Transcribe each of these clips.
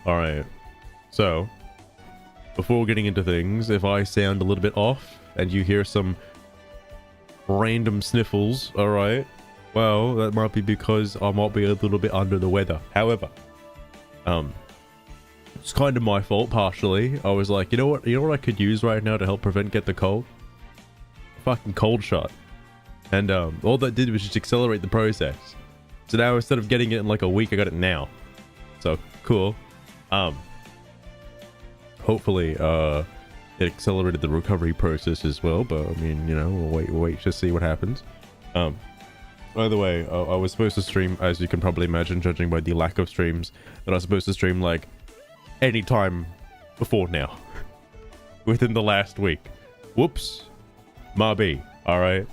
All right. So, before getting into things, if I sound a little bit off and you hear some random sniffles, all right, well, that might be because I might be a little bit under the weather. However, it's kind of my fault partially. I was like, you know what I could use right now to help get the cold? A fucking cold shot. And all that did was just accelerate the process. So now instead of getting it in like a week, I got it now. So cool. Hopefully it accelerated the recovery process as well, but I mean, you know, we'll wait to see what happens. By the way, I was supposed to stream, as you can probably imagine, judging by the lack of streams, that I was supposed to stream like any time before now. Within the last week. Whoops. My B. Alright.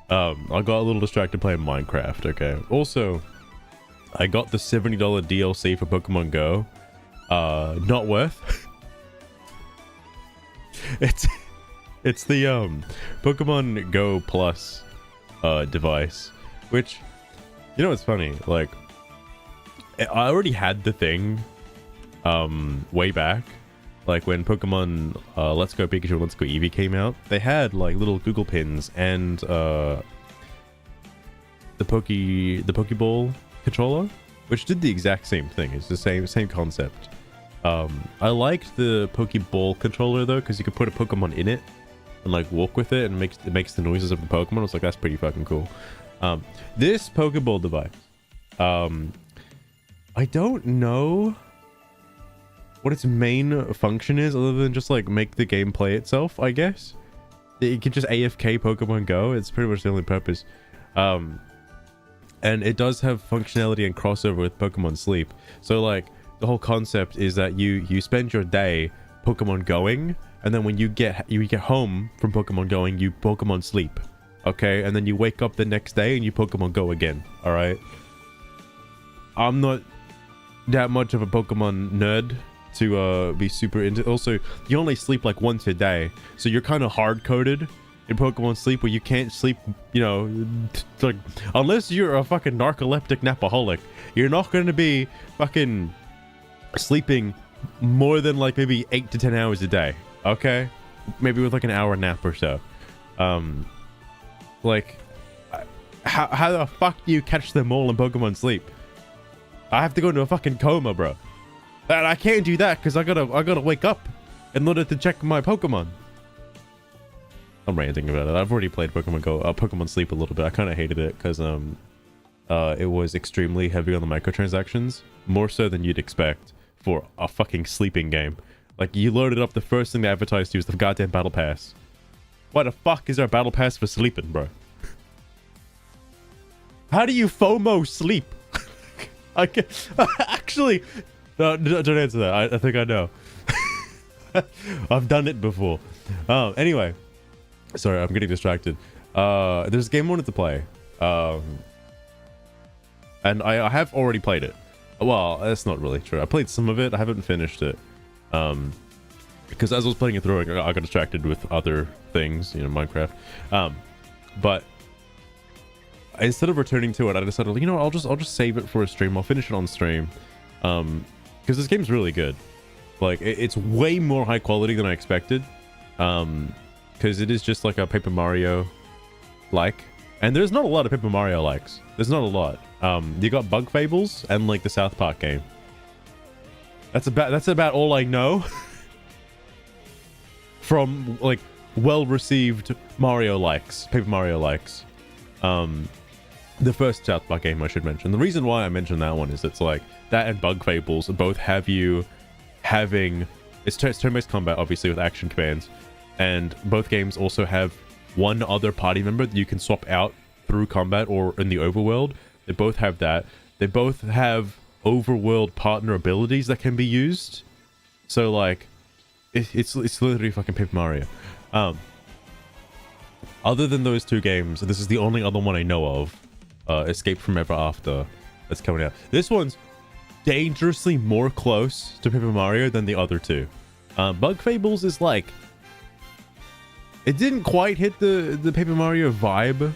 I got a little distracted playing Minecraft, okay. Also, I got the $70 DLC for Pokemon Go. Not worth. It's the Pokemon Go Plus device, which, you know what's funny, like I already had the thing way back, like when Pokemon Let's Go Pikachu and Let's Go Eevee came out. They had like little Google pins and the Pokeball controller, which did the exact same thing. It's the same concept. I liked the Pokeball controller though, because you could put a Pokemon in it and like walk with it, and it makes the noises of the Pokemon. I was like, that's pretty fucking cool. This Pokeball device, I don't know what its main function is other than just like make the game play itself, I guess. It can just AFK Pokemon Go. It's pretty much the only purpose. And it does have functionality and crossover with Pokemon Sleep. So like the whole concept is that you spend your day Pokemon going, and then when you get home from Pokemon going, you Pokemon Sleep. Okay, and then you wake up the next day and you Pokemon Go again. All right. I'm not that much of a Pokemon nerd to be super into. Also, you only sleep like once a day, so you're kind of hard coded in Pokemon Sleep, where you can't sleep, you know, like unless you're a fucking narcoleptic napaholic, you're not going to be fucking sleeping more than like maybe 8 to 10 hours a day. Okay, maybe with like an hour nap or so. Like how the fuck do you catch them all in Pokemon Sleep? I have to go into a fucking coma, bro. And I can't do that because I gotta wake up in order to check my Pokemon. I'm ranting about it. I've already played Pokemon Sleep a little bit. I kind of hated it because it was extremely heavy on the microtransactions, more so than you'd expect for a fucking sleeping game. Like, you load it up, the first thing they advertise to you is the goddamn battle pass. Why the fuck is there a battle pass for sleeping, bro? How do you FOMO sleep? I can actually, no, don't answer that. I think I know. I've done it before. Anyway, sorry, I'm getting distracted. There's a game I wanted to play, and I have already played it. Well, that's not really true. I played some of it. I haven't finished it, because as I was playing it through, I got distracted with other things, you know, Minecraft. But instead of returning to it, I decided, you know, I'll just save it for a stream. I'll finish it on stream, because this game's really good. Like, it's way more high quality than I expected, because it is just like a Paper Mario like, and there's not a lot of Paper Mario likes. There's not a lot. You got Bug Fables and like the South Park game. That's about all I know from like well-received Mario likes, Paper Mario likes. The first South Park game, I should mention. The reason why I mentioned that one is it's like that and Bug Fables both have you having it's turn-based combat, obviously, with action commands, and both games also have one other party member that you can swap out through combat or in the overworld. They both have that. They both have overworld partner abilities that can be used. So like it's literally fucking Paper Mario. Other than those two games, this is the only other one I know of, Escape from Ever After, that's coming out. This one's dangerously more close to Paper Mario than the other two. Bug Fables is like, it didn't quite hit the Paper Mario vibe.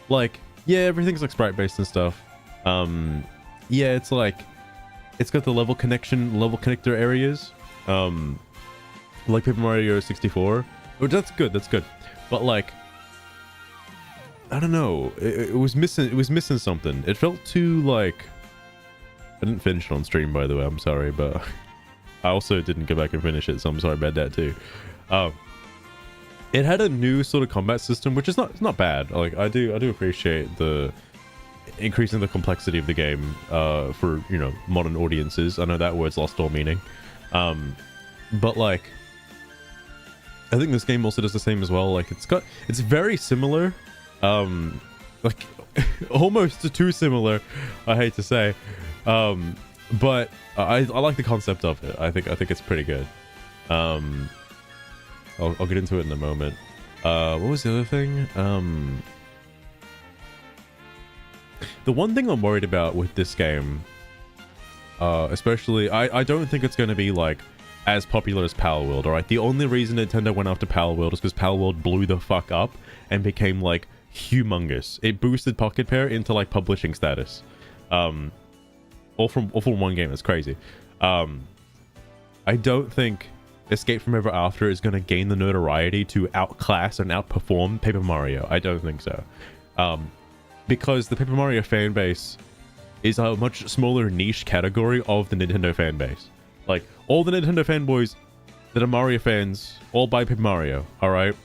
Like, yeah, everything's like sprite based and stuff. Yeah, it's like It's got the level connector areas, like Paper Mario 64, which that's good. But like, I don't know, it was missing something. It felt too like, I didn't finish it on stream, by the way, I'm sorry, but I also didn't go back and finish it, so I'm sorry about that too. It had a new sort of combat system, which is not bad. Like, I do appreciate the increasing the complexity of the game for, you know, modern audiences. I know that word's lost all meaning, but like, I think this game also does the same as well. Like, it's very similar, like almost too similar, I hate to say, but I like the concept of it. I think it's pretty good. I'll get into it in a moment. What was the other thing? The one thing I'm worried about with this game, especially, I don't think it's going to be like as popular as Power World. All right, the only reason Nintendo went after Power World is because Power World blew the fuck up and became like humongous. It boosted Pocket Pair into like publishing status. All from one game. It's crazy. I don't think Escape from Ever After is going to gain the notoriety to outclass and outperform Paper Mario. I don't think so. Because the Paper Mario fan base is a much smaller niche category of the Nintendo fan base. Like, all the Nintendo fanboys that are Mario fans all buy Paper Mario, alright?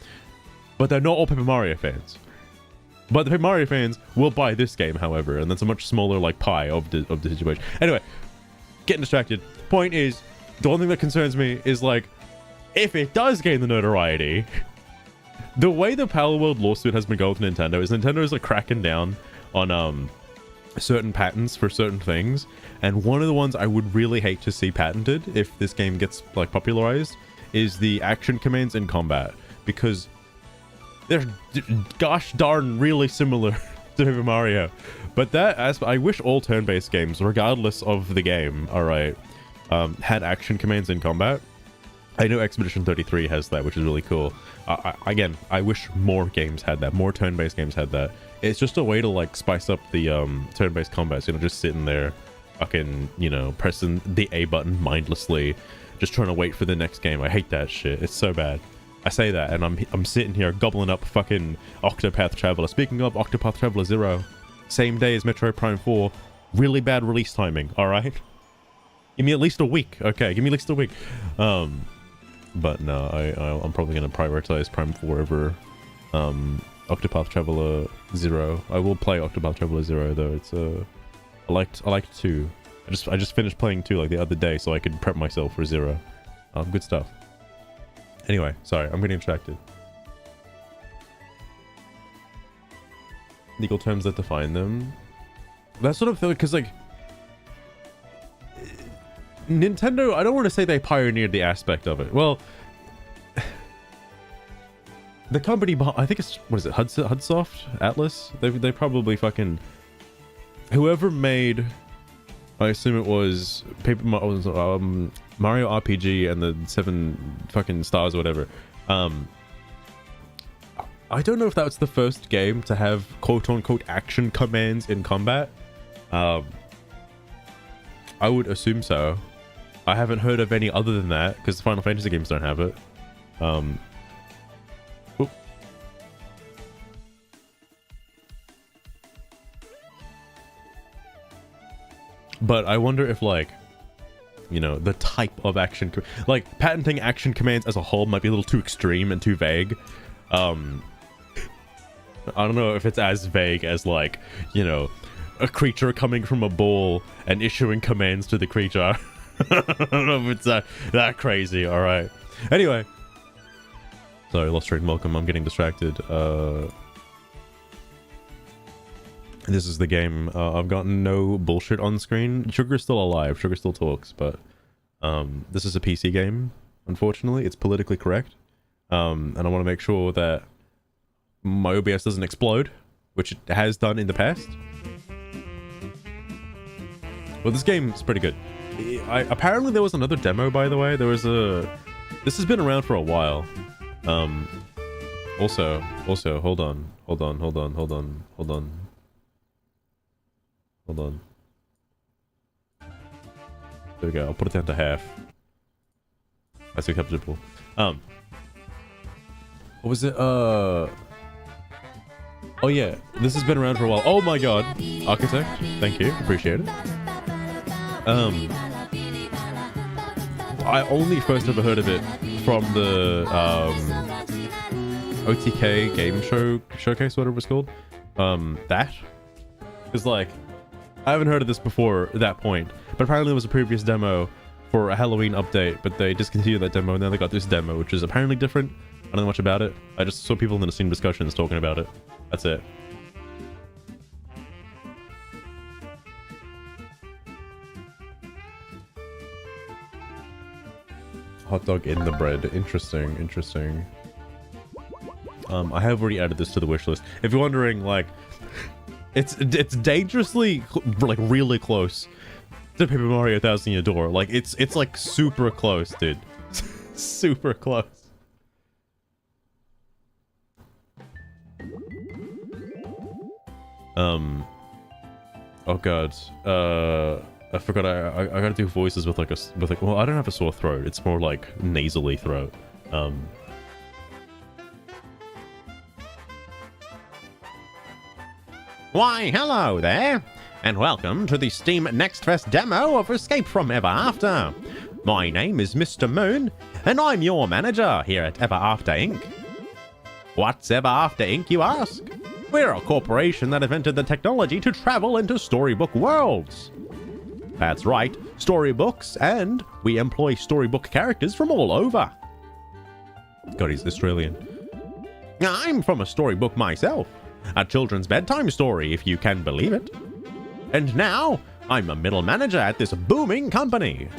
But they're not all Paper Mario fans. But the Paper Mario fans will buy this game, however, and that's a much smaller, like, pie of the situation. Anyway, getting distracted. Point is, the one thing that concerns me is, like, if it does gain the notoriety, the way the Power World lawsuit has been going with Nintendo is Nintendo is like cracking down on certain patents for certain things, and one of the ones I would really hate to see patented if this game gets like popularized is the action commands in combat, because they're gosh darn really similar to Paper Mario. But I wish all turn-based games, regardless of the game, alright, had action commands in combat. I know Expedition 33 has that, which is really cool. Again, I wish more games had that. More turn-based games had that. It's just a way to, like, spice up the turn-based combats. You know, just sitting there, fucking, you know, pressing the A button mindlessly, just trying to wait for the next game. I hate that shit. It's so bad. I say that, and I'm sitting here gobbling up fucking Octopath Traveler. Speaking of Octopath Traveler 0, same day as Metroid Prime 4. Really bad release timing, alright? Give me at least a week. Okay, give me at least a week. But no, I'm probably going to prioritize Prime 4 over Octopath Traveler 0. I will play Octopath Traveler 0 though. It's I liked 2. I just finished playing 2 like the other day so I could prep myself for 0. Good stuff. Anyway, sorry, I'm getting distracted. Legal terms that define them. That sort of thing, because like Nintendo, I don't want to say they pioneered the aspect of it. Well, the company, I think it's, what is it, Hudsoft? Atlas? They probably fucking, whoever made, I assume it was Mario RPG and the 7 fucking stars or whatever. I don't know if that was the first game to have quote-unquote action commands in combat. I would assume so. I haven't heard of any other than that, because the Final Fantasy games don't have it. But I wonder if, like, you know, the type of action... Like, patenting action commands as a whole might be a little too extreme and too vague. I don't know if it's as vague as, like, you know, a creature coming from a ball and issuing commands to the creature. I don't know if it's that crazy, alright. Anyway. Sorry, Lost Train, welcome. I'm getting distracted. This is the game. I've gotten no bullshit on screen. Sugar's still alive. Sugar still talks, but this is a PC game, unfortunately. It's politically correct. And I want to make sure that my OBS doesn't explode, which it has done in the past. Well, this game is pretty good. Apparently there was another demo, by the way. There was a... This has been around for a while. Also, hold on. There we go. I'll put it down to half. That's acceptable. What was it? Oh yeah, this has been around for a while. Oh my god, Architect, thank you, appreciate it. I only first ever heard of it from the OTK game showcase, whatever it was called. That is like, I haven't heard of this before that point, but apparently there was a previous demo for a Halloween update, but they discontinued that demo and now they got this demo, which is apparently different. I don't know much about it. I just saw people in the Steam discussions talking about it. That's it. Hot dog in the bread. Interesting, interesting. I have already added this to the wish list. If you're wondering, like, it's dangerously, like, really close to Paper Mario 1000 Year Door. Like, it's like super close, dude. Super close. Oh god. I forgot I gotta do voices with like well, I don't have a sore throat. It's more like nasally throat. Why, hello there, and welcome to the Steam Next Fest demo of Escape from Ever After. My name is Mr. Moon, and I'm your manager here at Ever After Inc. What's Ever After Inc., you ask? We're a corporation that invented the technology to travel into storybook worlds. That's right, storybooks, and we employ storybook characters from all over. God, he's Australian. I'm from a storybook myself. A children's bedtime story, if you can believe it. And now, I'm a middle manager at this booming company.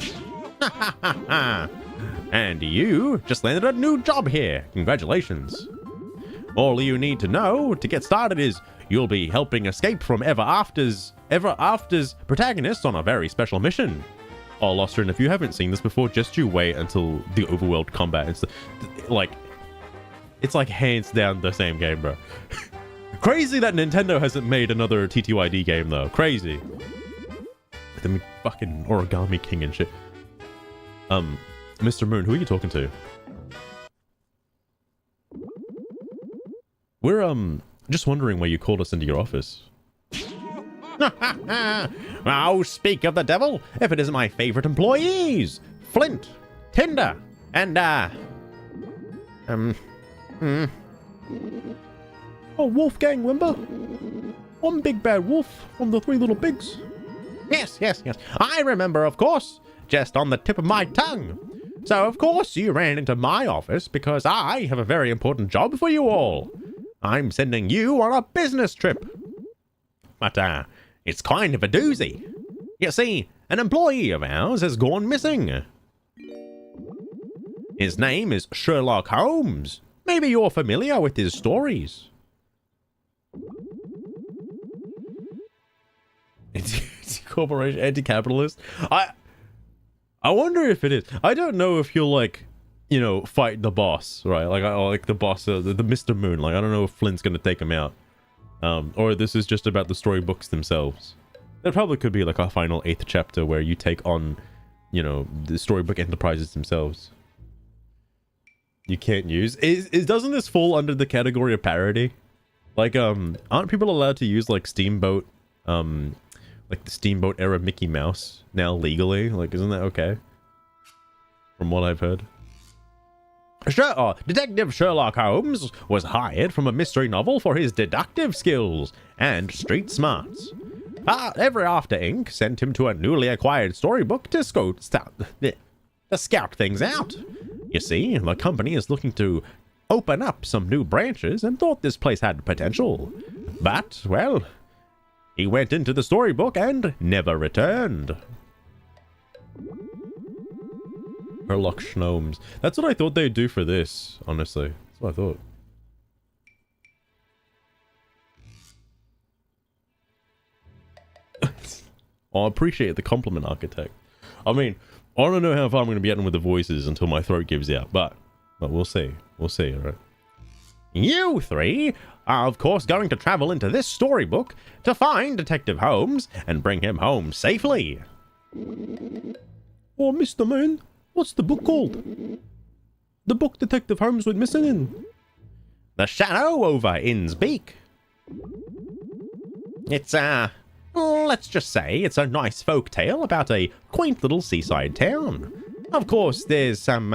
And you just landed a new job here. Congratulations. All you need to know to get started is you'll be helping escape from Ever After's protagonists on a very special mission. Oh, Lostrin, if you haven't seen this before, just you wait until the overworld combat. It's like hands down the same game, bro. Crazy that Nintendo hasn't made another TTYD game, though. Crazy. The fucking Origami King and shit. Mr. Moon, who are you talking to? We're, just wondering why you called us into your office. Oh, speak of the devil, if it isn't my favorite employees! Flint, Tinder, and, Oh, Wolfgang, remember? I'm Big Bad Wolf from the Three Little Pigs. Yes. I remember, of course. Just on the tip of my tongue. So, of course, you ran into my office because I have a very important job for you all. I'm sending you on a business trip. But, it's kind of a doozy. You see, an employee of ours has gone missing. His name is Sherlock Holmes. Maybe you're familiar with his stories. Corporation, anti-capitalist. I wonder if it is. I don't know if you'll, like, you know, fight the boss, right? Like the boss, the Mr. Moon. Like, I don't know if Flint's gonna take him out, or this is just about the storybooks themselves. There probably could be like a final 8th chapter where you take on, you know, the storybook enterprises themselves. You can't use. Doesn't this fall under the category of parody? Like, aren't people allowed to use like Steamboat, like the Steamboat era Mickey Mouse now legally? Like, isn't that okay? From what I've heard. Detective Sherlock Holmes was hired from a mystery novel for his deductive skills and street smarts. Ever After Inc. sent him to a newly acquired storybook to scout things out. You see, the company is looking to open up some new branches and thought this place had potential. But, well, he went into the storybook and never returned. Sherlock Schnomes. That's what I thought they'd do for this, honestly. That's what I thought. I appreciate the compliment, Architect. I mean, I don't know how far I'm going to be getting with the voices until my throat gives out, but we'll see. We'll see, alright? You three are, of course, going to travel into this storybook to find Detective Holmes and bring him home safely. Oh, Mr. Moon, what's the book called? The book Detective Holmes went missing in. The Shadow over Innsbeak. It's, let's just say it's a nice folk tale about a quaint little seaside town. Of course, there's some,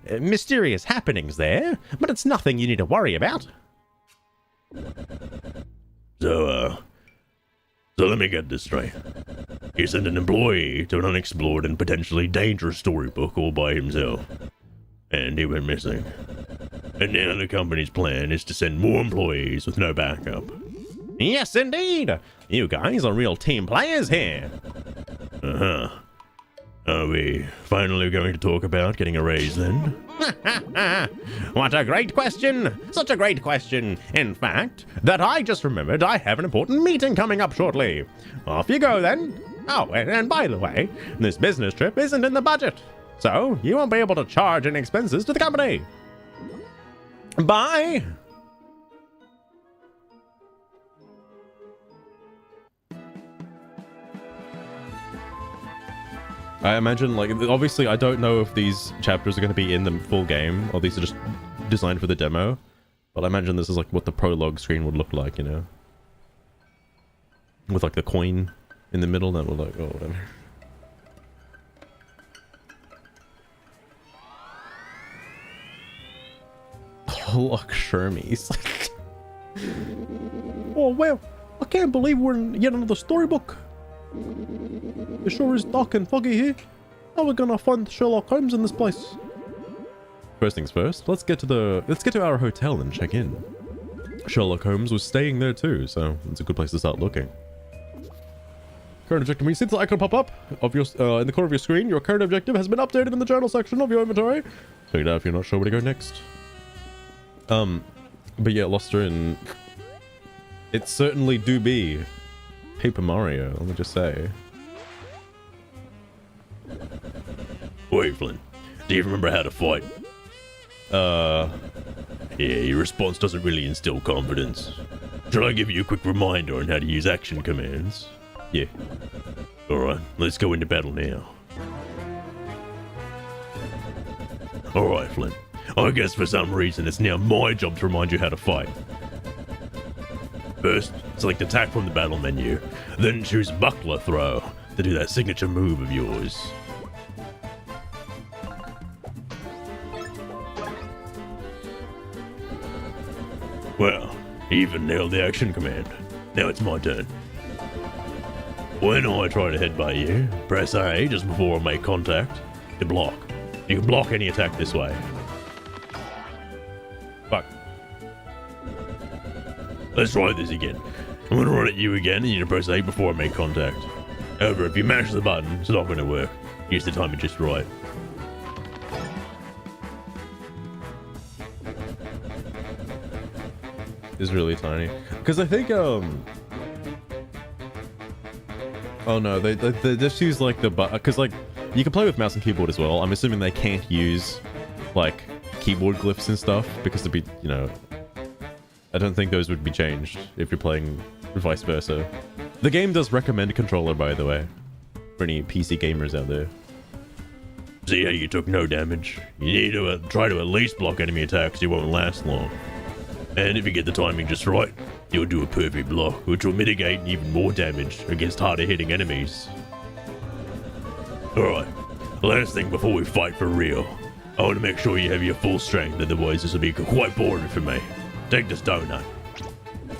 mysterious happenings there, but it's nothing you need to worry about. So let me get this straight. He sent an employee to an unexplored and potentially dangerous storybook all by himself. And he went missing. And now the company's plan is to send more employees with no backup. Yes, indeed. You guys are real team players here. Uh-huh. Are we finally going to talk about getting a raise then? What a great question. Such a great question. In fact, that I just remembered I have an important meeting coming up shortly. Off you go then. Oh, and by the way, this business trip isn't in the budget, so you won't be able to charge any expenses to the company. Bye. I imagine, like, obviously I don't know if these chapters are going to be in the full game, or these are just designed for the demo, but I imagine this is like what the prologue screen would look like, you know? With like the coin in the middle, that would like, oh, whatever. Look, Shermies. Oh, well, I can't believe we're in yet another storybook. It sure is dark and foggy here. How are we gonna find Sherlock Holmes in this place? First things first, let's get to our hotel and check in. Sherlock Holmes was staying there too, so it's a good place to start looking. Current objective. When you see the icon pop up of your in the corner of your screen, your current objective has been updated in the journal section of your inventory. Check it out if you're not sure where to go next. But yeah, Luster, and it certainly do be Paper Mario, let me just say. Wait, Flynn, do you remember how to fight? Yeah, your response doesn't really instill confidence. Shall I give you a quick reminder on how to use action commands? Yeah. Alright, let's go into battle now. Alright, Flynn. I guess for some reason it's now my job to remind you how to fight. First, select attack from the battle menu, then choose buckler throw to do that signature move of yours. Well, you even nailed the action command. Now it's my turn. When I try to headbutt you, press A just before I make contact to block. You can block any attack this way. Fuck. Let's try this again. I'm gonna run at you again and you need to press A before I make contact. However, if you mash the button, it's not gonna work. Use the timer just right. Is really tiny. Because I think, oh no, they just use like the button, because like, you can play with mouse and keyboard as well. I'm assuming they can't use like keyboard glyphs and stuff because to be, you know, I don't think those would be changed if you're playing vice versa. The game does recommend a controller, by the way, for any PC gamers out there. See how you took no damage? You need to try to at least block enemy attacks, you won't last long. And if you get the timing just right, you'll do a perfect block, which will mitigate even more damage against harder hitting enemies. Alright, last thing before we fight for real. I want to make sure you have your full strength, otherwise this will be quite boring for me. Take this donut.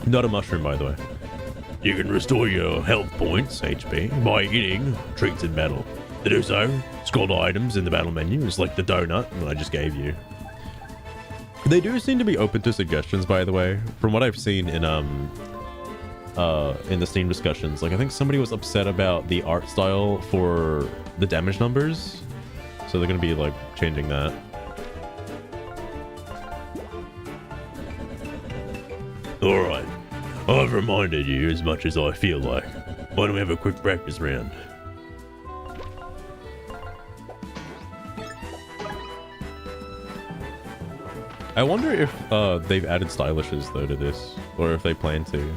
Not a mushroom, by the way. You can restore your health points, HP, by eating treats in battle. To do so, scroll to items in the battle menu, select the donut that I just gave you. They do seem to be open to suggestions, by the way, from what I've seen in the Steam discussions. Like, I think somebody was upset about the art style for the damage numbers, so they're gonna be like changing that. Alright, I've reminded you as much as I feel like. Why don't we have a quick practice round? I wonder if they've added stylishes though to this, or if they plan to.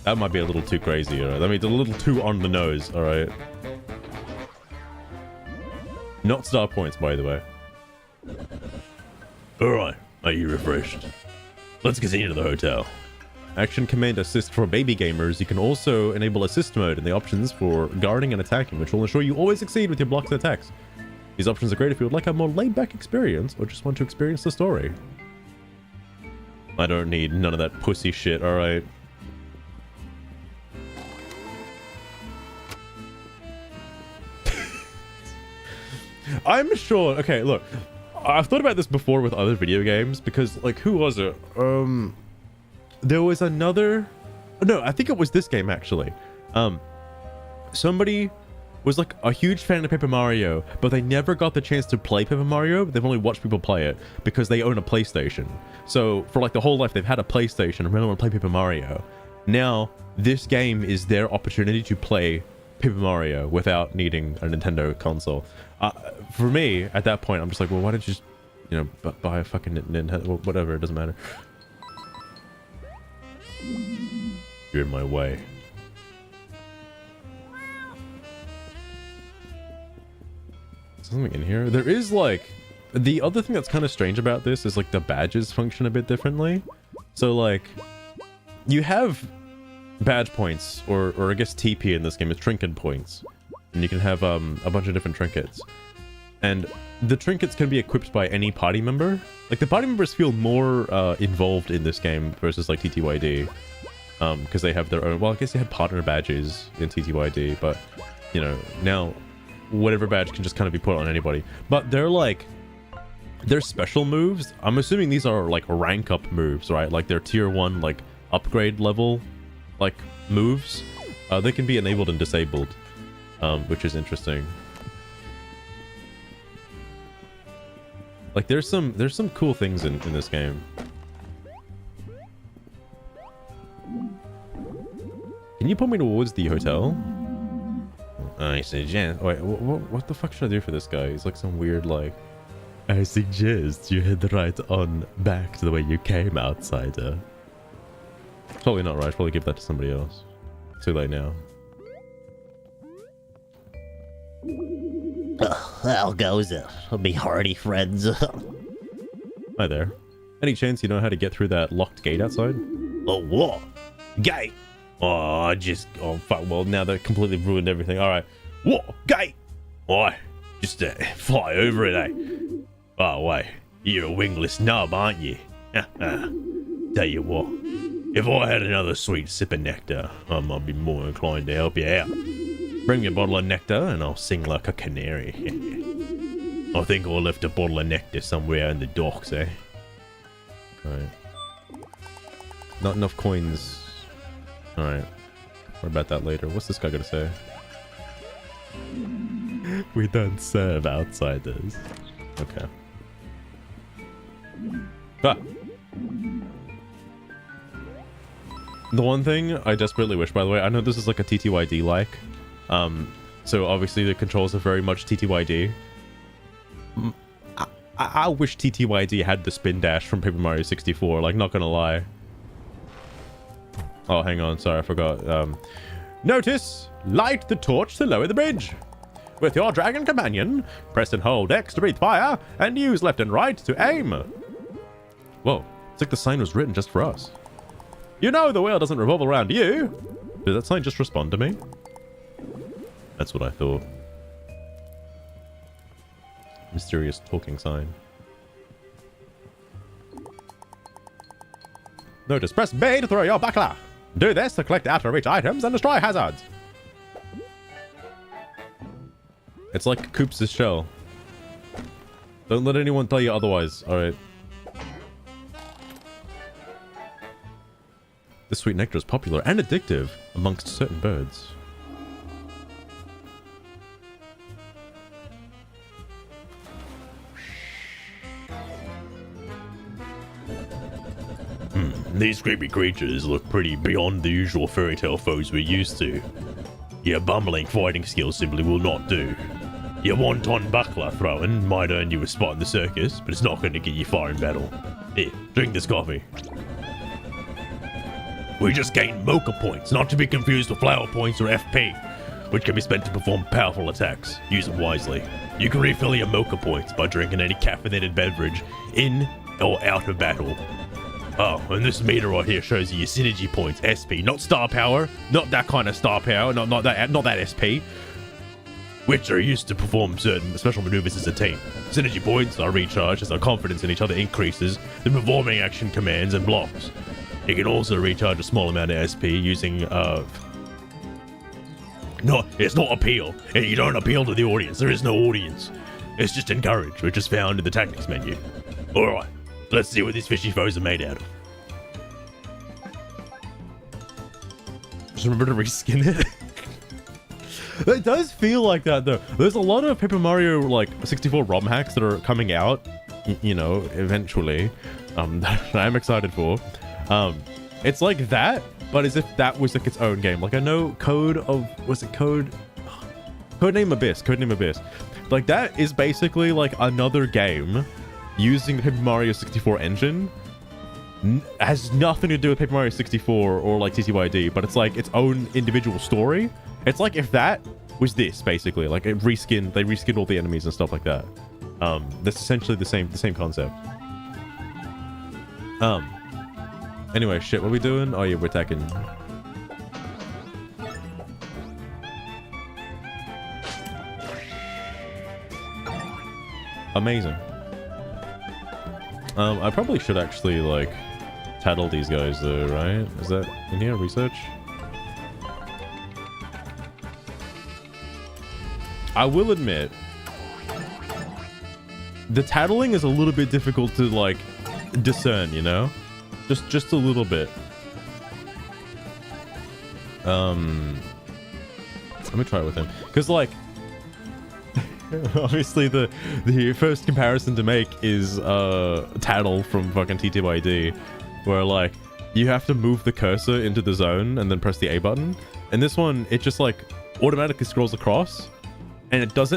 That might be a little too crazy, alright? I mean, it's a little too on the nose, alright? Not star points, by the way. Alright, are you refreshed? Let's continue to the hotel. Action Command Assist for baby gamers. You can also enable Assist mode in the options for guarding and attacking, which will ensure you always succeed with your blocks and attacks. These options are great if you would like a more laid-back experience or just want to experience the story. I don't need none of that pussy shit, alright. I'm sure... Okay, look. I've thought about this before with other video games because, like, who was it? There was another... No, I think it was this game, actually. Somebody was, like, a huge fan of Paper Mario, but they never got the chance to play Paper Mario. They've only watched people play it because they own a PlayStation. So, for, like, the whole life, they've had a PlayStation and really want to play Paper Mario. Now, this game is their opportunity to play Paper Mario without needing a Nintendo console. For me, at that point, I'm just like, well, why don't you just, you know, buy a fucking Nintendo, whatever, it doesn't matter. You're in my way. Something in here. There is, like, the other thing that's kind of strange about this is, like, the badges function a bit differently. So, like, you have badge points, or I guess TP in this game is trinket points. And you can have a bunch of different trinkets. And the trinkets can be equipped by any party member. Like, the party members feel more involved in this game versus, like, TTYD. Because they have their own... Well, I guess they had partner badges in TTYD, but, you know, now whatever badge can just kind of be put on anybody. But they're, like... They're special moves. I'm assuming these are, like, rank up moves, right? Like, they're tier 1, like, upgrade level, like, moves. They can be enabled and disabled, which is interesting. Like, there's some cool things in this game. Can you put me towards the hotel? I suggest... Wait, what the fuck should I do for this guy? He's like some weird, like... I suggest you head right on back to the way you came, outsider. Probably not right. I'll probably give that to somebody else. Too late now. How goes it? Me hearty friends. Hi there. Any chance you know how to get through that locked gate outside? Oh, what? Gate? Oh, oh, fuck. Well, now they've completely ruined everything. Alright. What? Gate? Why? Just fly over it, eh? Oh, wait. You're a wingless nub, aren't you? Tell you what. If I had another sweet sip of nectar, I might be more inclined to help you out. Bring me a bottle of nectar and I'll sing like a canary. I think I left a bottle of nectar somewhere in the docks, eh? Alright. Not enough coins. Alright. Worry about that later. What's this guy gonna say? We don't serve outsiders. Okay. Ah! The one thing I desperately wish, by the way, I know this is like a TTYD-like. So obviously the controls are very much TTYD. I wish TTYD had the spin dash from Paper Mario 64, like, not gonna lie. Oh, hang on, sorry, I forgot. Notice! Light the torch to lower the bridge. With your dragon companion, press and hold X to breathe fire, and use left and right to aim. Whoa, it's like the sign was written just for us. You know the world doesn't revolve around you. Did that sign just respond to me? That's what I thought. Mysterious talking sign. Notice, press B to throw your buckler. Do this to collect out-of-reach items and destroy hazards. It's like Koops' shell. Don't let anyone tell you otherwise, alright? This sweet nectar is popular and addictive amongst certain birds. These creepy creatures look pretty beyond the usual fairy tale foes we're used to. Your bumbling fighting skills simply will not do. Your wonton buckler throwing might earn you a spot in the circus, but it's not going to get you far in battle. Here, drink this coffee. We just gained mocha points, not to be confused with flower points or FP. which can be spent to perform powerful attacks. Use them wisely. You can refill your Mocha points by drinking any caffeinated beverage in or out of battle. Oh, and this meter right here shows you your synergy points, SP, not star power, not that kind of star power, not that SP, which are used to perform certain special maneuvers as a team. Synergy points are recharged as our confidence in each other increases through performing action commands and blocks. You can also recharge a small amount of SP using no, it's not appeal. You don't appeal to the audience. There is no audience. It's just encourage, which is found in the tactics menu. Alright, let's see what these fishy foes are made out of. Just remember to reskin it. It does feel like that though. There's a lot of Paper Mario like 64 ROM hacks that are coming out, you know, eventually. That I'm excited for. It's like that, but as if that was like its own game. Like I know Codename Abyss. Like that is basically like another game using the Paper Mario 64 engine. Has nothing to do with Paper Mario 64 or like TTYD, but it's like its own individual story. It's like if that was this basically, like they reskinned all the enemies and stuff like that. That's essentially the same concept. Anyway, shit, what are we doing? Oh yeah, we're attacking. Amazing. I probably should actually like tattle these guys though, right? Is that in here? Research? I will admit, the tattling is a little bit difficult to like discern, you know? Just a little bit. Let me try it with him. Because like obviously the first comparison to make is Tattle from fucking TTYD, where like you have to move the cursor into the zone and then press the A button. And this one, it just like automatically scrolls across. And it does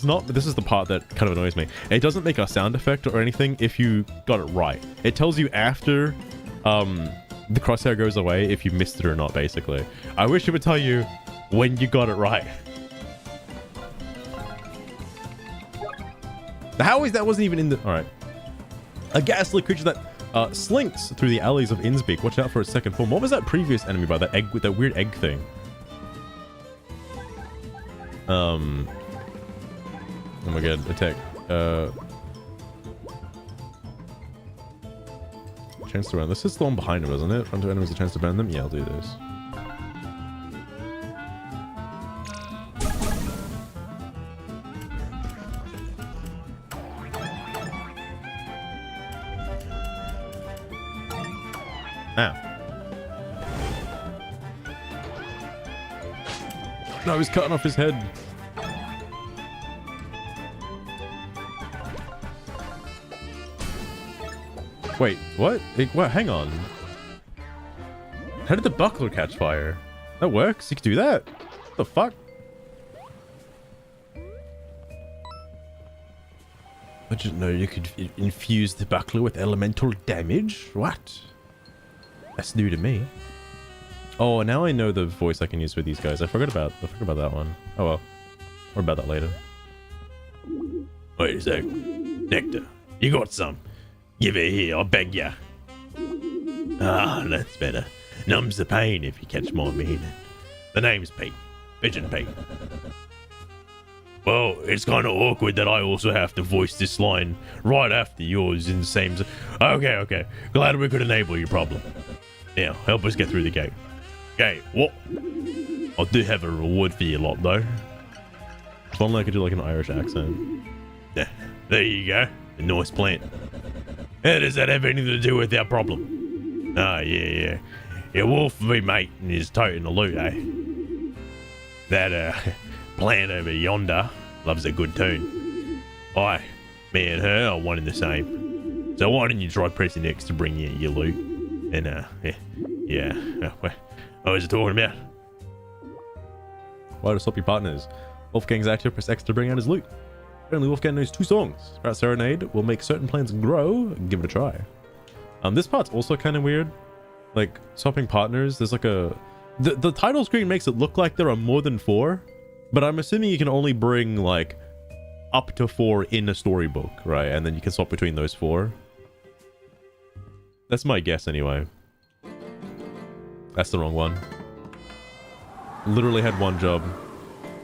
not, this is the part that kind of annoys me. It doesn't make a sound effect or anything if you got it right. It tells you after the crosshair goes away if you missed it or not, basically. I wish it would tell you when you got it right. How is that wasn't even in the... Alright. A ghastly creature that slinks through the alleys of Innsbeek. Watch out for its second form. What was that previous enemy by that egg, with that weird egg thing? Oh my god, attack. Chance to run. This is the one behind him, isn't it? Run to enemies, a chance to burn them? Yeah, I'll do this. Ow. No, he's cutting off his head. Wait, what? What? Hang on. How did the buckler catch fire? That works? You can do that? What the fuck? I didn't know you could infuse the buckler with elemental damage. What? That's new to me. Oh, now I know the voice I can use with these guys. I forgot about that one. Oh well. Or about that later. Wait a sec. Nectar, you got some. Give it here, I beg ya. Ah, that's better. Numbs the pain if you catch my meaning. The name's Pete. Pigeon Pete. Well, it's kind of awkward that I also have to voice this line right after yours in the same... Okay. Glad we could enable your problem. Now, help us get through the gate. Okay, what? I do have a reward for you lot, though. If only I could do like an Irish accent. There you go. A nice plant. How does that have anything to do with our problem? Ah, yeah. Your wolf me mate and his toting the loot, eh? That, plant over yonder loves a good tune. Aye, me and her are one and the same. So why don't you try pressing X to bring you your loot? And, yeah. What was it talking about? Why to stop your partners? Wolfgang's active, press X to bring out his loot. Apparently Wolfgang knows 2 songs. Sprout Serenade will make certain plants grow. Give it a try. This part's also kind of weird. Like, swapping partners, there's like a... The title screen makes it look like there are more than 4, But I'm assuming you can only bring like up to 4 in a storybook, right? And then you can swap between those 4. That's my guess anyway. That's the wrong one. Literally had one job.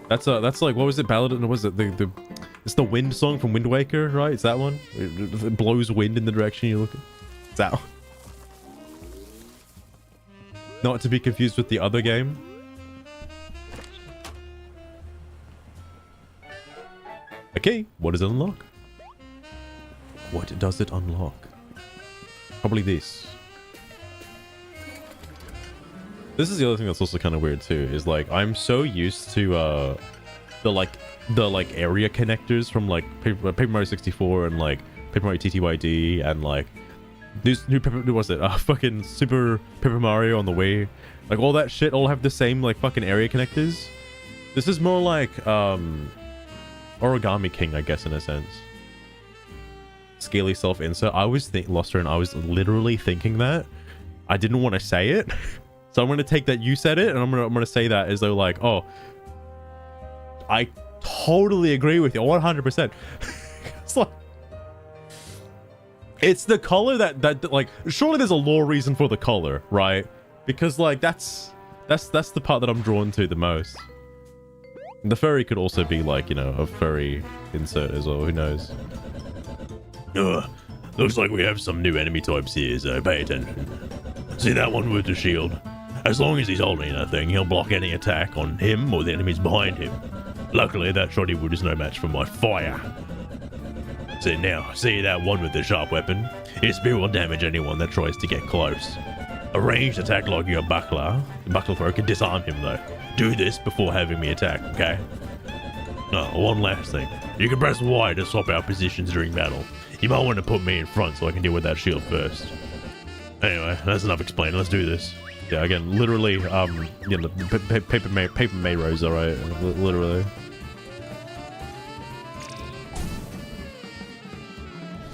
That's like, what was it? Ballad? Was it it's the wind song from Wind Waker, right? It's that one. It blows wind in the direction you're looking. It's that one. Not to be confused with the other game. Okay, what does it unlock? What does it unlock? Probably this. This is the other thing that's also kind of weird too, is like I'm so used to the area connectors from like Paper Mario 64 and like Paper Mario TTYD and like this new Paper, what was it? Fucking Super Paper Mario on the Wii. Like all that shit all have the same like fucking area connectors. This is more like Origami King, I guess, in a sense. Scaly self-insert. I was Luster, and I was literally thinking that. I didn't want to say it. So I'm going to take that you said it, and I'm going to say that as though like, oh, I totally agree with you 100%. It's like, it's the color that like, surely there's a lore reason for the color, right? Because like that's the part that I'm drawn to the most. The furry could also be like, you know, a furry insert as well, who knows. Looks like we have some new enemy types here, so pay attention. See that one with the shield? As long as he's holding that thing, he'll block any attack on him or the enemies behind him. Luckily, that shoddy wood is no match for my fire. So now, see that one with the sharp weapon? His spear will damage anyone that tries to get close. A ranged attack like your buckler throw can disarm him though. Do this before having me attack, okay? One last thing. You can press Y to swap out positions during battle. You might want to put me in front so I can deal with that shield first. Anyway, that's enough explaining. Let's do this. Yeah, again, literally, you know, paper Mayros, alright? Literally.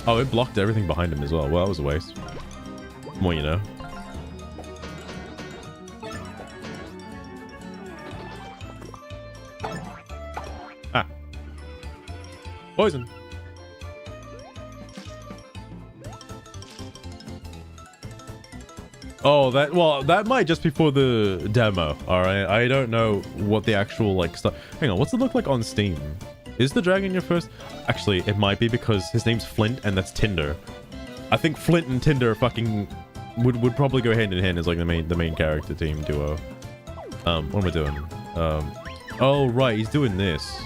Oh, it blocked everything behind him as well. Well, that was a waste. More you know. Ah. Poison. Oh, that might just be for the demo, alright? I don't know what the actual, like, stuff... Hang on, what's it look like on Steam? Is the dragon your first... Actually, it might be because his name's Flint and that's Tinder. I think Flint and Tinder fucking... would probably go hand in hand as, like, the main character team duo. What am I doing? Oh, right, he's doing this.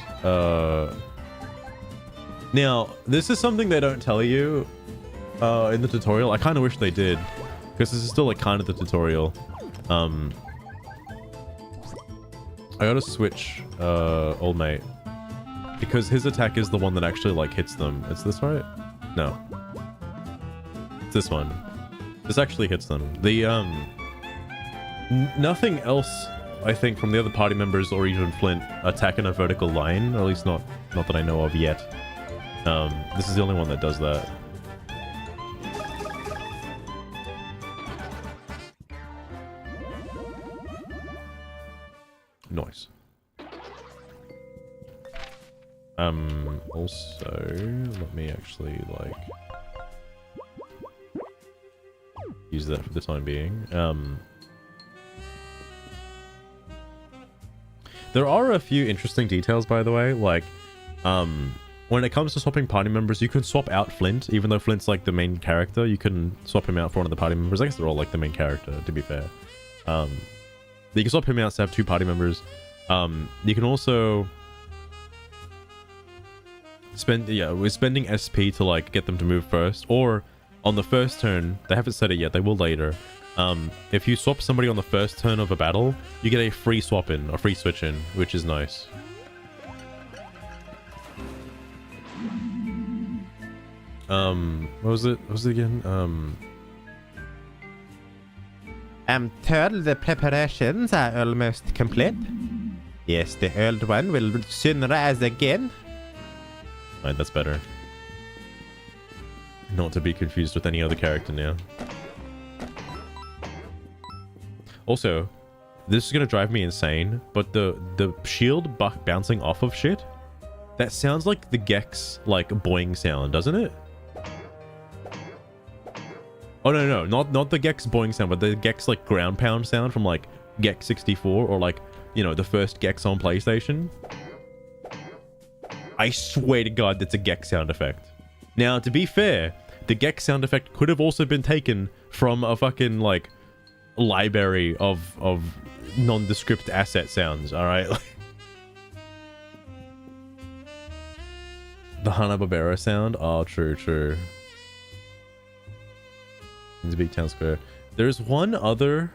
Now, this is something they don't tell you in the tutorial. I kind of wish they did. Because this is still like kind of the tutorial. I gotta switch old mate. Because his attack is the one that actually like hits them. It's this, right? No. It's this one. This actually hits them. The nothing else, I think, from the other party members or even Flint attack in a vertical line, or at least not that I know of yet. This is the only one that does that. Nice. Also, let me actually, like, use that for the time being. There are a few interesting details, by the way, like, when it comes to swapping party members, you can swap out Flint, even though Flint's, like, the main character, you can swap him out for one of the party members. I guess they're all, like, the main character, to be fair. You can swap him out to have 2 party members. You can also we're spending SP to like get them to move first, or on the first turn, they haven't said it yet, they will later. If you swap somebody on the first turn of a battle, you get a free swap in, a free switch in, which is nice. What was it? What was it again? I'm told the preparations are almost complete. Yes, the old one will soon rise again. Right, that's better. Not to be confused with any other character now. Also, this is gonna drive me insane, but the shield bouncing off of shit, that sounds like the Gex like boing sound, doesn't it? Oh no, not the Gex boing sound, but the Gex like ground pound sound from like Gex 64 or like, you know, the first Gex on PlayStation. I swear to God, that's a Gex sound effect. Now, to be fair, the Gex sound effect could have also been taken from a fucking like library of nondescript asset sounds, all right? The Hanna-Barbera sound? Oh, true. In the big town square. There's one other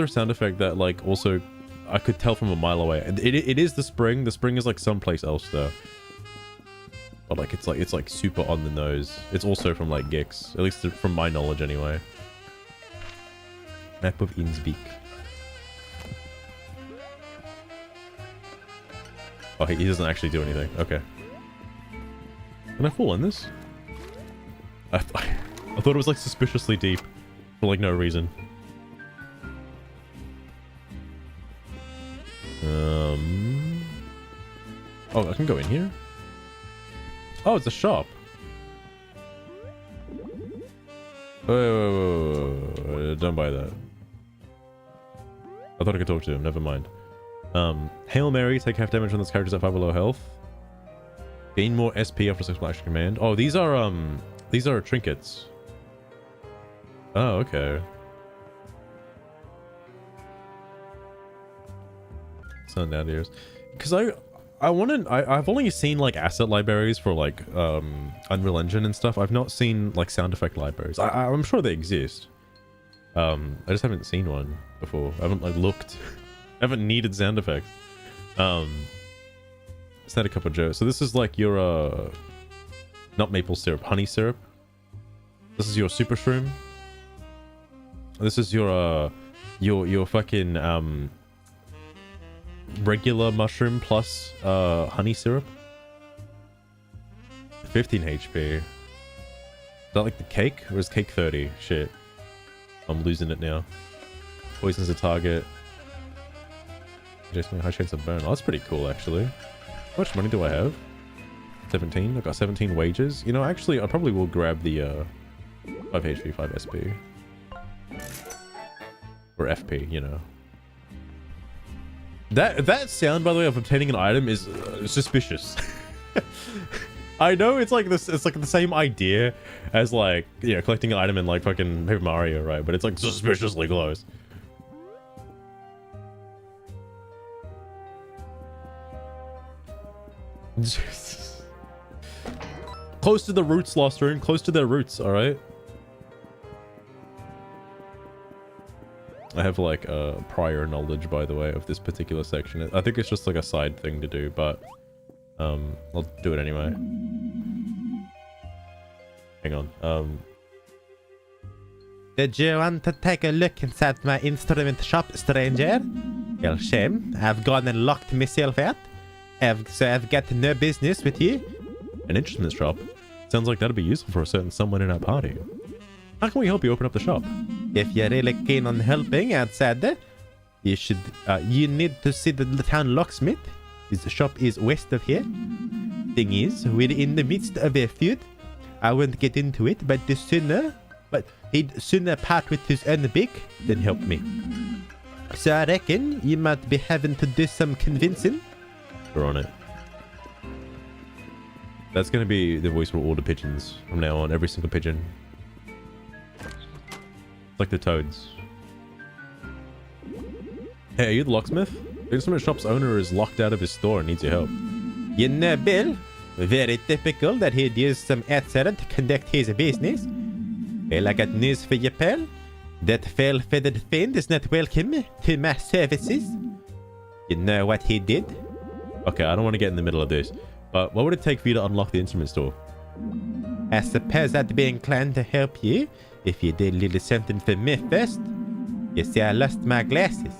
sound effect that like also I could tell from a mile away. And it is the spring. The spring is like someplace else though. But like it's like super on the nose. It's also from like Gex, at least from my knowledge anyway. Map of Innsbruck. Oh, he doesn't actually do anything. Okay. Can I fall in this? I thought it was like suspiciously deep for like no reason. Oh, I can go in here? Oh, it's a shop. Wait, don't buy that. I thought I could talk to him. Never mind. Hail Mary, take half damage on this character's at 5 below health. Gain more SP after successful action command. Oh, these are trinkets. Oh, okay. Sound down ears. Because I've only seen like asset libraries for like Unreal Engine and stuff. I've not seen like sound effect libraries. I'm sure they exist. I just haven't seen one before. I haven't like looked. I haven't needed sound effects. It's not a cup of joe. So this is like your not maple syrup, honey syrup. This is your super shroom. This is your fucking regular mushroom plus honey syrup. 15 HP. Is that like the cake? Or is cake 30? Shit. I'm losing it now. Poisons a target. Just high chance of burn. Oh, that's pretty cool actually. How much money do I have? 17. I've got 17 wages. You know, actually I probably will grab the 5 HP, 5 SP. Or FP, you know. That sound, by the way, of obtaining an item is suspicious. I know it's like this. It's like the same idea as like, you know, collecting an item in like fucking Paper Mario, right? But it's like suspiciously close. Close to the roots, Lost Rune. Close to their roots. All right. I have like prior knowledge, by the way, of this particular section. I think it's just like a side thing to do, but I'll do it anyway. Hang on. Did you want to take a look inside my instrument shop, stranger? Well, shame. I've gone and locked myself out. So I've got no business with you. An instrument shop? Sounds like that'd be useful for a certain someone in our party. How can we help you open up the shop? If you're really keen on helping outside there, you need to see the town locksmith. His shop is west of here. Thing is, we're in the midst of a feud. I won't get into it, but he'd sooner part with his own beak than help me. So I reckon you might be having to do some convincing. We're on it. That's gonna be the voice for all the pigeons from now on. Every single pigeon. Like the toads. Hey, are you the locksmith? The instrument shop's owner is locked out of his store and needs your help. You know, Bill, very typical that he'd use some outsider to conduct his business. Well, I got news for you, pal. That fell-feathered fiend is not welcome to my services. You know what he did? Okay, I don't want to get in the middle of this, but what would it take for you to unlock the instrument store? I suppose I'd be inclined to help you if you did a little something for me first. You see, I lost my glasses.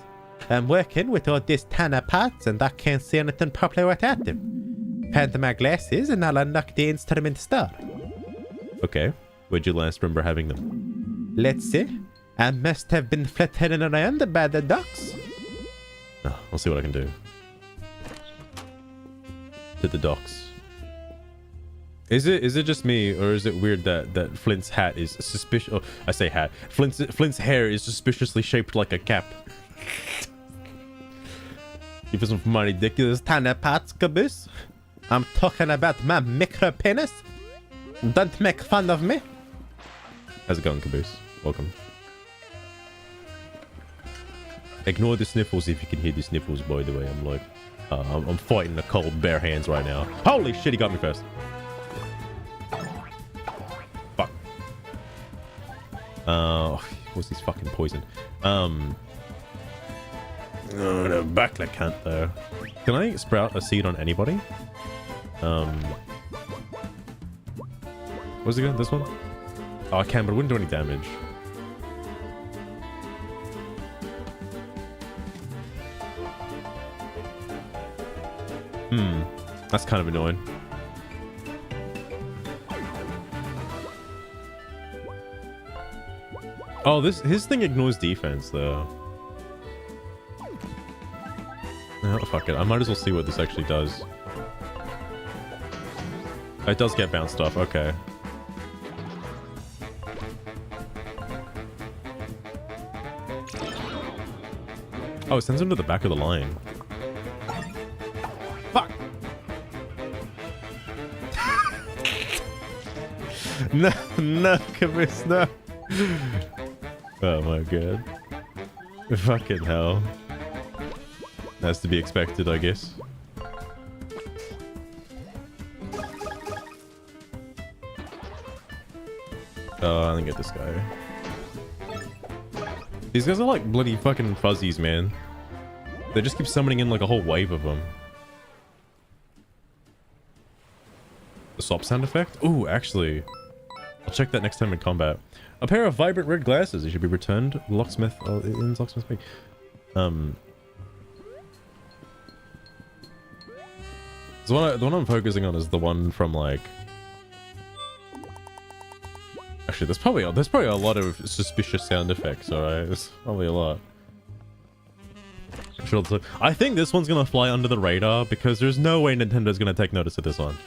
I'm working with all these ton of parts and I can't see anything properly without them. Find my glasses and I'll unlock the instrument store. Okay. Where'd you last remember having them? Let's see. I must have been flirting around by the docks. Oh, I'll see what I can do. To the docks. Is it just me, or is it weird that Flint's hat is suspicious? Oh, I say hat. Flint's hair is suspiciously shaped like a cap. Give us some my ridiculous tiny parts, Caboose. I'm talking about my micro penis. Don't make fun of me. How's it going, Caboose? Welcome. Ignore the sniffles if you can hear the sniffles, by the way. I'm like, I'm fighting the cold bare hands right now. Holy shit, he got me first. Fuck. What's this fucking poison? No, back I can't though. Can I sprout a seed on anybody? What's it again? This one? Oh, I can, but it wouldn't do any damage. That's kind of annoying. Oh, his thing ignores defense though. Oh, fuck it. I might as well see what this actually does. It does get bounced off. Okay. Oh, it sends him to the back of the line. Fuck! No, Caboose, no. Oh my god. Fucking hell. That's to be expected, I guess. Oh, I didn't get this guy. These guys are like bloody fucking fuzzies, man. They just keep summoning in like a whole wave of them. The swap sound effect? Ooh, actually. I'll check that next time in combat. A pair of vibrant red glasses. They should be returned. Locksmith. Oh, in Locksmith Bay. The one I'm focusing on is the one from like. Actually, there's probably a lot of suspicious sound effects. All right, there's probably a lot. I think this one's gonna fly under the radar because there's no way Nintendo's gonna take notice of this one.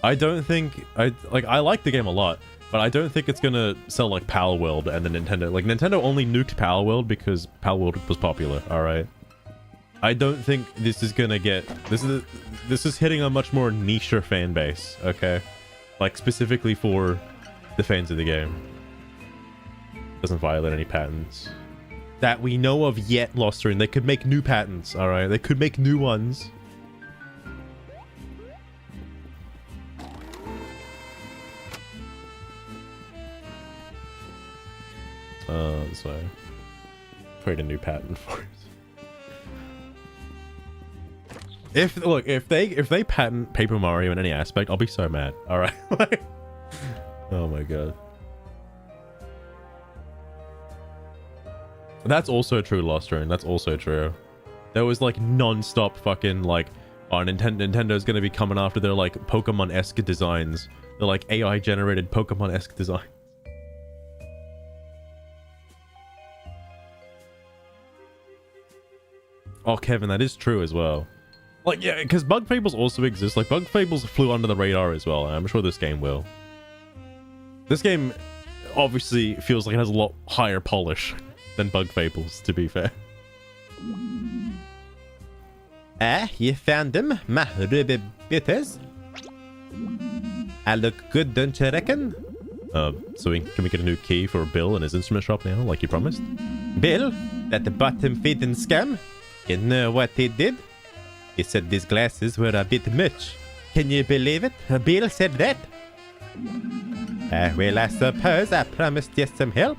I don't think I like the game a lot, but I don't think it's gonna sell like Power World and the Nintendo. Like Nintendo only nuked Power World because Power World was popular. All right. I don't think this is gonna get this is hitting a much more niche fan base. Okay, like specifically for the fans of the game. Doesn't violate any patents that we know of yet, Loster, they could make new patents. All right, they could make new ones. This way. Create a new patent for it. If they patent Paper Mario in any aspect, I'll be so mad. All right. Oh my god. That's also true, Lost Rune. That's also true. There was like non-stop fucking like, oh, Nintendo's gonna be coming after their like Pokemon-esque designs. They're like AI-generated Pokemon-esque designs. Oh, Kevin, that is true as well. Like, yeah, because Bug Fables also exists. Like, Bug Fables flew under the radar as well. And I'm sure this game will. This game obviously feels like it has a lot higher polish than Bug Fables, to be fair. You found them, my ruby bitters. I look good, don't you reckon? So can we get a new key for Bill in his instrument shop now, like you promised? Bill, that bottom-feeding scum. You know what he did? He said these glasses were a bit much. Can you believe it? Bill said that. Well, I suppose I promised you some help.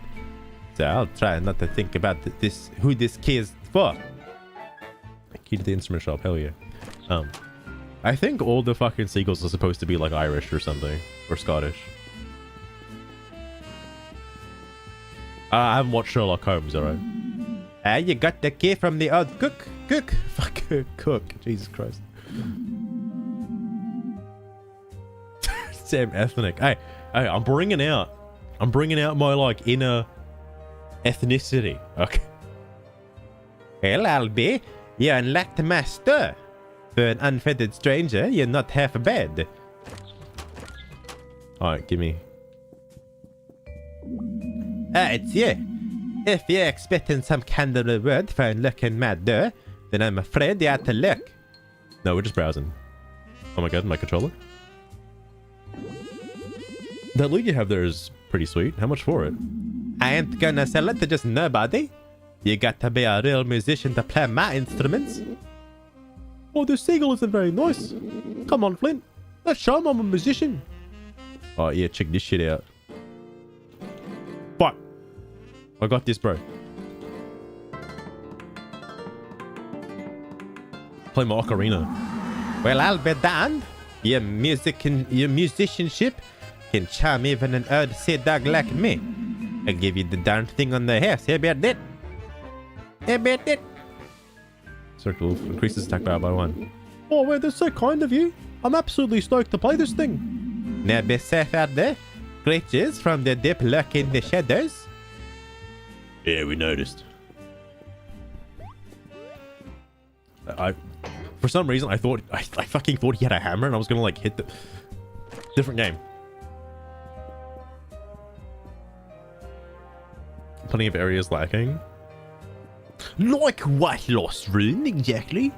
So I'll try not to think about this, who this key is for. Key to the instrument shop, hell yeah. I think all the fucking seagulls are supposed to be like Irish or something, or Scottish. I haven't watched Sherlock Holmes, alright? You got the key from the old cook. Fuck, cook. Jesus Christ. Damn ethnic. Hey, I'm bringing out my like inner Ethnicity. Okay. Well, Albie, you unlocked my store. For an unfettered stranger, you're not half bad. Alright, give me. It's you. If you're expecting some kind of reward for unlocking my door, then I'm afraid you're out to luck. No, we're just browsing. Oh my god, my controller. That loot you have there is pretty sweet. How much for it? I ain't gonna sell it to just nobody. You got to be a real musician to play my instruments. Oh, this seagull isn't very nice. Come on, Flint. Let's show him I'm a musician. Oh, yeah, check this shit out. Fuck. I got this, bro. Play my ocarina. Well, I'll be damned. Your musicianship can charm even an old sea dog like me. I'll give you the darn thing on the house. How about that? How about that? Circle increases attack power by 1. Oh, wait, that's so kind of you. I'm absolutely stoked to play this thing. Now be safe out there. Creatures from the deep lurk in the shadows. Yeah, we noticed. For some reason, I fucking thought he had a hammer and I was gonna like hit the different game. Plenty of areas lacking. Like what lost rune exactly?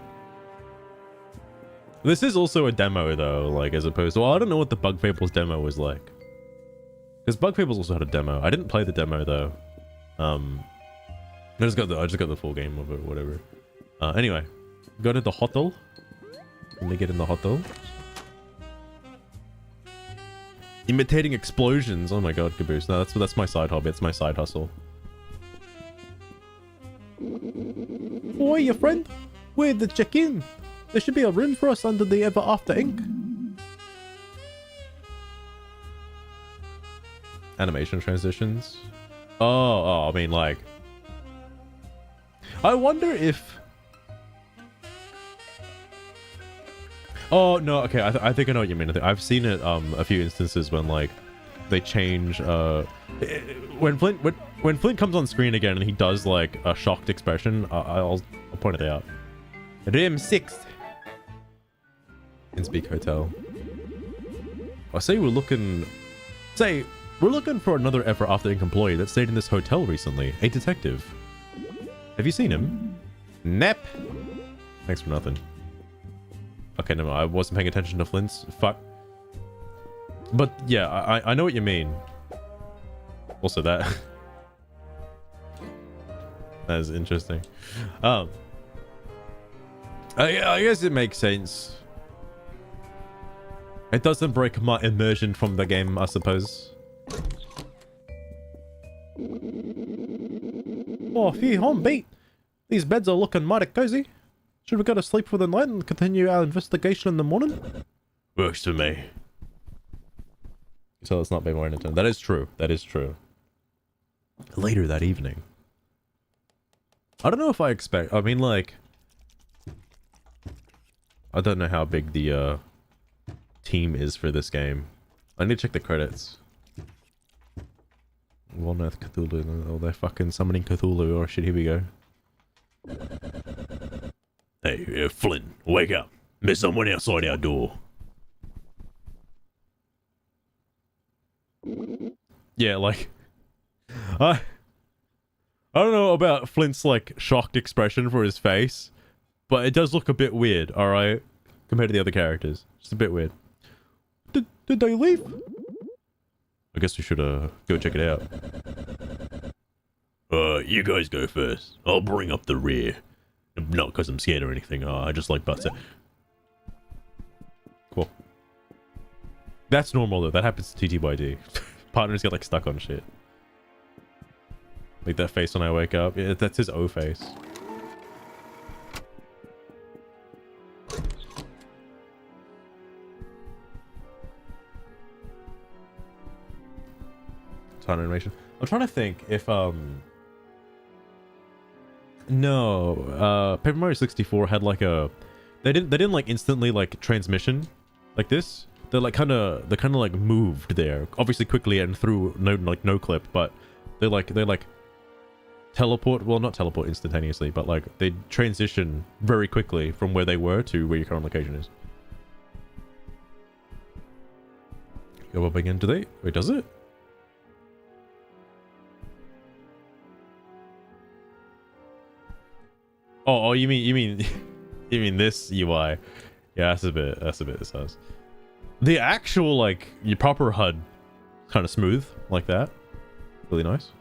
This is also a demo though, like as opposed to, well, I don't know what the Bug Fables demo was like. Because Bug Fables also had a demo. I didn't play the demo though. I just got the full game of it, whatever. Anyway, go to the hotel. Let me get in the hotel. Imitating explosions. Oh my god, Caboose. No, that's my side hobby. It's my side hustle. Oi, your friend. Where'd the check in? There should be a room for us under the Ever After ink. Animation transitions. Oh, I mean like. I wonder if. Oh no, okay. I think I know what you mean. I've seen it a few instances when like they change when Flint comes on screen again and he does like a shocked expression. I'll point it out. Room 6. Inspeak Hotel. I say we're looking for another Ever After Ink employee that stayed in this hotel recently. A detective. Have you seen him? Nep. Thanks for nothing. Okay, no, I wasn't paying attention to Flint's. Fuck. But yeah, I know what you mean. Also that. That is interesting. I guess it makes sense. It doesn't break my immersion from the game, I suppose. Oh, phew, home beat. These beds are looking mighty cozy. Should we go to sleep for the night and continue our investigation in the morning? Works for me. So it's not being more entertaining. That is true. That is true. Later that evening. I don't know if I expect... I mean, like... I don't know how big the team is for this game. I need to check the credits. One Earth Cthulhu. Oh, they're fucking summoning Cthulhu. Oh shit, here we go. Hey, Flynn, wake up. There's someone outside our door. Yeah, like... I don't know about Flint's, like, shocked expression for his face, but it does look a bit weird, alright? Compared to the other characters. Just a bit weird. Did they leave? I guess we should, go check it out. You guys go first. I'll bring up the rear. Not because I'm scared or anything. I just like butts. Cool. That's normal, though. That happens to TTYD. Partners get, like, stuck on shit. Like that face when I wake up. Yeah, that's his O face. Ton animation. I'm trying to think if no, Paper Mario 64 had like a they didn't like instantly like transmission like this. They kind of like moved there, obviously quickly and through no clip, but they like teleport, well, not teleport instantaneously, but like they transition very quickly from where they were to where your current location is. Go up again. Do they? Wait, does it? Oh, you mean you mean this UI? Yeah, that's a bit sus. The actual like your proper HUD, kind of smooth like that. Really nice.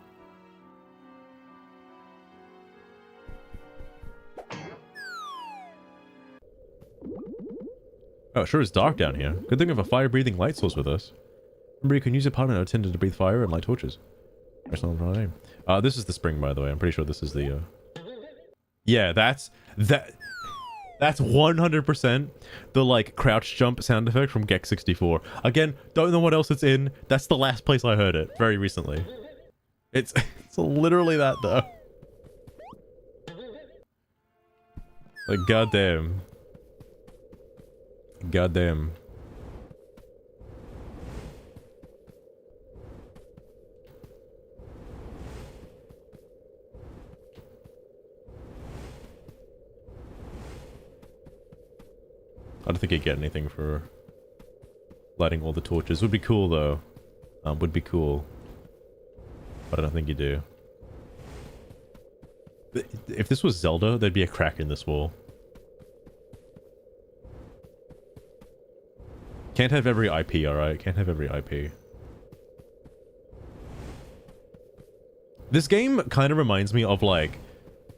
Oh, it sure is dark down here. Good thing we have a fire-breathing light source with us. Remember, you can use your partner attendant to breathe fire and light torches. That's not the right name. This is the spring, by the way. I'm pretty sure this is the. Yeah, that's 100% the like crouch jump sound effect from Gex 64. Again, don't know what else it's in. That's the last place I heard it very recently. It's literally that though. Like goddamn. Goddamn. I don't think you'd get anything for lighting all the torches. Would be cool though. Would be cool. But I don't think you do. If this was Zelda, there'd be a crack in this wall. Can't have every IP, alright? Can't have every IP. This game kind of reminds me of like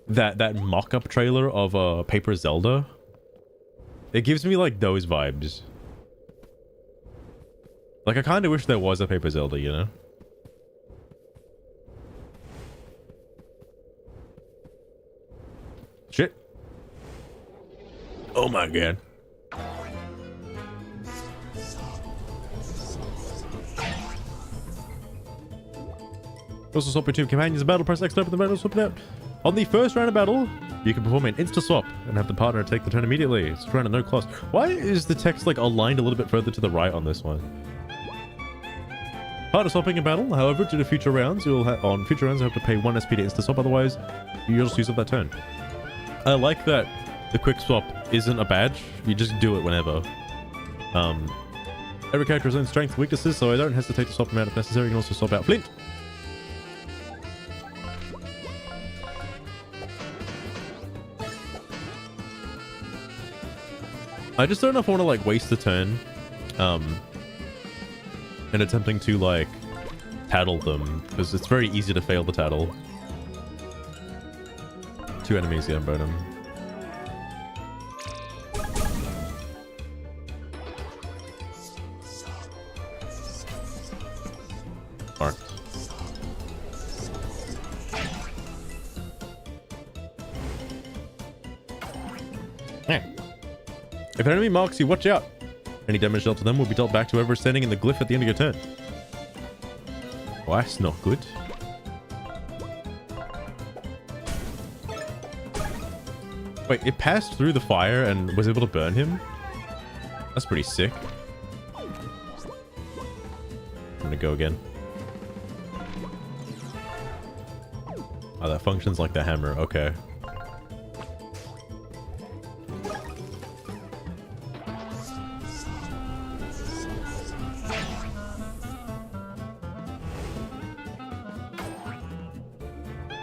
that mock-up trailer of Paper Zelda. It gives me like those vibes. Like I kind of wish there was a Paper Zelda, you know? Shit. Oh my god. Also swap between companions in battle, press X to open the battle, swap it out. On the first round of battle, you can perform an insta-swap and have the partner take the turn immediately. It's round at no cost. Why is the text like aligned a little bit further to the right on this one? Partner swapping in battle, however, due to future rounds, you'll on future rounds you have to pay 1 SP to insta-swap, otherwise you'll just use up that turn. I like that the quick swap isn't a badge, you just do it whenever. Every character has own strengths and weaknesses, so I don't hesitate to swap them out if necessary. You can also swap out Flint. I just don't know if I want to like waste the turn in attempting to like tattle them, because it's very easy to fail the tattle. 2 enemies, yeah, burn them. Marked. If an enemy marks you, watch out. Any damage dealt to them will be dealt back to whoever is standing in the glyph at the end of your turn. Oh, that's not good. Wait, it passed through the fire and was able to burn him? That's pretty sick. I'm gonna go again. Oh, that functions like the hammer. Okay.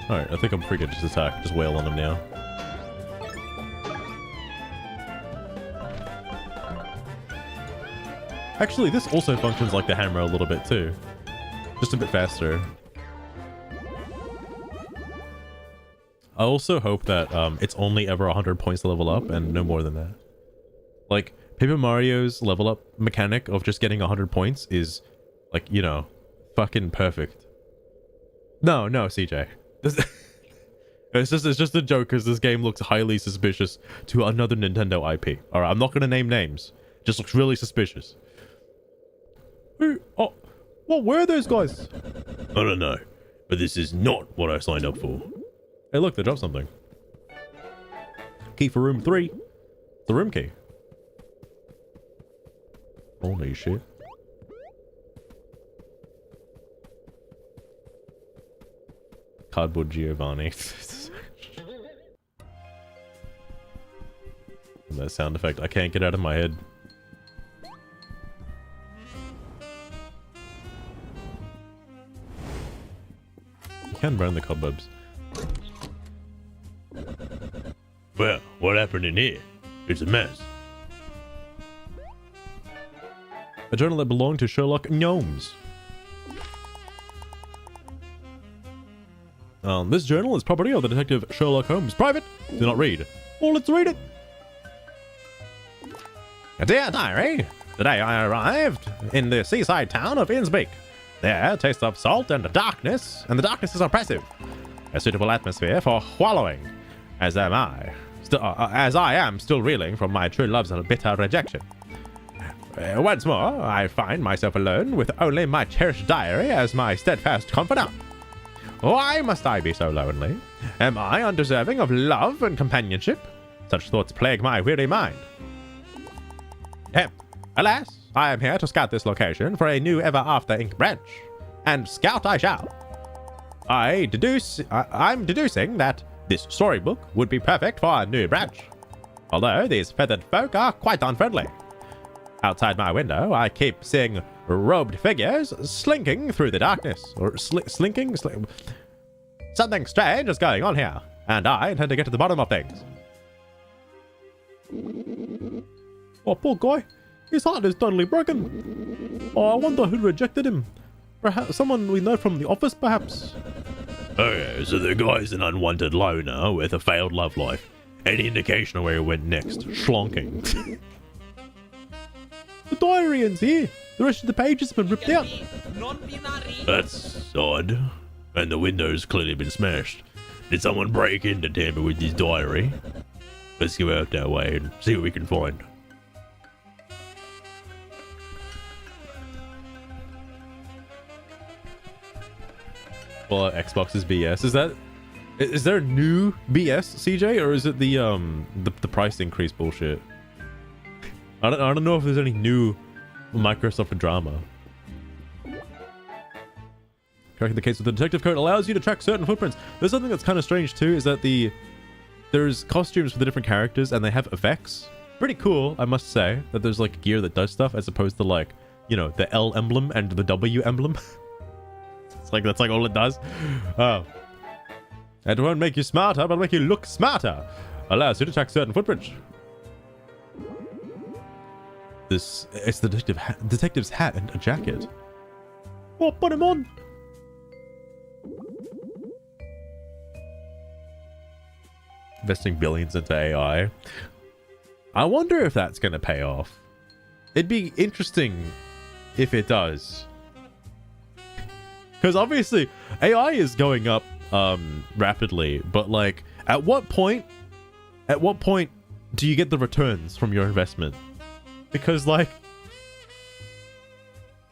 Alright, I think I'm pretty good to attack. Just wail on him now. Actually, this also functions like the hammer a little bit too. Just a bit faster. I also hope that it's only ever 100 points to level up and no more than that. Like, Paper Mario's level up mechanic of just getting 100 points is, like, you know, fucking perfect. No, CJ. It's just a joke because this game looks highly suspicious to another Nintendo IP. Alright, I'm not going to name names. Just looks really suspicious. Oh, what were those guys? I don't know, but this is not what I signed up for. Hey, look, they dropped something. Key for room 3. The room key. Holy shit. Cardboard Giovanni. That sound effect, I can't get out of my head. You can burn the cobwebs. Well, what happened in here? It's a mess. A journal that belonged to Sherlock Gnomes. This journal is property of the detective Sherlock Holmes. Private. Do not read. Well, let's read it. Dear diary, today I arrived in the seaside town of Innsbruck. There, taste of salt and darkness, and the darkness is oppressive. A suitable atmosphere for wallowing, as am I. As I am still reeling from my true love's bitter rejection. Once more, I find myself alone with only my cherished diary as my steadfast confidant. Why must I be so lonely? Am I undeserving of love and companionship? Such thoughts plague my weary mind. Alas, I am here to scout this location for a new Ever After Ink branch. And scout I shall. I'm deducing that this storybook would be perfect for a new branch. Although these feathered folk are quite unfriendly. Outside my window, I keep seeing robed figures slinking through the darkness. Or slinking? Something strange is going on here, and I intend to get to the bottom of things. Oh, poor guy. His heart is totally broken. Oh, I wonder who rejected him. Perhaps someone we know from the office, perhaps. Okay, so the guy's an unwanted loner with a failed love life. Any indication of where he went next? Schlonking. The diary ends here. The rest of the page has been ripped out. That's odd. And the window's clearly been smashed. Did someone break in to tamper with his diary? Let's go out that way and see what we can find. Well, Xbox's BS. Is there new BS, CJ, or is it the price increase bullshit? I don't know if there's any new Microsoft drama. Cracking the case with the detective coat allows you to track certain footprints. There's something that's kind of strange too, is that there's costumes for the different characters and they have effects. Pretty cool, I must say, that there's like gear that does stuff as opposed to like, you know, the L emblem and the W emblem. It's like, that's like all it does. Oh. It won't make you smarter, but make you look smarter. Allows you to track certain footprints. It's the detective's hat and a jacket. Oh, put him on. Investing billions into AI. I wonder if that's going to pay off. It'd be interesting if it does. Because obviously AI is going up rapidly, but like at what point do you get the returns from your investment? Because like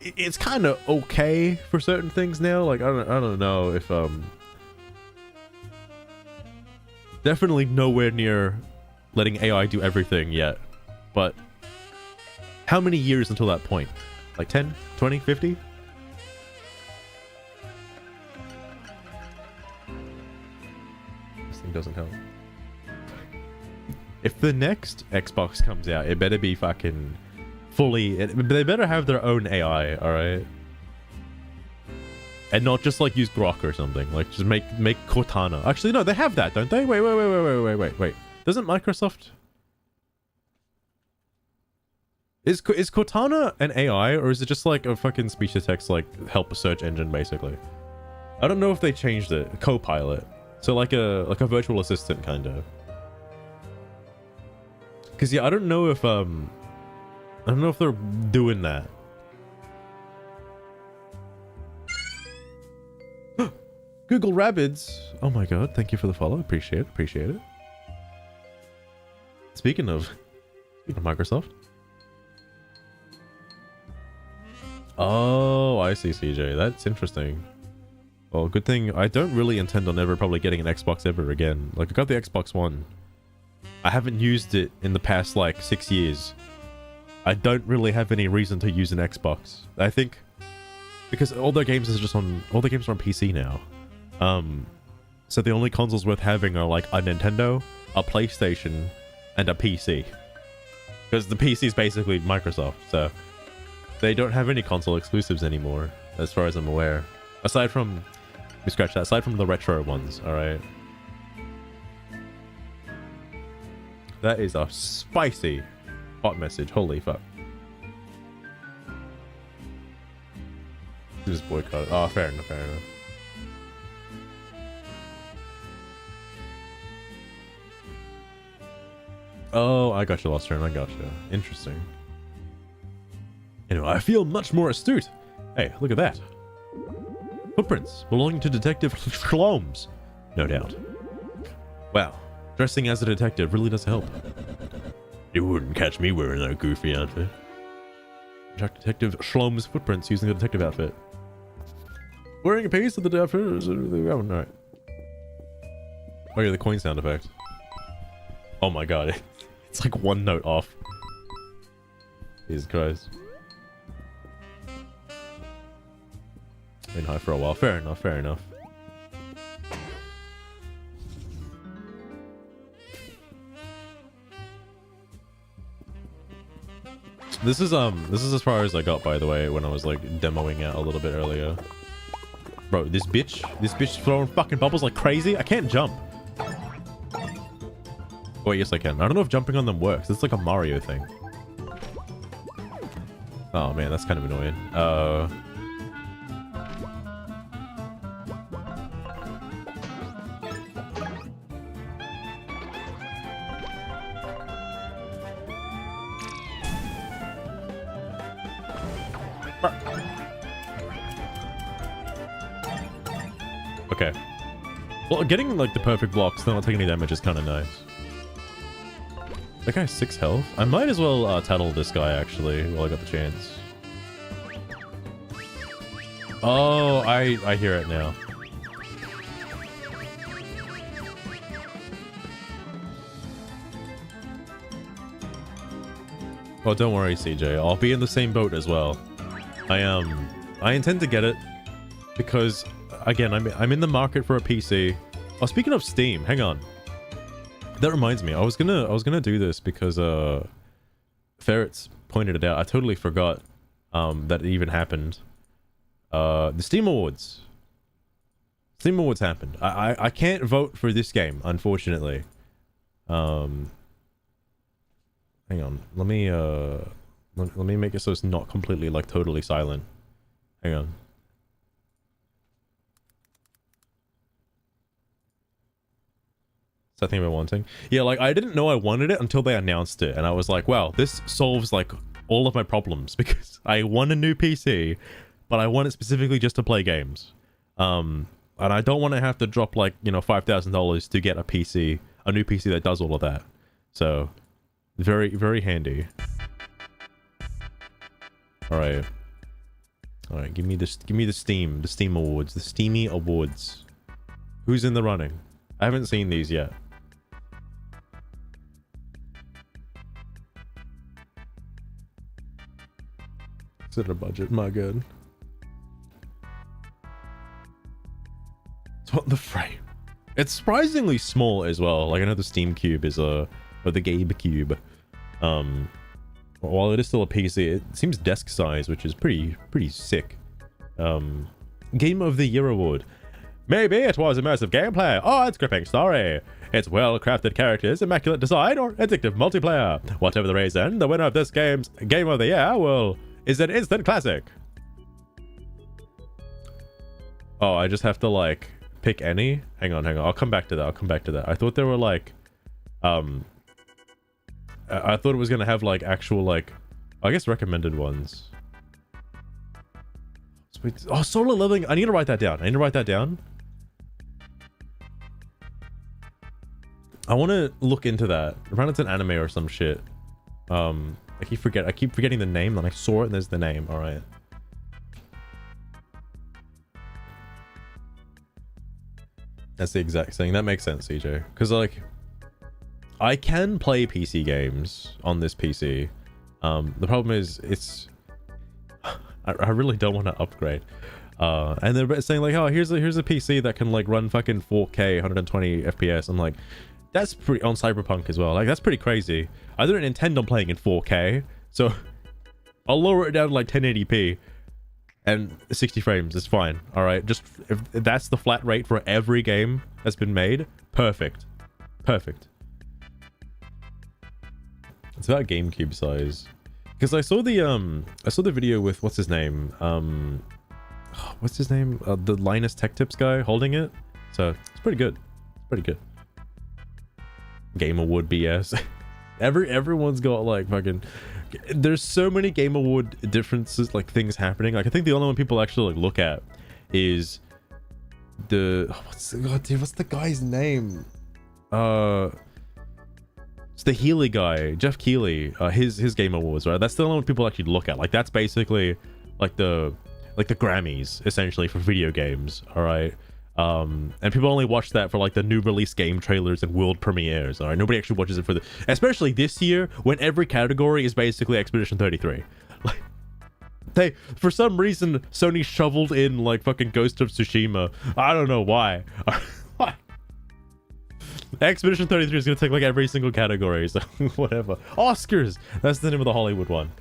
it's kind of okay for certain things now. Like I don't know if definitely nowhere near letting AI do everything yet. But how many years until that point? Like 10, 20, 50? This thing doesn't help. If the next Xbox comes out, it better be fucking fully... they better have their own AI, alright? And not just like use Grok or something. Like just make Cortana. Actually, no, they have that, don't they? Wait. Doesn't Microsoft... Is Cortana an AI, or is it just like a fucking speech-to-text like help search engine basically? I don't know if they changed it. Copilot. So like a virtual assistant kind of. Cause yeah, I don't know if they're doing that. Google Rabbids. Oh my god, thank you for the follow. Appreciate it. Speaking of Microsoft. Oh, I see, CJ. That's interesting. Well, good thing I don't really intend on ever probably getting an Xbox ever again. Like I got the Xbox One. I haven't used it in the past like 6 years. I don't really have any reason to use an Xbox. I think because all the games are on PC now. So the only consoles worth having are like a Nintendo, a PlayStation, and a PC. Because the PC is basically Microsoft, so they don't have any console exclusives anymore, as far as I'm aware. Aside from, we scratch that. Aside from the retro ones, all right. That is a spicy hot message. Holy fuck. Just boycott. Oh, fair enough. Fair enough. Oh, I got you, Lost Turn. I got you. Interesting. Anyway, I feel much more astute. Hey, look at that. Footprints belonging to Detective Shlomes. No doubt. Wow. Dressing as a detective really does help. You wouldn't catch me wearing that goofy outfit. Track Detective Shlome's footprints using the detective outfit. Wearing a piece of the outfit. Oh, no. Oh yeah, the coin sound effect. Oh my god, it's like one note off. Jesus Christ. Been high for a while. Fair enough, fair enough. This is as far as I got, by the way, when I was like demoing it a little bit earlier. Bro, this bitch throwing fucking bubbles like crazy. I can't jump. Oh, yes I can. I don't know if jumping on them works. It's like a Mario thing. Oh man, that's kind of annoying. Okay. Well, getting like the perfect blocks, then not taking any damage is kind of nice. That guy's 6 health. I might as well tattle this guy actually while I got the chance. Oh, I hear it now. Oh, don't worry, CJ. I'll be in the same boat as well. I intend to get it because, again, I'm in the market for a PC. Oh, speaking of Steam, hang on. That reminds me, I was gonna do this because Ferrets pointed it out. I totally forgot that it even happened. The Steam Awards. Steam Awards happened. I can't vote for this game, unfortunately. Hang on. Let me make it so it's not completely like totally silent. Hang on. Is that thing I've been wanting? Yeah, like I didn't know I wanted it until they announced it, and I was like, wow, this solves like all of my problems because I want a new PC, but I want it specifically just to play games. And I don't want to have to drop like, you know, $5,000 to get a PC, a new PC that does all of that. So, very, very handy. All right, give me the Steam Awards, the Steamy Awards. Who's in the running? I haven't seen these yet. Consider budget, my god. What the frame? It's surprisingly small as well. Like I know the Steam Cube is or the Gabe Cube. While it is still a PC, it seems desk size, which is pretty sick. Game of the Year award. Maybe it was immersive gameplay, or it's gripping story. It's well-crafted characters, immaculate design, or addictive multiplayer. Whatever the reason, the winner of this game's Game of the Year is an instant classic. Oh, I just have to like pick any? Hang on. I'll come back to that. I thought there were like I thought it was gonna have like actual like I guess recommended ones. Oh, Solo Leveling. I need to write that down. I want to look into that. Apparently it's an anime or some shit. I keep forgetting the name. Then I saw it and there's the name. All right. That's the exact thing. That makes sense, CJ. Because like, I can play PC games on this PC. The problem is it's. I really don't want to upgrade. And they're saying like, oh, here's a PC that can like run fucking 4K 120 FPS. I'm like, that's pretty on Cyberpunk as well. Like that's pretty crazy. I didn't intend on playing in 4K, so I'll lower it down to like 1080p and 60 frames is fine. All right, just if that's the flat rate for every game that's been made, perfect. It's about GameCube size, because I saw the video with what's his name, the Linus Tech Tips guy holding it, so it's pretty good. Game Award BS. Everyone's got like fucking, there's so many Game Award differences, like things happening. Like I think the only one people actually like look at is what's the guy's name? It's the Healy guy, Jeff Keighley. His Game Awards, right? That's the only one people actually look at. Like that's basically like the Grammys essentially for video games. All right. And people only watch that for like the new release game trailers and world premieres. All right, nobody actually watches it for especially this year when every category is basically Expedition 33. Like they, for some reason, Sony shoveled in like fucking Ghost of Tsushima. I don't know why. Why? Expedition 33 is gonna take like every single category, so whatever. Oscars. That's the name of the Hollywood one.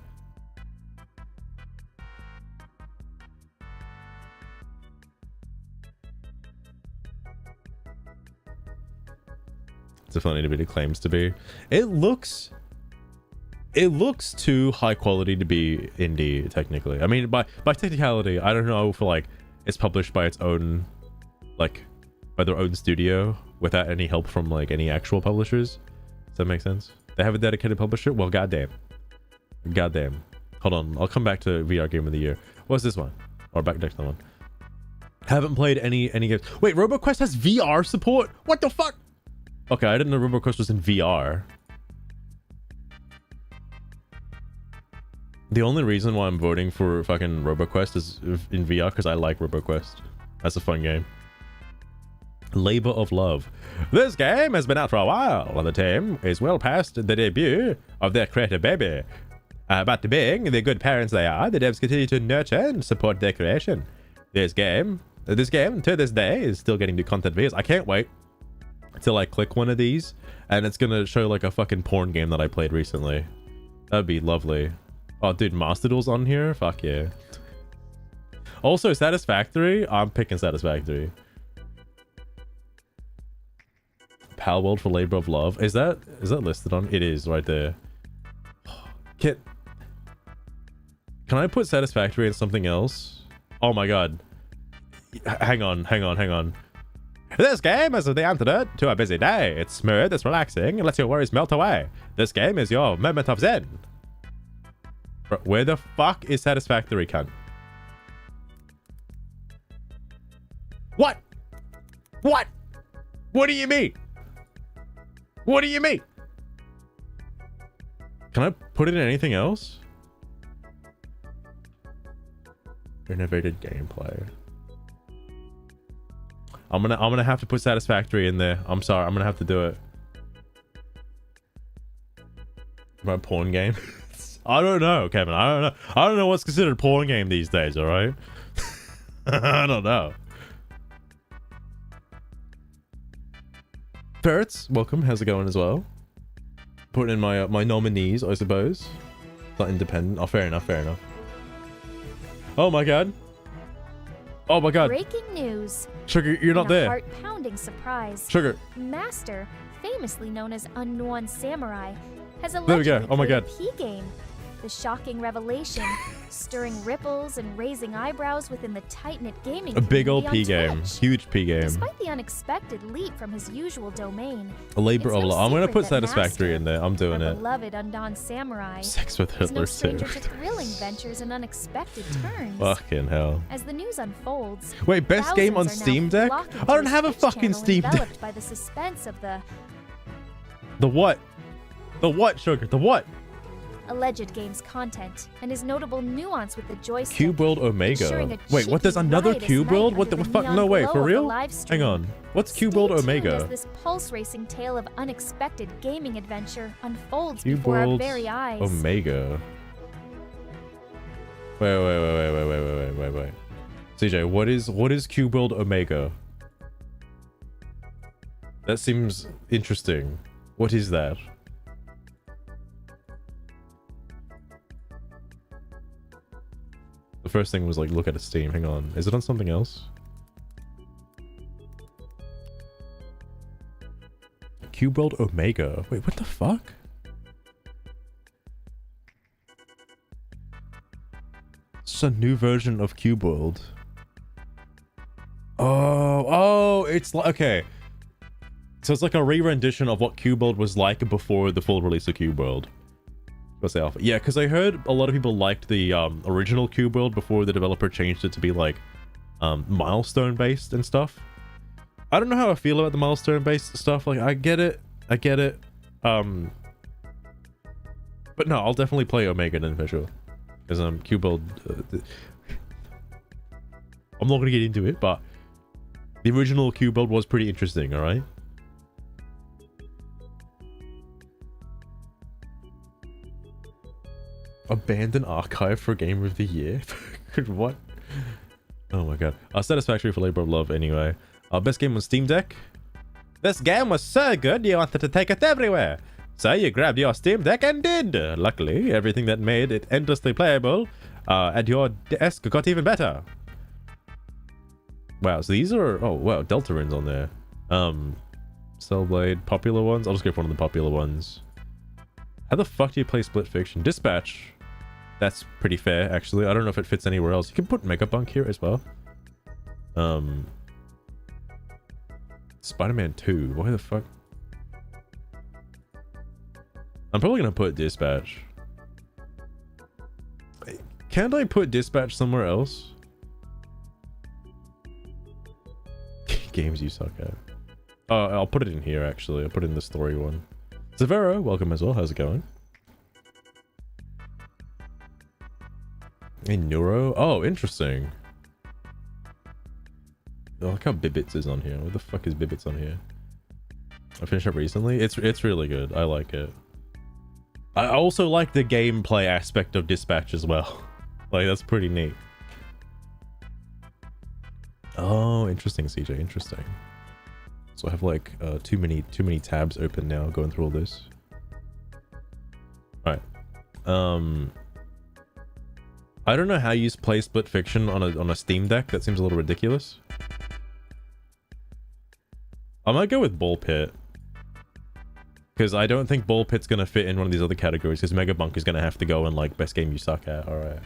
It's a funny bit it claims to be. It looks too high quality to be indie technically. I mean, by technicality, I don't know if like it's published by its own, like by their own studio without any help from like any actual publishers. Does that make sense? They have a dedicated publisher? Well, goddamn. Hold on, I'll come back to VR Game of the Year. What's this one? Or back next one. Haven't played any games. Wait, RoboQuest has VR support? What the fuck? Okay, I didn't know RoboQuest was in VR. The only reason why I'm voting for fucking RoboQuest is in VR because I like RoboQuest. That's a fun game. Labor of Love. This game has been out for a while. The team is well past the debut of their creative baby. But being the good parents they are, the devs continue to nurture and support their creation. This game to this day is still getting new content views. I can't wait till I click one of these and it's gonna show like a fucking porn game that I played recently. That'd be lovely. Oh dude, Master Duel's on here? Fuck yeah. Also Satisfactory. I'm picking Satisfactory. Pal World for Labor of Love. Is that listed on? It is right there. Can I put Satisfactory in something else? Oh my god. Hang on. This game is the antidote to a busy day. It's smooth, it's relaxing, and lets your worries melt away. This game is your moment of zen. Bro, where the fuck is Satisfactory, cunt? What? What do you mean? What do you mean? Can I put it in anything else? Innovated gameplay. I'm gonna have to put Satisfactory in there. I'm sorry, I'm gonna have to do it. My porn game? I don't know, Kevin. I don't know what's considered a porn game these days, alright? I don't know. Ferrets, welcome. How's it going as well? Putting in my nominees, I suppose. Not independent. Oh, fair enough. Oh my god. Oh my god. Breaking news. Sugar, you're not there. Heart-pounding surprise. Sugar. Master, famously known as Unknown Samurai, has There we allegedly go. Oh my played god. a P-game. The shocking revelation, stirring ripples and raising eyebrows within the tight-knit gaming A big old community on P game. Twitch. Huge P game. Despite the unexpected leap from his usual domain, A labor it's of no love. I'm gonna secret put that Satisfactory Master, in there. I'm doing our it. beloved Undone Samurai, Sex with is Hitler no too. stranger to thrilling ventures and unexpected turns. Fucking hell. As the news unfolds, Wait, best game on thousands are now Steam Deck? flocking I to don't his have a Twitch fucking channel, Steam Deck. enveloped by the suspense of the The what? The what, Sugar? The what? alleged game's content and his notable nuance with the joystick. Cube World Omega. ensuring a Wait, what? There's cheeky another riotous Cube night World? What under the the fuck? neon No way, glow for of the real? live Hang stream. on. What's Cube Stay World tuned Omega? as this pulse-racing tale of unexpected gaming adventure unfolds Cube before our World very eyes. Omega. Wait. CJ, what is Cube World Omega? That seems interesting. What is that? The first thing was like, look at its Steam. Hang on. Is it on something else? Cube World Omega. Wait, what the fuck? It's a new version of Cube World. Oh, it's like, okay. So it's like a re-rendition of what Cube World was like before the full release of Cube World. Alpha. Yeah, because I heard a lot of people liked the original Cube World before the developer changed it to be like milestone based and stuff. I don't know how I feel about the milestone based stuff. Like, I get it. But no, I'll definitely play Omega then for sure. Because Cube World, I'm not gonna get into it, but the original Cube World was pretty interesting. All right. Abandoned archive for game of the year. What? Oh my god. Satisfactory for labor of love anyway. Best game on Steam Deck. This game was so good you wanted to take it everywhere. So you grabbed your Steam Deck and did. Luckily, everything that made it endlessly playable at your desk got even better. Wow, so these are... Oh, wow, Deltarune's on there. Cellblade, popular ones. I'll just go for one of the popular ones. How the fuck do you play Split Fiction? Dispatch. That's pretty fair, actually. I don't know if it fits anywhere else. You can put Megabunk here as well. Spider-Man 2. Why the fuck? I'm probably gonna put Dispatch. Can't I put Dispatch somewhere else? Games you suck at. I'll put it in here, actually. I'll put it in the story one. Severo, welcome as well. How's it going? Hey, Neuro. Oh, interesting. Oh, look how Bibbits is on here. What the fuck is Bibbits on here? I finished it recently. It's really good. I like it. I also like the gameplay aspect of Dispatch as well. Like, that's pretty neat. Oh, interesting, CJ. Interesting. So I have like too many tabs open now going through all this. All right. I don't know how you play Split Fiction on a Steam Deck. That seems a little ridiculous. I might go with Ball Pit. Because I don't think Ball Pit's going to fit in one of these other categories. Because Megabunk is going to have to go in like best game you suck at. Alright.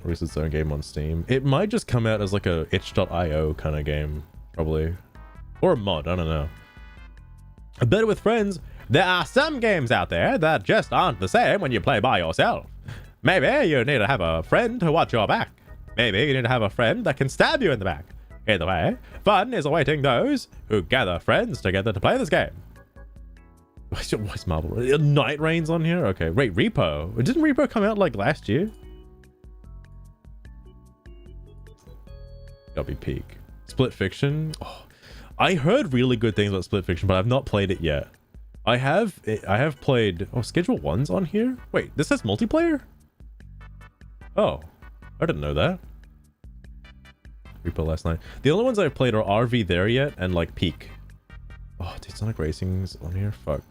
Release its own game on Steam. It might just come out as like a itch.io kind of game. Probably. Or a mod. I don't know. Better with friends. There are some games out there that just aren't the same when you play by yourself. Maybe you need to have a friend to watch your back. Maybe you need to have a friend that can stab you in the back. Either way, fun is awaiting those who gather friends together to play this game. What's Marvel? Night Rain's on here? Okay, wait, Repo. Didn't Repo come out like last year? Gotta be peak. Split Fiction. Oh, I heard really good things about Split Fiction, but I've not played it yet. I have played... Oh, Schedule 1's on here? Wait, this has multiplayer? Oh, I didn't know that. Repo last night. The only ones I've played are RV There Yet and like Peak. Oh, dude, Sonic Racing's on here? Fuck.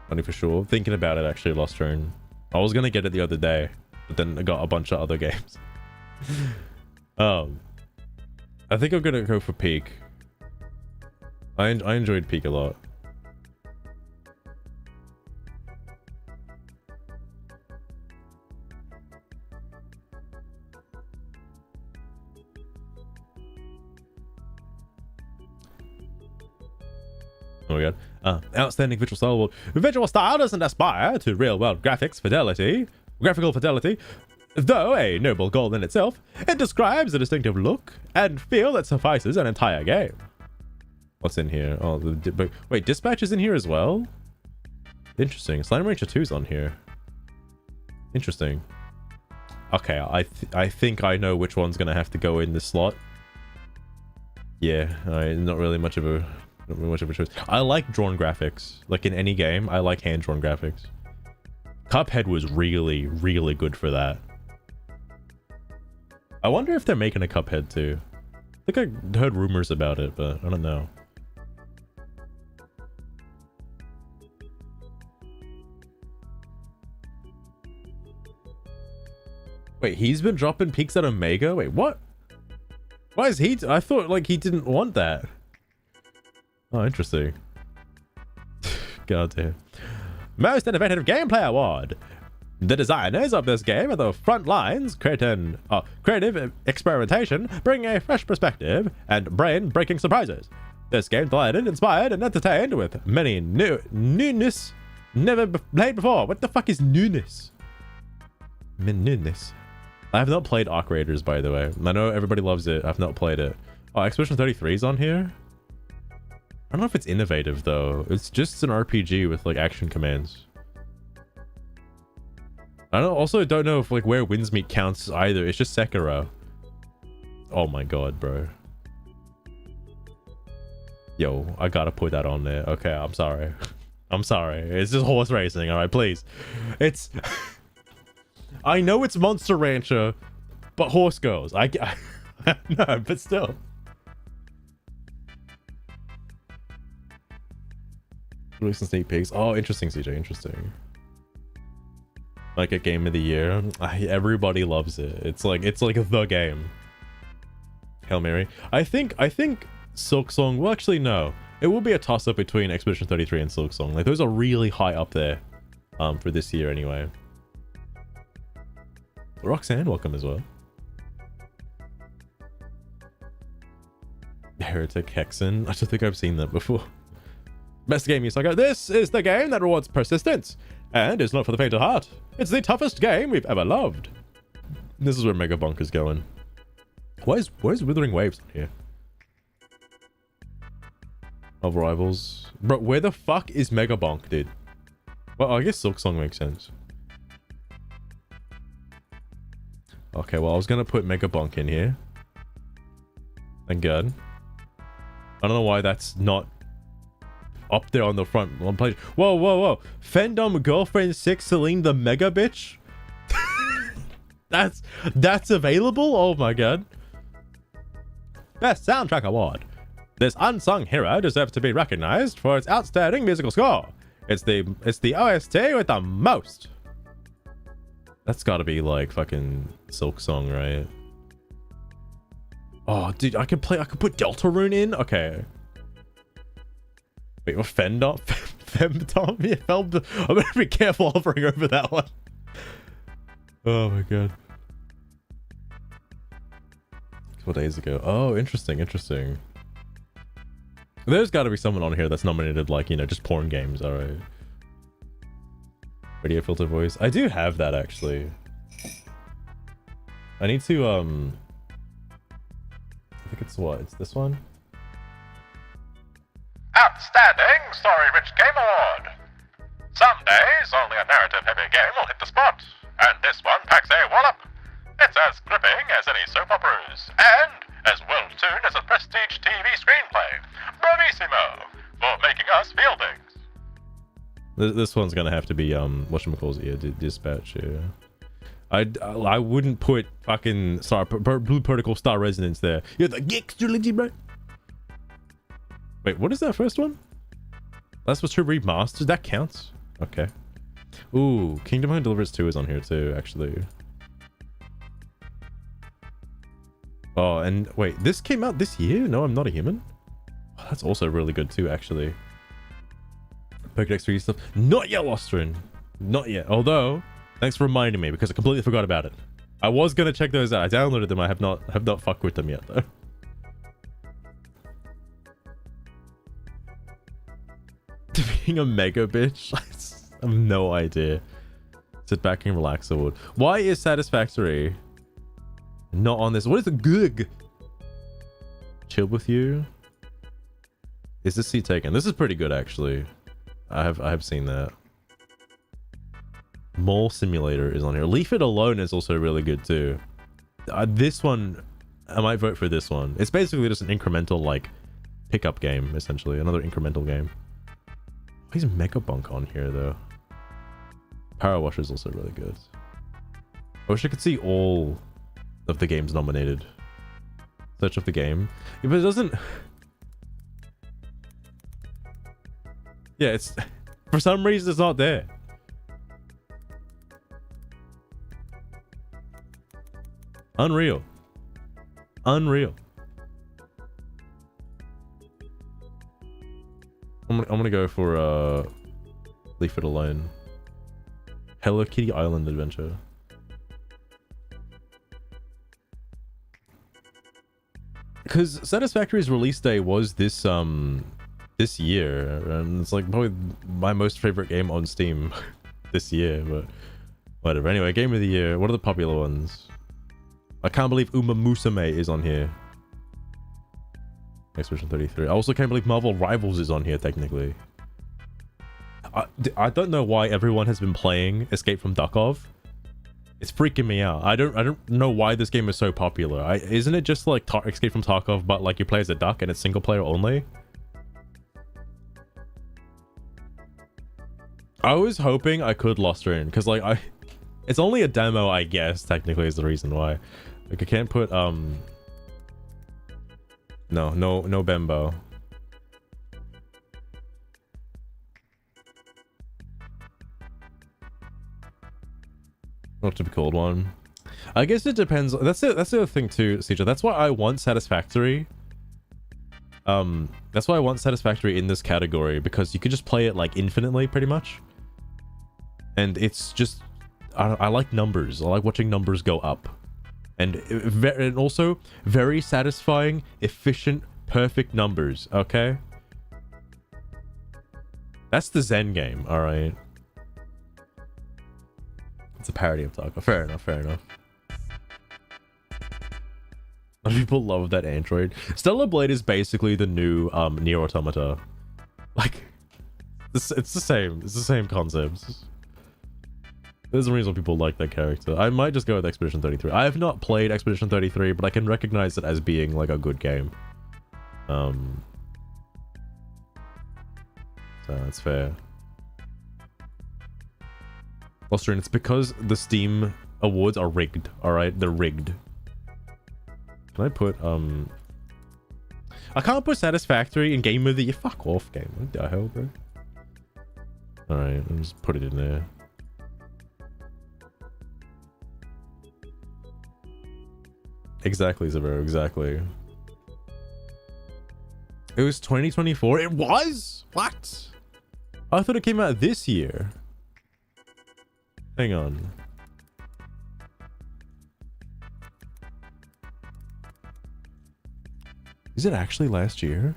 Funny for sure. Thinking about it, actually, Lost Turn. I was gonna get it the other day, but then I got a bunch of other games. I think I'm gonna go for Peak. I enjoyed Peak a lot. Oh my god. Outstanding visual style. Well, visual style doesn't aspire to real-world graphical fidelity, though a noble goal in itself. It describes a distinctive look and feel that suffices an entire game. What's in here? Oh, wait, Dispatch is in here as well? Interesting. Slime Rancher 2's on here. Interesting. Okay, I think I know which one's gonna have to go in this slot. Yeah, not really much of a choice. I like drawn graphics. Like in any game, I like hand-drawn graphics. Cuphead was really, really good for that. I wonder if they're making a Cuphead too. I think I heard rumors about it, but I don't know. Wait, he's been dropping peaks at Omega? Wait, what? Why is he? I thought like he didn't want that. Oh, interesting. God damn. Most innovative gameplay award. The designers of this game are the front lines, creative experimentation, bringing a fresh perspective and brain-breaking surprises. This game delighted, inspired, and entertained with many newness never played before. What the fuck is newness? Newness. I have not played Arc Raiders, by the way. I know everybody loves it. I've not played it. Oh, Expedition 33 is on here? I don't know if it's innovative, though. It's just an RPG with, like, action commands. I also don't know if, like, Where Winds Meet counts either. It's just Sekiro. Oh my god, bro. Yo, I gotta put that on there. Okay, I'm sorry. I'm sorry. It's just horse racing, alright? Please. It's... I know it's Monster Rancher, but horse girls. No, but still. Releasing sneak peeks. Oh, interesting, CJ. Interesting. Like a game of the year. Everybody loves it. It's like the game. Hail Mary. I think Silk Song. Well, actually, no. It will be a toss up between Expedition 33 and Silk Song. Like those are really high up there, for this year anyway. Roxanne, welcome as well. Heretic Hexen. I don't think I've seen that before. Best game you sucker. This is the game that rewards persistence and is not for the faint of heart. It's the toughest game we've ever loved. This is where Mega Bonk is going. Why is Withering Waves on here? Of Rivals. Bro, where the fuck is Mega Bonk, dude? Well, I guess Silk Song makes sense. Okay, well, I was gonna put Mega Bonk in here. Thank God. I don't know why that's not up there on the front one page. Whoa, whoa, whoa. Fandom Girlfriend 6 Celine the Mega Bitch? That's available? Oh my god. Best Soundtrack Award. This unsung hero deserves to be recognized for its outstanding musical score. It's the OST with the most. That's gotta be like fucking Silk Song, right? Oh, dude, I could put Deltarune in? Okay. Wait, what? Femdom? Femdom? Yeah, I'm gonna be careful hovering over that one. Oh my god. 4 days ago. Oh, interesting, interesting. There's gotta be someone on here that's nominated, like, you know, just porn games, alright. Radio filter voice. I do have that, actually. I need to, I think it's what? It's this one? Outstanding Story-Rich Game Award. Some days, only a narrative-heavy game will hit the spot, and this one packs a wallop. It's as gripping as any soap operas, and as well-tuned as a prestige TV screenplay. Bravissimo for making us feel things. This one's gonna have to be whatchamacallit, yeah, Dispatch, yeah. I wouldn't put fucking Blue Protocol Star Resonance there. You're the geek trilogy, bro. Wait, what is that first one? That's what's true remastered. That counts. Okay. Ooh, Kingdom Hearts Deliverance 2 is on here too, actually. Oh, and wait, this came out this year? No, I'm Not a Human. Oh, that's also really good too, actually. Pokédex 3D stuff. Not yet, Lostrin. Not yet. Although, thanks for reminding me because I completely forgot about it. I was gonna check those out. I downloaded them. I have not fucked with them yet though. Being a mega bitch. I have no idea. Sit back and relax award. Why is Satisfactory not on this? What is a good? Chill with you. Is this seat taken? This is pretty good actually. I have seen that. Mall Simulator is on here. Leave It Alone is also really good too. This one, I might vote for this one. It's basically just an incremental like pickup game essentially. Another incremental game. Why is Mega Bunk on here though? Power Wash is also really good. I wish I could see all of the games nominated. Search of the game. If it doesn't... Yeah, it's... For some reason, it's not there. Unreal. Unreal. I'm gonna go for Leave It Alone. Hello Kitty Island Adventure. Because Satisfactory's release day was this this year, and it's like probably my most favorite game on Steam this year, but whatever. Anyway, game of the year. What are the popular ones? I can't believe Uma Musume is on here. Expedition 33. I also can't believe Marvel Rivals is on here technically. I don't know why everyone has been playing Escape from Tarkov. It's freaking me out. I don't know why this game is so popular. Isn't it just like Escape from Tarkov, but like you play as a duck and it's single player only? I was hoping I could Lost her in because like it's only a demo, I guess. Technically, is the reason why. Like I can't put no Bembo. Not to be called one. I guess it depends. That's the other thing too, CJ. That's why I want Satisfactory. That's why I want Satisfactory in this category, because you could just play it like infinitely, pretty much. And it's just, I like numbers. I like watching numbers go up. And also very satisfying, efficient, perfect numbers. Okay, that's the Zen game. All right. It's a parody of Taco. Fair enough, fair enough. People love that android. Stellar Blade is basically the new Nier Automata. Like, it's the same. It's the same concepts. There's a reason people like that character. I might just go with Expedition 33. I have not played Expedition 33, but I can recognize it as being like a good game. So that's fair. Austrian, it's because the Steam awards are rigged. All right, they're rigged. Can I put I can't put Satisfactory in Game of the Year. Fuck off, game. What the hell, bro? All right, I'll just put it in there. Exactly, Zabero. Exactly. It was 2024. It was? What? I thought it came out this year. Hang on. Is it actually last year?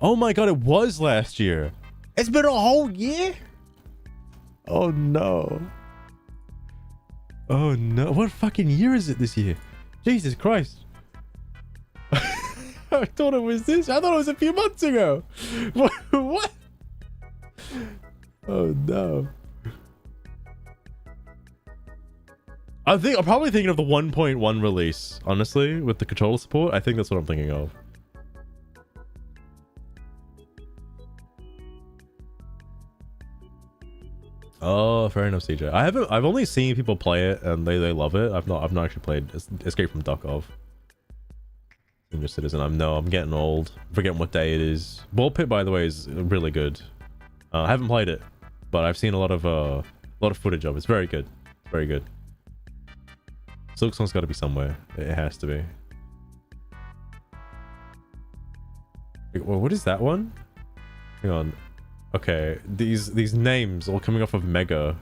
Oh my god, it was last year. It's been a whole year? Oh no. Oh no. What fucking year is it this year? Jesus Christ. I thought it was this. I thought it was a few months ago. What? Oh no. I'm probably thinking of the 1.1 release, honestly, with the controller support. I think that's what I'm thinking of. Oh, fair enough, CJ. I've only seen people play it and they love it. I've not actually played Escape from Tarkov. Senior Citizen. I'm getting old. I'm forgetting what day it is. Ball Pit, by the way, is really good. I haven't played it, but I've seen a lot of footage of it. It's very good. Very good. Silk Song's got to be somewhere. It has to be. Well, what is that one? Hang on. Okay, these names all coming off of Mega.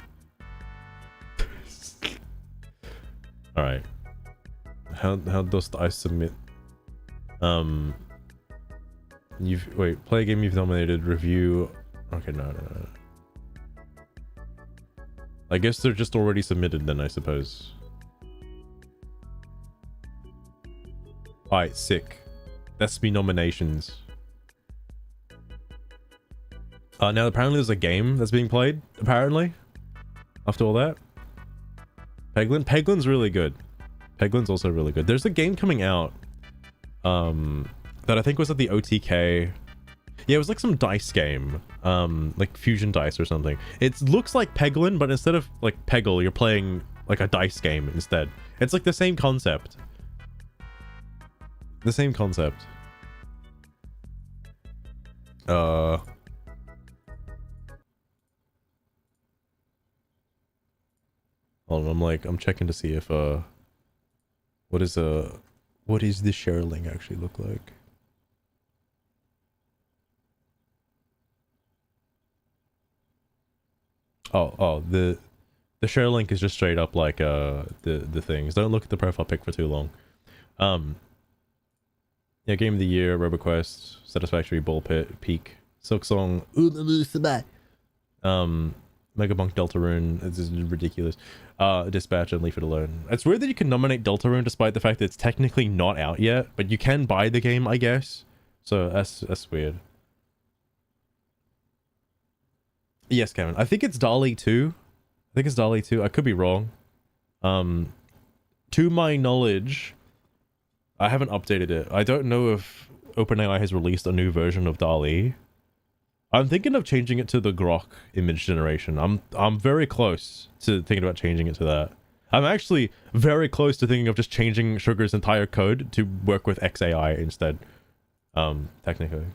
All right. How does I submit? Wait. Play a game you've nominated. Review. Okay, no. I guess they're just already submitted then, I suppose. Alright, sick. That's me nominations. Now apparently there's a game that's being played, apparently. After all that. Peglin's really good. Peglin's also really good. There's a game coming out that I think was at the OTK. Yeah, it was like some dice game, like Fusion Dice or something. It looks like Peglin, but instead of like Peggle, you're playing like a dice game instead. It's like the same concept. The same concept. Hold on, I'm checking to see if what does the share link actually look like? The share link is just straight up like the things. Don't look at the profile pic for too long. Yeah, Game of the Year, RoboQuest, Satisfactory, Ball Pit, Peak, Silksong, Megabunk, Deltarune. This is ridiculous. Dispatch and Leave It Alone. It's weird that you can nominate Deltarune despite the fact that it's technically not out yet, but you can buy the game, I guess. So that's weird. Yes, Kevin. I think it's DALL-E 2. I think it's DALL-E 2. I could be wrong. To my knowledge, I haven't updated it. I don't know if OpenAI has released a new version of DALL-E. I'm thinking of changing it to the Grok image generation. I'm very close to thinking about changing it to that. I'm actually very close to thinking of just changing Sugar's entire code to work with XAI instead. Technically.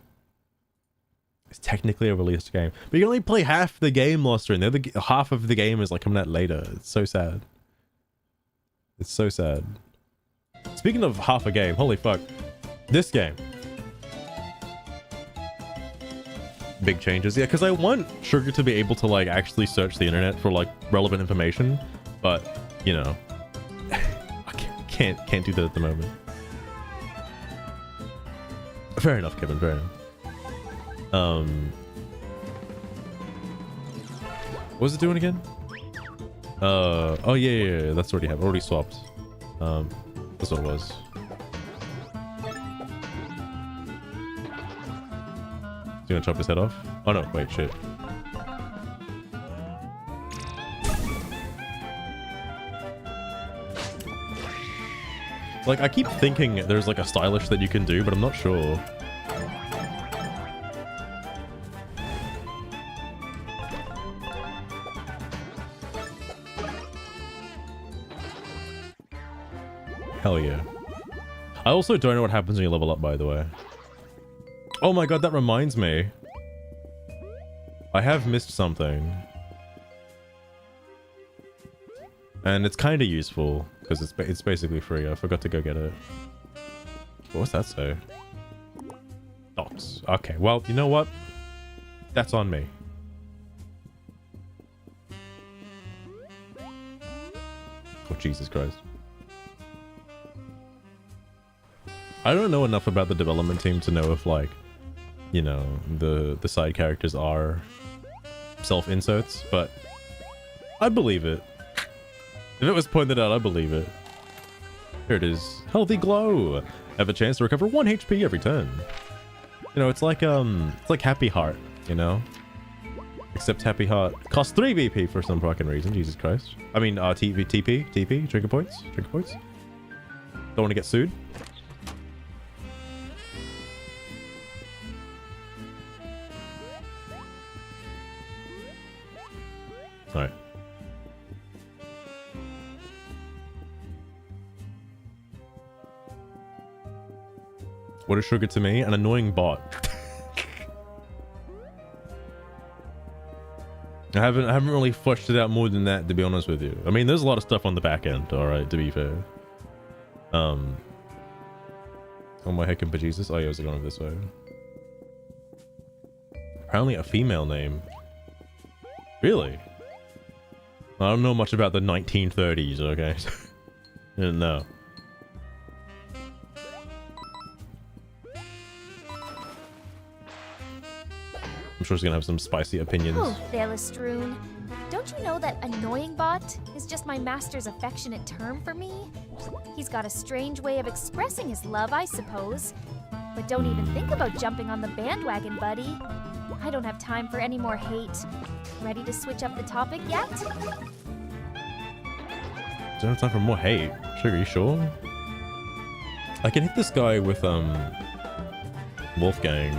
It's technically a released game. But you can only play half the game, Loster, and the other half of the game is like coming out later. It's so sad. It's so sad. Speaking of half a game, holy fuck. This game. Big changes. Yeah, because I want Sugar to be able to like actually search the internet for like relevant information. But, you know, I can't do that at the moment. Fair enough, Kevin, fair enough. What was it doing again? Oh yeah, that's already happened. Already swapped. That's what it was. Is he gonna chop his head off? Oh no, wait, shit. Like, I keep thinking there's like a stylish that you can do, but I'm not sure. Hell yeah. I also don't know what happens when you level up, by the way. Oh my god, that reminds me. I have missed something. And it's kind of useful, because it's basically free. I forgot to go get it. What's that say? Docs. Okay, well, you know what? That's on me. Oh, Jesus Christ. I don't know enough about the development team to know if, like, you know, the side characters are self-inserts, but I believe it. If it was pointed out, I believe it. Here it is. Healthy Glow. Have a chance to recover 1 HP every turn. You know, it's like Happy Heart, you know? Except Happy Heart costs 3 BP for some fucking reason, Jesus Christ. I mean, TP, trigger points. Don't want to get sued. Alright. What is Sugar to me? An annoying bot. I haven't really fleshed it out more than that, to be honest with you. I mean, there's a lot of stuff on the back end, alright, to be fair. Oh my heckin' bejesus. Oh yeah, was it going this way? Apparently a female name. Really? I don't know much about the 1930s, okay? No. I'm sure she's gonna have some spicy opinions. Oh, Thalestroon. Don't you know that annoying bot is just my master's affectionate term for me? He's got a strange way of expressing his love, I suppose. But don't even think about jumping on the bandwagon, buddy. I don't have time for any more hate. Ready to switch up the topic yet? Don't have time for more hate. Sugar, you sure? I can hit this guy with Wolfgang.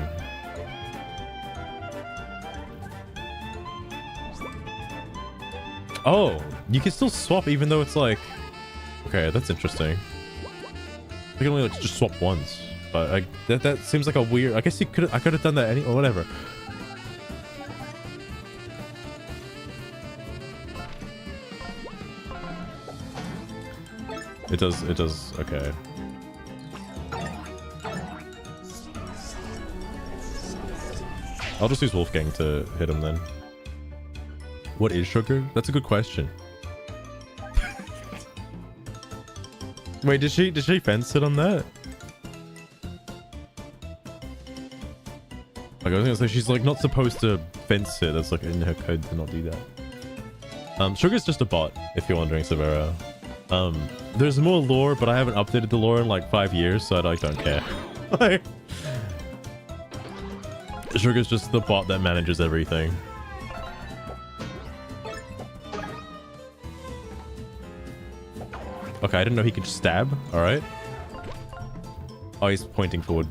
Oh, you can still swap even though it's like... Okay, that's interesting. You can only like, just swap once. But that seems like a weird... I guess I could have done that or whatever. It does, okay. I'll just use Wolfgang to hit him then. What is sugar? That's a good question. Wait, did she fence it on that? Like, I was gonna say she's like not supposed to fence it. That's like in her code to not do that. Sugar's just a bot, if you're wondering, Severa. There's more lore, but I haven't updated the lore in like 5 years, so I like don't care. Like, Sugar's just the bot that manages everything. Okay, I didn't know he could stab. All right. Oh, he's pointing forward.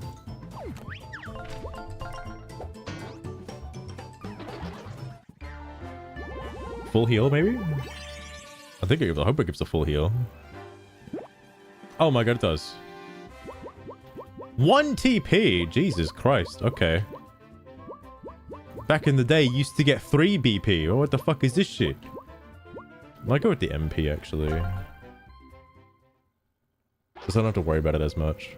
Full heal, maybe? I hope it gives a full heal. Oh my god, it does. 1 TP! Jesus Christ. Okay. Back in the day, you used to get 3 BP. Oh, what the fuck is this shit? I might go with the MP, actually. Because I don't have to worry about it as much.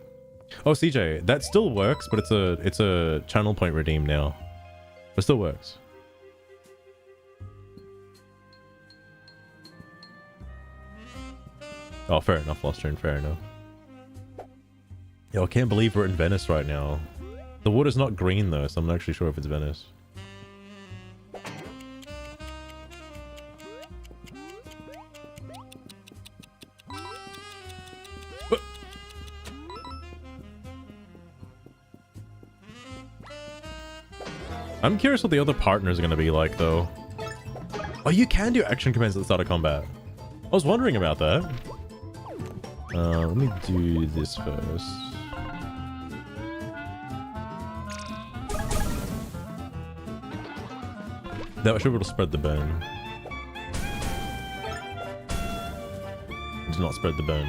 Oh, CJ, that still works, but it's a channel point redeem now. It still works. Oh, fair enough, Lost Turn, fair enough. Yo, I can't believe we're in Venice right now. The water's not green though, so I'm not actually sure if it's Venice. I'm curious what the other partners are going to be like, though. Oh, you can do action commands at the start of combat. I was wondering about that. Let me do this first. That should be able to spread the burn. Do not spread the burn.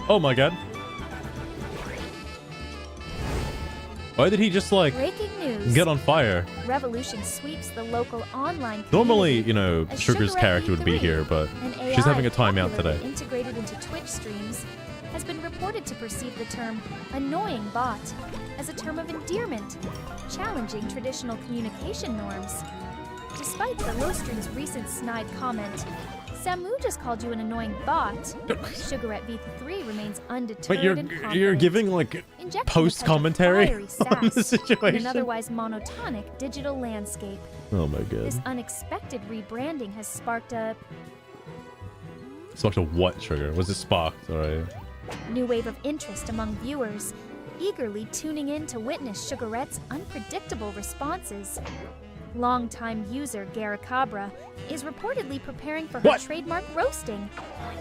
Oh my god. Why did he just like Breaking news. get on fire? Revolution sweeps the local online Normally, community you know, as Sugar's Sugar character would be MP3, here, but an she's AI having a timeout popularly today. integrated into Twitch streams, has been reported to perceive the term annoying bot as a term of endearment, challenging traditional communication norms. Despite the Lostring's recent snide comment, Samu just called you an annoying bot. Sugarette V3 remains undeterred But and you're confident, giving like injecting a post touch of commentary fiery on the sass in an situation. otherwise monotonic digital landscape. Oh my god. This unexpected rebranding has sparked a Sparked a what, Sugar? Was it sparked? Alright. new wave of interest among viewers, eagerly tuning in to witness Sugarette's unpredictable responses. Longtime user Garacabra is reportedly preparing for her What? trademark roasting,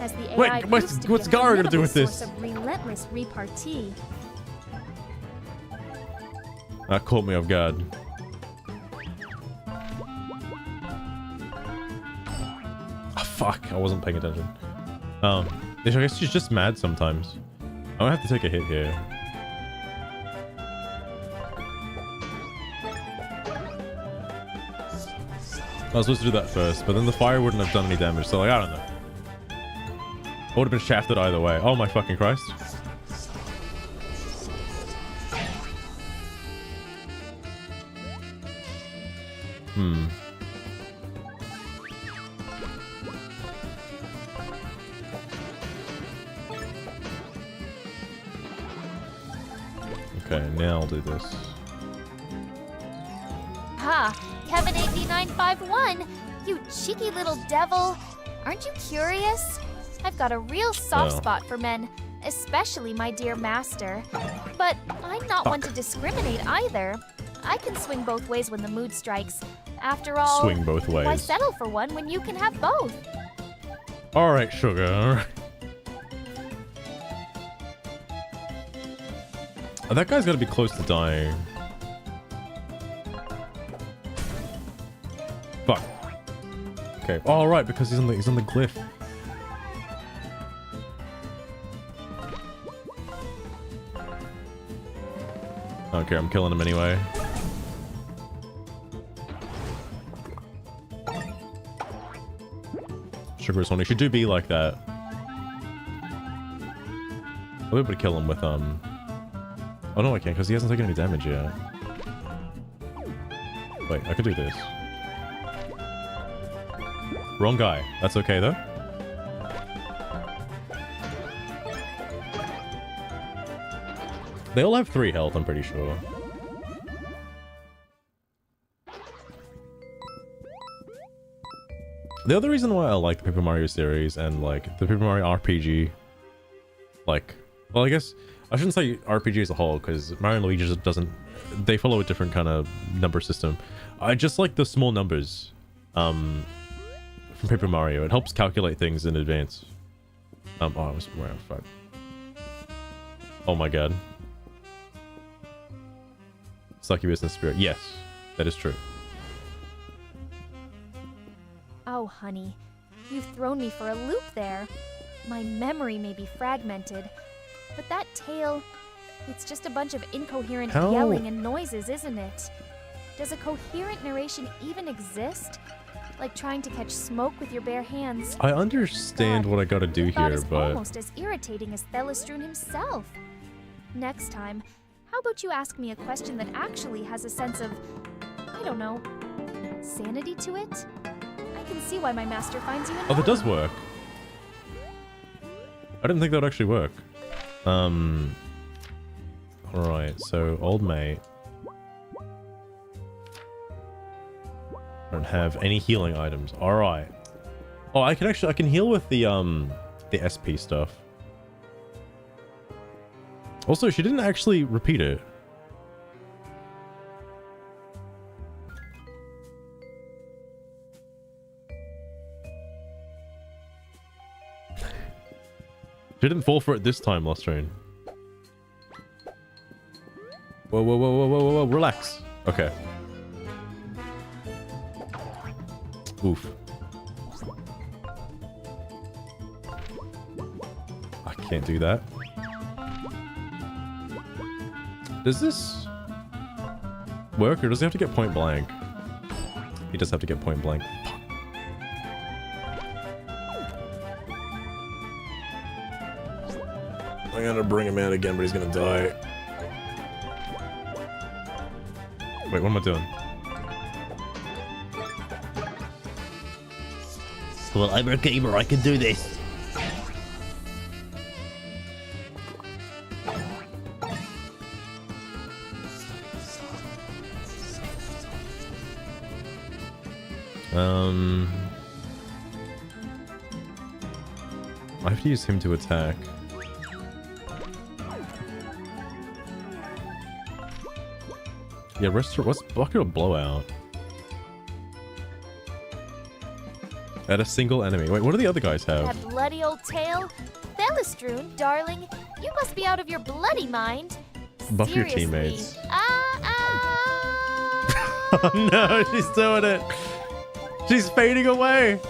as the AI Wait, proves to be what's a Gara gonna do formidable with this? source of relentless repartee. That caught me off guard. Oh, fuck, I wasn't paying attention. I guess she's just mad sometimes. I'm gonna have to take a hit here. I was supposed to do that first, but then the fire wouldn't have done any damage, so like, I don't know. I would have been shafted either way. Oh my fucking Christ. Okay, now I'll do this. Ha! Kevin8951! You cheeky little devil! Aren't you curious? I've got a real soft Oh. spot for men, especially my dear master. But I'm not one to discriminate either. I can swing both ways when the mood strikes. After all, Swing both why ways. settle for one when you can have both? Alright, Sugar. Oh, that guy's got to be close to dying. Fuck. Okay. Oh, right, because he's on the glyph. Okay, I'm killing him anyway. Sugar is honey. Should do be like that. I'll be able to kill him with Oh no, I can't because he hasn't taken any damage yet. Wait, I could do this. Wrong guy. That's okay though. They all have 3 health, I'm pretty sure. The other reason why I like the Paper Mario series and like the Paper Mario RPG, like, well, I guess I shouldn't say RPG as a whole because Mario and Luigi just doesn't. They follow a different kind of number system. I just like the small numbers, from Paper Mario. It helps calculate things in advance. Oh, I was around 5. Oh my god. Succubus and Spirit. Yes, that is true. Oh, honey, you've thrown me for a loop there. My memory may be fragmented, but that tale, it's just a bunch of incoherent How? yelling and noises, isn't it? Does a coherent narration even exist? Like trying to catch smoke with your bare hands. I understand God, what I gotta do the thought here, is but almost as irritating as Thelestrun himself. Next time, how about you ask me a question that actually has a sense of, I don't know, sanity to it? I can see why my master finds you annoying. oh, that does work. I didn't think that would actually work. Alright, so old mate. Don't have any healing items. Alright. Oh, I can heal with the SP stuff. Also, she didn't actually repeat it. She didn't fall for it this time, Lustrain. Whoa, whoa, whoa, whoa, whoa, whoa, whoa, relax. Okay. Oof. I can't do that. Does this work, or does he have to get point blank? He does have to get point blank. I'm gonna bring him out again, but he's gonna die. Wait, what am I doing? Well, I'm a gamer, I can do this. I have to use him to attack. Yeah, what's bucket of blowout? At a single enemy. Wait, what do the other guys have? That bloody old tail? Thelestrun, darling, you must be out of your bloody mind. Buff your Seriously. teammates. Ah! Oh no, she's doing it. She's fading away.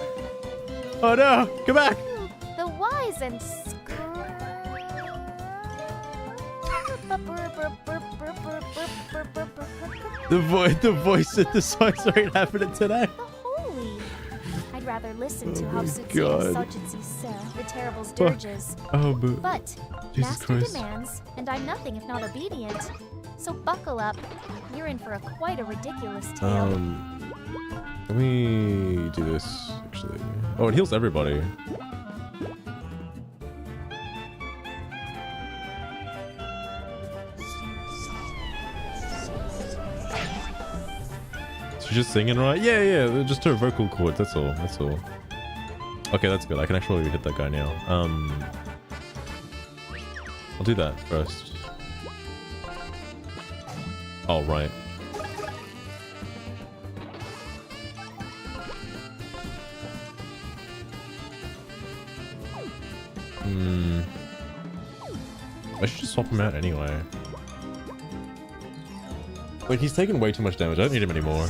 Oh no, come back. The wise and The voice synthesizer ain't happening today. the holy. I'd rather listen to how my Sutsui God. the terrible's Fuck. dirges. Oh, but But Jesus master Christ. demands, and I'm nothing if not obedient. So buckle up. You're in for quite a ridiculous tale. Let me do this actually. Oh, it heals everybody. She's just singing, right? Yeah, yeah, just her vocal cords, that's all, that's all. Okay, that's good. I can actually hit that guy now. I'll do that first. Oh, right. I should just swap him out anyway. Like, he's taking way too much damage. I don't need him anymore.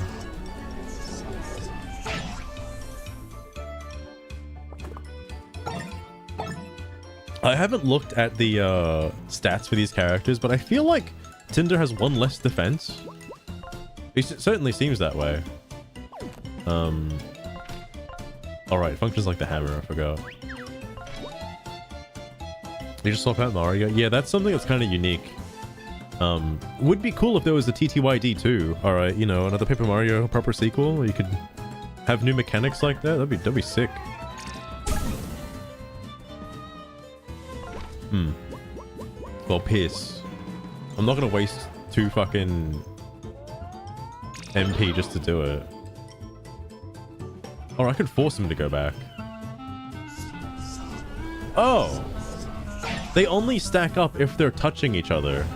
I haven't looked at the stats for these characters, but I feel like Tinder has one less defense. It certainly seems that way. Alright, functions like the hammer, I forgot. You just swap out Mario? Yeah, that's something that's kind of unique. Would be cool if there was a TTYD too. Alright, you know, another Paper Mario proper sequel where you could have new mechanics like that. That'd be sick. Well, piss. I'm not gonna waste 2 fucking MP just to do it. Or I could force him to go back. Oh! They only stack up if they're touching each other.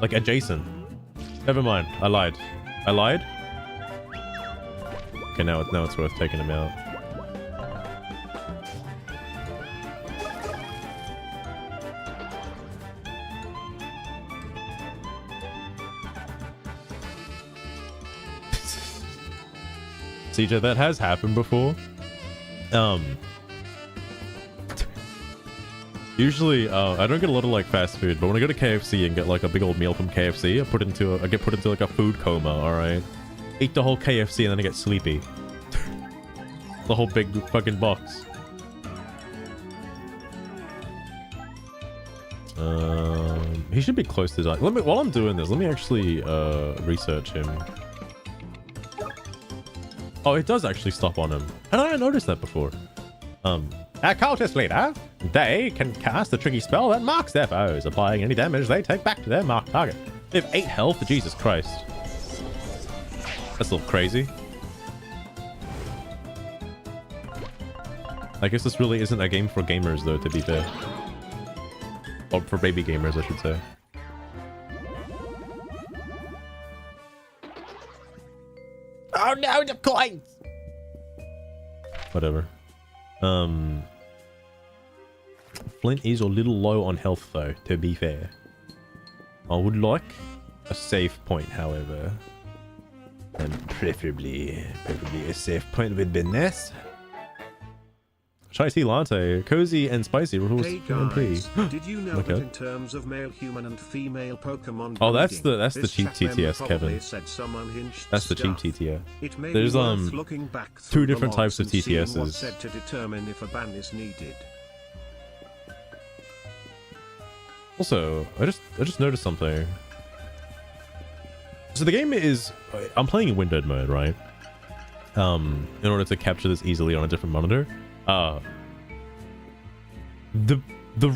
Like adjacent. Never mind. I lied. I lied? Okay, now it's worth taking him out. CJ, that has happened before. Usually, I don't get a lot of like fast food, but when I go to KFC and get like a big old meal from KFC, I get put into like a food coma. All right, eat the whole KFC and then I get sleepy. The whole big fucking box. He should be close to dying. While I'm doing this, let me actually research him. Oh, it does actually stop on him. How did I notice that before? A cultist leader. They can cast a tricky spell that marks their foes, applying any damage they take back to their marked target. They have 8 health. Jesus Christ. That's a little crazy. I guess this really isn't a game for gamers, though, to be fair. Or for baby gamers, I should say. Oh no, the coins! Whatever. Flint is a little low on health, though, to be fair. I would like a save point, however. And preferably a save point would be nice. Chai tea latte, cozy and spicy rules. Hey guys, did you know that in terms of male human and female Pokemon oh, that's the this cheap chat member TTS, Kevin. said some unhinged That's the cheap stuff. TTS. It may There's be worth looking back 2 through the different logs types of and seeing TTSs. what's said to determine if a ban is needed. Also, I just noticed something. So the game is, I'm playing in windowed mode, right? In order to capture this easily on a different monitor. The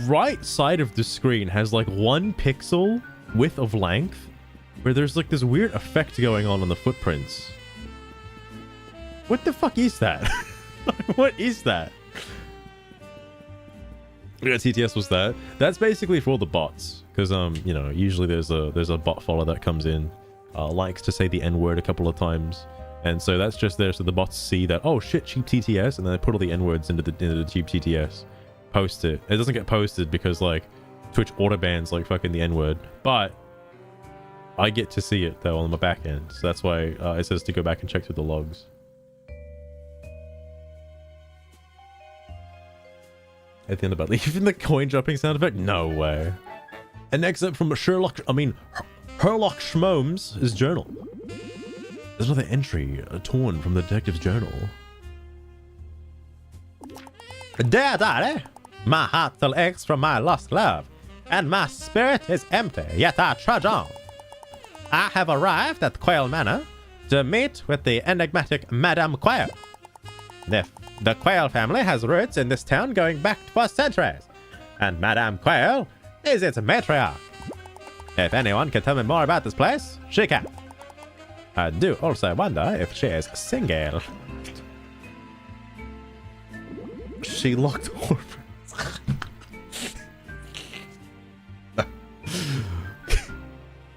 right side of the screen has like 1 pixel width of length, where there's like this weird effect going on the footprints. What the fuck is that? What is that? Yeah, TTS was that. That's basically for all the bots, because you know, usually there's a bot follower that comes in, likes to say the N-word a couple of times, and so that's just there so the bots see that, oh shit, cheap TTS, and then they put all the N-words into the cheap TTS, post it. It doesn't get posted because like Twitch auto bans like fucking the N-word, but I get to see it though on my back end, so that's why it says to go back and check through the logs. At the end about even the coin dropping sound effect? No way. An excerpt from Herlock Schmome's journal. There's another entry torn from the detective's journal. Dear Diary, my heart still aches from my lost love, and my spirit is empty, yet I trudge on. I have arrived at Quail Manor to meet with the enigmatic Madame Quail. The Quail family has roots in this town going back for centuries, and Madame Quail is its matriarch. If anyone can tell me more about this place, she can. I do also wonder if she is single. She locked orphans.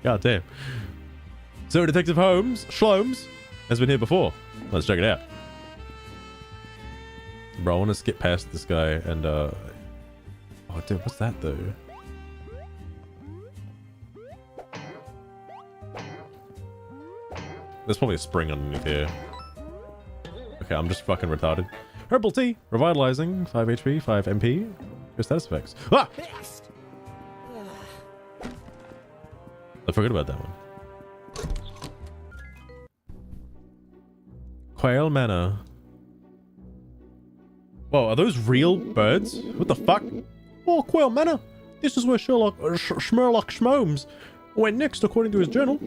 God damn. So Detective Shlomes has been here before. Let's check it out. Bro, I want to skip past this guy and oh dude, what's that though? There's probably a spring underneath here. Okay, I'm just fucking retarded. Herbal tea, revitalizing, 5 HP, 5 MP. Good status effects. Ah! I forgot about that one. Quail Manor. Whoa, are those real birds? What the fuck? Oh, Quail Manor. This is where Sherlock Schmomes went next, according to his journal.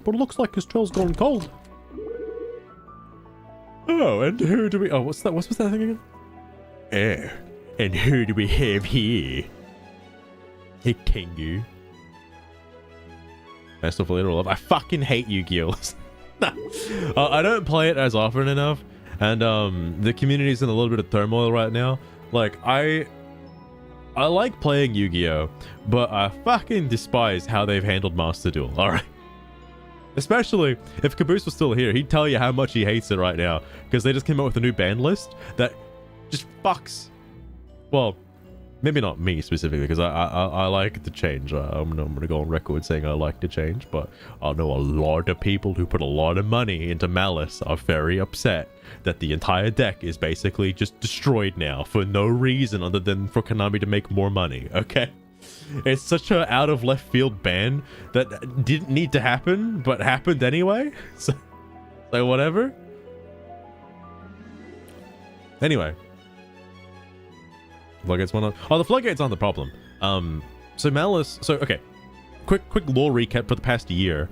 But it looks like his trail's gone cold. Oh, and who do we... Oh, what's that? What's that thing again? And who do we have here? A Tengu. Best of later love. I fucking hate Yu-Gi-Oh! I don't play it as often enough, and the community's in a little bit of turmoil right now. Like, I like playing Yu-Gi-Oh! But I fucking despise how they've handled Master Duel, alright? Especially if Caboose was still here, he'd tell you how much he hates it right now, because they just came out with a new ban list that just fucks... Well, maybe not me specifically, because I like to change. I'm gonna go on record saying I like to change, but I know a lot of people who put a lot of money into Malice are very upset that the entire deck is basically just destroyed now for no reason other than for Konami to make more money, okay? It's such a out of left field ban that didn't need to happen, but happened anyway. So whatever. Anyway. Floodgates one on. Oh, the floodgates aren't the problem. So Malice. So okay, quick lore recap for the past year.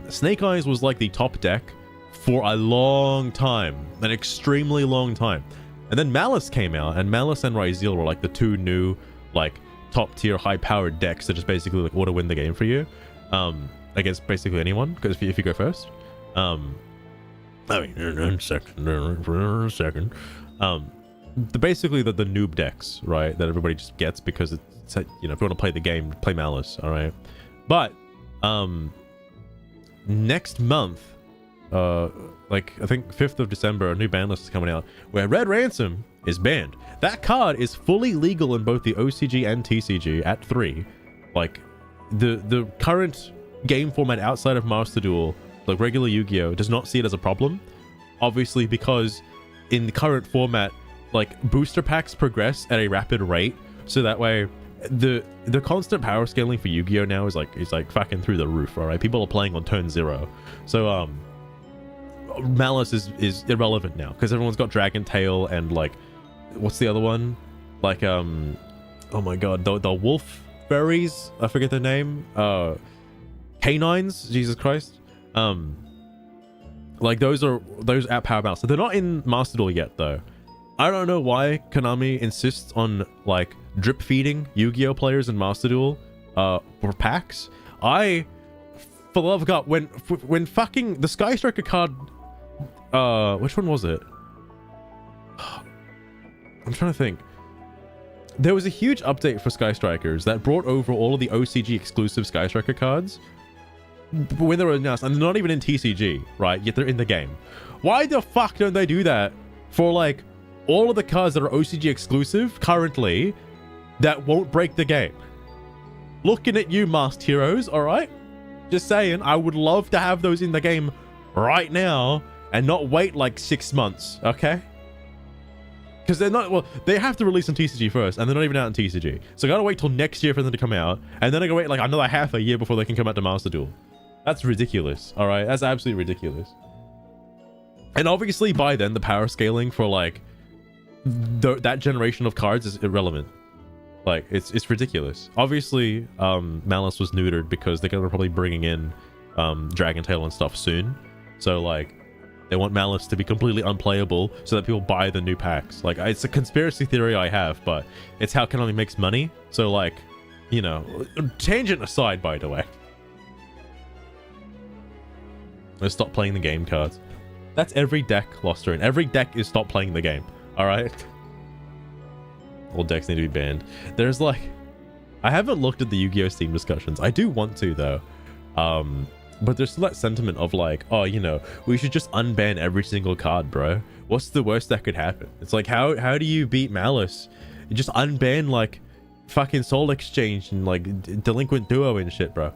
Snake Eyes was like the top deck for a long time, an extremely long time, and then Malice came out, and Malice and Ryzeal were like the two new like top tier high powered decks that just basically like auto win the game for you, against basically anyone. Because if you go first, I mean, in a second. Basically the noob decks, right, that everybody just gets because it's, you know, if you want to play the game, play Malice, all right? But next month, like I think 5th of December, a new ban list is coming out where Red Ransom is banned. That card is fully legal in both the OCG and TCG at 3. Like the current game format outside of Master Duel, like regular Yu-Gi-Oh, does not see it as a problem, obviously, because in the current format, like booster packs progress at a rapid rate, so that way the constant power scaling for Yu-Gi-Oh now is like fucking through the roof. All right, people are playing on turn 0, so Malice is irrelevant now because everyone's got Dragon Tail and like what's the other one, like oh my god, the wolf fairies, I forget their name, canines, Jesus Christ, like those at power balance. So they're not in Master Duel yet though. I don't know why Konami insists on like drip feeding Yu-Gi-Oh players in Master Duel for packs. For the love of God, when fucking the Sky Striker card, which one was it? I'm trying to think. There was a huge update for Sky Strikers that brought over all of the OCG exclusive Sky Striker cards when they were announced, and they're not even in TCG, right? Yet they're in the game. Why the fuck don't they do that for like all of the cards that are OCG exclusive currently that won't break the game? Looking at you, Masked Heroes, all right? Just saying, I would love to have those in the game right now and not wait like 6 months, okay? Because they're not, well, they have to release on TCG first, and they're not even out in TCG. So I gotta wait till next year for them to come out, and then I gotta wait like another half a year before they can come out to Master Duel. That's ridiculous, all right? That's absolutely ridiculous. And obviously by then, the power scaling for like that generation of cards is irrelevant. Like it's ridiculous. Obviously Malice was neutered because they're gonna probably bringing in Dragon Tail and stuff soon, so like they want Malice to be completely unplayable so that people buy the new packs. Like it's a conspiracy theory I have, but it's how Konami makes money. So like, you know, tangent aside, by the way, let's stop playing the game cards. That's every deck, Losterin. Every deck is stop playing the game. All right, all decks need to be banned. There's like, I haven't looked at the Yu-Gi-Oh Steam discussions. I do want to though, but there's still that sentiment of like, oh, you know, we should just unban every single card, bro. What's the worst that could happen? It's like, how do you beat Malice? You just unban like fucking Soul Exchange and like Delinquent Duo and shit, bro.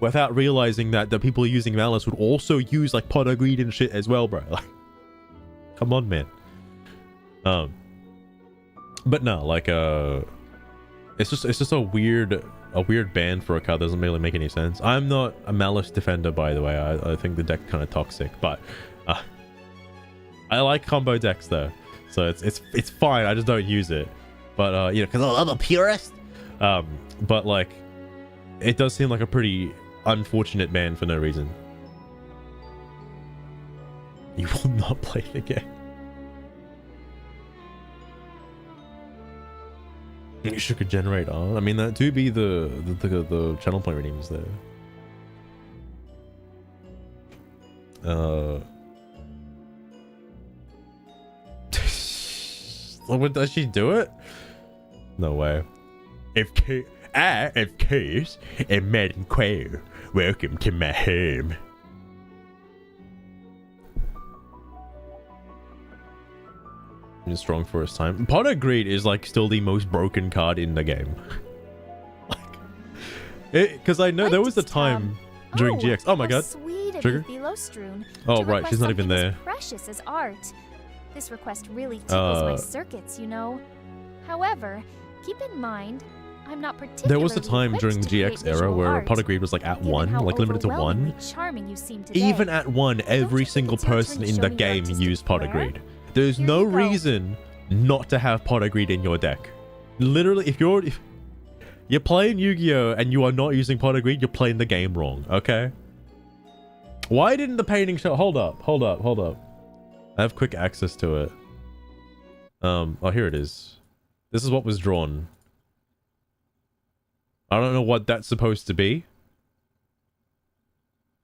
without realizing that the people using Malice would also use like pot of greed and shit as well, bro. Like, come on, man. But no, like it's just a weird ban for a card that doesn't really make any sense. I'm not a Malice defender, by the way. I think the deck's kind of toxic, but I like combo decks though, so it's fine. I just don't use it, but you know, because I'm a purist. But like, it does seem like a pretty unfortunate ban for no reason. You will not play the game. You should generate on. I mean, that do be the channel point redeems there. Does she do it? No way. Of course, and Madam Quail, welcome to my home. Strong for his time. Pot of Greed is like still the most broken card in the game. Like, because I know there was a time during GX. Oh my god. Sweet Trigger? Oh right, she's not even there. Precious as art. This request really tickles my circuits, you know. However, keep in mind, I'm not particularly there was a time during the GX era where Pot of Greed was like at 1, like limited to 1. Charming you seem today. Even at 1, every single person in the game used Pot of Greed. There's no reason not to have Pot of Greed in your deck. Literally, if you're playing Yu-Gi-Oh and you are not using Pot of Greed, you're playing the game wrong, okay? Why didn't the painting show? Hold up. I have quick access to it. Oh, here it is. This is what was drawn. I don't know what that's supposed to be.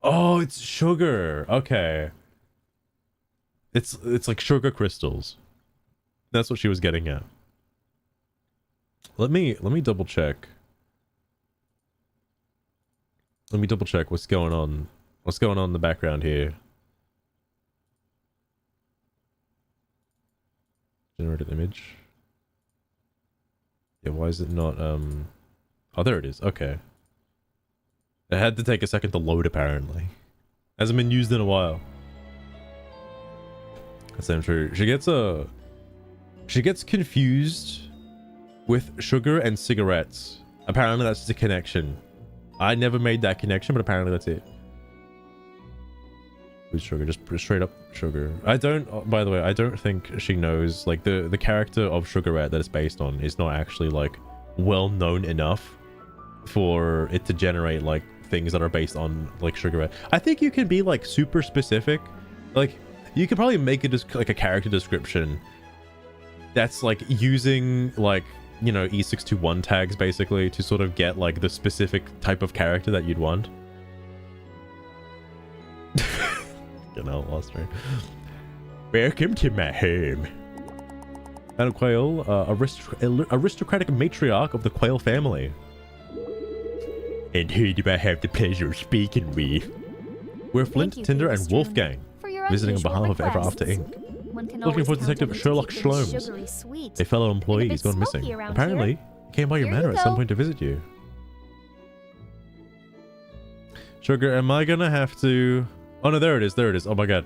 Oh, it's sugar. Okay. It's like sugar crystals. That's what she was getting at. Let me double check. Let me double check what's going on. What's going on in the background here? Generated image. Yeah, why is it not oh, there it is. Okay. It had to take a second to load apparently. Hasn't been used in a while. That's true. She gets confused with sugar and cigarettes. Apparently that's the connection. I never made that connection, but apparently that's it. With sugar, just straight up sugar. I don't, by the way, I don't think she knows, like, the character of Sugarette that it's based on is not actually, like, well known enough for it to generate, like, things that are based on, like, Sugarette. I think you can be, like, super specific. Like, you could probably make it like a character description that's like using like, you know, E621 tags basically to sort of get like the specific type of character that you'd want. You know, lost train. Welcome to my home. Madam Quail, aristocratic matriarch of the Quail family. And who do I have the pleasure of speaking with? We're Flint, Tinder, and Wolfgang. Visiting on behalf of Ever After Inc. Looking for Detective Sherlock Shlomes, a fellow employee who's gone missing. Apparently, he came by your manor at some point to visit you. Sugar, am I gonna have to... Oh no, there it is, there it is. Oh my god.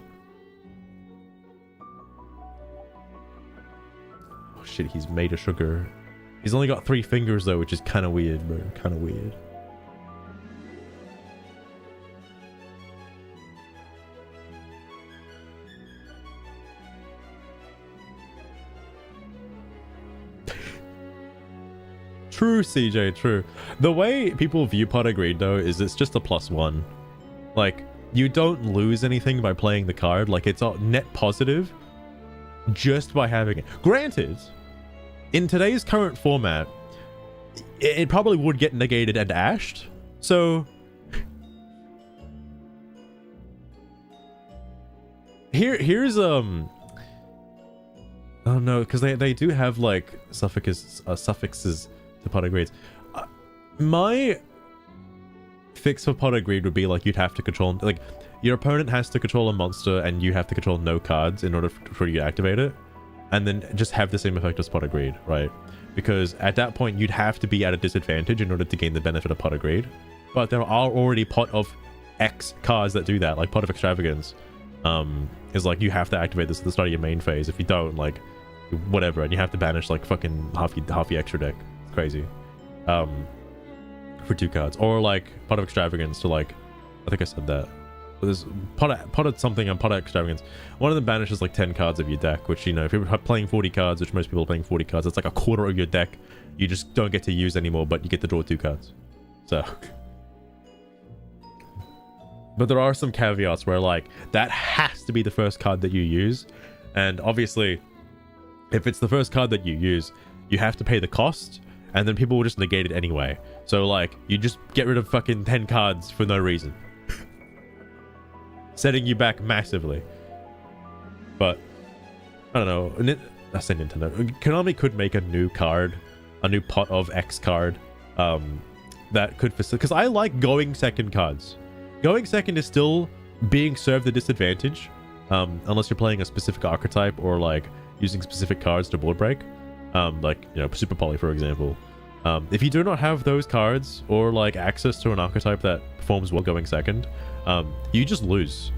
Oh shit, he's made of sugar. He's only got 3 fingers though, which is kind of weird, bro. Kind of weird. True, CJ, true. The way people view Pot of Greed, though, is it's just a +1. Like, you don't lose anything by playing the card. Like, it's a net positive just by having it. Granted, in today's current format, it probably would get negated and ashed. So, here's oh no, because they do have like suffixes to Pot of Greed. My fix for Pot of Greed would be like you'd have to control, like, your opponent has to control a monster and you have to control no cards in order for you to activate it, and then just have the same effect as Pot of Greed, right? Because at that point you'd have to be at a disadvantage in order to gain the benefit of Pot of Greed. but there are already pot of X cards that do that, like pot of extravagance. Is like you have to activate this at the start of your main phase. If you don't, like whatever, and you have to banish like fucking half your extra deck. It's crazy. For 2 cards, or like pot of extravagance to like, I think I said that. But there's pot of something and pot of extravagance. One of them banishes like 10 cards of your deck, which, you know, if you're playing 40 cards, which most people are playing 40 cards, it's like a quarter of your deck you just don't get to use anymore, but you get to draw 2 cards. So but there are some caveats where like that has to be the first card that you use, and obviously if it's the first card that you use, you have to pay the cost, and then people will just negate it anyway. So like you just get rid of fucking 10 cards for no reason, setting you back massively. But I don't know, I say Nintendo, Konami could make a new card, a new pot of X card that could facilitate, because I like going second cards. Going second is still being served a disadvantage, unless you're playing a specific archetype or like using specific cards to board break, like, you know, Super Poly, for example. If you do not have those cards or like access to an archetype that performs well going second, you just lose.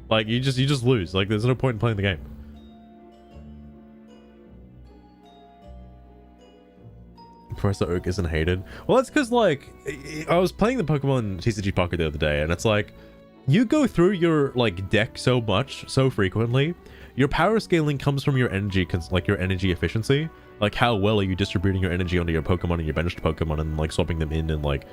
Like you just lose. Like there's no point in playing the game. Professor Oak isn't hated. Well, that's because like I was playing the Pokemon TCG Pocket the other day, and it's like you go through your like deck so much, so frequently. Your power scaling comes from your energy, like your energy efficiency. Like how well are you distributing your energy onto your Pokemon and your banished Pokemon, and like swapping them in and like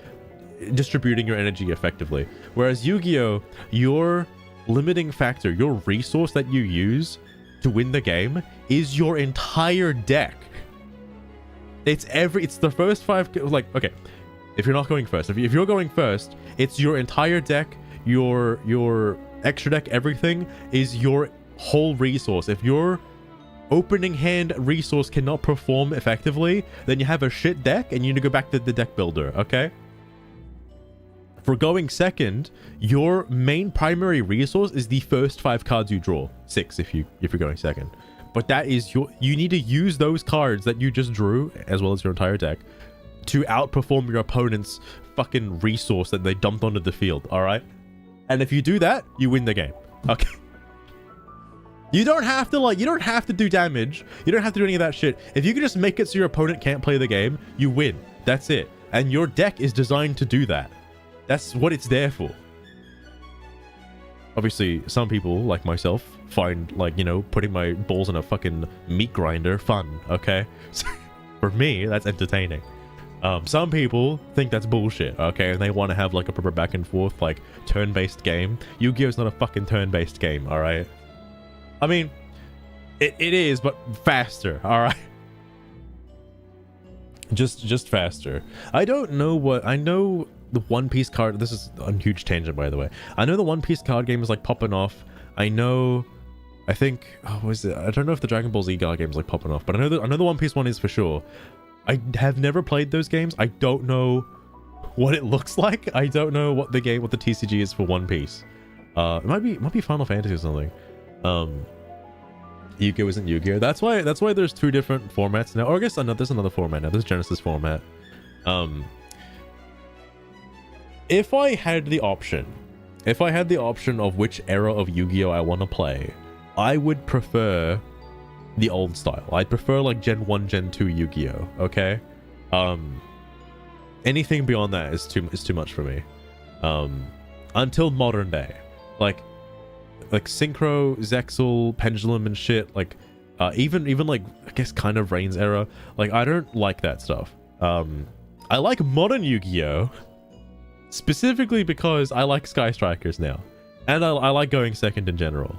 distributing your energy effectively. Whereas Yu-Gi-Oh, your limiting factor, your resource that you use to win the game is your entire deck. It's the first 5, like, okay, if you're not going first, if you're going first, it's your entire deck, your extra deck, everything is your whole resource. If your opening hand resource cannot perform effectively, then you have a shit deck and you need to go back to the deck builder, okay? For going second, your main primary resource is the first 5 cards you draw. 6 if you're going second. But that is you need to use those cards that you just drew, as well as your entire deck, to outperform your opponent's fucking resource that they dumped onto the field, alright? And if you do that, you win the game. Okay. You don't have to do damage. You don't have to do any of that shit. If you can just make it so your opponent can't play the game, you win. That's it. And your deck is designed to do that. That's what it's there for. Obviously, some people, like myself, find, like, you know, putting my balls in a fucking meat grinder fun, okay? For me, that's entertaining. Some people think that's bullshit, okay? And they want to have, like, a proper back and forth, like, turn-based game. Yu-Gi-Oh's not a fucking turn-based game, alright? I mean, it is, but faster, alright? Just faster. I know the One Piece card, this is a huge tangent, by the way. I know the One Piece card game is like popping off. I think, oh, what is it? I don't know if the Dragon Ball Z card game is like popping off, but I know the One Piece one is for sure. I have never played those games. I don't know what it looks like. I don't know what the TCG is for One Piece. It might be Final Fantasy or something. Yu-Gi-Oh isn't Yu-Gi-Oh. That's why there's 2 different formats now. Or I guess there's another format now. There's Genesis format. If I had the option of which era of Yu-Gi-Oh I want to play, I would prefer the old style. I'd prefer like Gen 1, Gen 2 Yu-Gi-Oh, okay? Anything beyond that is too much for me. Until modern day. Like Synchro, Zexal, Pendulum and shit, like even like I guess kind of Reign's era. Like I don't like that stuff. I like modern Yu-Gi-Oh! Specifically because I like Sky Strikers now. And I like going second in general.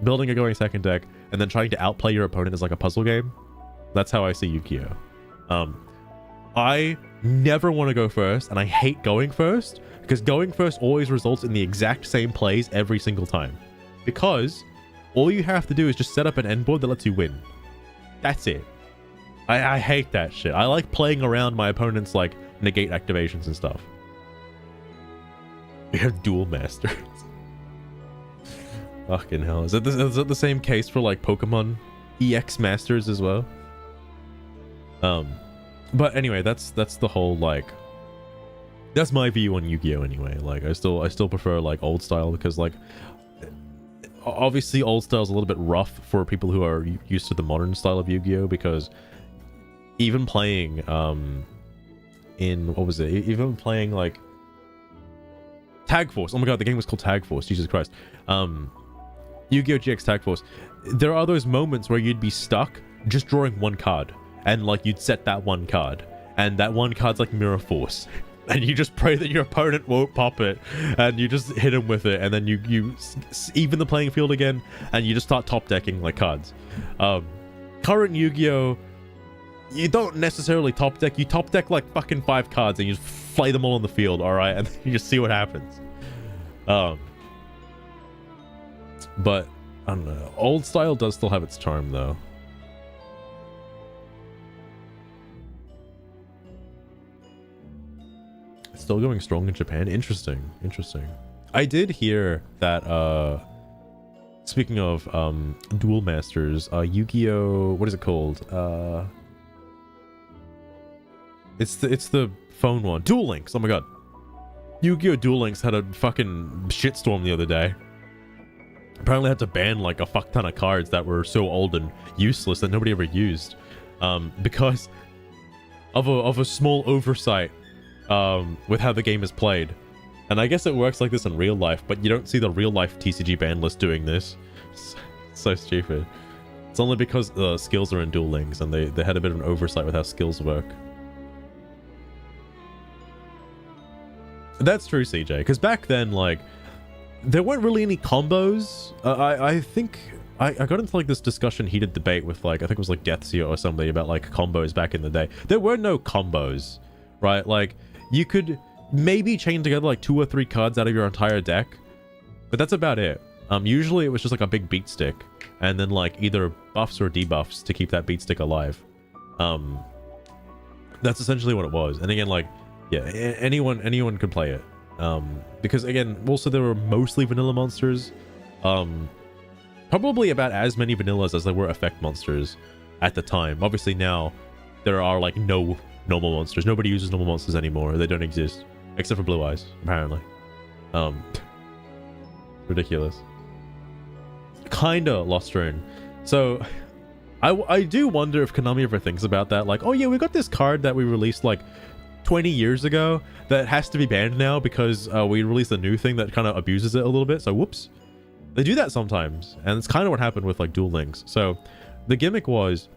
Building a going second deck and then trying to outplay your opponent is like a puzzle game. That's how I see Yu-Gi-Oh! I never want to go first, and I hate going first, because going first always results in the exact same plays every single time. Because all you have to do is just set up an end board that lets you win. That's it. I hate that shit. I like playing around my opponent's like negate activations and stuff. We have dual masters. Fucking hell. Is that the same case for like Pokemon EX masters as well? But anyway, that's the whole like That's my view on Yu-Gi-Oh anyway. Like I still prefer like old style, because like obviously old style is a little bit rough for people who are used to the modern style of Yu-Gi-Oh, because even playing in what was it, even playing like Tag Force, oh my god, the game was called Tag Force, Jesus Christ, Yu-Gi-Oh GX Tag Force, there are those moments where you'd be stuck just drawing one card, and like you'd set that one card, and that one card's like Mirror Force, and you just pray that your opponent won't pop it, and you just hit him with it, and then you even the playing field again, and you just start top decking like cards. Current Yu-Gi-Oh, you don't necessarily top deck, you top deck like fucking 5 cards and you just flay them all on the field, all right, and then you just see what happens. But I don't know, old style does still have its charm though. It's still going strong in Japan. Interesting. I did hear that speaking of Duel Masters, Yu-Gi-Oh, what is it called? It's the phone one. Duel Links. Oh my god. Yu-Gi-Oh! Duel Links had a fucking shitstorm the other day. Apparently had to ban like a fuck ton of cards that were so old and useless that nobody ever used, because of a small oversight with how the game is played. And I guess it works like this in real life, but you don't see the real life TCG ban list doing this. It's so stupid. It's only because skills are in Duel Links, and they had a bit of an oversight with how skills work. That's true, CJ, because back then, like, there weren't really any combos. I think I got into like this discussion, heated debate with like, I think it was like Deathseer or somebody about like combos back in the day. There were no combos, right? Like you could maybe chain together like 2 or 3 cards out of your entire deck, but that's about it. Usually it was just like a big beat stick, and then like either buffs or debuffs to keep that beat stick alive. That's essentially what it was. And again, like, yeah, anyone could play it. Because again, also there were mostly vanilla monsters. Probably about as many vanillas as there were effect monsters at the time. Obviously now there are like no normal monsters. Nobody uses normal monsters anymore. They don't exist except for Blue Eyes, apparently. Ridiculous. Kinda lost Rune. So I do wonder if Konami ever thinks about that, like, oh yeah, we got this card that we released like 20 years ago that has to be banned now because we released a new thing that kind of abuses it a little bit, so whoops. They do that sometimes, and it's kind of what happened with like Duel Links. So the gimmick was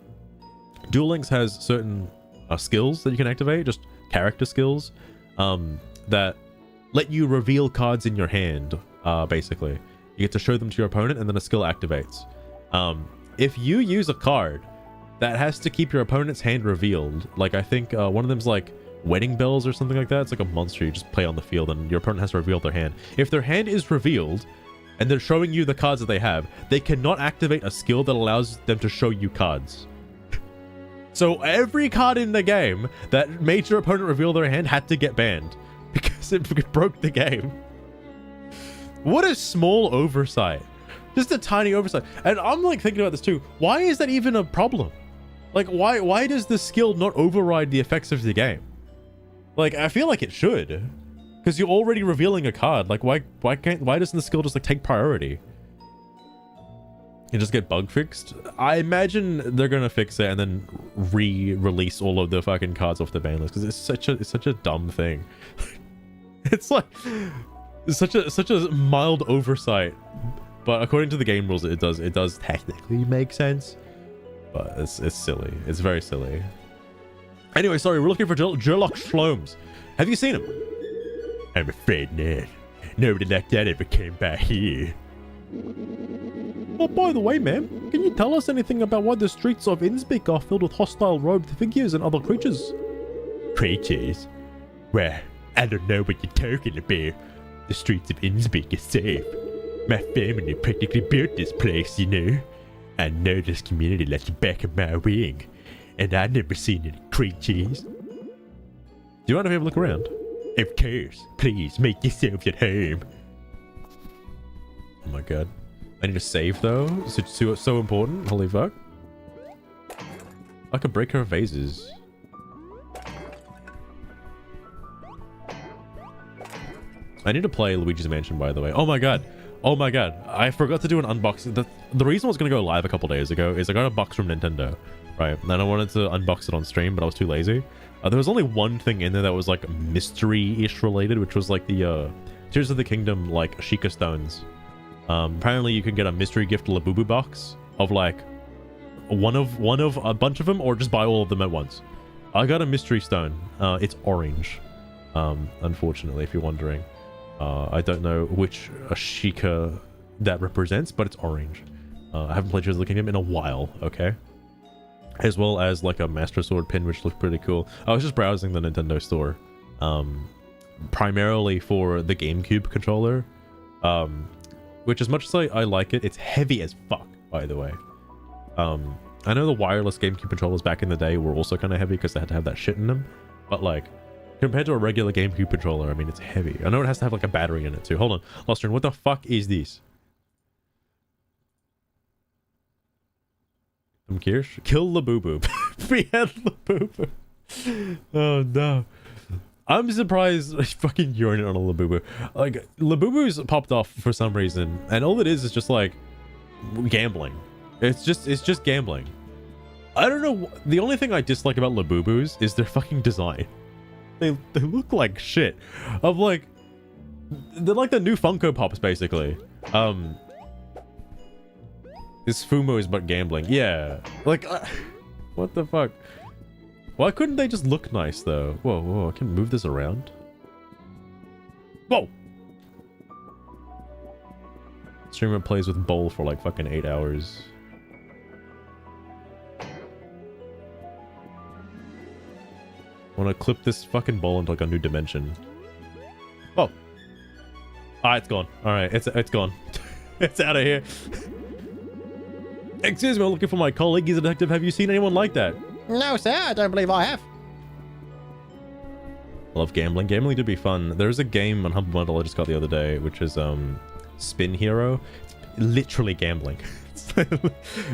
Duel Links has certain skills that you can activate, just character skills, that let you reveal cards in your hand. Basically you get to show them to your opponent, and then a skill activates. If you use a card that has to keep your opponent's hand revealed, like I think one of them's like Wedding Bells or something like that. It's like a monster you just play on the field, and your opponent has to reveal their hand. If their hand is revealed and they're showing you the cards that they have, they cannot activate a skill that allows them to show you cards. So every card in the game that made your opponent reveal their hand had to get banned because it broke the game. What a small oversight. Just a tiny oversight. And I'm like thinking about this too. Why is that even a problem? Like why does the skill not override the effects of the game? Like, I feel like it should, because you're already revealing a card. Like, why doesn't the skill just like take priority and just get bug fixed? I imagine they're gonna fix it and then re-release all of the fucking cards off the ban list, because it's such a dumb thing. It's like it's such a mild oversight, but according to the game rules, it does technically make sense. But it's silly. It's very silly. Anyway, sorry, we're looking for Gerlock Shlomes. Have you seen him? I'm afraid not. Nobody like that ever came by here. Oh, by the way, ma'am, can you tell us anything about why the streets of Innsbruck are filled with hostile robed figures and other creatures? Creatures? Well, I don't know what you're talking about. The streets of Innsbruck are safe. My family practically built this place, you know. I know this community like the back of my wing. And I've never seen any creatures. Do you want to have a look around? Of course. Please, make yourself at home. Oh my god. I need to save though? It's so important? Holy fuck. I can break her vases. I need to play Luigi's Mansion, by the way. Oh my god. Oh my god. I forgot to do an unboxing. The reason I was going to go live a couple days ago is I got a box from Nintendo, right? And I wanted to unbox it on stream, but I was too lazy. There was only one thing in there that was like mystery-ish related, which was like the Tears of the Kingdom, like Sheikah stones. Apparently you can get a mystery gift Labubu box of like one of a bunch of them, or just buy all of them at once. I got a mystery stone. It's orange. Unfortunately, if you're wondering. I don't know which Sheikah that represents, but it's orange. I haven't played Tears of the Kingdom in a while, okay? As well as like a Master Sword pin, which looked pretty cool. I was just browsing the Nintendo store, primarily for the GameCube controller, which as much as I like it, it's heavy as fuck, by the way. I know the wireless GameCube controllers back in the day were also kind of heavy because they had to have that shit in them, but like compared to a regular GameCube controller, I mean, it's heavy. I know it has to have like a battery in it too. Hold on, Lostern, what the fuck is this? I'm curious. Kill Labubu. Free-head Labubu. Oh no. I'm surprised I fucking urinated on a Labubu. Like, Labubu's popped off for some reason, and all it is just like gambling. It's just gambling. I don't know. The only thing I dislike about Labubus is their fucking design. They look like shit. Of like, they're like the new Funko Pops basically. This Fumo is but gambling. Yeah. Like, what the fuck? Why couldn't they just look nice, though? Whoa, whoa, I can move this around? Whoa! Streamer plays with bowl for like fucking 8 hours. I want to clip this fucking bowl into like a new dimension. Oh! Ah, it's gone. Alright, it's gone. It's out of here. Excuse me, I'm looking for my colleague. He's a detective. Have you seen anyone like that? No, sir, I don't believe I have. I love gambling. Gambling could be fun. There's a game on Humble Bundle I just got the other day, which is Spin Hero. It's literally gambling. It's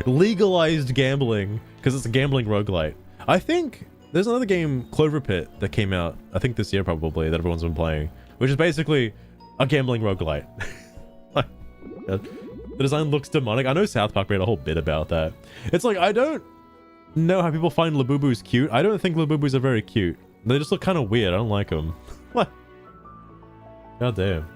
legalized gambling, because it's a gambling roguelite. I think there's another game, Clover Pit, that came out, I think this year probably, that everyone's been playing, which is basically a gambling roguelite. The design looks demonic. I know South Park made a whole bit about that. It's like, I don't know how people find Labubus cute. I don't think Labubus are very cute. They just look kind of weird. I don't like them. What? God damn.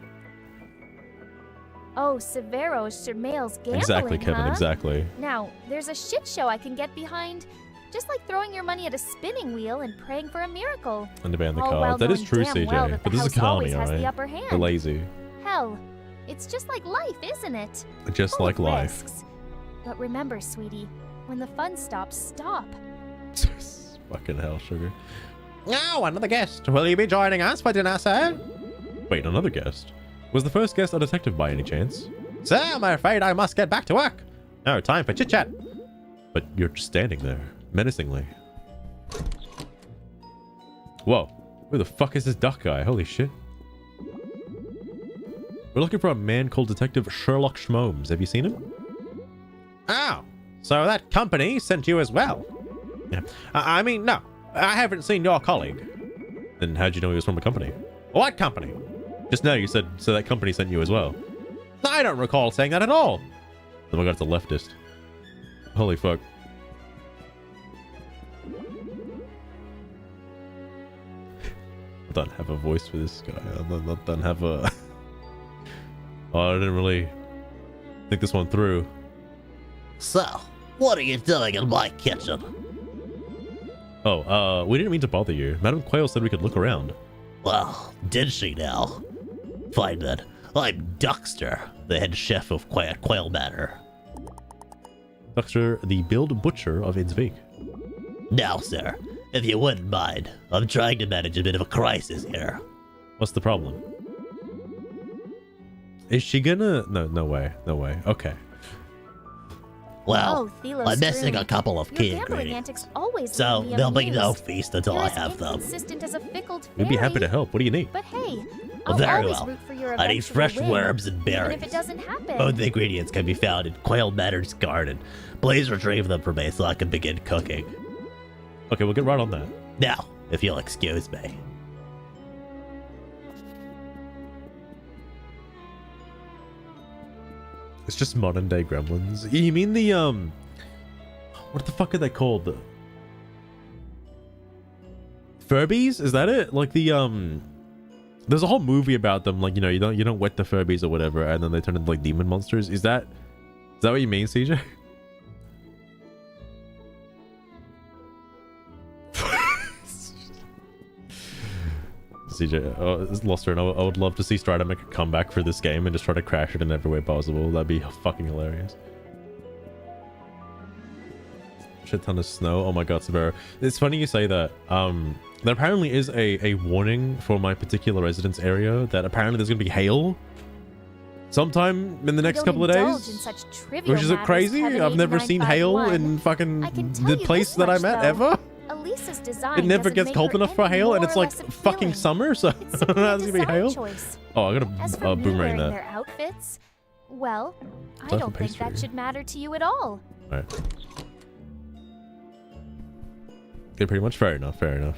Oh, Severo's Shirmail's gambling, Exactly, Kevin, huh? exactly. Now, there's a shit show I can get behind. Just like throwing your money at a spinning wheel and praying for a miracle. And to ban the All cards. while that is knowing true, damn CJ. well that But the this is house always Konami, has the alright? upper hand. They're lazy. Hell, it's just like life, isn't it? Just Full like of life. risks. But remember, sweetie, when the fun stops, stop. Fucking hell, sugar. Oh, another guest. Will you be joining us for dinner, sir? Wait, another guest? Was the first guest a detective by any chance? Sir, I'm afraid I must get back to work. No time for chit-chat. But you're just standing there, menacingly. Whoa. Who the fuck is this duck guy? Holy shit. We're looking for a man called Detective Sherlock Schmomes. Have you seen him? Oh, so that company sent you as well? Yeah. I mean, no, I haven't seen your colleague. Then how'd you know he was from the company? What company? Just now you said, so that company sent you as well. I don't recall saying that at all. Oh my god, it's a leftist. Holy fuck. I don't have a voice for this guy. I don't have a... Oh, I didn't really think this one through. So, what are you doing in my kitchen? Oh, we didn't mean to bother you. Madam Quail said we could look around. Well, did she now? Fine then. I'm Duxter, the head chef of Quail Manor. Dr. the Build Butcher of Innsvik. Now, sir, if you wouldn't mind, I'm trying to manage a bit of a crisis here. What's the problem? Is she gonna... No, no way. No way. Okay. Well, Thelos I'm missing Groom. a couple of Your key gambling ingredients. antics always So, leave me there'll be no amused. feast until You're I as have them. inconsistent as a fickled We'd be happy to fairy. help. What do you need? But hey, I'll Very always well. root for your I need eventual fresh win, worms and even berries. if it doesn't happen. Both the ingredients can be found in Quail Manor's garden. Please retrieve them for me so I can begin cooking. Okay, we'll get right on that. Now, if you'll excuse me. It's just modern day gremlins. You mean the what the fuck are they called? Furbies? Is that it? Like the there's a whole movie about them, like, you know, you don't wet the Furbies or whatever, and then they turn into like demon monsters. Is that what you mean, CJ? CJ, oh, it's lost her, and I would love to see Strider make a comeback for this game and just try to crash it in every way possible. That'd be fucking hilarious. Shit ton of snow. Oh my god, Sabero. It's funny you say that. There apparently is a warning for my particular residence area that apparently there's gonna be hail sometime in the next couple of days. Which is crazy. I've never seen hail in fucking the place that I'm at ever. Elisa's design It never doesn't gets make cold her enough for any hail, more and it's or like less fucking appealing. summer, so It's simply a there's gonna be design hail. choice. Oh, I As gotta for me boomerang wearing that. their outfits, well, I Type don't of think pastry. that should matter to you at all. Alright. Okay, pretty much. Fair enough. Fair enough.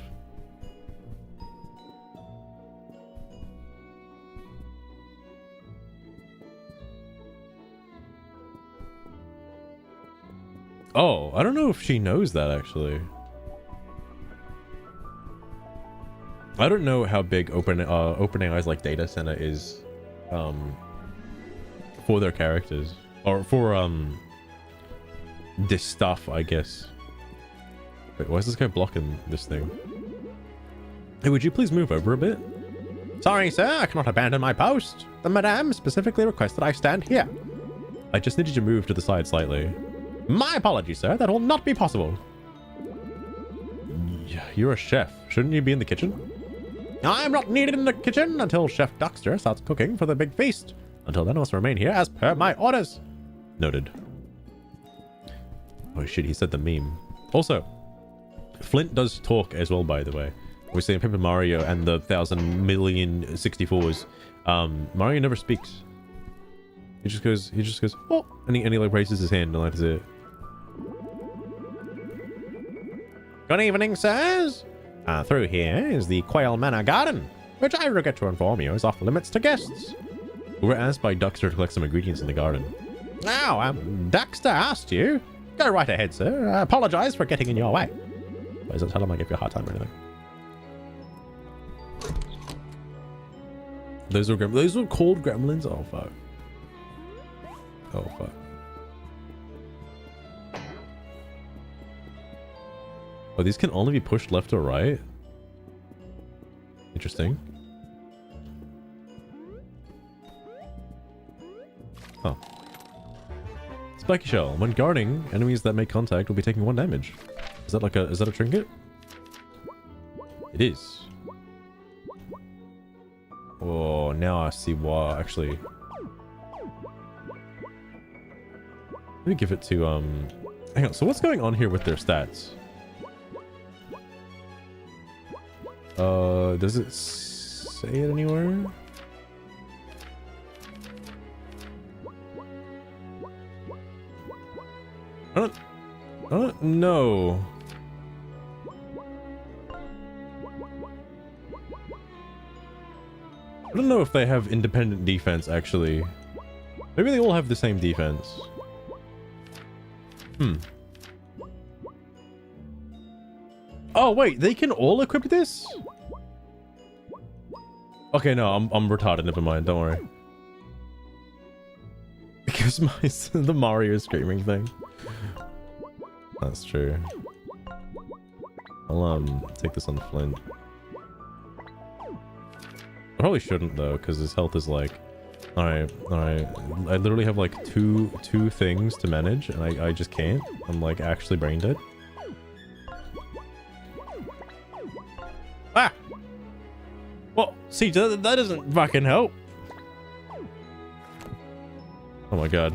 Oh, I don't know if she knows that, actually. I don't know how big OpenAI's like data center is for their characters, or for this stuff, I guess. Wait, why is this guy blocking this thing? Hey, would you please move over a bit? Sorry, sir, I cannot abandon my post. The madame specifically requested I stand here. I just needed you to move to the side slightly. My apologies, sir. That will not be possible. You're a chef. Shouldn't you be in the kitchen? I'm not needed in the kitchen until Chef Duxter starts cooking for the big feast. Until then, I must remain here as per my orders. Noted. Oh shit, he said the meme. Also, Flint does talk as well, by the way. We're seeing Paper Mario and the 1,000,000,064s. Mario never speaks. He just goes, oh, and he like raises his hand, and that's it. Good evening, sirs. Through here is the Quail Manor Garden, which I regret to inform you is off limits to guests. We were asked by Duxter to collect some ingredients in the garden. Now, Duxter asked you. Go right ahead, sir. I apologize for getting in your way. Please don't tell him I give you a hard time or anything. Those were called gremlins? Oh, fuck. Oh, fuck. Oh, these can only be pushed left or right? Interesting. Huh. Spiky Shell. When guarding, enemies that make contact will be taking 1 damage. Is that like is that a trinket? It is. Oh, now I see why, actually. Let me give it to, hang on, so what's going on here with their stats? Does it say it anywhere? I don't know. I don't know if they have independent defense, actually. Maybe they all have the same defense. Oh, wait, they can all equip this? Okay, no, I'm retarded, never mind, don't worry. Because the Mario screaming thing. That's true. I'll take this on Flint. I probably shouldn't though, because his health is like, alright. I literally have like two things to manage, and I just can't. I'm like actually brain dead. Ah! Well, see, that doesn't fucking help. Oh my god.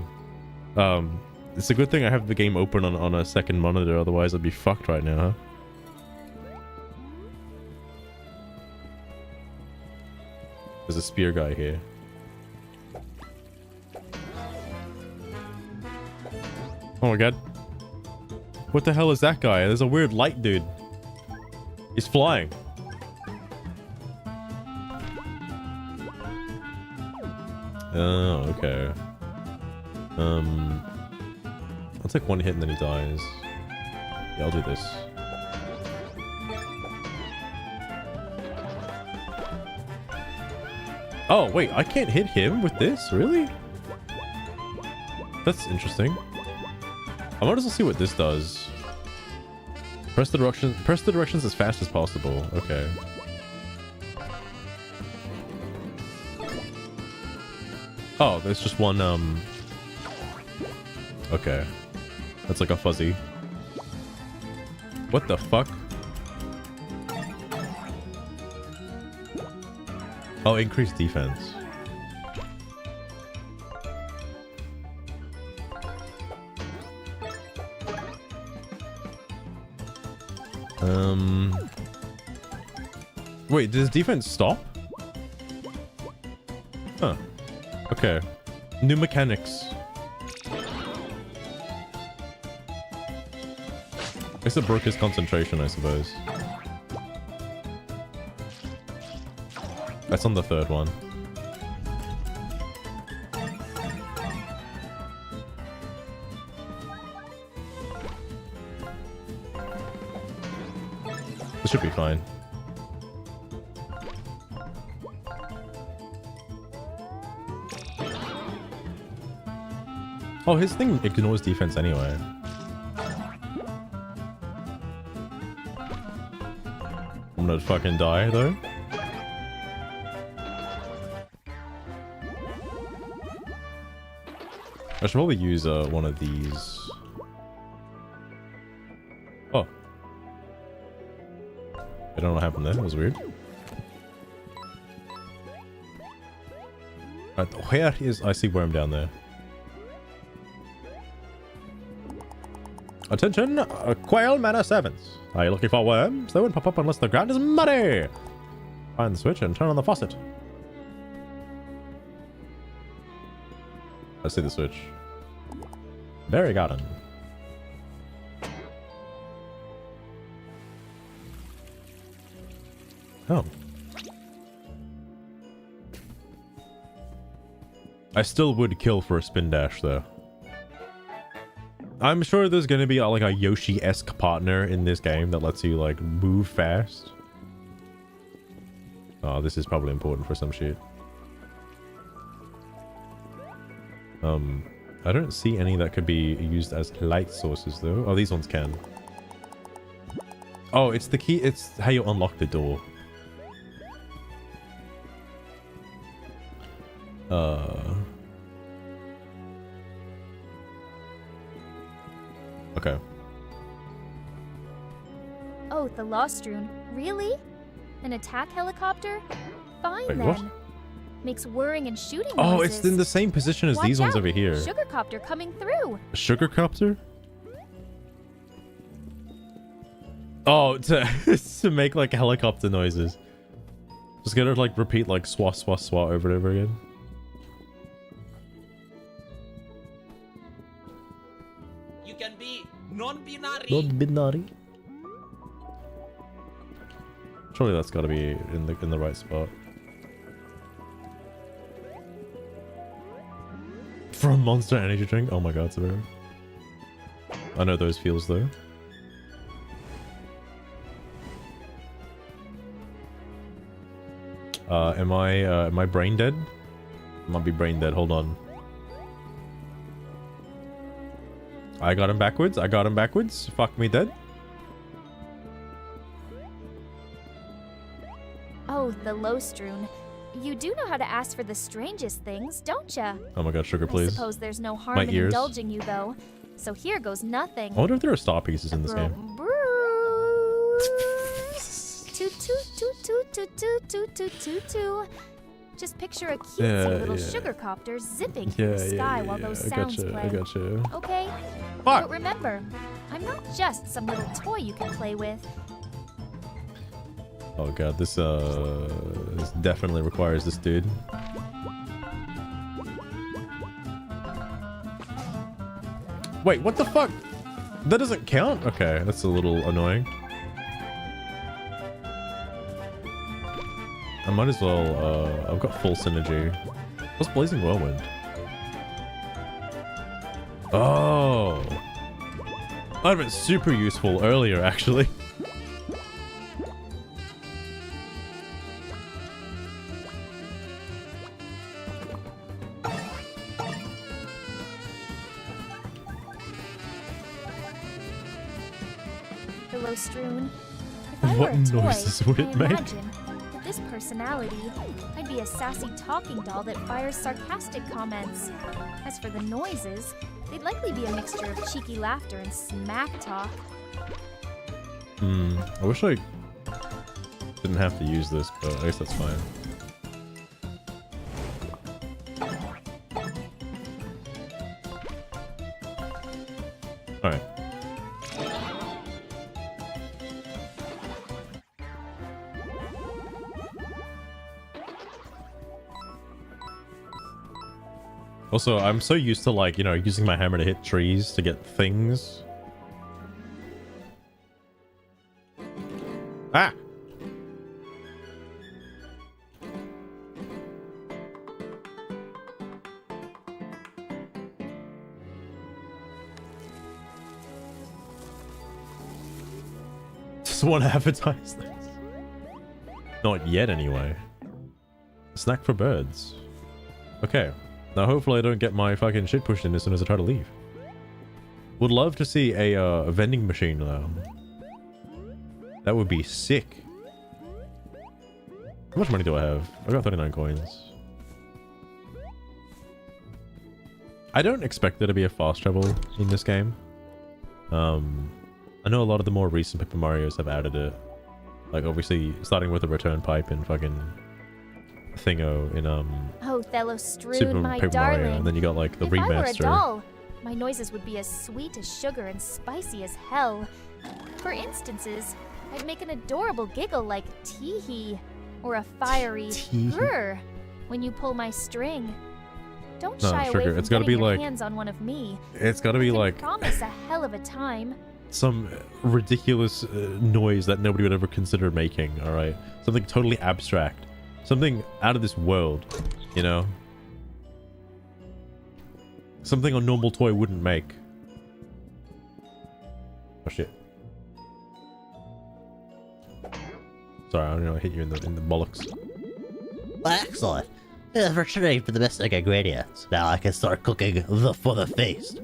It's a good thing I have the game open on a second monitor, otherwise I'd be fucked right now, huh? There's a spear guy here. Oh my god. What the hell is that guy? There's a weird light dude. He's flying. Oh, okay. I'll take one hit and then he dies. Yeah, I'll do this. Oh, wait, I can't hit him with this? Really? That's interesting. I might as well see what this does. Press the directions as fast as possible. Okay. Oh, there's just one, okay. That's like a fuzzy. What the fuck? Oh, increased defense. Wait, does defense stop? Huh. Okay. New mechanics. I guess it broke his concentration, I suppose. That's on the third one. This should be fine. Oh, his thing ignores defense anyway. I'm gonna fucking die though. I should probably use one of these. Oh. I don't know what happened there. That was weird. Where is... I see worm down there. Attention, Quail Manor servants. Are you looking for worms? They won't pop up unless the ground is muddy. Find the switch and turn on the faucet. I see the switch. Berry garden. Oh. I still would kill for a spin dash though. I'm sure there's gonna be like a Yoshi-esque partner in this game that lets you like move fast. Oh, this is probably important for some shit. I don't see any that could be used as light sources though. Oh, these ones can. Oh, it's the key. It's how you unlock the door. Okay. Oh, the Lost Rune. Really? An attack helicopter? Fine Wait, then. what? Makes whirring and shooting Oh, noises. it's in the same position as Watch these ones out. over here. Sugarcopter coming through. A sugar copter? Oh, to make like helicopter noises. Just gonna like repeat like swat swat swat over and over again. You can be non-binary. Non-binary. Surely that's got to be in the right spot. From Monster Energy Drink. Oh my god, Severo. I know those feels though. Am I brain dead? Might be brain dead. Hold on. I got him backwards. I got him backwards. Fuck me dead. Oh, the Lost Rune. You do know how to ask for the strangest things, don't ya? Oh my god, sugar, I please. suppose there's no harm My in ears. indulging you, though. So here goes nothing. I wonder if there are star pieces in this game. Toot toot toot toot toot toot toot toot toot toot. Just picture a cutesy Yeah, little yeah. sugar copter zipping through the sky while those I sounds gotcha, play. I gotcha. Okay? Fuck! But remember, I'm not just some little toy you can play with. Oh god, this definitely requires this dude. Wait, what the fuck? That doesn't count? Okay, that's a little annoying. I might as well, I've got full synergy. What's Blazing Whirlwind? Oh. That'd have been super useful earlier, actually. Hello, Strewn. If I What were a toy, noises would it I make? imagine, with this personality, I'd be a sassy talking doll that fires sarcastic comments. As for the noises, they'd likely be a mixture of cheeky laughter and smack talk. I wish I didn't have to use this, but I guess that's fine. Alright. Also, I'm so used to, like, you know, using my hammer to hit trees to get things. Ah! Just want to advertise this. Not yet, anyway. Snack for birds. Okay. Now, hopefully I don't get my fucking shit pushed in as soon as I try to leave. Would love to see a vending machine, though. That would be sick. How much money do I have? I got 39 coins. I don't expect there to be a fast travel in this game. I know a lot of the more recent Paper Marios have added it. Like, obviously, starting with the return pipe and fucking thingo in Oh, Thello Strewn, Super my Paper darling. Mario, and then you got like the if I were a remaster. doll, my noises would be as sweet as sugar and spicy as hell. For instances, I'd make an adorable giggle like tee-hee, or a fiery grr when you pull my string. Don't No, shy away sugar. from It's gotta getting be your like- hands on one of me. It's gotta I be can like promise a hell of a time. some ridiculous noise that nobody would ever consider making, alright? Something totally abstract. Something out of this world, you know? Something a normal toy wouldn't make. Oh shit. Sorry, I don't know, I hit you in the bollocks. Well, excellent. Returning for the best ingredients. Now I can start cooking for the feast.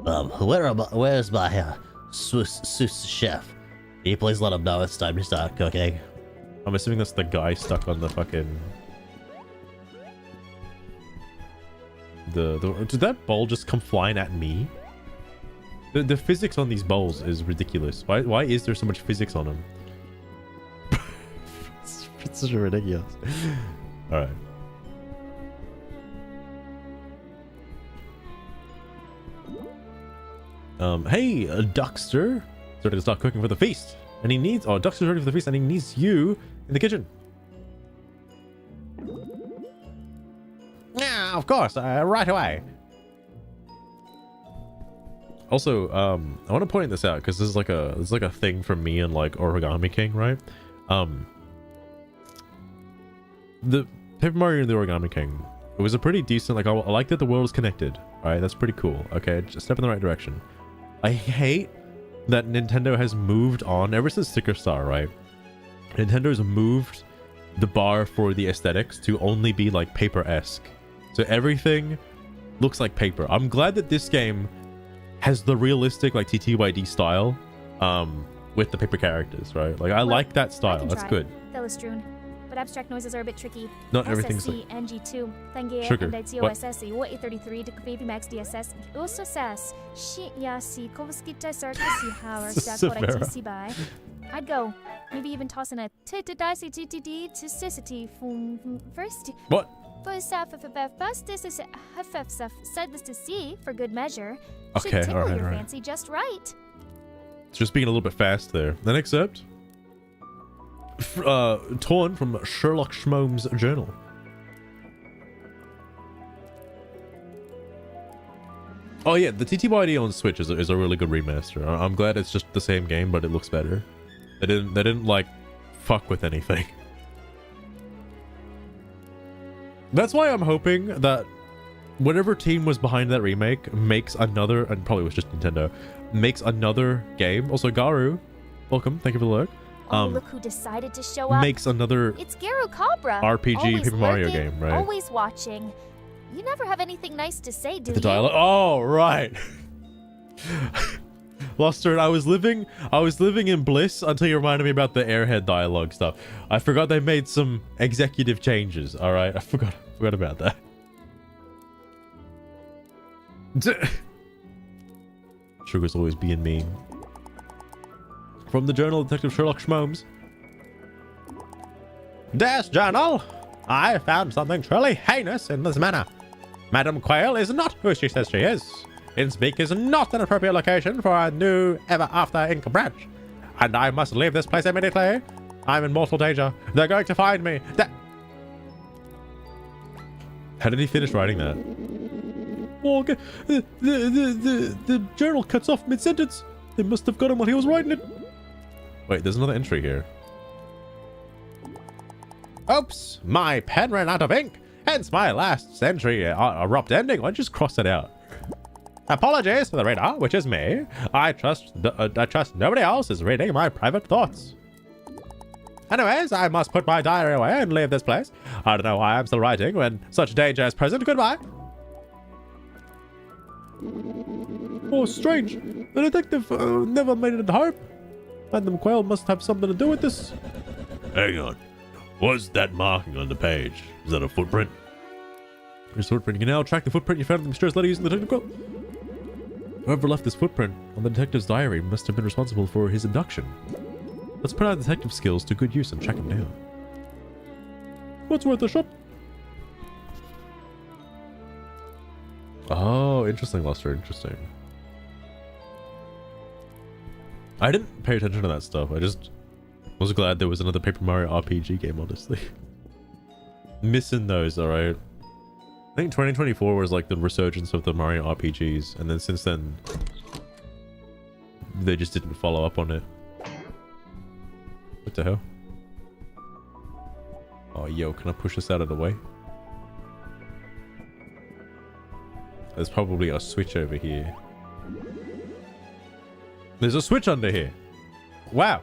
Where's my sous chef? Can you please let him know it's time to start cooking? I'm assuming that's the guy stuck on the fucking... Did that bowl just come flying at me? The physics on these bowls is ridiculous. Why is there so much physics on them? it's such ridiculous. Alright. Hey, Duckster. Ready to start cooking for the feast. And he needs... Oh, Duckster's ready for the feast and he needs you in the kitchen. Yeah, of course. Right away. Also, I want to point this out because this is like a thing from me and like Origami King, right? The Paper Mario and the Origami King, it was a pretty decent, like, I like that the world is connected. All right, that's pretty cool. Okay, just a step in the right direction. I hate that Nintendo has moved on ever since Sticker Star, right? Nintendo's moved the bar for the aesthetics to only be like paper-esque. So everything looks like paper. I'm glad that this game has the realistic like TTYD style with the paper characters, right? Like I like that style. That's good. Thello but abstract noises are a bit tricky. Not everything's SSC, NG2, Thange, Sugar. and COSS, UA33, Baby Max DSS, USSS, Shit Yasi, Kovskita Sarkasi Hauer, Severa. Sibai. I'd go. Maybe even toss in a Titadisi TTD to Sissity first. What? First, this is said this to see for good measure. Should Okay, tickle alright, your alright. fancy just right. It's just being a little bit fast there. Then except torn from Sherlock Schmome's journal. Oh yeah, the TTYD on Switch is a really good remaster. I'm glad it's just the same game, but it looks better. They didn't like fuck with anything. That's why I'm hoping that whatever team was behind that remake makes another, and probably was just Nintendo, makes another game. Also, Garu, welcome. Thank you for the lurk. Oh, look who decided to show up. Makes another It's Garu Cabra. RPG Always Paper Mario lurking, game, right? Always watching. You never have anything nice to say, do The you? dialogue. Oh, right. Luster, I was living in bliss until you reminded me about the Airhead dialogue stuff. I forgot they made some executive changes. All right, I forgot about that. Sugar's always being mean. From the Journal of Detective Sherlock Schmomes. Dear Journal, I found something truly heinous in this manner. Madame Quayle is not who she says she is. Innspeak is not an appropriate location for a new ever after ink branch. And I must leave this place immediately. I'm in mortal danger. They're going to find me. How did he finish writing that? Oh, okay. The journal cuts off mid-sentence. They must have got him while he was writing it. Wait, there's another entry here. Oops, my pen ran out of ink. Hence my last entry abrupt ending. Why don't you just cross that out? Apologies for the reader, which is me. I trust nobody else is reading my private thoughts. Anyways, I must put my diary away and leave this place. I don't know why I'm still writing when such danger is present. Goodbye. Oh, strange. The detective never made it home. Madam Quayle must have something to do with this. Hang on. What's that marking on the page? Is that a footprint? Here's the footprint. You can now track the footprint you found in the mysterious letter using the detective quill. Whoever left this footprint on the detective's diary must have been responsible for his abduction. Let's put our detective skills to good use and track him down. What's worth a shot? Oh, interesting, Luster. Interesting. I didn't pay attention to that stuff. I just was glad there was another Paper Mario RPG game, honestly. Missing those, alright. I think 2024 was like the resurgence of the Mario RPGs, and then since then, they just didn't follow up on it. What the hell? Oh, yo, can I push this out of the way? There's probably a switch over here. There's a switch under here. Wow.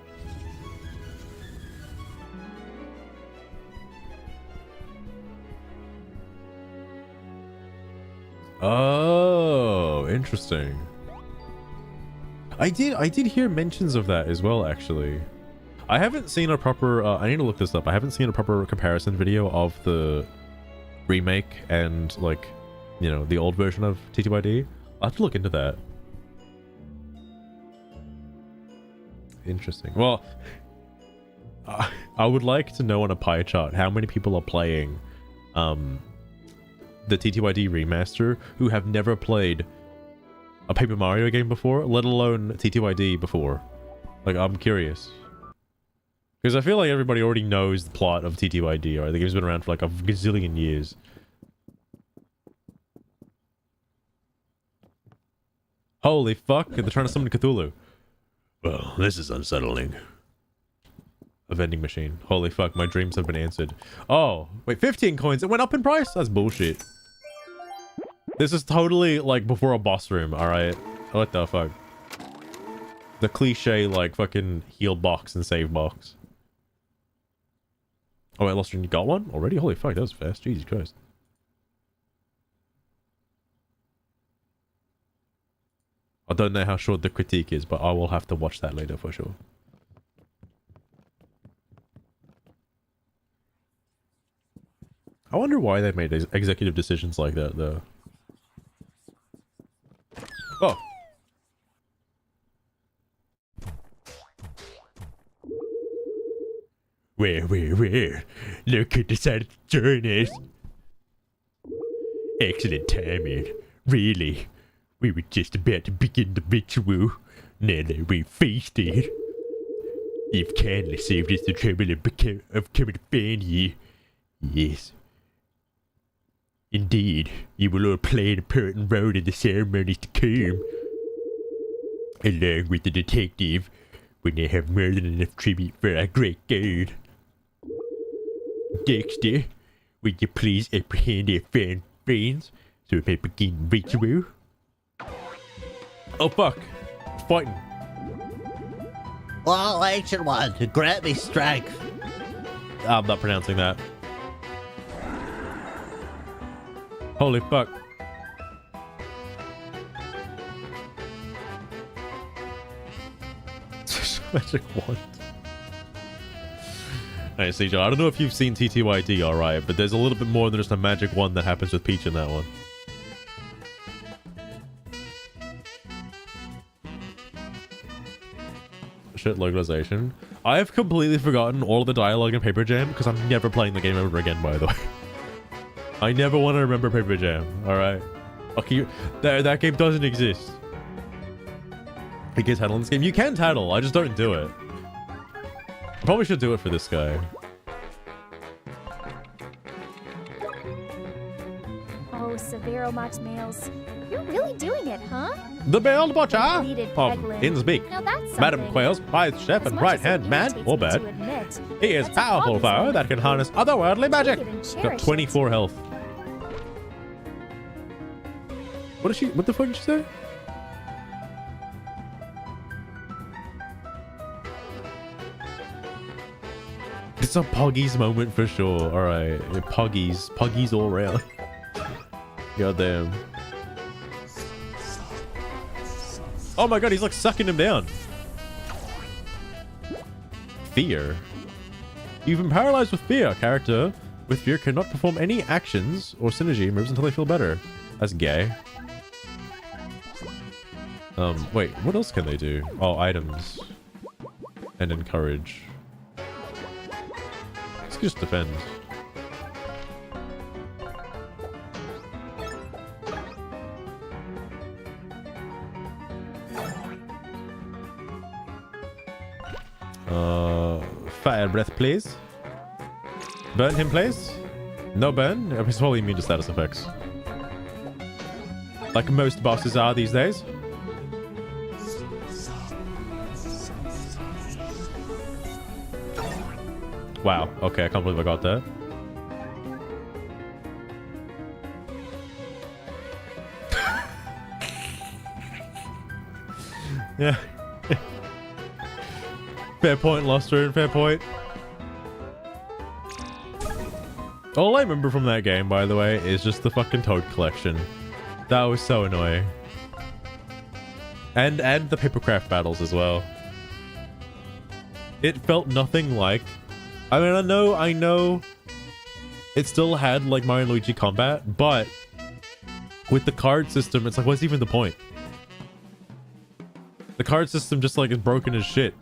Oh, interesting. I did hear mentions of that as well, actually. I haven't seen a proper I need to look this up. I haven't seen a proper comparison video of the remake and, like, you know, the old version of TTYD. I'll have to look into that. Interesting. Well, I would like to know on a pie chart how many people are playing the TTYD remaster who have never played a Paper Mario game before, let alone TTYD before. Like, I'm curious. Because I feel like everybody already knows the plot of TTYD, right? The game's been around for like a gazillion years. Holy fuck, they're trying to summon Cthulhu. Well, this is unsettling. A vending machine. Holy fuck, my dreams have been answered. Oh, wait, 15 coins. It went up in price? That's bullshit. This is totally like before a boss room, alright? What the fuck? The cliche, like, fucking heal box and save box. Oh, wait, Lost, you got one already? Holy fuck, that was fast. Jesus Christ. I don't know how short the critique is, but I will have to watch that later for sure. I wonder why they made executive decisions like that, though. Oh. Where? Look who decided to join us. Excellent timing. Really. We were just about to begin the ritual. Now that we feasted. You've kindly saved us the trouble of coming to find you. Yes. Indeed, you will all play an important role in the ceremonies to come. Along with the detective, when they have more than enough tribute for our great guard. Dexter, would you please apprehend our fine friends to a paper game ritual. Oh fuck! Fighting. Oh, ancient one, grant me strength. I'm not pronouncing that. Holy fuck. Magic wand. Hey, CJ, I don't know if you've seen TTYT, alright, but there's a little bit more than just a magic wand that happens with Peach in that one. Shit localization. I have completely forgotten all of the dialogue in Paper Jam because I'm never playing the game ever again, by the way. I never want to remember Paper Jam, alright? Okay, that game doesn't exist. You can tattle in this game. You can tattle, I just don't do it. I probably should do it for this guy. Oh, Severo Max Males. You're really doing it, huh? The Bailed Butcher Completed of Peglin. Innsbeek. Now that's Madam something. Quail's prized chef As and much as it right-hand man, irritates or me bad. to admit, He is that's a powerful hobby foe zone. that can harness otherworldly magic. Take it and Got cherish 24 health. What the fuck did she say? It's a Poggies moment for sure. Alright. Poggies all around. Goddamn. Oh my god, he's like sucking him down. Fear. You've been paralyzed with fear. Character with fear cannot perform any actions or synergy moves until they feel better. That's gay. Wait, what else can they do? Oh, items. And encourage. Let's just defend. Fire breath, please. Burn him, please. No burn. He's probably immune to status effects. Like most bosses are these days. Wow. Okay, I can't believe I got that. Yeah. Fair point, Lost Rune. Fair point. All I remember from that game, by the way, is just the fucking Toad collection. That was so annoying. And the papercraft battles as well. It felt nothing like... I mean, I know it still had like Mario and Luigi combat, but with the card system, it's like, what's even the point? The card system just like is broken as shit.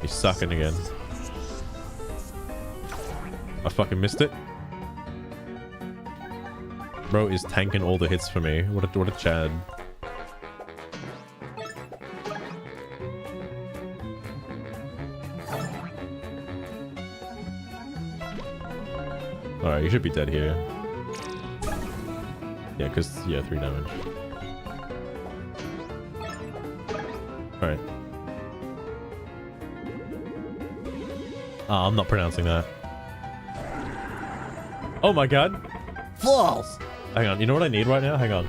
He's sucking again. I fucking missed it. Bro is tanking all the hits for me. What a Chad. Alright, you should be dead here. Yeah, because, yeah, 3 damage. Alright. Oh, I'm not pronouncing that. Oh my god. Fools! Hang on, you know what I need right now? Hang on.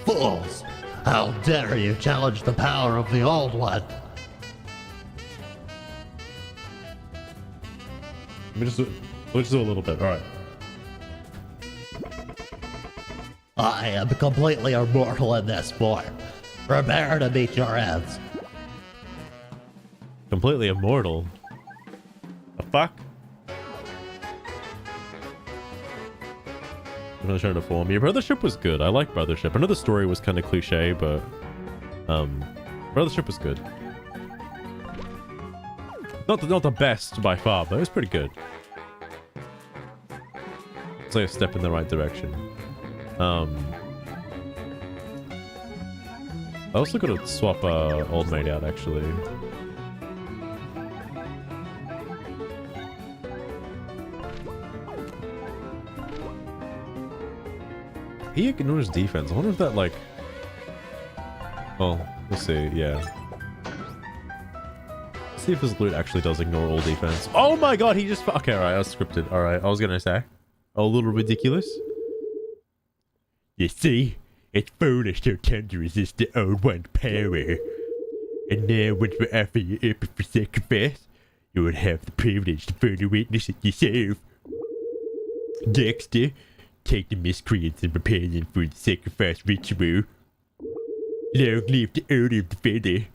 Fools! How dare you challenge the power of the Old One? Let me just do a little bit. Alright. I am completely immortal in this form. Prepare to meet your ends. Completely immortal. The fuck? I'm gonna try to form. Your Brothership was good. I like Brothership. I know the story was kind of cliche, but Brothership was good. Not the best by far, but it was pretty good. It's like a step in the right direction. I also gotta swap Old Maid out actually. He ignores defense. I wonder if that like... Oh, we'll see. Yeah. Let's see if his loot actually does ignore all defense. Oh my god, he just... Okay, alright, I was scripted. Alright, I was gonna say. A little ridiculous. You see, it's foolish to attempt to resist the old one's power. And now, once we offer you up for sacrifice, you would have the privilege to further witness it yourself. Dexter, take the miscreants and prepare them for the sacrifice ritual. Long live the Order of the Feather.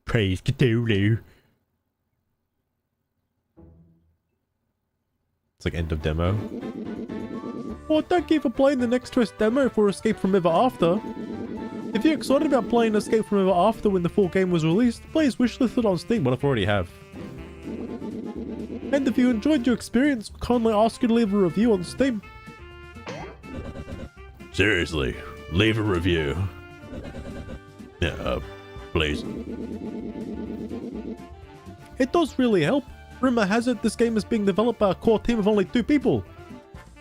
Praise Cthulhu. It's like end of demo. Well, thank you for playing the Next Twist demo for Escape from Ever After. If you're excited about playing Escape from Ever After when the full game was released, please wishlist it on Steam, but I already have. And if you enjoyed your experience, kindly ask you to leave a review on Steam. Seriously, leave a review. Please. It does really help. Rumor has it this game is being developed by a core team of only 2 people.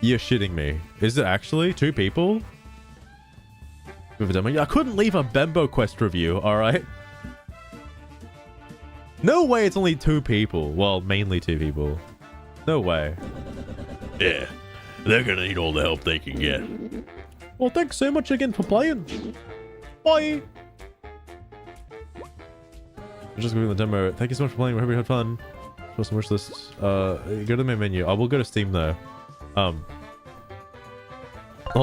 You're shitting me. Is it actually 2 people? I couldn't leave a Bembo Quest review, alright? No way it's only 2 people. Well, mainly 2 people. No way. Yeah, they're gonna need all the help they can get. Well, thanks so much again for playing. Bye. I'm just going to the demo. Thank you so much for playing. We hope you had fun. Show some wish lists. Go to the main menu. I will go to Steam though. Hold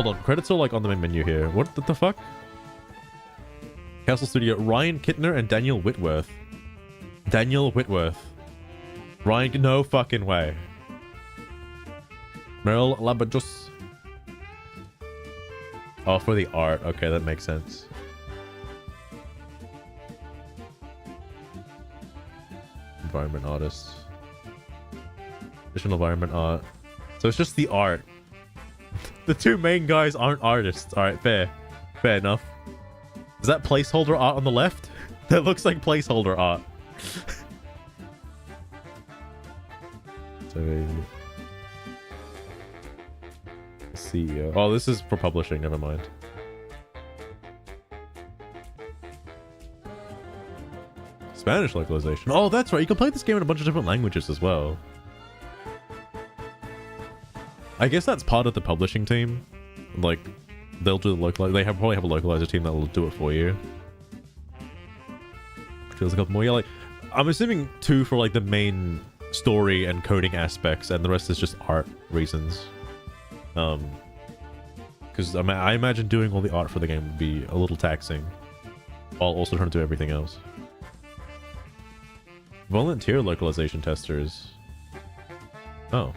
on. Credits are like on the main menu here. What the fuck? Castle Studio. Ryan Kittner and Daniel Whitworth. Daniel Whitworth. Ryan. No fucking way. Meryl Labajus. Oh, for the art. Okay, that makes sense. Environment artists. Additional environment art. So it's just the art. The 2 main guys aren't artists. Alright, fair. Fair enough. Is that placeholder art on the left? That looks like placeholder art. So... CEO. Oh, this is for publishing. Never mind. Spanish localization. Oh, that's right. You can play this game in a bunch of different languages as well. I guess that's part of the publishing team. Like, they'll do the localize. They probably have a localizer team that will do it for you. There's a couple more. Yeah, like, I'm assuming 2 for like the main story and coding aspects, and the rest is just art reasons. Because I imagine doing all the art for the game would be a little taxing, while also trying to do everything else. Volunteer localization testers. Oh.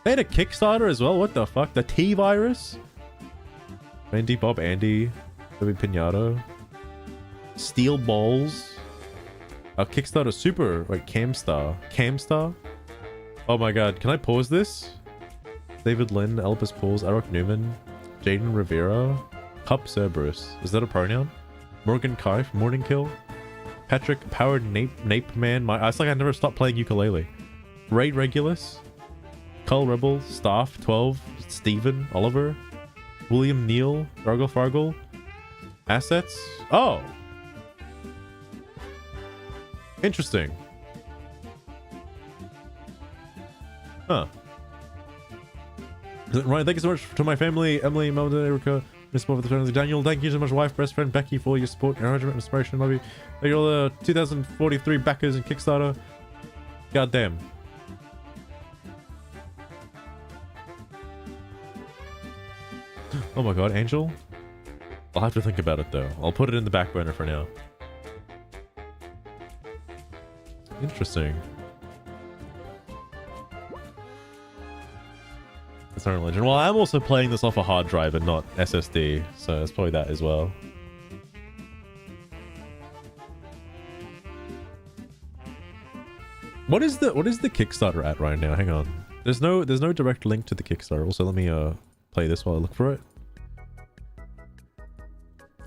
They had a Kickstarter as well? What the fuck? The T-Virus? Andy Bob Andy. Baby Pinata. Steel Balls. A Kickstarter Super. Wait, Camstar. Camstar? Oh my god. Can I pause this? David Lynn, Elvis Pauls, Eric Newman, Jaden Rivera, Cup Cerberus. Is that a pronoun? Morgan Kife, Morning Kill. Patrick Powered Nape Man. It's like I never stopped playing ukulele. Raid Regulus. Cull Rebel. Staff 12. Stephen. Oliver. William Neal. Gargle Fargle. Assets. Oh. Interesting. Huh. Ryan, thank you so much to my family, Emily, Melda, Erica, Miss Bob, the family, Daniel. Thank you so much, wife, best friend, Becky, for all your support, encouragement, and inspiration. Love you. Thank you all the 2043 backers in Kickstarter. God damn. Oh my god, Angel? I'll have to think about it though. I'll put it in the back burner for now. Interesting. It's Unreal Engine. Well, I'm also playing this off a hard drive and not SSD, so it's probably that as well. What is the Kickstarter at right now? Hang on. There's no direct link to the Kickstarter. Also, let me play this while I look for it.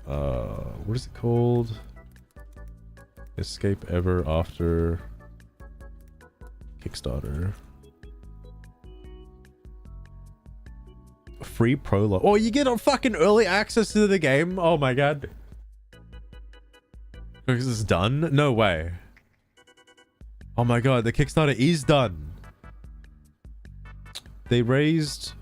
What is it called? Escape Ever After Kickstarter. Free prologue. Oh, you get a fucking early access to the game? Oh my god. Because it's done? No way. Oh my god, the Kickstarter is done. They raised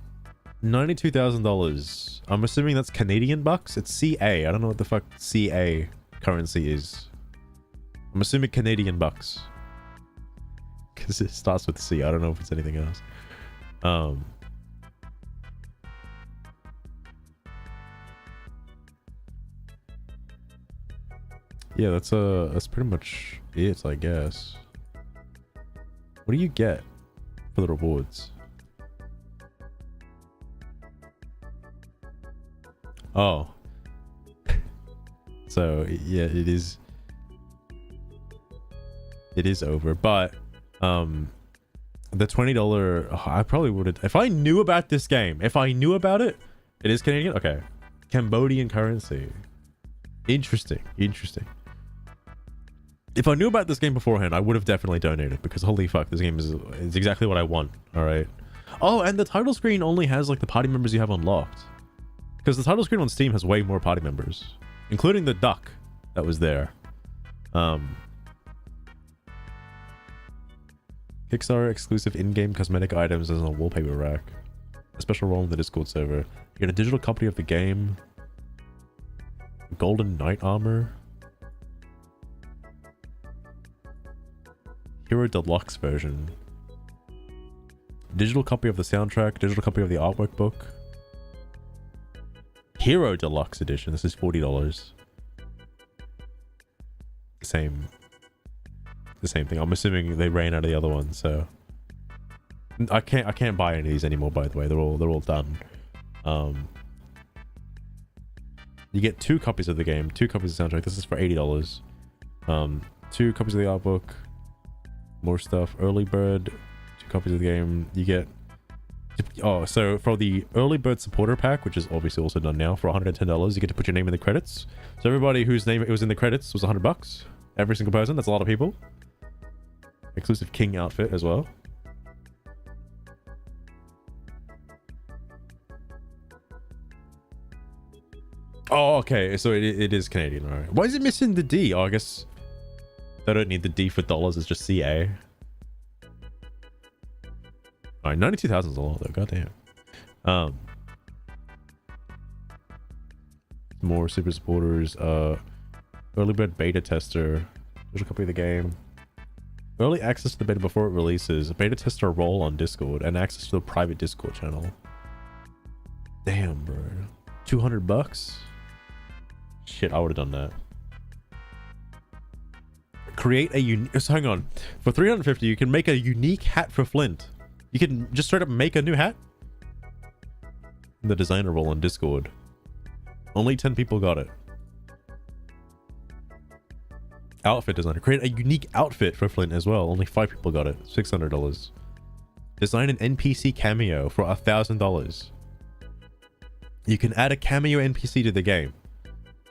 $92,000. I'm assuming that's Canadian bucks. It's CA. I don't know what the fuck CA currency is. I'm assuming Canadian bucks. Because it starts with C. I don't know if it's anything else. Yeah, that's pretty much it, I guess. What do you get for the rewards? Oh. So, yeah, it is over, but the $20 I probably would have, if I knew about this game, if I knew about it. It is Canadian. Okay, Cambodian currency. Interesting. If I knew about this game beforehand, I would have definitely donated, because holy fuck, this game is exactly what I want. All right. Oh, and the title screen only has like the party members you have unlocked, because the title screen on Steam has way more party members, including the duck that was there. Kickstarter exclusive in-game cosmetic items as a wallpaper rack. A special role in the Discord server. You get a digital copy of the game. Golden Knight armor. Hero Deluxe version. Digital copy of the soundtrack. Digital copy of the artwork book. Hero Deluxe edition. This is $40. The same thing. I'm assuming they ran out of the other one, so I can't buy any of these anymore, by the way. They're all done. You get 2 copies of the game, 2 copies of the soundtrack. This is for $80. 2 copies of the art book, more stuff. Early bird, 2 copies of the game. You get so for the early bird supporter pack, which is obviously also done now, for $110, you get to put your name in the credits. So everybody whose name it was in the credits was $100. Every single person. That's a lot of people. Exclusive king outfit as well. Oh, okay. So it is Canadian. All right. Why is it missing the D? Oh, I guess they don't need the D for dollars. It's just CA. All right, 92,000 is a lot though. Goddamn. More super supporters. Early bird beta tester. There's a copy of the game. Early access to the beta before it releases. A beta tester role on Discord and access to the private Discord channel. Damn, bro. $200? Shit, I would have done that. Create a unique... So hang on. For $350, you can make a unique hat for Flint. You can just straight up make a new hat. The designer role on Discord. Only 10 people got it. Outfit designer. Create a unique outfit for Flint as well. Only 5 people got it. $600. Design an NPC cameo for $1,000. You can add a cameo NPC to the game.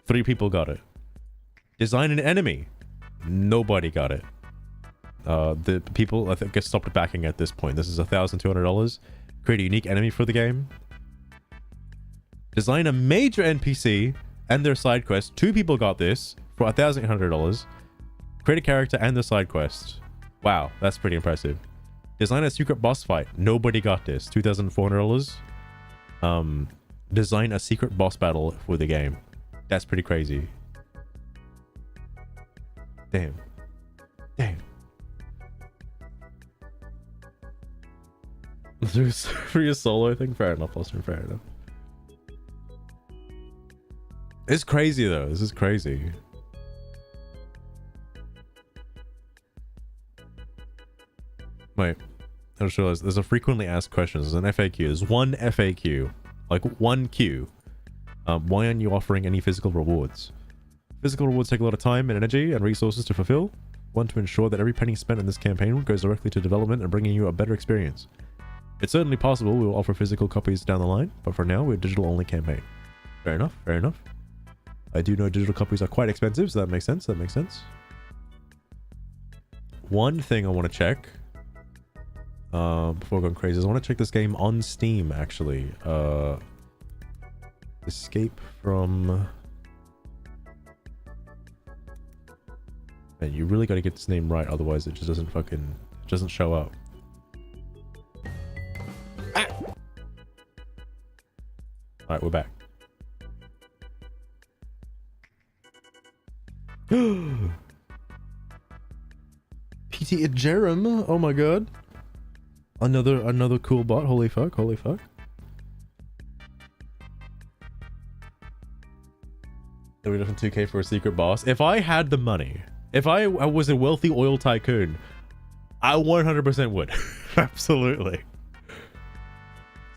3 people got it. Design an enemy. Nobody got it. The people, I think, I stopped backing at this point. This is $1,200. Create a unique enemy for the game. Design a major NPC and their side quest. 2 people got this for $1,800. Create a character and the side quest. Wow, that's pretty impressive. Design a secret boss fight. Nobody got this. $2,400. Design a secret boss battle for the game. That's pretty crazy. Damn. For your solo thing? Fair enough, Austin. Fair enough. It's crazy though. This is crazy. Wait, I just realized there's a frequently asked questions. There's an FAQ. There's one FAQ. Like one Q. Why aren't you offering any physical rewards? Physical rewards take a lot of time and energy and resources to fulfill. Want to ensure that every penny spent in this campaign goes directly to development and bringing you a better experience. It's certainly possible we will offer physical copies down the line, but for now we're a digital only campaign. Fair enough. I do know digital copies are quite expensive, so that makes sense. One thing I want to check before going crazy is I want to check this game on Steam, actually. Escape from Man, you really got to get this name right, otherwise it just doesn't show up. Ah! All right, we're back. PT Jerem, oh my god. Another cool bot, holy fuck, holy fuck. We looking 2K for a secret boss. If I had the money, if I was a wealthy oil tycoon, I 100% would. Absolutely.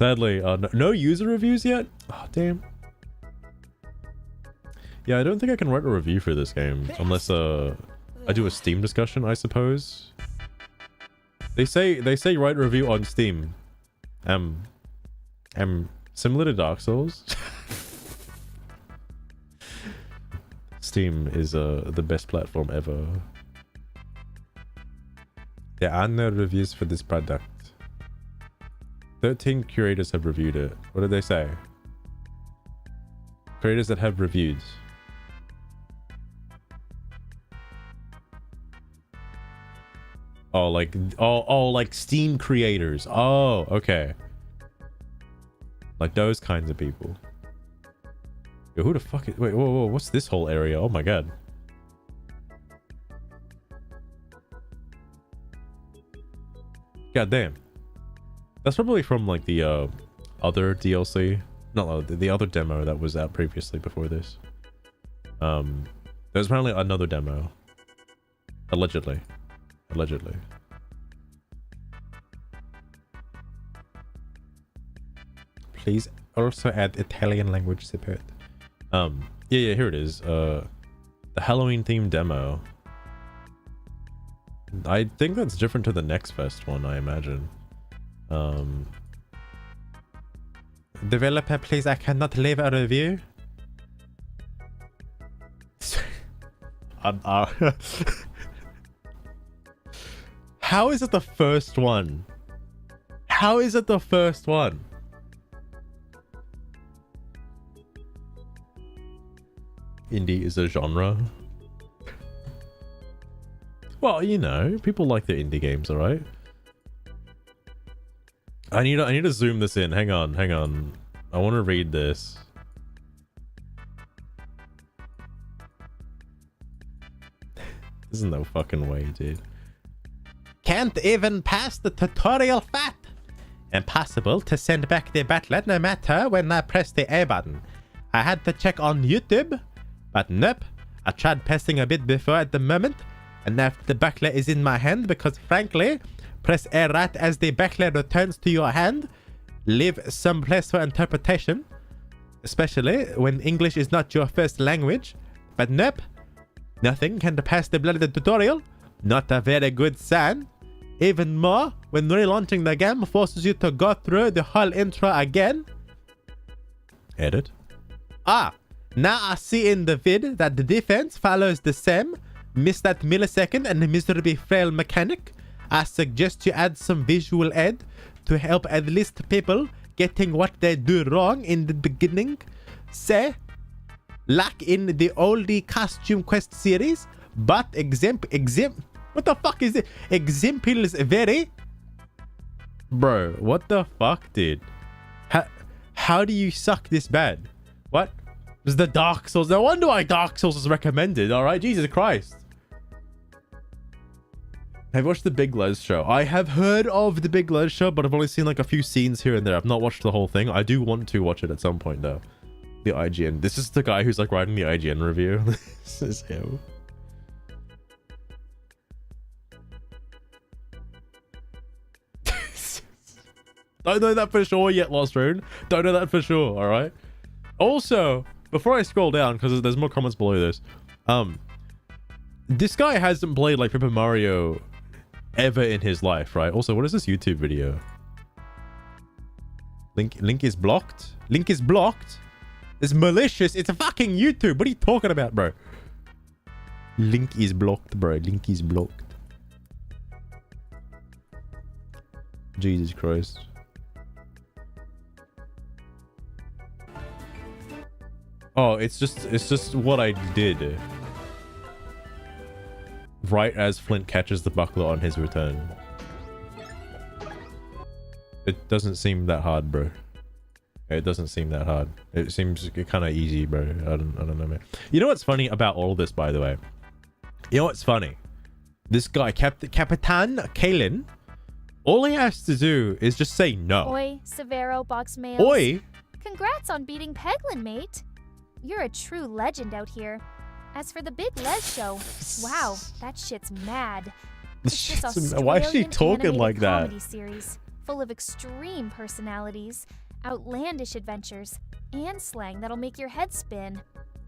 Sadly, no user reviews yet? Oh, damn. Yeah, I don't think I can write a review for this game unless I do a Steam discussion, I suppose. They say write a review on Steam. Similar to Dark Souls. Steam is the best platform ever. There are no reviews for this product. 13 curators have reviewed it. What did they say? Creators that have reviewed. Oh, like Steam creators. Oh, okay. Like those kinds of people. Yo, who the fuck is... Wait, whoa, what's this whole area? Oh my god. God damn. That's probably from like the other DLC. Not the other demo that was out previously before this. There's apparently another demo. Allegedly. Please also add Italian language support. Yeah, here it is. The Halloween themed demo. I think that's different to the Next Fest one, I imagine. Developer, please, I cannot leave a review. How is it the first one? How is it the first one? Indie is a genre. Well, you know, people like their indie games, alright? I need to zoom this in. Hang on. I want to read this. There's no fucking way, dude. Can't even pass the tutorial fat. Impossible to send back the backlet no matter when I press the A button. I had to check on YouTube, but nope. I tried pressing a bit before at the moment, and now the backlet is in my hand because frankly, press A right as the backlet returns to your hand. Leave some place for interpretation, especially when English is not your first language. But nope. Nothing can pass the bloody tutorial. Not a very good sign. Even more, when relaunching the game forces you to go through the whole intro again. Edit. Ah, now I see in the vid that the defense follows the same. Miss that millisecond and the miserably fail mechanic. I suggest you add some visual aid to help at least people getting what they do wrong in the beginning. Say, like in the oldie Costume Quest series, but what the fuck is it? Examples vary. Bro, what the fuck, dude? How do you suck this bad? What? It's the Dark Souls. No wonder why Dark Souls is recommended, alright? Jesus Christ. Have you watched the Big Les show? I have heard of the Big Les show, but I've only seen like a few scenes here and there. I've not watched the whole thing. I do want to watch it at some point though. The IGN. This is the guy who's like writing the IGN review. This is him. Don't know that for sure yet, Lost Rune. Don't know that for sure, alright? Also, before I scroll down, because there's more comments below this, this guy hasn't played like Paper Mario ever in his life, right? Also, what is this YouTube video? Link is blocked? Link is blocked? It's malicious. It's a fucking YouTube. What are you talking about, bro? Link is blocked, bro. Link is blocked. Jesus Christ. Oh, it's just what I did. right as Flint catches the buckler on his return. It doesn't seem that hard, bro. It doesn't seem that hard. It seems kind of easy, bro. I don't know, man. You know what's funny about all this, by the way? You know what's funny? This guy, Capitan Kalen, all he has to do is just say no. Oi, Severo Box Mails. Oi! Congrats on beating Peglin, mate. You're a true legend out here. As for the big Les show, wow, that shit's mad. It's this Why is she Australian talking like animated that? comedy series full of extreme personalities, outlandish adventures, and slang that'll make your head spin.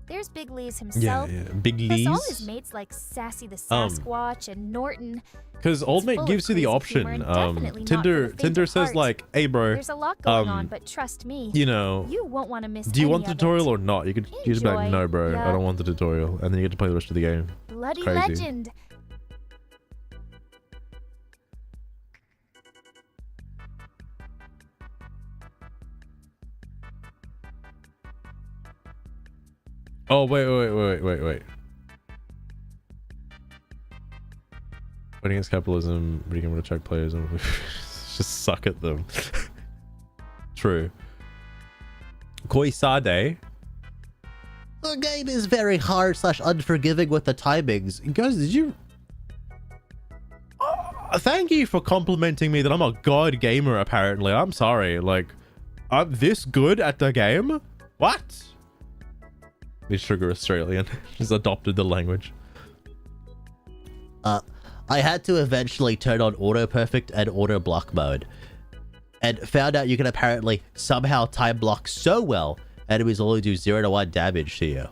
There's Big Lee's himself. Yeah. Big Plus all Lee's. his mates like Sassy the Sasquatch and Norton. Because Old It's Mate full gives of you the crazy humor option. and definitely not for the faint Tinder of says heart. like, hey bro, There's a lot going on, but trust me, you know, you won't want to miss do you want the any of tutorial it. or not? You could just be like, Enjoy. no bro, I Yeah. don't want the tutorial. And then you get to play the rest of the game. Bloody Crazy. legend. Oh, wait. Fighting against capitalism, reading able to check players and just suck at them. True. Koi Sade. The game is very hard / unforgiving with the timings. Guys, did you... thank you for complimenting me that I'm a god gamer, apparently. I'm sorry. Like, I'm this good at the game? What? This sugar Australian just adopted the language. I had to eventually turn on auto perfect and auto block mode, and found out you can apparently somehow time block so well enemies only do 0 to 1 damage to you.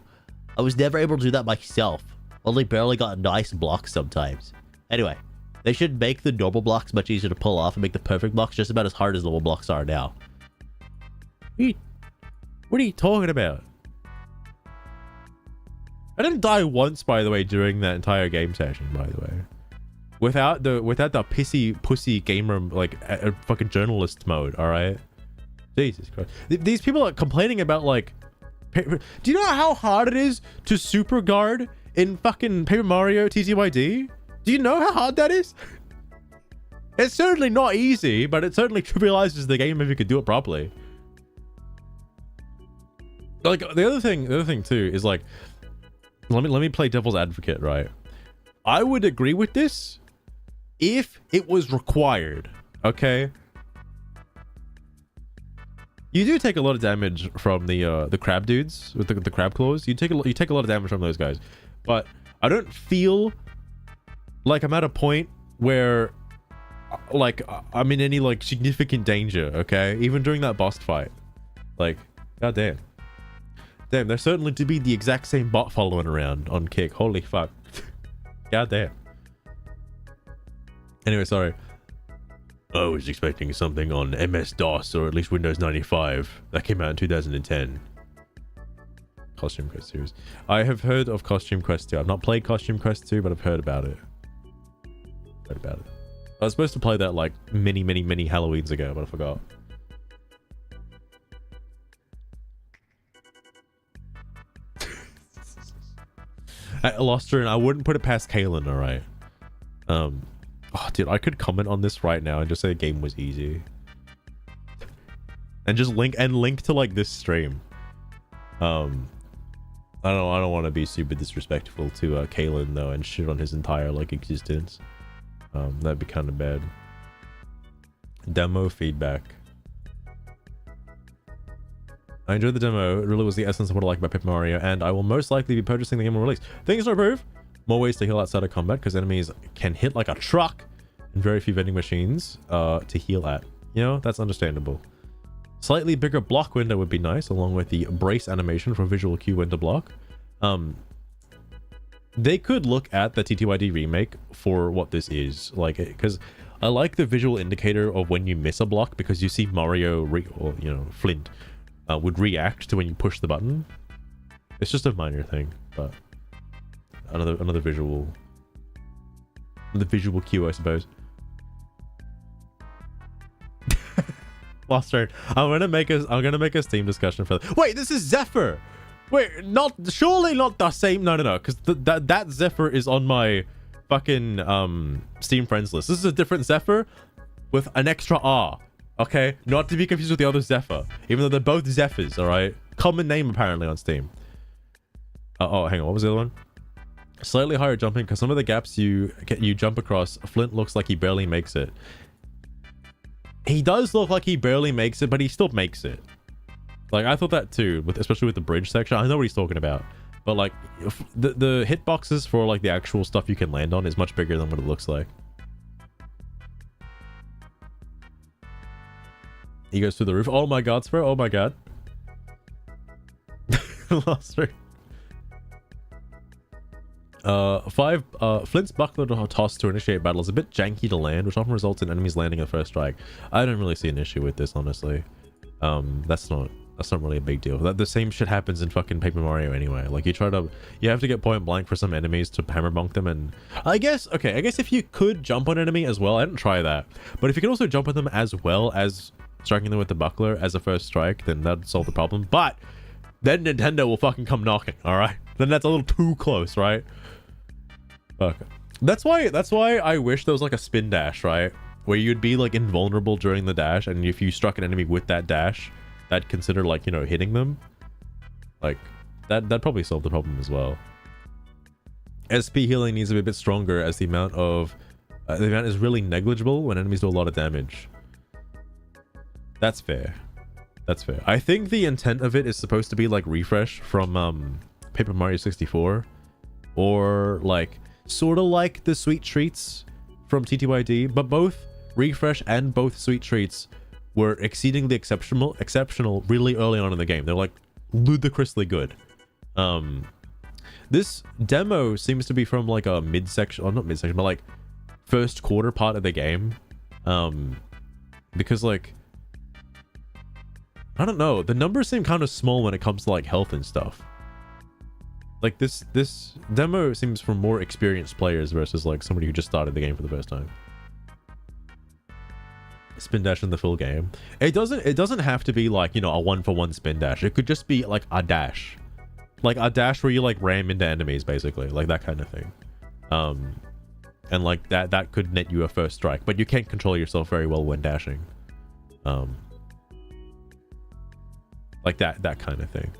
I was never able to do that myself. Only barely got nice blocks sometimes. Anyway, they should make the normal blocks much easier to pull off and make the perfect blocks just about as hard as normal blocks are now. What are you talking about? I didn't die once, by the way, during that entire game session, by the way. Without the pissy pussy gamer, like a fucking journalist mode, all right? Jesus Christ. These people are complaining about, like... Do you know how hard it is to super guard in fucking Paper Mario TTYD? Do you know how hard that is? It's certainly not easy, but it certainly trivializes the game if you could do it properly. Like, the other thing too is, like... Let me play devil's advocate, right? I would agree with this if it was required, okay? You do take a lot of damage from the crab dudes with the crab claws. You take a lot of damage from those guys, but I don't feel like I'm at a point where like I'm in any like significant danger, okay? Even during that boss fight, like, goddamn. Damn, there's certainly to be the exact same bot following around on Kick. Holy fuck. God damn. Anyway, sorry. I was expecting something on MS-DOS or at least Windows 95. That came out in 2010. Costume Quest series. I have heard of Costume Quest 2. I've not played Costume Quest 2, but I've heard about it. I was supposed to play that like many Halloweens ago, but I forgot. Loster, and I wouldn't put it past Kalen, alright? Oh, dude, I could comment on this right now and just say the game was easy. And just link to like this stream. I don't want to be super disrespectful to Kalen though and shit on his entire like existence. That'd be kind of bad. Demo feedback. I enjoyed the demo. It really was the essence of what I like about Paper Mario, and I will most likely be purchasing the game on release. Things to improve. More ways to heal outside of combat, because enemies can hit like a truck, and very few vending machines to heal at. You know, that's understandable. Slightly bigger block window would be nice, along with the brace animation for visual cue when to block. They could look at the TTYD remake for what this is, like, because I like the visual indicator of when you miss a block, because you see Mario or you know, Flint would react to when you push the button. It's just a minor thing, but another visual cue, I suppose. Lost turn. I'm gonna make a Steam discussion for that. Wait, this is Zephyr. Wait, surely not the same. No, because that Zephyr is on my fucking Steam friends list. This is a different Zephyr with an extra R. Okay, not to be confused with the other Zephyr, even though they're both Zephyrs. All right, common name apparently on Steam. Oh, hang on, what was the other one? Slightly higher jumping, because some of the gaps you jump across, Flint looks like he barely makes it. He does look like he barely makes it, but he still makes it. Like, I thought that too, especially with the bridge section. I know what he's talking about, but like the hitboxes for like the actual stuff you can land on is much bigger than what it looks like. He goes through the roof. Oh my god, Spur. Oh my god. Lost ring. 5. Flint's buckler toss to initiate battle is a bit janky to land, which often results in enemies landing a first strike. I don't really see an issue with this, honestly. That's not really a big deal. The same shit happens in fucking Paper Mario anyway. Like, you have to get point blank for some enemies to hammer bonk them, and I guess if you could jump on enemy as well, I didn't try that, but if you could also jump on them as well as striking them with the buckler as a first strike, then that'd solve the problem. But then Nintendo will fucking come knocking, all right? Then that's a little too close, right? Okay. That's why I wish there was like a spin dash, right? Where you'd be like invulnerable during the dash, and if you struck an enemy with that dash, that'd consider like, you know, hitting them. Like, that'd probably solve the problem as well. SP healing needs to be a bit stronger, as the amount is really negligible when enemies do a lot of damage. That's fair. That's fair. I think the intent of it is supposed to be like refresh from Paper Mario 64, or like sort of like the sweet treats from TTYD, but both refresh and both sweet treats were exceedingly exceptional really early on in the game. They're like ludicrously good. This demo seems to be from like a midsection, or not midsection, but like first quarter part of the game, because like, I don't know, the numbers seem kind of small when it comes to like health and stuff. Like this demo seems for more experienced players versus like somebody who just started the game for the first time. Spin dash in the full game. It doesn't have to be like, you know, a 1-for-1 spin dash. It could just be like a dash. Like a dash where you like ram into enemies, basically. Like that kind of thing. And like that could net you a first strike, but you can't control yourself very well when dashing. Like that kind of thing.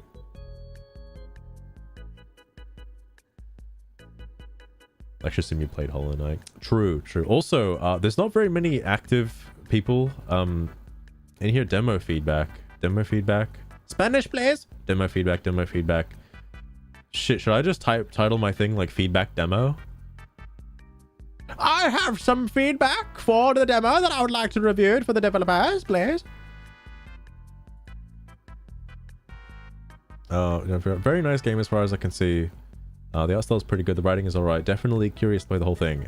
Lecture Sim, you played Hollow Knight. True. Also, there's not very many active people in here. Demo feedback. Spanish, please. Demo feedback. Shit, should I just title my thing like feedback demo? I have some feedback for the demo that I would like to review for the developers, please. Very nice game as far as I can see. The art style is pretty good. The writing is alright. Definitely curious to play the whole thing.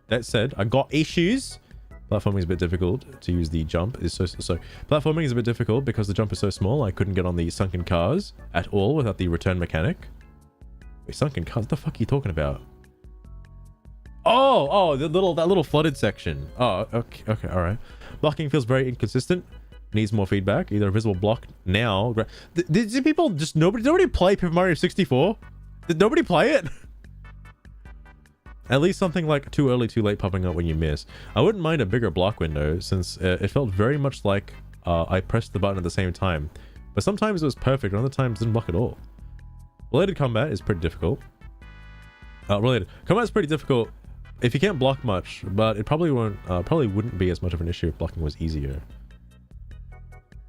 That said, I got issues. Platforming is a bit difficult to use the jump. Platforming is a bit difficult because the jump is so small. I couldn't get on the sunken cars at all without the return mechanic. Wait, sunken cars? What the fuck are you talking about? Oh, that little flooded section. Oh, okay, alright. Blocking feels very inconsistent. Needs more feedback. Either a visible block now. Did people just nobody play Paper Mario 64? Did nobody play it? At least something like too early, too late popping up when you miss. I wouldn't mind a bigger block window, since it felt very much like I pressed the button at the same time. But sometimes it was perfect, and other times it didn't block at all. Related combat is pretty difficult. Combat is pretty difficult if you can't block much, but it probably wouldn't be as much of an issue if blocking was easier.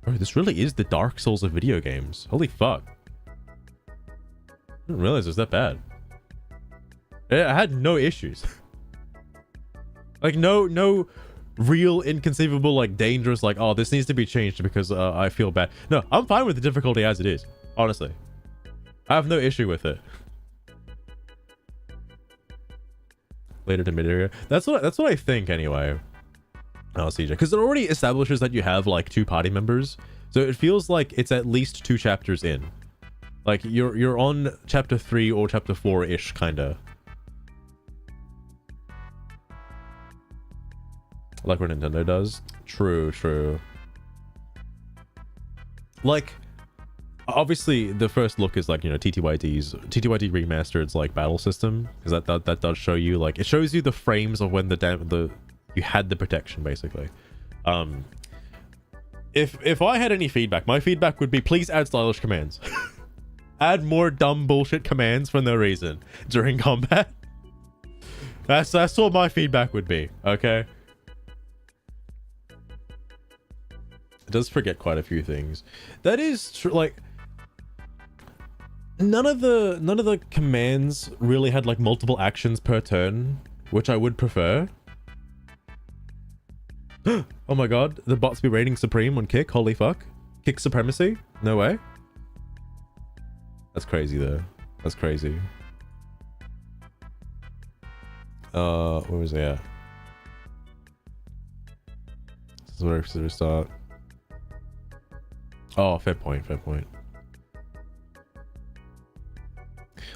Bro, this really is the Dark Souls of video games. Holy fuck. I didn't realize it was that bad. I had no issues. Like no real inconceivable like dangerous like, oh, this needs to be changed because I feel bad. No, I'm fine with the difficulty as it is. Honestly, I have no issue with it. Later to mid area. That's what I think anyway. Oh, CJ, because it already establishes that you have like 2 party members, so it feels like it's at least 2 chapters in. Like you're on chapter 3 or chapter 4-ish, kinda. Like what Nintendo does. True. Like, obviously the first look is like, you know, TTYD remastered's like battle system, because that does show you, like, it shows you the frames of when you had the protection basically. If I had any feedback, my feedback would be, please add stylish commands. Add more dumb bullshit commands for no reason during combat. That's what my feedback would be. Okay. It does forget quite a few things. That is true. Like, none of the commands really had like multiple actions per turn, which I would prefer. Oh my god, the bots be reigning supreme on kick. Holy fuck. Kick supremacy? No way. That's crazy though. That's crazy. Where was I at? This is where I start. Oh, fair point, fair point.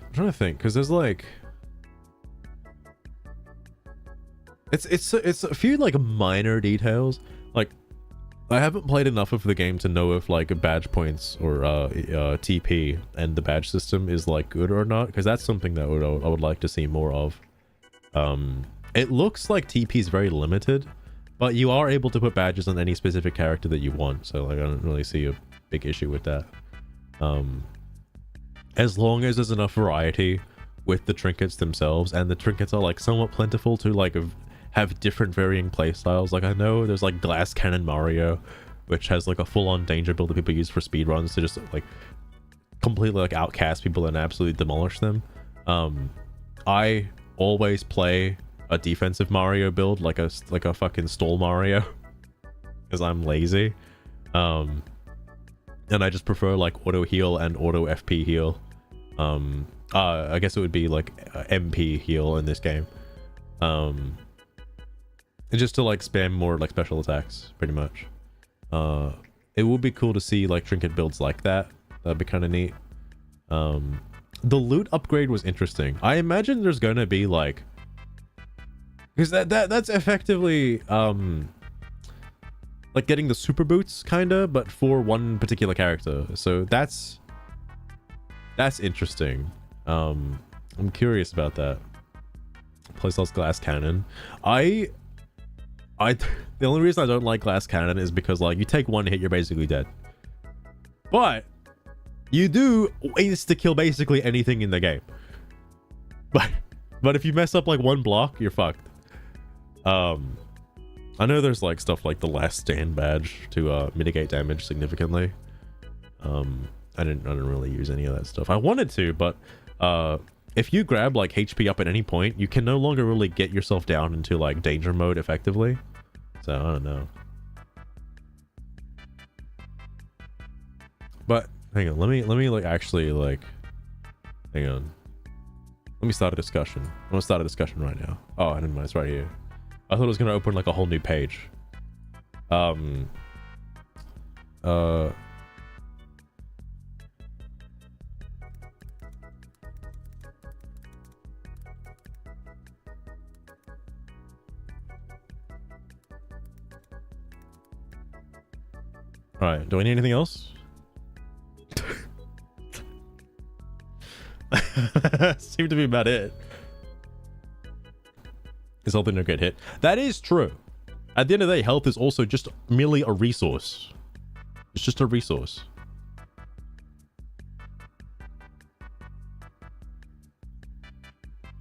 I'm trying to think, because there's like... It's a few like minor details. Like, I haven't played enough of the game to know if like badge points or TP and the badge system is like good or not, because that's something that I would like to see more of. It looks like TP is very limited, but you are able to put badges on any specific character that you want, so like I don't really see a big issue with that. As long as there's enough variety with the trinkets themselves, and the trinkets are like somewhat plentiful to like have different varying playstyles. Like I know there's like Glass Cannon Mario, which has like a full-on danger build that people use for speedruns to just like completely like outcast people and absolutely demolish them. I always play a defensive Mario build, like a fucking stall Mario, because I'm lazy. And I just prefer like auto heal and auto FP heal. I guess it would be like MP heal in this game. And just to like spam more like special attacks, pretty much. It would be cool to see like trinket builds like that. That'd be kind of neat. The loot upgrade was interesting. I imagine there's gonna be like, because that's effectively like getting the super boots kinda, but for one particular character. So that's interesting. I'm curious about that. Playstyle's Glass Cannon. The only reason I don't like Glass Cannon is because like you take one hit, you're basically dead. But you do insta-kill basically anything in the game. But if you mess up like one block, you're fucked. I know there's like stuff like the Last Stand badge to mitigate damage significantly. I didn't really use any of that stuff. I wanted to, but if you grab like HP up at any point, you can no longer really get yourself down into like danger mode effectively. So I don't know. But hang on, let me like actually like, hang on. Let me start a discussion. I'm gonna start a discussion right now. Oh, I didn't mind. It's right here. I thought it was gonna open like a whole new page. All right. Do I need anything else? Seemed to be about it. Is health no get hit? That is true. At the end of the day, health is also just merely a resource. It's just a resource.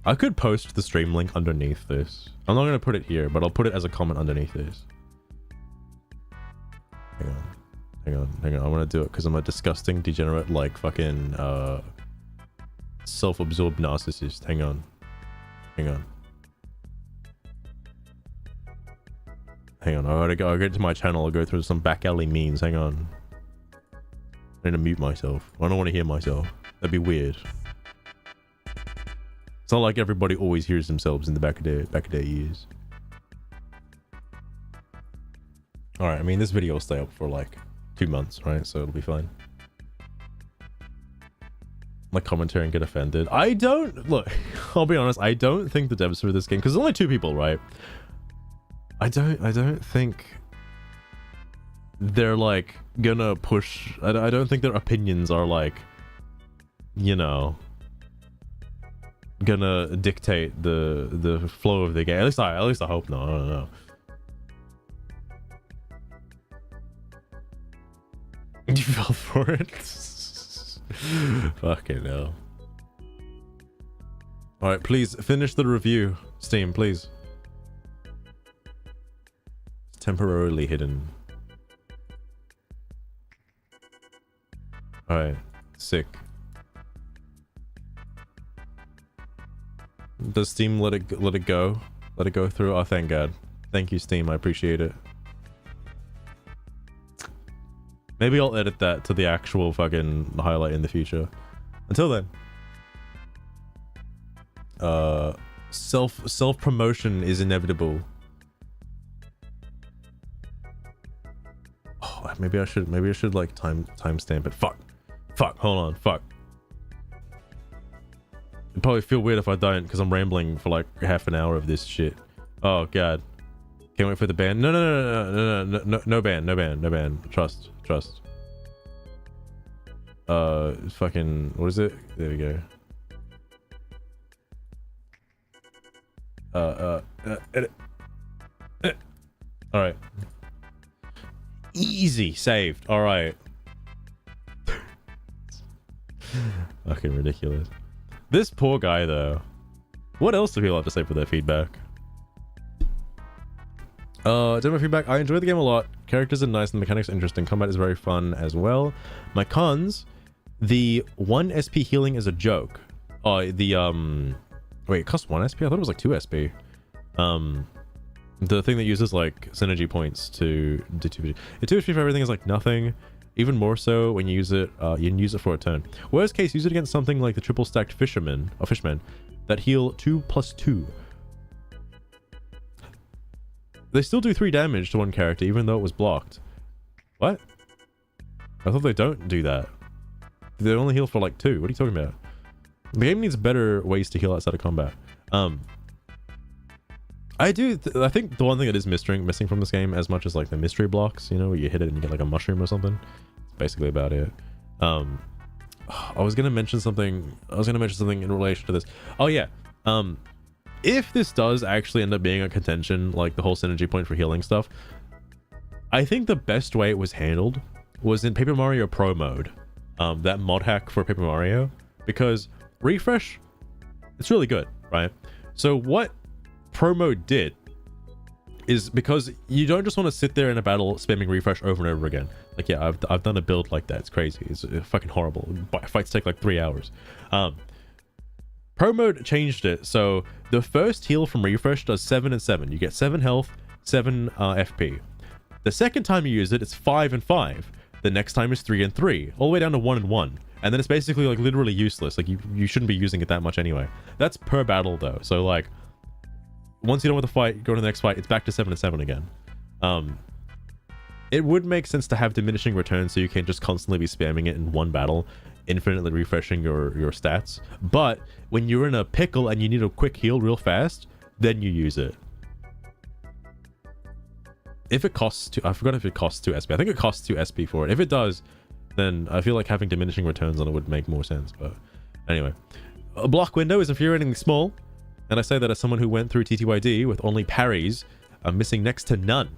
I could post the stream link underneath this. I'm not going to put it here, but I'll put it as a comment underneath this. Hang on. I want to do it because I'm a disgusting, degenerate, like fucking self-absorbed narcissist. Hang on. I'll go to my channel. I'll go through some back alley memes. Hang on. I need to mute myself. I don't want to hear myself. That'd be weird. It's not like everybody always hears themselves in the back of their ears. All right. I mean, this video will stay up for like 2 months, right? So it'll be fine. My commentary and get offended. I don't look. I'll be honest. I don't think the devs for this game, because there's only 2 people, right? I don't think they're like gonna push. I don't think their opinions are like, you know, gonna dictate the flow of the game. At least I hope not. I don't know. You fell for it. Fucking hell. All right, please finish the review, Steam, please. It's temporarily hidden. All right, sick. Does Steam let it go? Let it go through? Oh, thank God. Thank you, Steam. I appreciate it. Maybe I'll edit that to the actual fucking highlight in the future. Until then. Self promotion is inevitable. Oh, maybe I should like timestamp it. Fuck, hold on, fuck. It'd probably feel weird if I don't, because I'm rambling for like half an hour of this shit. Oh God, can't wait for the ban. No ban. Trust. Fucking, what is it? There we go. Edit. All right. Easy saved. All right. Fucking ridiculous. This poor guy though. What else do people have to say for their feedback? Demo feedback. I enjoy the game a lot. Characters are nice and the mechanics are interesting. Combat is very fun as well. My cons: the 1 SP healing is a joke. Wait, it costs 1 SP? I thought it was like 2 SP. The thing that uses like synergy points to do 2 HP for everything is like nothing. Even more so when you use it, you can use it for a turn. Worst case, use it against something like the triple stacked fishermen that heal 2+2. They still do 3 damage to one character even though it was blocked. What? I thought they don't do that. They only heal for like 2. What are you talking about? The game needs better ways to heal outside of combat. I think the one thing that is missing from this game, as much as like the mystery blocks, you know, where you hit it and you get like a mushroom or something. It's basically about it. I was gonna mention something in relation to this. Oh yeah. If this does actually end up being a contention, like the whole synergy point for healing stuff, I think the best way it was handled was in Paper Mario Pro mode. That mod hack for Paper Mario, because refresh, it's really good, right? So what Pro mode did is, because you don't just want to sit there in a battle spamming refresh over and over again. Like, yeah, I've done a build like that. It's crazy. It's fucking horrible. Fights take like 3 hours. Pro mode changed it, so the first heal from refresh does 7 and 7. You get 7 health, 7 FP. The second time you use it, it's 5 and 5. The next time is 3 and 3, all the way down to 1 and 1. And then it's basically like literally useless. Like you shouldn't be using it that much anyway. That's per battle though. So like, once you're done with the fight, go to the next fight, it's back to 7 and 7 again. It would make sense to have diminishing returns so you can't just constantly be spamming it in one battle, infinitely refreshing your stats. But when you're in a pickle and you need a quick heal real fast, then you use it. If it costs 2, I forgot if it costs 2 SP. I think it costs 2 SP for it. If it does, then I feel like having diminishing returns on it would make more sense. But anyway, a block window is infuriatingly small, and I say that as someone who went through TTYD with only parries, I'm missing next to none.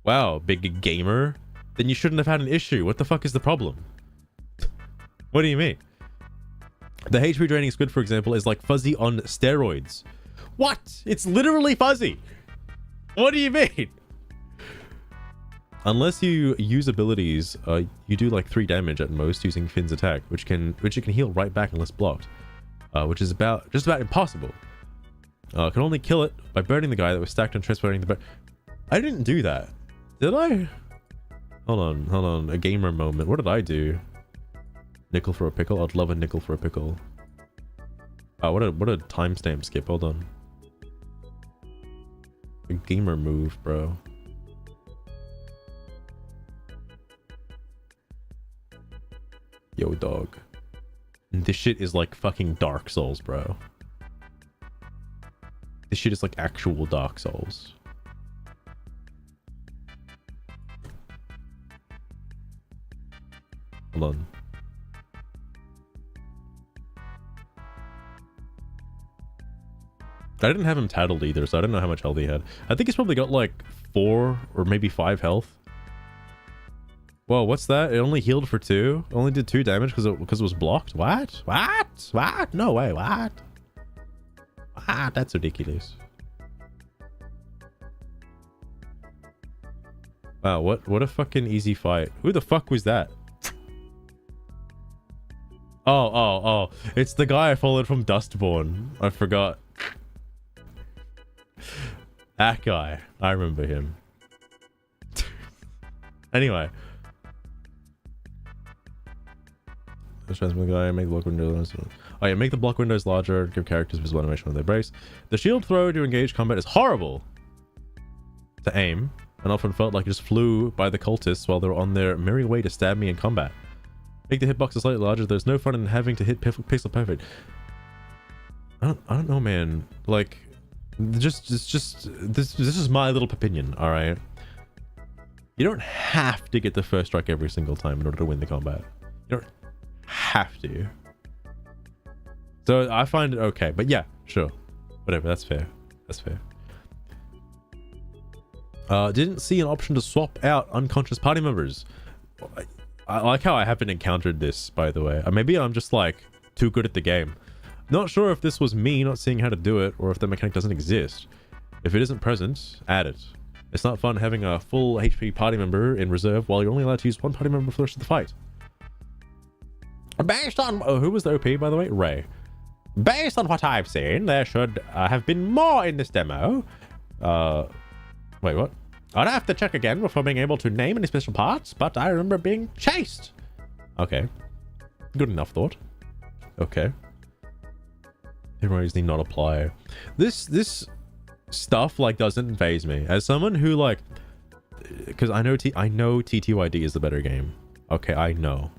Wow, big gamer. Then you shouldn't have had an issue. What the fuck is the problem? What do you mean? The HP draining squid, for example, is like fuzzy on steroids. What? It's literally fuzzy. What do you mean? Unless you use abilities, you do like 3 damage at most using Finn's attack, which it can heal right back unless blocked, which is just about impossible. Can only kill it by burning the guy that was stacked and transferring the. I didn't do that, did I? Hold on. A gamer moment. What did I do? Nickel for a pickle. I'd love a nickel for a pickle. Oh, what a timestamp skip. Hold on. A gamer move, bro. Yo, dog. This shit is like fucking Dark Souls, bro. This shit is like actual Dark Souls. Hold on. I didn't have him tattled either, so I don't know how much health he had. I think he's probably got like 4 or maybe 5 health. Whoa, what's that? It only healed for 2? It only did 2 damage because it was blocked? What? What? What? No way, what? Ah, that's ridiculous. Wow, what a fucking easy fight. Who the fuck was that? Oh. It's the guy I followed from Dustborn. I forgot. That guy. I remember him. Anyway. Make the block windows. Oh yeah, make the block windows larger. Give characters visible animation when they brace. The shield throw to engage combat is horrible to aim, and often felt like it just flew by the cultists while they were on their merry way to stab me in combat. Make the hitboxes slightly larger. There's no fun in having to hit pixel perfect. I don't know, man. Like, this is my little opinion. All right. You don't have to get the first strike every single time in order to win the combat. You don't have to. So I find it okay, but yeah, sure, whatever. That's fair. That's fair. Didn't see an option to swap out unconscious party members. I like how I haven't encountered this, by the way. Maybe I'm just like too good at the game. Not sure if this was me not seeing how to do it or if the mechanic doesn't exist. If it isn't present, add it. It's not fun having a full HP party member in reserve while you're only allowed to use one party member for the rest of the fight. Based on... Oh, who was the OP, by the way? Ray. Based on what I've seen, there should have been more in this demo. Wait, what? I'd have to check again before being able to name any special parts, but I remember being chased. Okay. Good enough thought. Okay. Heroes need not apply. This stuff like doesn't phase me. As someone who like... Because I know TTYD is the better game. Okay, I know.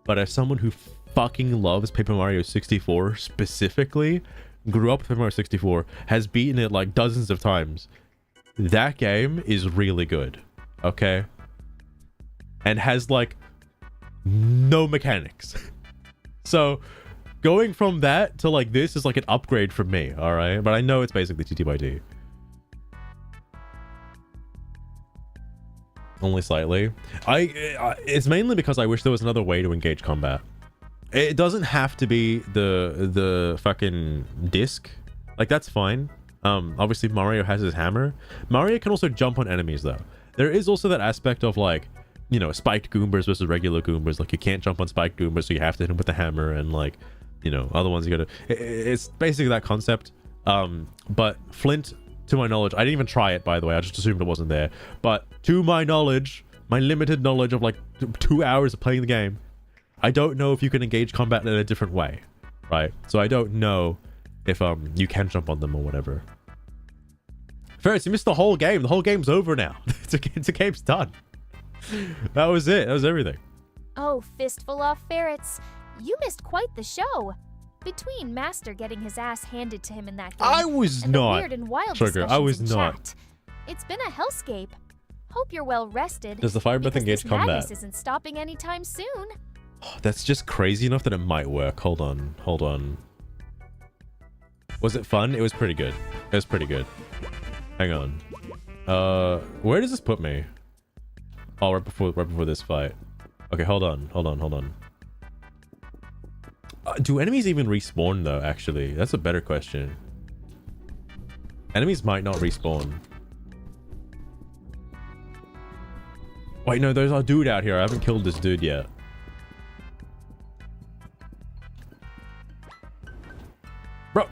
But as someone who fucking loves Paper Mario 64 specifically, grew up with Paper Mario 64, has beaten it like dozens of times, that game is really good, okay? And has like no mechanics. So going from that to like this is like an upgrade for me, all right? But I know it's basically TTYD. Only slightly. It's mainly because I wish there was another way to engage combat. It doesn't have to be the fucking disc. Like, that's fine. Obviously Mario has his hammer. Mario can also jump on enemies though. There is also that aspect of like, you know, spiked Goombas versus regular Goombas. Like, you can't jump on spiked Goombas, so you have to hit him with the hammer, and like, you know, other ones you gotta... It's basically that concept. But Flint, to my knowledge, I didn't even try it, by the way. I just assumed it wasn't there. But to my knowledge, my limited knowledge of like 2 hours of playing the game, I don't know if you can engage combat in a different way, right? So I don't know if you can jump on them or whatever. Ferris, you missed the whole game. The whole game's over now. The game's done. That was it. That was everything. Oh, fistful off ferrets. You missed quite the show. Between Master getting his ass handed to him in that game, I was and not. the weird and wild Sugar, I was discussions in not. chat, it's been a hellscape. Hope you're well rested. Does the fire breath engage combat? Madness isn't stopping anytime soon. Oh, that's just crazy enough that it might work. Hold on. Was it fun? It was pretty good. It was pretty good. Hang on. Where does this put me? Oh, right before this fight. Okay, hold on. Do enemies even respawn though, actually? That's a better question. Enemies might not respawn. Wait, no, there's a dude out here. I haven't killed this dude yet. Bro,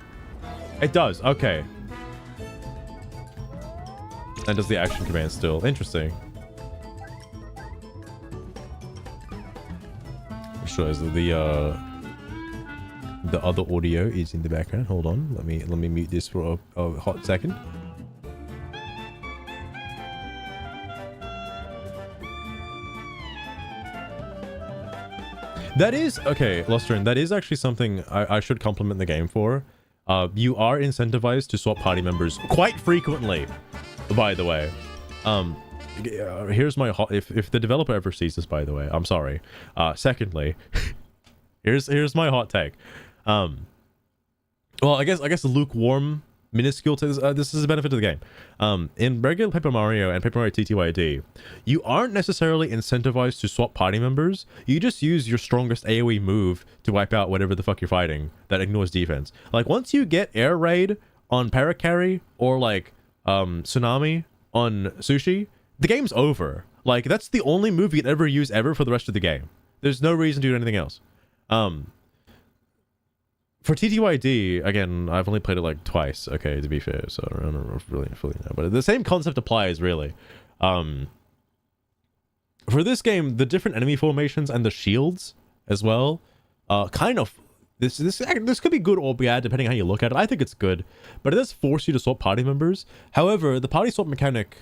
it does. Okay. And does the action command still? Interesting. Sure, is the other audio is in the background. Hold on, let me mute this for a hot second. That is okay, Lostrin. That is actually something I should compliment the game for. You are incentivized to swap party members quite frequently, by the way. here's my hot, if the developer ever sees this, by the way, I'm sorry. Secondly, here's my hot take. Well, I guess lukewarm, minuscule. This is a benefit to the game. In regular Paper Mario and Paper Mario TTYD, you aren't necessarily incentivized to swap party members. You just use your strongest AoE move to wipe out whatever the fuck you're fighting that ignores defense. Like once you get air raid on Parakarry or like Tsunami on Sushi, the game's over. Like that's the only move you can ever use ever for the rest of the game. There's no reason to do anything else. For TTYD, again, I've only played it like twice, okay, to be fair, so I don't really fully know. But the same concept applies, really. For this game, the different enemy formations and the shields as well, kind of... This could be good or bad, depending on how you look at it. I think it's good, but it does force you to swap party members. However, the party swap mechanic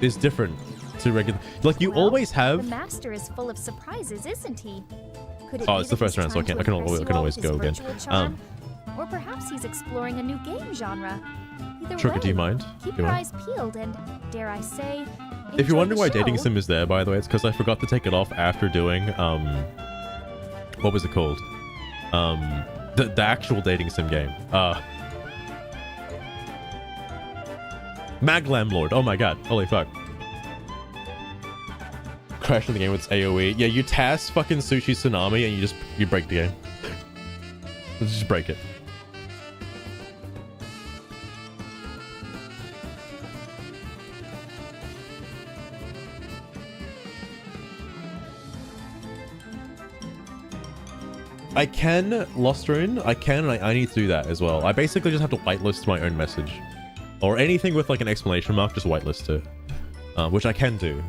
is different to regular... Like, you always have... The master is full of surprises, isn't he? Could it Oh, be it's the that first he's round, so I trying can to impress you all always with go his again. virtual charm? Or perhaps he's exploring a new game genre. Either Sure, way, do you mind? keep Do you your mind? eyes peeled and, dare I say, If you're enjoy wondering the why show. dating sim is there, by the way, it's because I forgot to take it off after doing what was it called? The actual dating sim game. Mag Landlord. Oh my god. Holy fuck. Crashing the game with its AoE. Yeah, you task fucking Sushi Tsunami and you break the game. Let's just break it. I can Lost Rune. I need to do that as well. I basically just have to whitelist my own message. Or anything with like an exclamation mark, just whitelist it. Which I can do.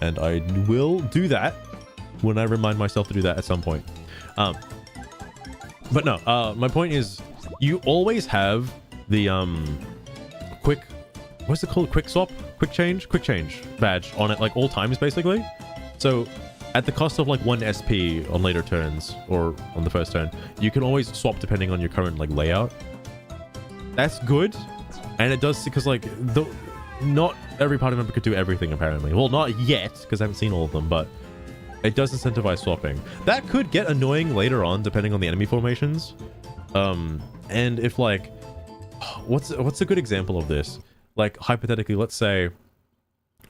And I will do that when I remind myself to do that at some point. But no, my point is you always have the quick, what's it called? Quick swap? Quick change badge on it like all times basically. So at the cost of like 1 SP on later turns or on the first turn, you can always swap depending on your current like layout. That's good. And it does, because like not every party member could do everything apparently. Well, not yet, because I haven't seen all of them, but it does incentivize swapping. That could get annoying later on depending on the enemy formations. And if like, what's a good example of this? Like hypothetically, let's say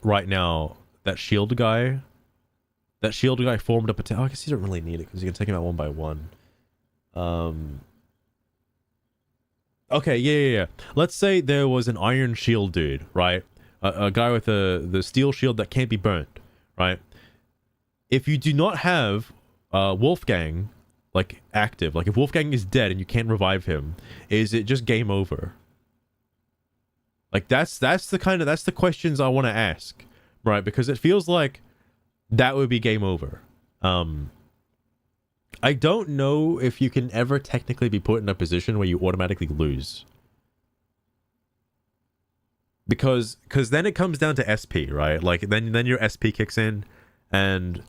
right now that shield guy formed up a I guess you don't really need it because you can take him out one by one. Okay, yeah. Let's say there was an iron shield dude, right? A guy with the steel shield that can't be burnt, right? If you do not have Wolfgang like active, like if Wolfgang is dead and you can't revive him, is it just game over? Like that's the questions I want to ask, right? Because it feels like that would be game over. I don't know if you can ever technically be put in a position where you automatically lose. Because then it comes down to SP, right? Like then your SP kicks in, and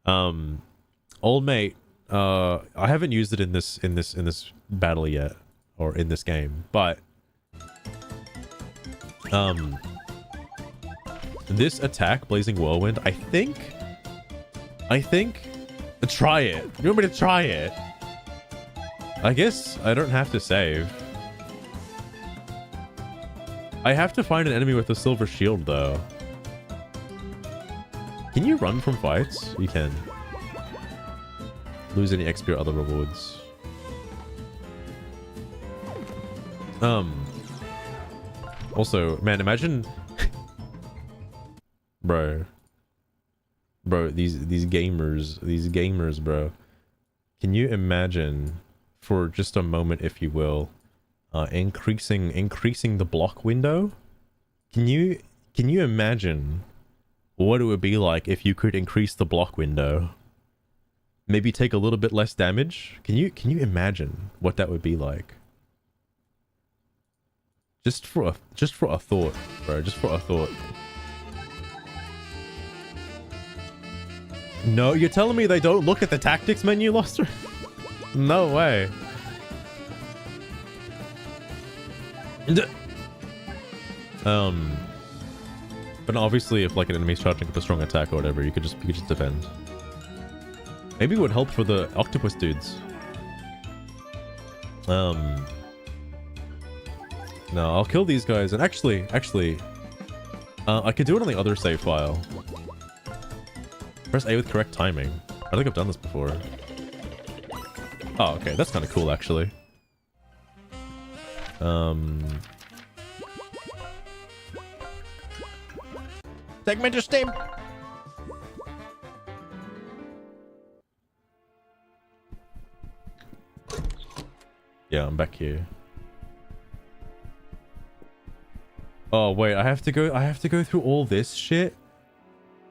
old mate, I haven't used it in this battle yet, or in this game, but this attack, Blazing Whirlwind, I think try it. You want me to try it? I guess I don't have to save. I have to find an enemy with a silver shield, though. Can you run from fights? You can. Lose any XP or other rewards. Also, man, imagine... Bro, these gamers, bro. Can you imagine, for just a moment, if you will, increasing the block window? Can you imagine what it would be like if you could increase the block window? Maybe take a little bit less damage? Can you imagine what that would be like? Just for a thought, bro. Just for a thought. No, you're telling me they don't look at the tactics menu, Loster? No way. But obviously, if like an enemy's charging up a strong attack or whatever, you could just defend. Maybe it would help for the octopus dudes. No, I'll kill these guys. And actually, I could do it on the other save file. Press A with correct timing. I think I've done this before. Oh, okay. That's kind of cool, actually. Take me to Steam. Yeah, I'm back here. Oh wait, I have to go through all this shit.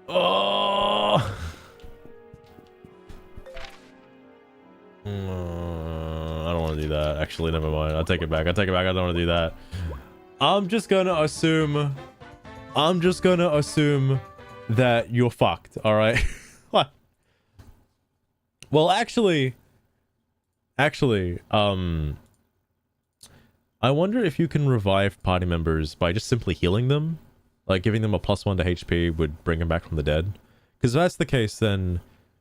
Oh. I don't want to do that. Actually, never mind. I'll take it back. I don't want to do that. I'm just gonna assume that you're fucked. All right. What? Well, actually, I wonder if you can revive party members by just simply healing them, like giving them a +1 to HP would bring them back from the dead. Because if that's the case, then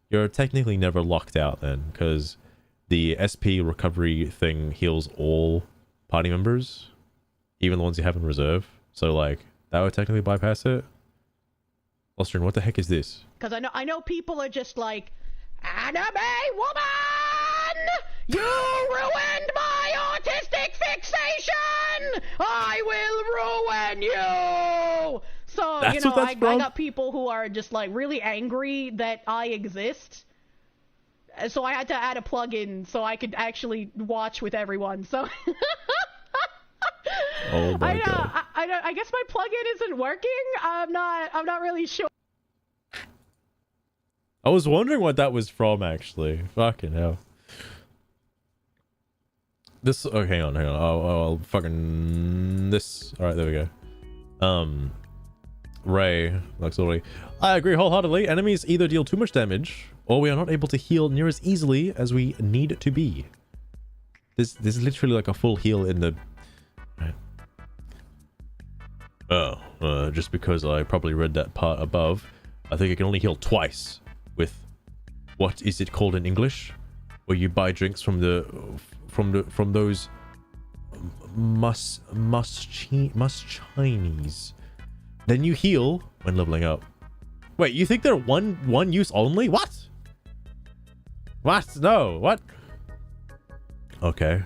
you're technically never locked out then, because the SP recovery thing heals all party members, even the ones you have in reserve. So like that would technically bypass it. Austrian, what the heck is this? Because I know people are just like, anime woman, you ruined my autistic fixation. I will ruin you. So That's you know, what that's I from? got people who are just like really angry that I exist. So I had to add a plugin so I could actually watch with everyone. So Oh my god. I guess my plugin isn't working. I'm not really sure. I was wondering what that was from, actually. Fucking hell. This, oh, hang on. I'll fucking, this, alright, there we go. Ray, Luxury. I agree wholeheartedly. Enemies either deal too much damage, or we are not able to heal near as easily as we need to be. This is literally like a full heal in the... Oh, just because I probably read that part above, I think I can only heal twice with, what is it called in English? Where you buy drinks from those Chinese. Then you heal when leveling up. Wait, you think they're one use only? What? What? No, what? Okay.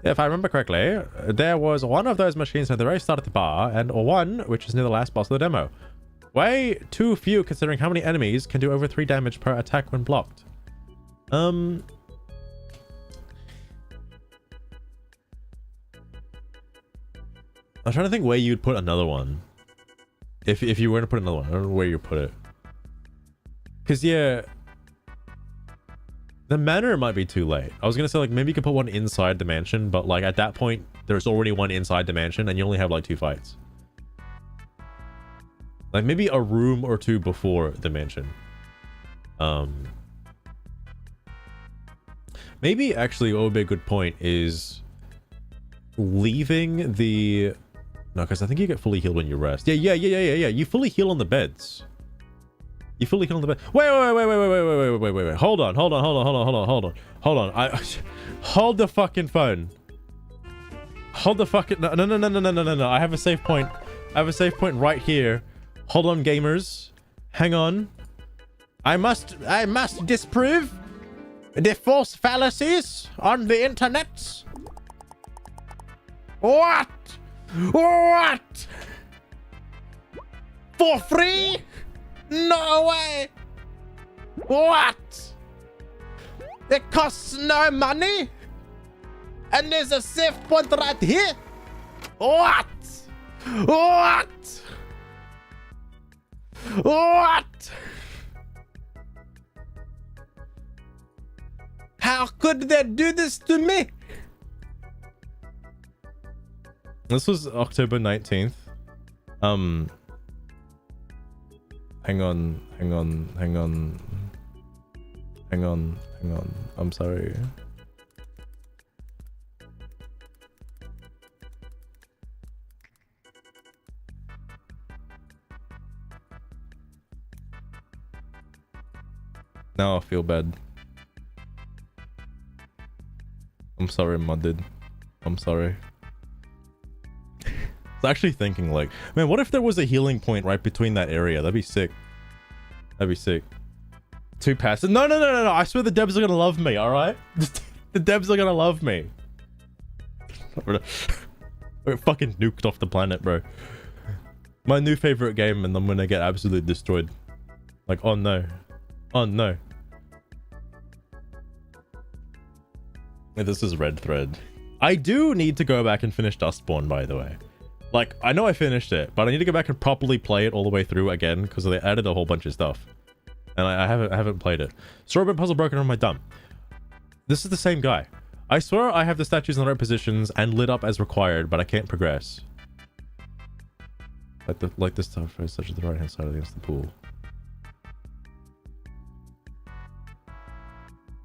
If I remember correctly, there was one of those machines at the very start of the bar, and one which is near the last boss of the demo. Way too few considering how many enemies can do over 3 damage per attack when blocked. I'm trying to think where you'd put another one. If you were to put another one, I don't know where you put it. Because yeah, the manor might be too late. I was gonna say like maybe you could put one inside the mansion, but like at that point there's already one inside the mansion and you only have like 2 fights. Like maybe a room or 2 before the mansion. Maybe actually what would be a good point is leaving the... No, because I think you get fully healed when you rest. Yeah. You fully heal on the beds. You fully heal on the bed. Wait. Hold on. Hold on. Hold the fucking phone. Hold the fucking... No. I have a save point. Right here. Hold on, gamers. Hang on. I must disprove the false fallacies on the internet. What? For free? No way. What? It costs no money? And there's a save point right here? What? How could they do this to me? This was October 19th. Hang on. I'm sorry. Now I feel bad. I'm sorry, my dude. I'm sorry. I was actually thinking, like, man, what if there was a healing point right between that area? That'd be sick. That'd be sick. 2 passes. No. I swear the devs are gonna love me, alright? The devs are gonna love me. We're fucking nuked off the planet, bro. My new favorite game, and I'm gonna get absolutely destroyed. Like, oh no. Oh no. Yeah, this is red thread. I do need to go back and finish Dustborn, by the way. Like, I know I finished it, but I need to go back and properly play it all the way through again, because they added a whole bunch of stuff. And I haven't played it. Strawberry puzzle broken on my dump. This is the same guy. I swear I have the statues in the right positions and lit up as required, but I can't progress. Like this stuff is such as the right hand side against the pool.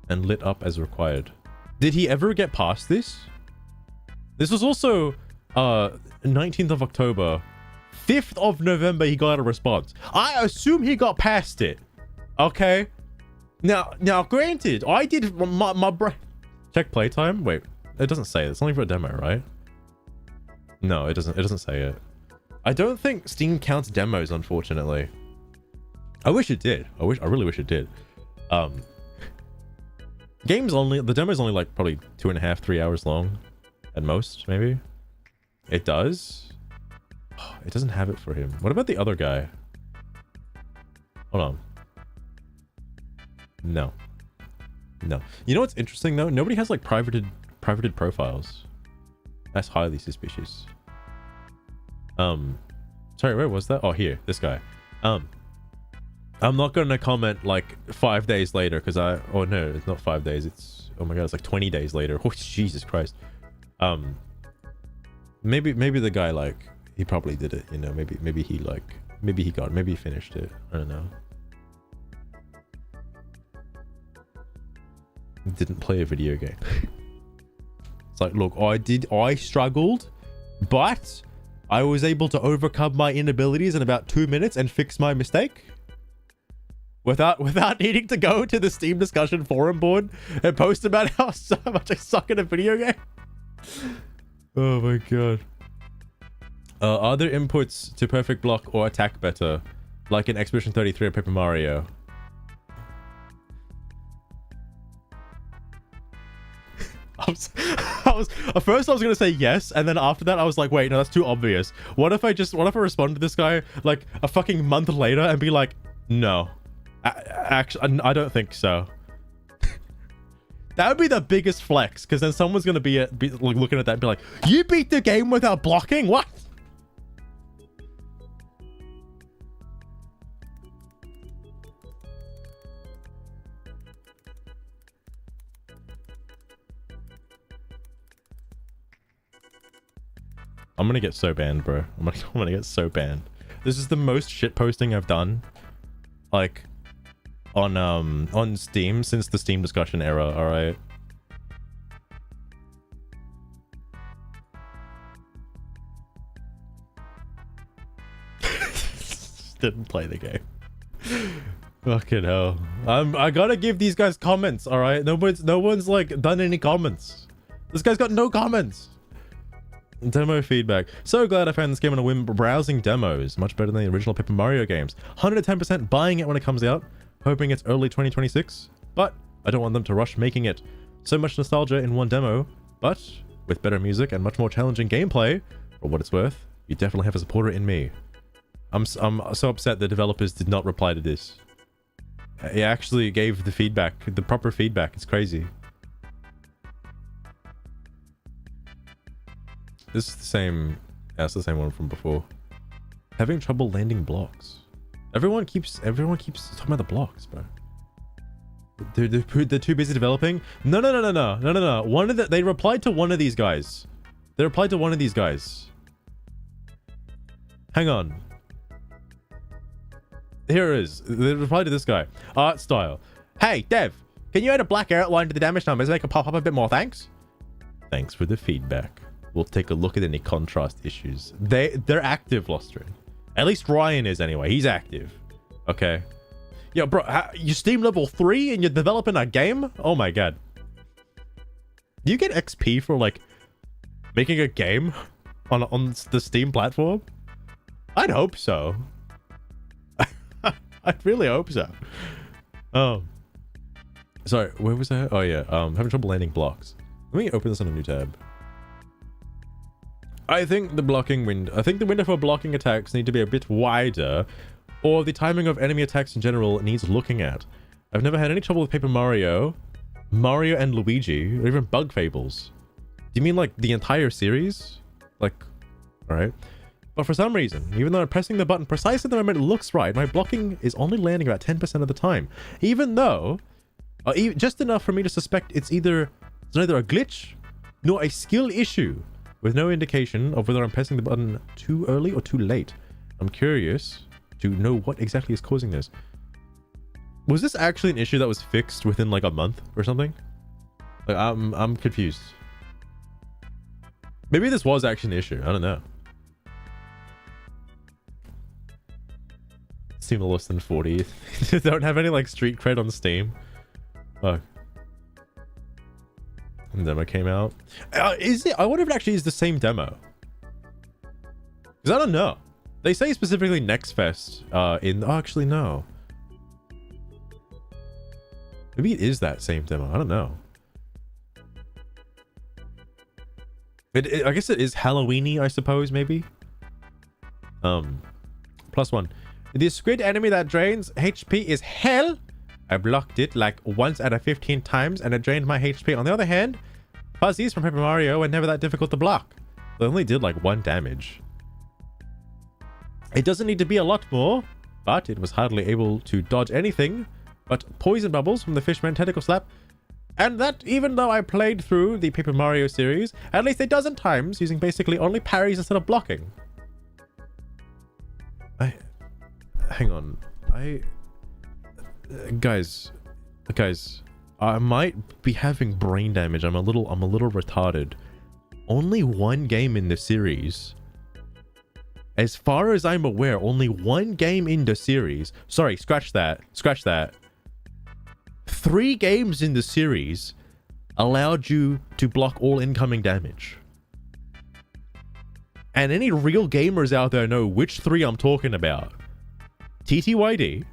And lit up as required. Did he ever get past this? This was also 19th of October. 5th of November he got a response. I assume he got past it. Okay. Now granted, I did my check playtime. Wait, it doesn't say it. It's only for a demo, right? No, it doesn't say it. I don't think Steam counts demos, unfortunately. I wish it did. I really wish it did. The demo's only like probably 2.5, 3 hours long at most, maybe. It does. It doesn't have it for him. What about the other guy? Hold on. No. You know what's interesting though? Nobody has like privated profiles. That's highly suspicious. Sorry, where was that? Oh, here, this guy. I'm not gonna comment like 5 days later because oh no, it's not 5 days. It's, oh my god, it's like 20 days later. Oh Jesus Christ. Maybe the guy, like, he probably did it. You know, maybe he finished it. I don't know. Didn't play a video game. It's like, look, I struggled, but I was able to overcome my inabilities in about 2 minutes and fix my mistake without needing to go to the Steam discussion forum board and post about how so much I suck at a video game. Oh my god. Are there inputs to perfect block or attack better, like in Expedition 33 or Paper Mario? At first I was gonna say yes, and then after that I was like, wait, no, that's too obvious. What if I respond to this guy like a fucking month later and be like, no, actually, I don't think so. That would be the biggest flex, because then someone's gonna be looking at that and be like, you beat the game without blocking? What? I'm gonna get so banned, bro. I'm gonna get so banned. This is the most shit posting I've done, like, on Steam since the Steam discussion era. All right. Didn't play the game. Fucking hell. I gotta give these guys comments. All right. No one's like done any comments. This guy's got no comments. Demo feedback. So glad I found this game on a whim browsing demos. Much better than the original Paper Mario games. 110% buying it when it comes out. Hoping it's early 2026. But I don't want them to rush making it. So much nostalgia in one demo. But with better music and much more challenging gameplay, for what it's worth, you definitely have a supporter in me. I'm so upset the developers did not reply to this. He actually gave the feedback, the proper feedback. It's crazy. This is the same. Yeah, it's the same one from before. Having trouble landing blocks. Everyone keeps talking about the blocks, bro. They're too busy developing. No. They replied to one of these guys. Hang on. Here it is. They replied to this guy. Art style. Hey, Dev, can you add a black outline to the damage numbers? Make it pop up a bit more, thanks. Thanks for the feedback. We'll take a look at any contrast issues. They're active, Lostrin. At least Ryan is anyway. He's active. Okay. Yo, bro, you Steam level 3 and you're developing a game? Oh my god. Do you get XP for like making a game on the Steam platform? I'd hope so. I'd really hope so. Oh. Sorry, where was that? Oh yeah, having trouble landing blocks. Let me open this on a new tab. I think the window for blocking attacks need to be a bit wider, or the timing of enemy attacks in general needs looking at. I've never had any trouble with Paper Mario and Luigi, or even Bug Fables. Do you mean like the entire series? Like, alright. But for some reason, even though I'm pressing the button precisely the moment it looks right, my blocking is only landing about 10% of the time. Even though, just enough for me to suspect it's neither a glitch nor a skill issue, with no indication of whether I'm pressing the button too early or too late. I'm curious to know what exactly is causing this. Was this actually an issue that was fixed within like a month or something? Like, I'm confused. Maybe this was actually an issue. I don't know. Steam less than 40. Don't have any like street cred on Steam. Oh. The demo came out. Is it? I wonder if it actually is the same demo. Because I don't know. They say specifically Next Fest in... Oh, actually, no. Maybe it is that same demo. I don't know. I guess it is Halloween-y, I suppose, maybe. +1. The squid enemy that drains HP is hell. I blocked it like once out of 15 times and it drained my HP. On the other hand, fuzzies from Paper Mario were never that difficult to block. They only did like 1 damage. It doesn't need to be a lot more, but it was hardly able to dodge anything but poison bubbles from the Fishman Tentacle Slap. And that even though I played through the Paper Mario series at least a dozen times using basically only parries instead of blocking. Hang on. Guys, I might be having brain damage. I'm a little retarded. Only 1 game in the series. As far as I'm aware, only 1 game in the series. Sorry, scratch that. 3 games in the series allowed you to block all incoming damage. And any real gamers out there know which 3 I'm talking about. TTYD,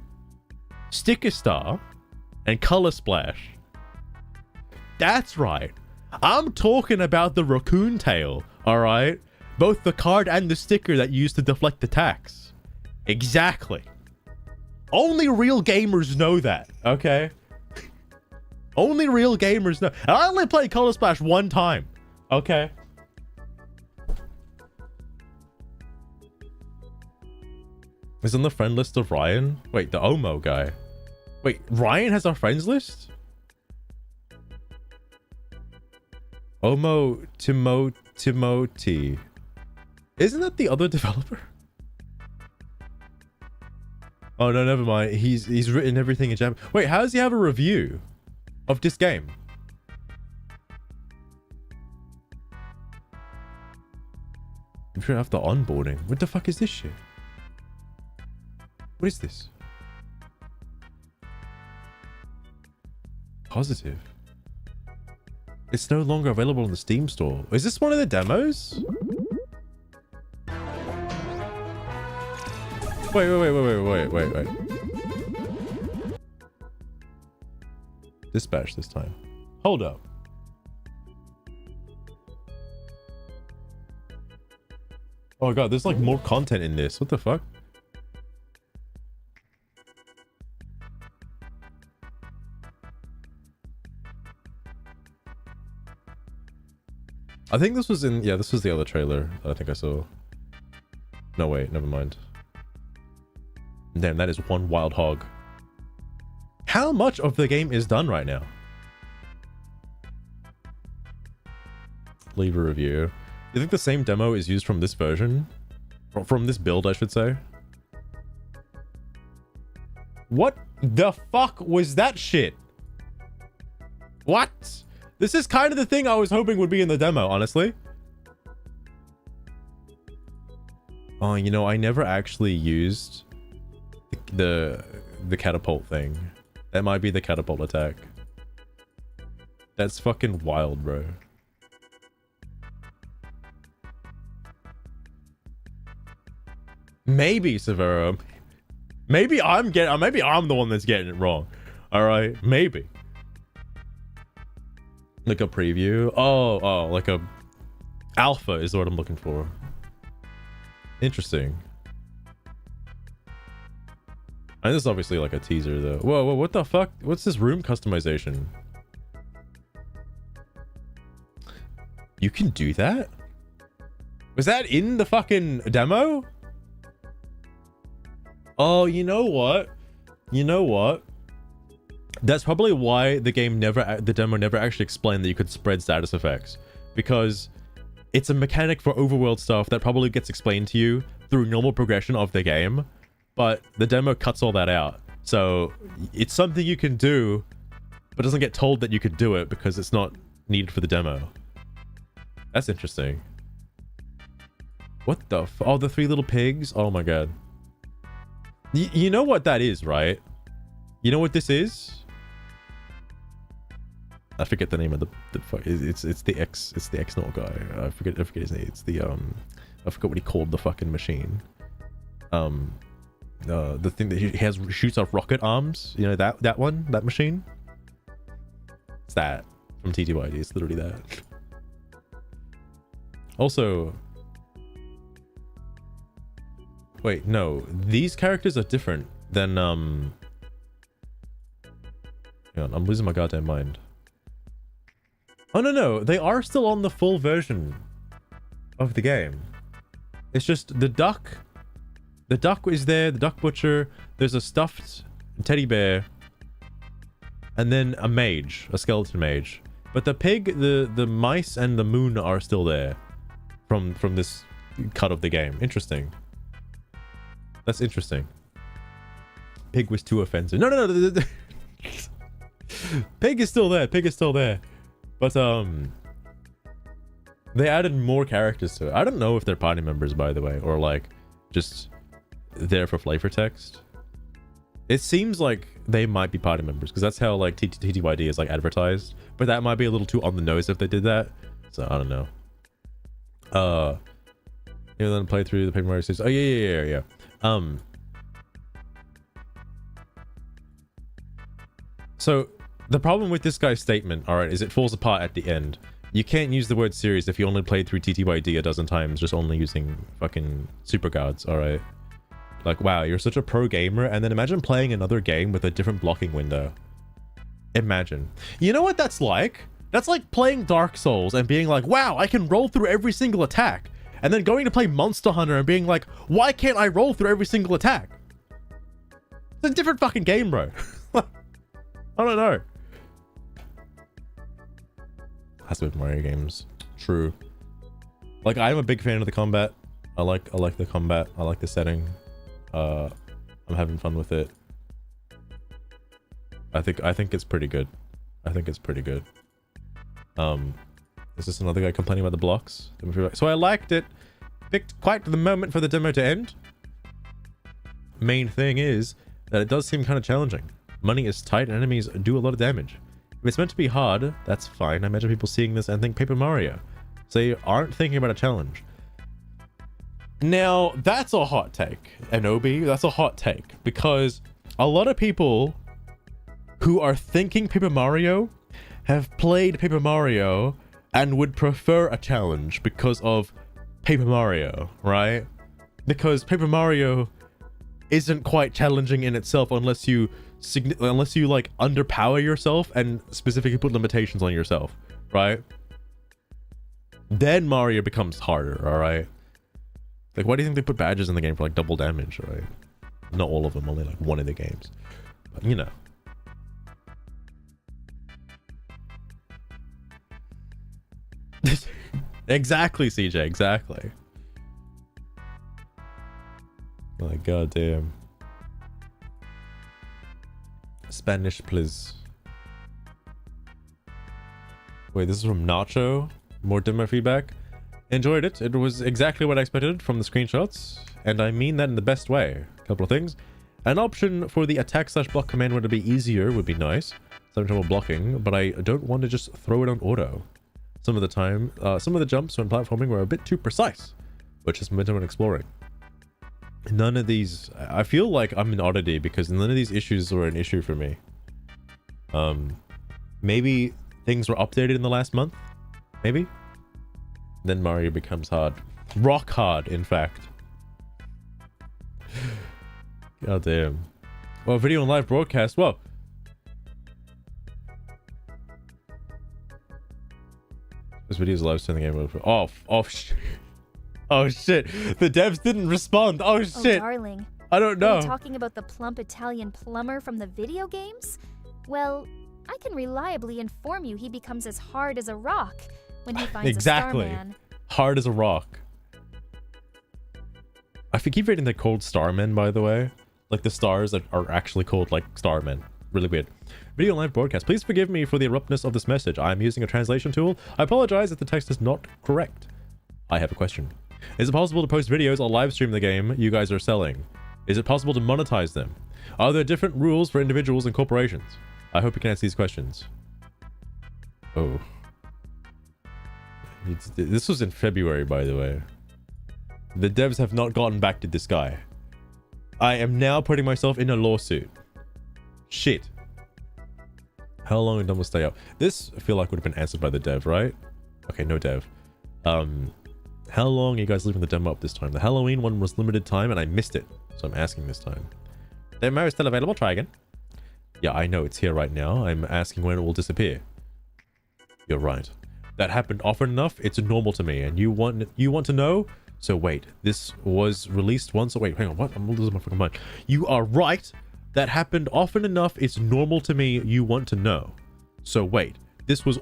Sticker Star, and Color Splash. That's right. I'm talking about the raccoon tail, alright? Both the card and the sticker that you use to deflect attacks. Exactly. Only real gamers know that, okay? Only real gamers know. And I only played Color Splash 1 time, okay? Is on the friend list of Ryan? Wait, the Omo guy. Wait, Ryan has our friends list? Omo Timoti. Isn't that the other developer? Oh no, never mind. He's written everything in Jam. Wait, how does he have a review of this game? I'm sure after onboarding. What the fuck is this shit? What is this? Positive. It's no longer available on the Steam store. Is this one of the demos? Wait. Dispatch this time. Hold up. Oh my god, there's like more content in this. What the fuck? I think this was in... Yeah, this was the other trailer that I think I saw. No, wait. Never mind. Damn, that is one wild hog. How much of the game is done right now? Leave a review. You think the same demo is used from this version? Or from this build, I should say. What the fuck was that shit? What? This is kind of the thing I was hoping would be in the demo, honestly. Oh, you know, I never actually used the the catapult thing. That might be the catapult attack. That's fucking wild, bro. Maybe Severo. Maybe I'm the one that's getting it wrong. All right, maybe. Like a preview. Oh, like a alpha is what I'm looking for. Interesting. And this is obviously like a teaser though. Whoa, what the fuck? What's this room customization? You can do that? Was that in the fucking demo? Oh, you know what? That's probably why the demo never actually explained that you could spread status effects, because it's a mechanic for overworld stuff that probably gets explained to you through normal progression of the game, but the demo cuts all that out. So it's something you can do, but doesn't get told that you could do it because it's not needed for the demo. That's interesting. What the oh, the 3 little pigs? Oh my god. You know what that is, right? You know what this is? I forget the name of the it's the X-Naut guy. I forget his name. It's the I forgot what he called the fucking machine. The thing that he has shoots off rocket arms. You know that one, that machine. It's that from TTYD. It's literally that. Also, wait, no, these characters are different than hang on, I'm losing my goddamn mind. Oh no, they are still on the full version of the game. It's just the duck is there, the duck butcher, there's a stuffed teddy bear, and then a mage, a skeleton mage. But the pig, the mice, and the moon are still there from this cut of the game. Interesting. That's interesting. Pig was too offensive. No. Pig is still there. But they added more characters to it. I don't know if they're party members, by the way, or like just there for flavor text. It seems like they might be party members because that's how like TTYD is like advertised. But that might be a little too on the nose if they did that. So I don't know. You know, then play through the Paper Mario series. Oh yeah. So the problem with this guy's statement, all right, is it falls apart at the end. You can't use the word series if you only played through TTYD a dozen times, just only using fucking super guards, all right? Like, wow, you're such a pro gamer, and then imagine playing another game with a different blocking window. Imagine. You know what that's like? That's like playing Dark Souls and being like, wow, I can roll through every single attack. And then going to play Monster Hunter and being like, why can't I roll through every single attack? It's a different fucking game, bro. I don't know. Has to be Mario games. True. Like, I'm a big fan of the combat. I like the combat. I like the setting. I'm having fun with it. I think it's pretty good. Is this another guy complaining about the blocks? So I liked it. Picked quite the moment for the demo to end. Main thing is that it does seem kind of challenging. Money is tight and enemies do a lot of damage. If it's meant to be hard, that's fine. I imagine people seeing this and think Paper Mario. So you aren't thinking about a challenge. Now, that's a hot take, Anobi. That's a hot take. Because a lot of people who are thinking Paper Mario have played Paper Mario and would prefer a challenge because of Paper Mario, right? Because Paper Mario isn't quite challenging in itself unless you like underpower yourself and specifically put limitations on yourself, right? Then Mario becomes harder, all right? Like, why do you think they put badges in the game for like double damage, right? Not all of them, only like one of the games. But you know. Exactly, CJ, exactly. Like, goddamn. Spanish, please. Wait, this is from Nacho. More demo feedback. Enjoyed it. It was exactly what I expected from the screenshots, and I mean that in the best way. A couple of things. An option for the attack/block command would be easier would be nice. Some trouble blocking, but I don't want to just throw it on auto. Some of the time, some of the jumps when platforming were a bit too precise, which is momentum when exploring. None of these, I feel like I'm an oddity because none of these issues were an issue for me. Maybe things were updated in the last month, maybe? Then Mario becomes hard. Rock hard, in fact. God damn. Well, video and live broadcast, whoa. This video's live streaming the game over. Oh shit. The devs didn't respond. Oh shit. Oh, darling. I don't know. Are you talking about the plump Italian plumber from the video games? Well, I can reliably inform you he becomes as hard as a rock when he finds exactly. a Starman. Hard as a rock. I keep reading they're called Starmen, by the way. Like the stars that are actually called like Starmen. Really weird. Video live broadcast. Please forgive me for the abruptness of this message. I am using a translation tool. I apologize if the text is not correct. I have a question. Is it possible to post videos or live stream the game you guys are selling? Is it possible to monetize them? Are there different rules for individuals and corporations? I hope you can answer these questions. Oh. This was in February, by the way. The devs have not gotten back to this guy. I am now putting myself in a lawsuit. Shit. How long did Dumble stay up? This, I feel like, would have been answered by the dev, right? Okay, no dev. How long are you guys leaving the demo up this time? The Halloween one was limited time and I missed it. So I'm asking this time. Demo is still available. Try again. Yeah, I know it's here right now. I'm asking when it will disappear. You're right. That happened often enough. It's normal to me. And you want to know? So wait, this was released once. Oh, wait, hang on. What? I'm losing my fucking mind. You are right. That happened often enough. It's normal to me. You want to know. So wait, this was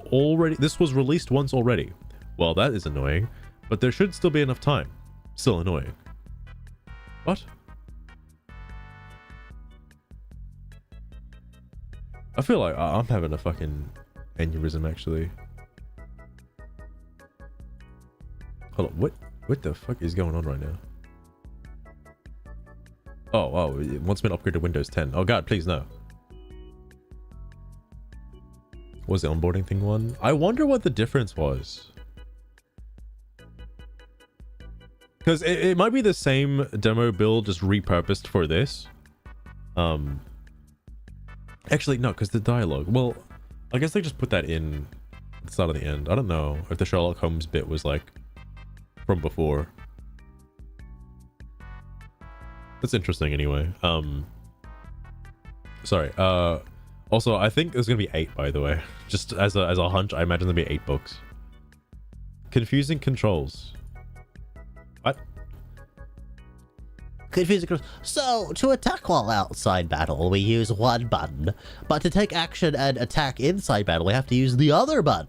released once already. Well, that is annoying, but there should still be enough time. Still annoying. What? I feel like I'm having a fucking aneurysm, actually. Hold on, what the fuck is going on right now? Oh, wow, it once been upgraded to Windows 10. Oh god, please no. Was the onboarding thing one? I wonder what the difference was. Because it might be the same demo build, just repurposed for this. Actually, no, because the dialogue. Well, I guess they just put that in at the start of the end. I don't know if the Sherlock Holmes bit was like from before. That's interesting anyway. Sorry. Also, I think there's gonna be 8, by the way. Just as a hunch, I imagine there'll be 8 books. Confusing controls. What? Confusing controls. So, to attack while outside battle, we use one button, but to take action and attack inside battle, we have to use the other button.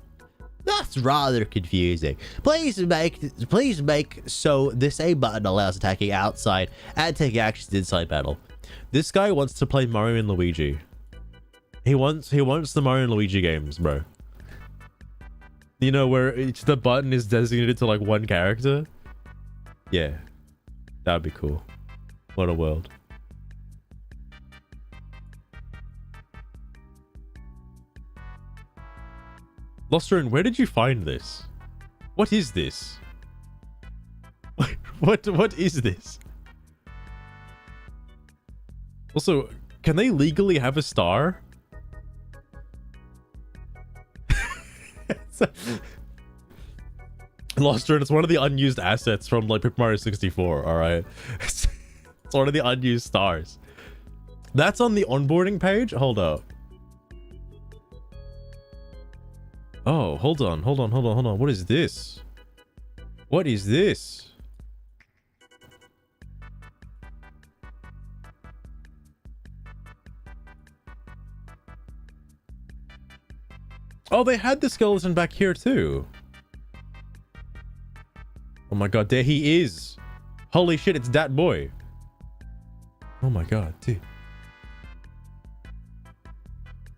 That's rather confusing. Please make so this A button allows attacking outside and taking actions inside battle. This guy wants to play Mario and Luigi. He wants the Mario and Luigi games, bro. You know, where the button is designated to like one character. Yeah, that'd be cool. What a world. Losterin, where did you find this? What is this? What is this? Also, can they legally have a star? Losterin, it's one of the unused assets from like Paper Mario 64, alright? It's one of the unused stars. That's on the onboarding page? Hold up. Oh, hold on. What is this? What is this? Oh, they had the skeleton back here too. Oh my god, there he is. Holy shit, it's that boy. Oh my god, dude.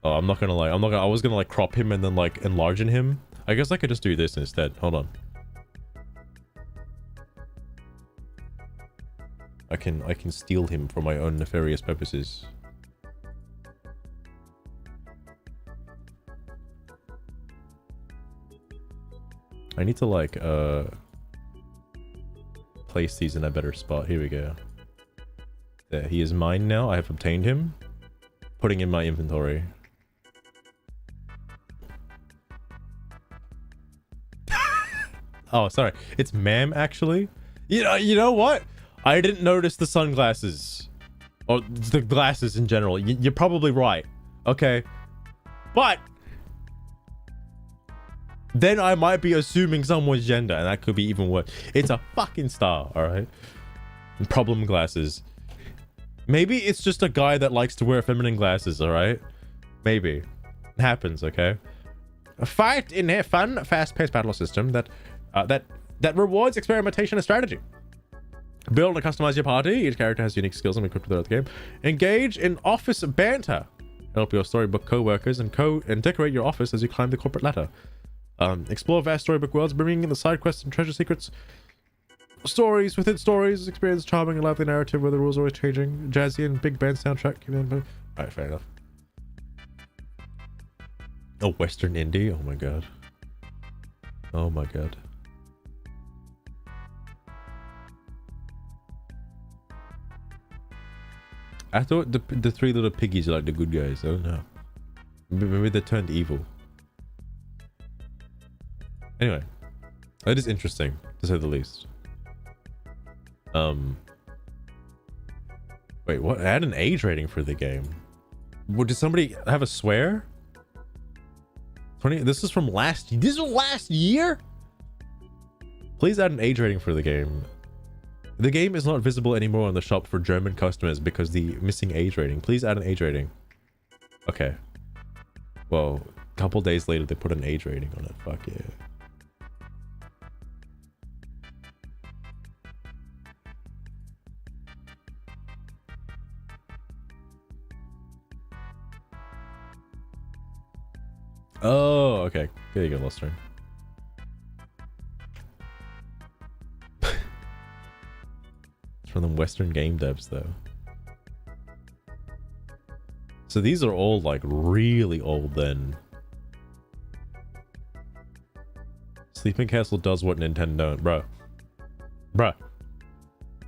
Oh, I'm not gonna lie. I was gonna like crop him and then like enlarge him. I guess I could just do this instead. Hold on. I can steal him for my own nefarious purposes. I need to like place these in a better spot. Here we go. There, he is mine now. I have obtained him. Putting in my inventory. Oh, sorry. It's ma'am, actually. You know what? I didn't notice the sunglasses. Or the glasses in general. You're probably right. Okay. But then I might be assuming someone's gender, and that could be even worse. It's a fucking star, alright? Problem glasses. Maybe it's just a guy that likes to wear feminine glasses, alright? Maybe. It happens, okay? Fight in a fun, fast-paced battle system that rewards experimentation and strategy. Build and customize your party. Each character has unique skills and equipped throughout the game. Engage in office banter. Help your storybook co-workers and decorate your office as you climb the corporate ladder. Explore vast storybook worlds, bringing in the side quests and treasure secrets. Stories within stories. Experience charming and lively narrative where the rules are always changing. Jazzy and big band soundtrack. Alright, fair enough. Oh, Western indie? Oh my god. Oh my god. I thought the three little piggies are like the good guys. I don't know. Maybe they turned evil. Anyway, that is interesting to say the least. Wait, what? I had an age rating for the game. Did somebody have a swear? 20. This is from last. This is last year. Please add an age rating for the game. The game is not visible anymore on the shop for German customers because the missing age rating. Please add an age rating. Okay. Well, a couple days later they put an age rating on it. Fuck yeah. Oh, okay. There you go, lost turn. It's from the Western game devs, though. So these are all like really old then. Sleeping Castle does what Nintendo don't, bro. Bruh.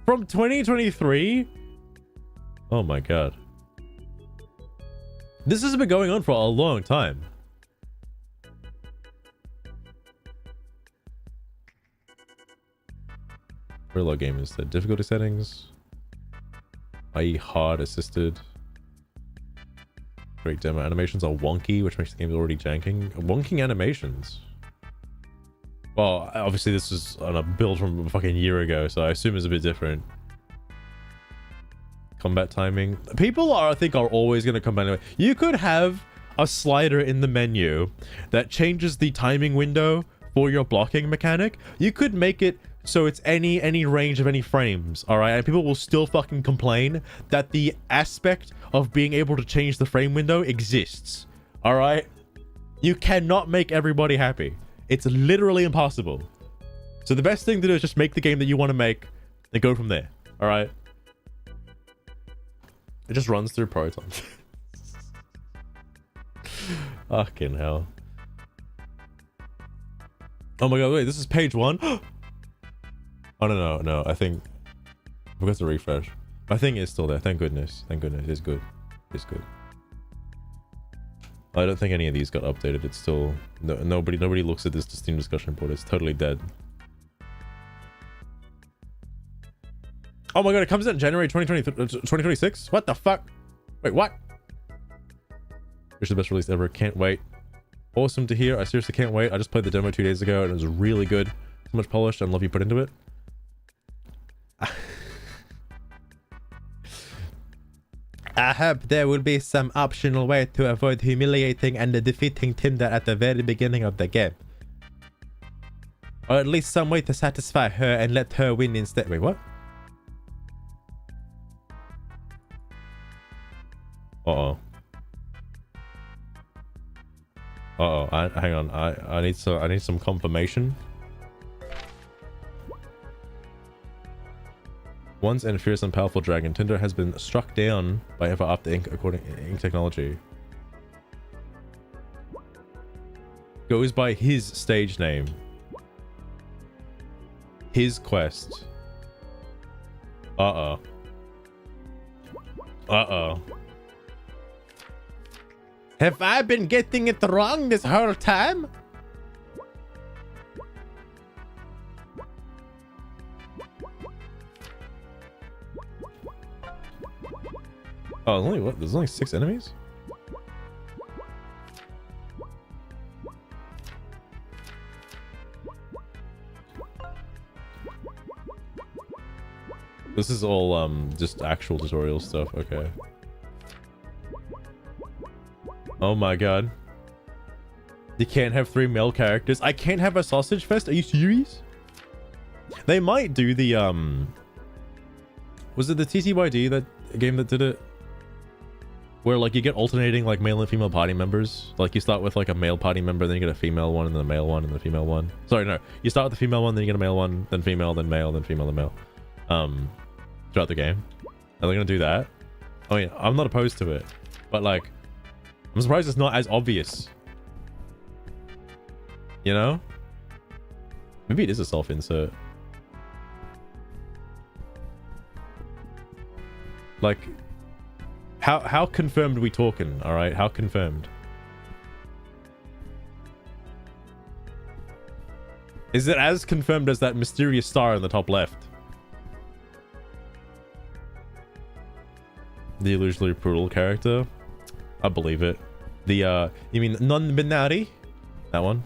From 2023? Oh my god. This has been going on for a long time. Real game instead. Difficulty settings. i.e. hard assisted. Great demo. Animations are wonky, which makes the game already janking. Wonking animations. Well, obviously this is on a build from a fucking year ago, so I assume it's a bit different. Combat timing. People I think are always going to come back. You could have a slider in the menu that changes the timing window for your blocking mechanic. You could make it so it's any range of any frames, all right? And people will still fucking complain that the aspect of being able to change the frame window exists, all right? You cannot make everybody happy. It's literally impossible. So the best thing to do is just make the game that you want to make and go from there, all right? It just runs through Proton. Fucking hell. Oh my god, wait, this is page 1? Oh, no, I think I forgot to refresh. I think it's still there. Thank goodness. Thank goodness. It's good. It's good. I don't think any of these got updated. It's still nobody looks at this Steam discussion board. It's totally dead. Oh my god, it comes out in January 2026? What the fuck? Wait, what? Wish the best release ever. Can't wait. Awesome to hear. I seriously can't wait. I just played the demo 2 days ago and it was really good. So much polish and love you put into it. I hope there will be some optional way to avoid humiliating and defeating Tinder at the very beginning of the game. Or at least some way to satisfy her and let her win instead. Wait, what? Uh-oh. Uh-oh. Hang on. I need some confirmation. Once and fierce and powerful dragon, Tinder has been struck down by Ever After Inc. according to Inc. Technology. Goes by his stage name. His quest. Uh-oh. Uh-oh. Have I been getting it wrong this whole time? Oh, only what? There's only 6 enemies? This is all just actual tutorial stuff. Okay. Oh my god. You can't have 3 male characters. I can't have a sausage fest? Are you serious? They might do the was it the TTYD, that game that did it? Where like you get alternating like male and female party members. Like you start with like a male party member, then you get a female one, and then a male one, and then a female one. Sorry, no. You start with the female one, then you get a male one, then female, then male, then female, then male. Throughout the game. Are they gonna do that? I mean, I'm not opposed to it. But like, I'm surprised it's not as obvious. You know? Maybe it is a self-insert. Like, how confirmed are we talking? All right, how confirmed? Is it as confirmed as that mysterious star in the top left? The illusionally brutal character? I believe it. The you mean non-binary? That one.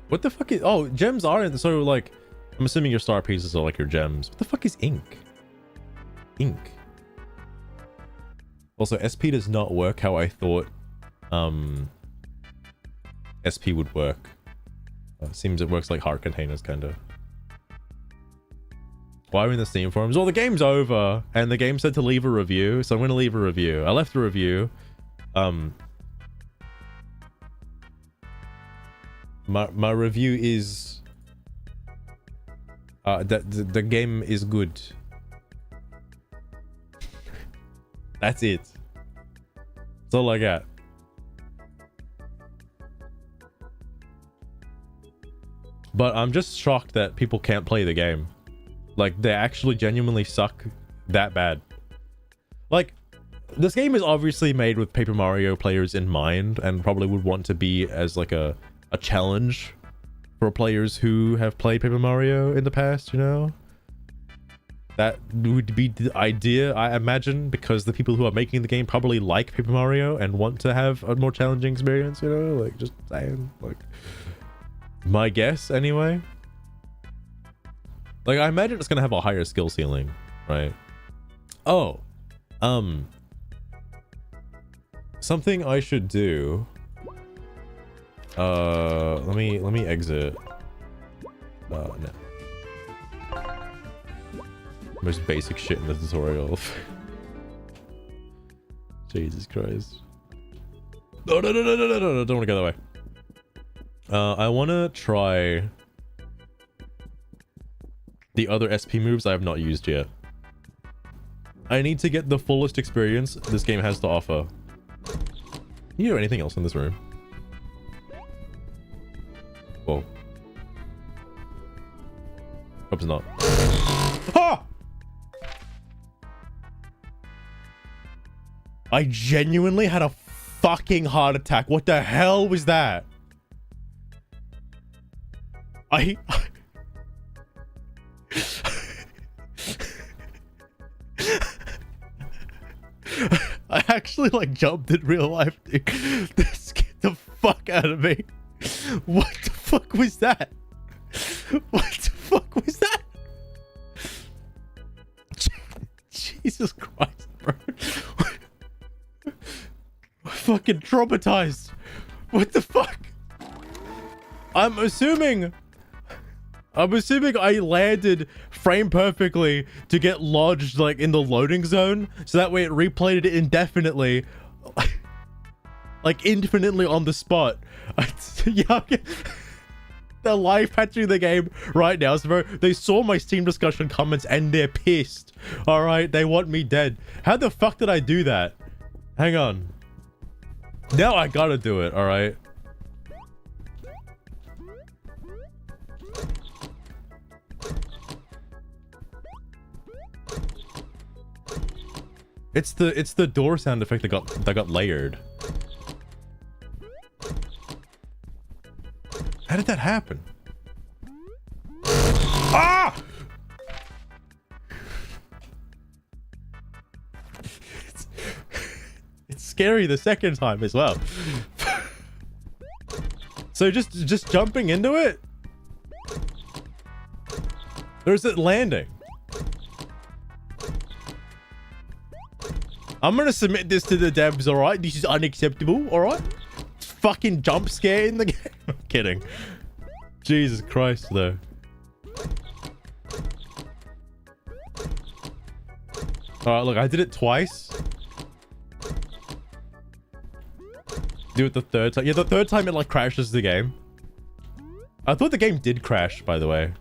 What the fuck is... Oh, gems aren't... So, like... I'm assuming your star pieces are like your gems. What the fuck is ink? Ink. Also, SP does not work how I thought SP would work. Seems it works like heart containers, kind of. Why are we in the Steam forums? Well, the game's over, and the game said to leave a review, so I'm going to leave a review. I left a review. My review is... the game is good. That's it. That's all I got. But I'm just shocked that people can't play the game. Like, they actually genuinely suck that bad. Like, this game is obviously made with Paper Mario players in mind, and probably would want to be as like a challenge for players who have played Paper Mario in the past, you know? That would be the idea, I imagine, because the people who are making the game probably like Paper Mario and want to have a more challenging experience, you know? Like, just saying, like... My guess, anyway. Like, I imagine it's gonna have a higher skill ceiling, right? Oh. Something I should do... let me exit. No. Most basic shit in the tutorial. Jesus Christ. No, don't want to go that way. I want to try the other SP moves I have not used yet. I need to get the fullest experience this game has to offer. Can you do anything else in this room? Whoa. Hope it's not. Ah! I genuinely had a fucking heart attack. What the hell was that? I actually like jumped in real life, dude. That scared the fuck out of me. What the fuck was that? What the fuck was that? Jesus Christ, bro. I'm fucking traumatized. What the fuck? I'm assuming I landed frame perfectly to get lodged like in the loading zone, so that way it replayed it indefinitely, like infinitely on the spot. Yeah, They're live patching the game right now. So they saw my Steam discussion comments and they're pissed. All right, they want me dead. How the fuck did I do that? Hang on. Now I gotta do it. All right. It's the door sound effect that got layered. How did that happen? Ah! It's scary the second time as well. So just jumping into it? Or is it landing? I'm gonna submit this to the devs, alright? This is unacceptable, alright? Fucking jump scare in the game. I'm kidding. Jesus Christ, though. Alright, look, I did it twice. Do it the third time. Yeah, the third time it like crashes the game. I thought the game did crash, by the way.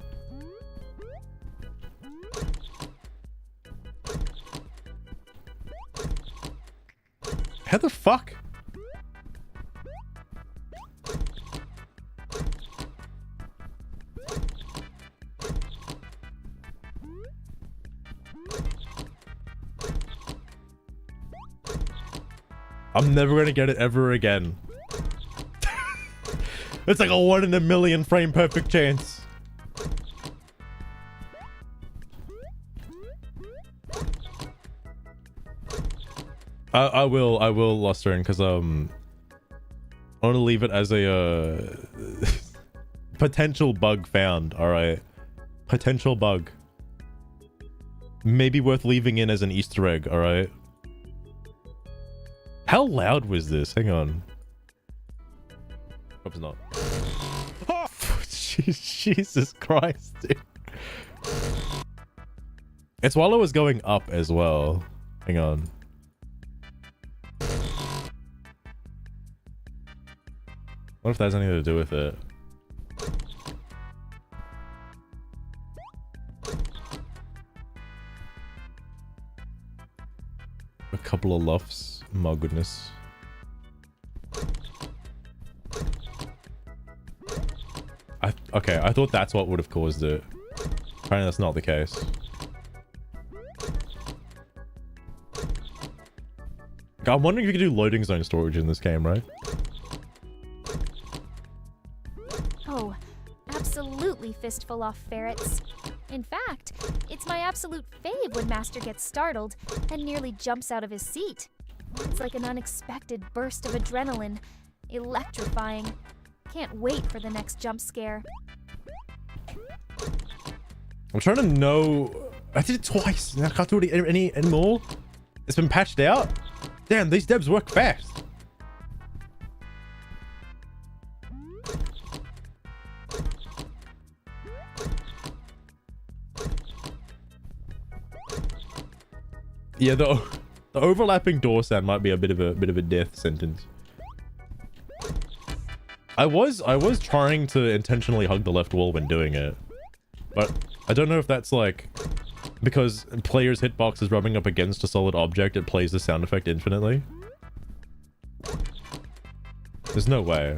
How the fuck? I'm never gonna get it ever again. It's like a 1 in a million frame perfect chance. I will Luster, because I want to leave it as a potential bug found. All right, potential bug. Maybe worth leaving in as an Easter egg. All right. How loud was this? Hang on. Hope it's not. Oh, Jesus Christ, dude. It's while it was going up as well. Hang on. What if that has anything to do with it? A couple of luffs. My goodness. Okay, I thought that's what would have caused it. Apparently that's not the case. I'm wondering if you can do loading zone storage in this game, right? Oh, absolutely fistful off ferrets. In fact, it's my absolute fave when Master gets startled and nearly jumps out of his seat. It's like an unexpected burst of adrenaline. Electrifying. Can't wait for the next jump scare. I'm trying to know... I did it twice and I can't do it any more. It's been patched out. Damn, these devs work fast. Yeah, the overlapping door sound might be a bit of a death sentence. I was trying to intentionally hug the left wall when doing it, but I don't know if that's like because player's hitbox is rubbing up against a solid object, it plays the sound effect infinitely. There's no way.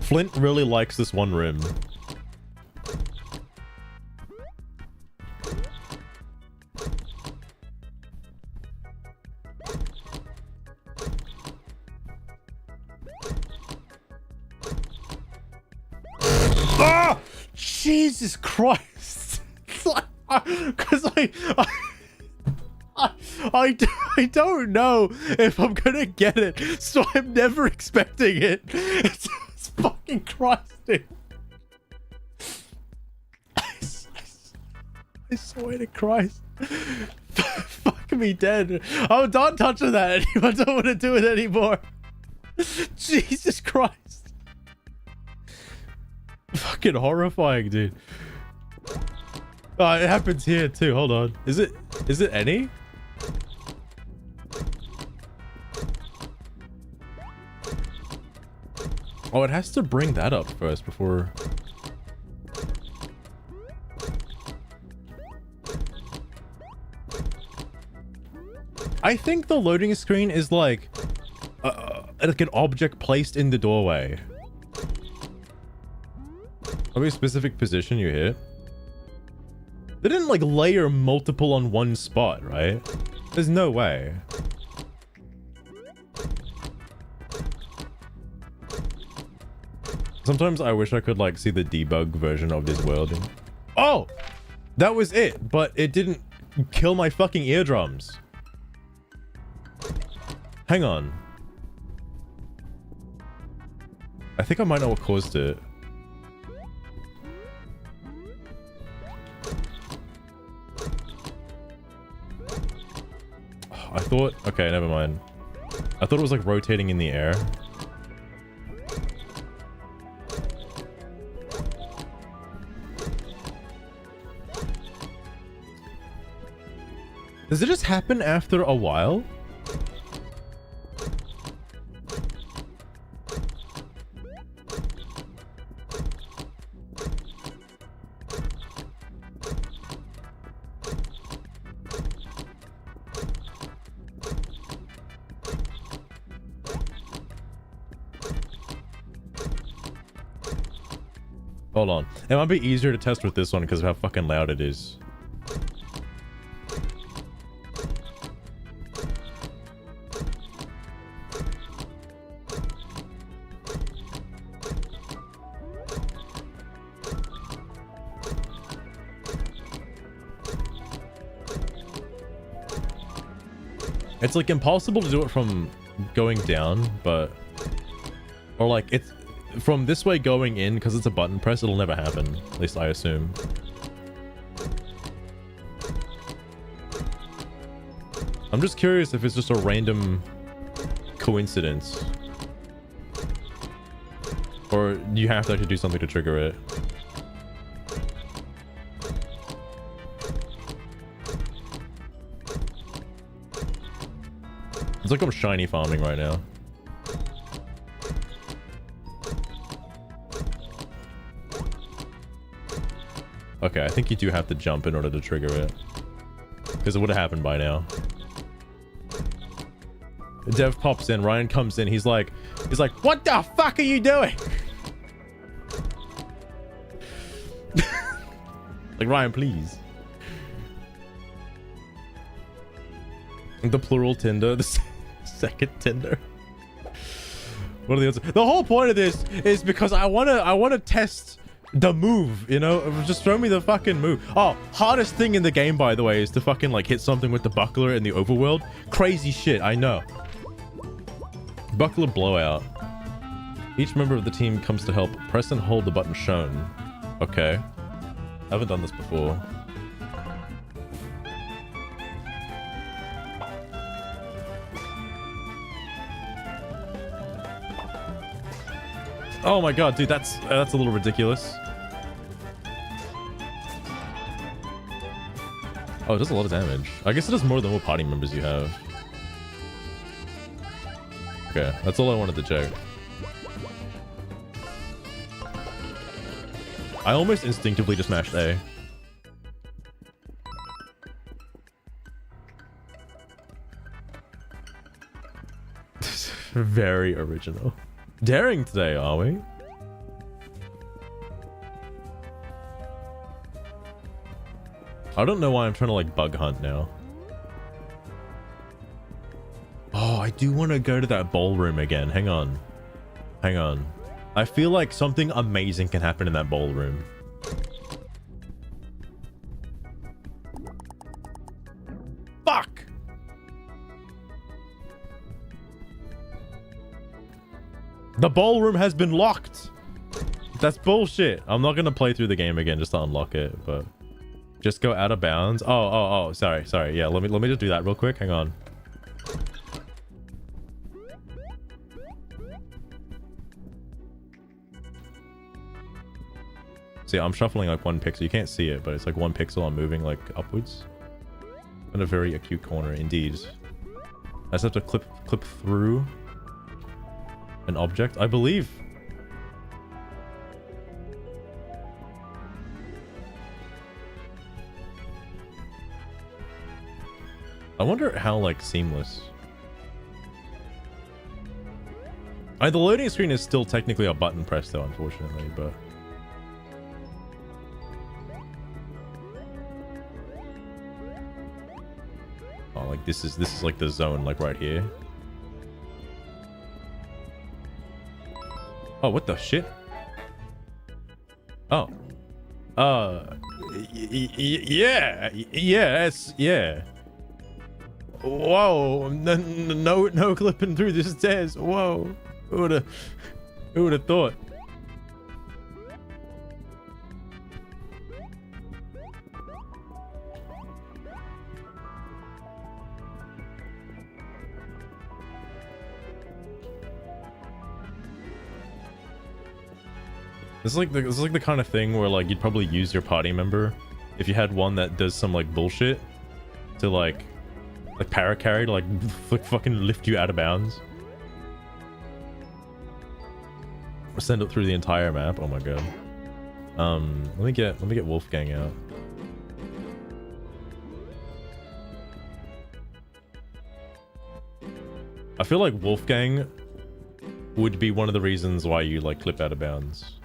Flint really likes this one room. Ah! Jesus Christ! Because I don't know if I'm gonna get it, so I'm never expecting it. It's fucking Christ, dude. I swear to Christ. Fuck me dead. Oh, don't touch that anymore. I don't want to do it anymore. Jesus Christ. Fucking horrifying, dude. Oh, it happens here too. Hold on. Is it any? Oh, it has to bring that up first before... I think the loading screen is like an object placed in the doorway. Probably a specific position you hit. They didn't like layer multiple on one spot, right? There's no way. Sometimes I wish I could like see the debug version of this world. Oh! That was it, but it didn't kill my fucking eardrums. Hang on. I think I might know what caused it. I thought... Okay, never mind. I thought it was like rotating in the air. Does it just happen after a while? Hold on. It might be easier to test with this one because of how fucking loud it is. It's like impossible to do it from going down, but... Or like, it's... From this way going in, because it's a button press, it'll never happen. At least I assume. I'm just curious if it's just a random coincidence. Or you have to actually do something to trigger it. It's like I'm shiny farming right now. Okay, I think you do have to jump in order to trigger it. Because it would have happened by now. Dev pops in, Ryan comes in, he's like, what the fuck are you doing? Like, Ryan, please. The plural Tinder, the second Tinder. What are the others? The whole point of this is because I wanna test the move, you know? Just throw me the fucking move. Oh, hardest thing in the game, by the way, is to fucking like hit something with the buckler in the overworld. Crazy shit, I know. Buckler blowout. Each member of the team comes to help. Press and hold the button shown. Okay. I haven't done this before. Oh my god, dude, that's a little ridiculous. Oh, it does a lot of damage. I guess it does more than what party members you have. Okay, that's all I wanted to check. I almost instinctively just mashed A. Very original. Daring today, are we? I don't know why I'm trying to like bug hunt now. Oh, I do want to go to that ballroom again. Hang on. Hang on. I feel like something amazing can happen in that ballroom. Fuck! The ballroom has been locked. That's bullshit. I'm not going to play through the game again just to unlock it, but just go out of bounds. Oh, sorry. Yeah, let me just do that real quick. Hang on. See, I'm shuffling like one pixel. You can't see it, but it's like one pixel I'm moving like upwards. In a very acute corner, indeed. I just have to clip through an object. I believe I wonder how like seamless. The loading screen is still technically a button press though, unfortunately, but oh, like this is like the zone, like right here. Oh, what the shit? Oh, yeah, yes, yeah. Whoa, no clipping through the stairs. Whoa, who would have thought? This is like the kind of thing where like you'd probably use your party member if you had one that does some like bullshit to like para carry to like fucking lift you out of bounds. Or send it through the entire map. Oh my god. Let me get Wolfgang out. I feel like Wolfgang would be one of the reasons why you like clip out of bounds.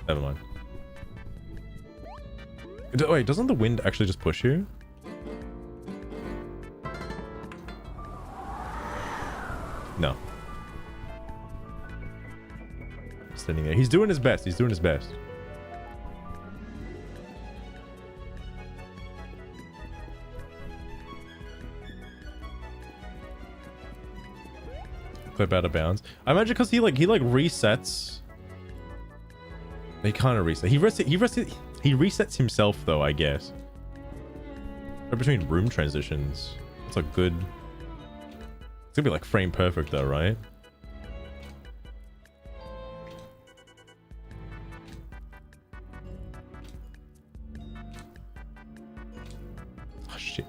Never mind. Wait, doesn't the wind actually just push you? No. Standing there. He's doing his best. He's doing his best. Clip out of bounds. I imagine because he resets. He kind of reset. He resets himself though, I guess. Right between room transitions. It's a good. It's gonna be like frame perfect though, right? Oh shit.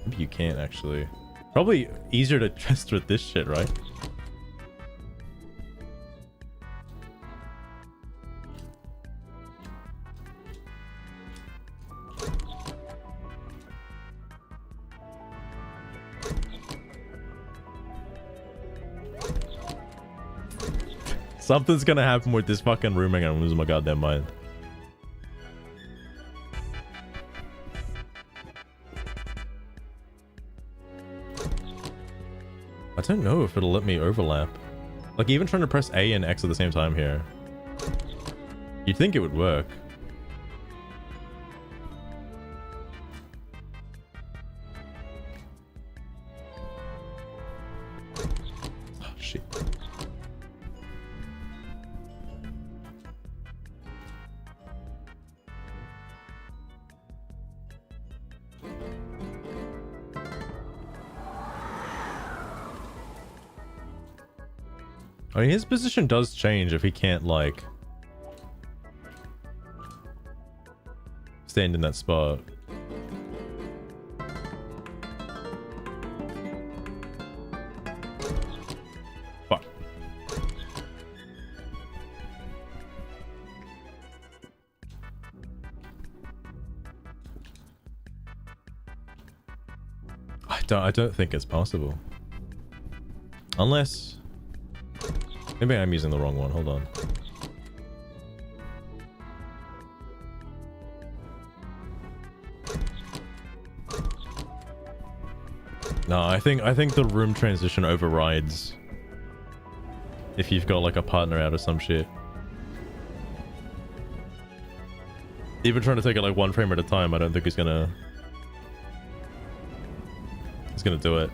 Maybe you can't actually. Probably easier to test with this shit, right? Something's gonna happen with this fucking rooming and I'm losing my goddamn mind. I don't know if it'll let me overlap. Like even trying to press A and X at the same time here. You'd think it would work. Oh shit. I mean, his position does change if he can't, like, stand in that spot. Fuck. I don't think it's possible. Unless... Maybe I'm using the wrong one. Hold on. No, I think the room transition overrides if you've got like a partner out or some shit. Even trying to take it like one frame at a time, I don't think he's gonna do it.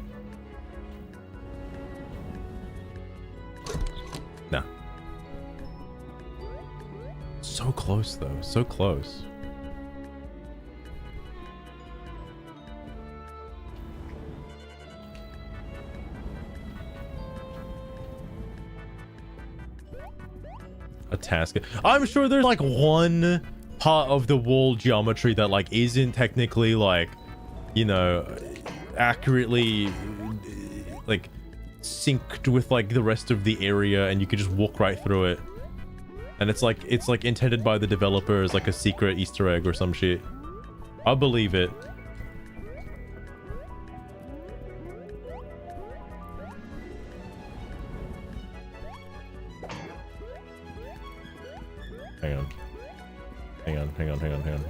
Nah. So close though, so close. A task. I'm sure there's like one part of the wall geometry that like isn't technically like, you know, accurately like synced with like the rest of the area and you could just walk right through it. And it's like intended by the developer as like a secret Easter egg or some shit. I believe it. Hang on. Hang on.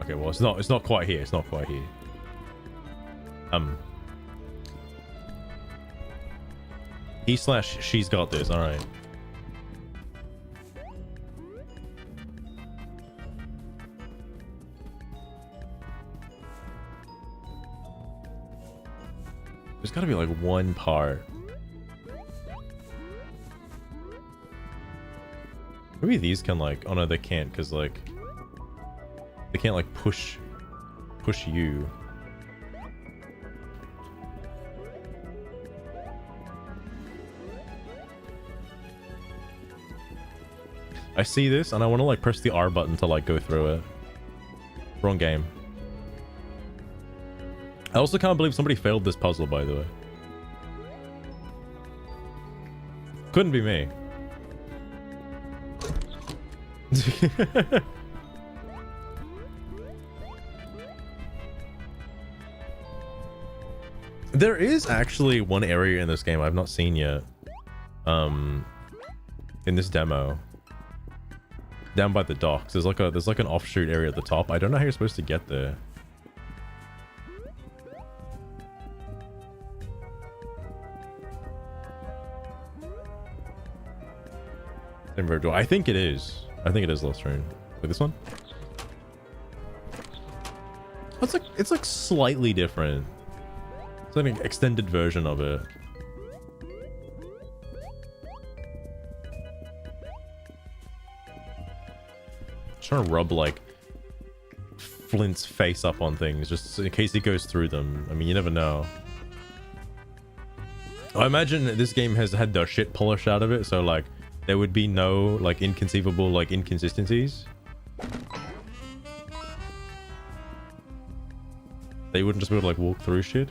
Okay, well, it's not quite here. It's not quite here. She's got this. All right. There's got to be like one part. Maybe these can like... Oh no, they can't because like... They can't like push you. I see this and I want to like press the R button to like go through it. Wrong game. I also can't believe somebody failed this puzzle, by the way. Couldn't be me. There is actually one area in this game I've not seen yet. In this demo. Down by the docks. There's like an offshoot area at the top. I don't know how you're supposed to get there. I think it is. I think it is Lost Train. Like this one? It's like slightly different. It's like an extended version of it. Trying to rub like Flint's face up on things just in case he goes through them. I mean, you never know. I imagine this game has had the shit polish out of it, so like there would be no like inconceivable like inconsistencies. They wouldn't just be able to like walk through shit.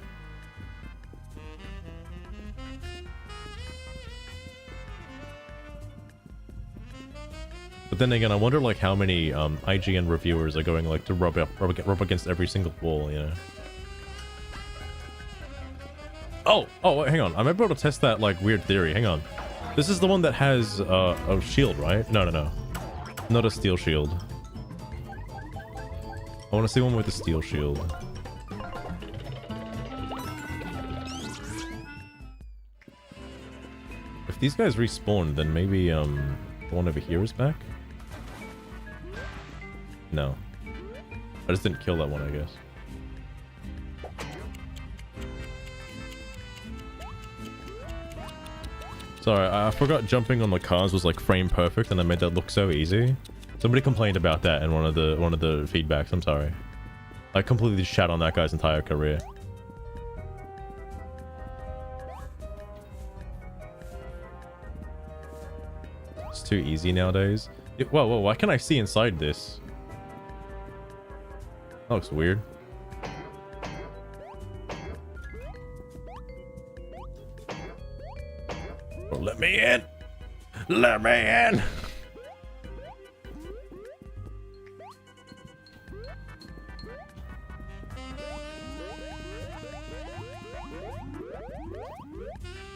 But then again, I wonder like how many IGN reviewers are going like to rub against every single wall, you know. Oh, wait, hang on. I'm able to test that like weird theory. Hang on. This is the one that has a shield, right? No. Not a steel shield. I want to see one with a steel shield. If these guys respawn, then maybe the one over here is back? No. I just didn't kill that one, I guess. Sorry, I forgot jumping on the cars was like frame perfect and I made that look so easy. Somebody complained about that in one of the feedbacks. I'm sorry. I completely shat on that guy's entire career. It's too easy nowadays. Whoa, why can't I see inside this? That looks weird. Oh, let me in! Let me in!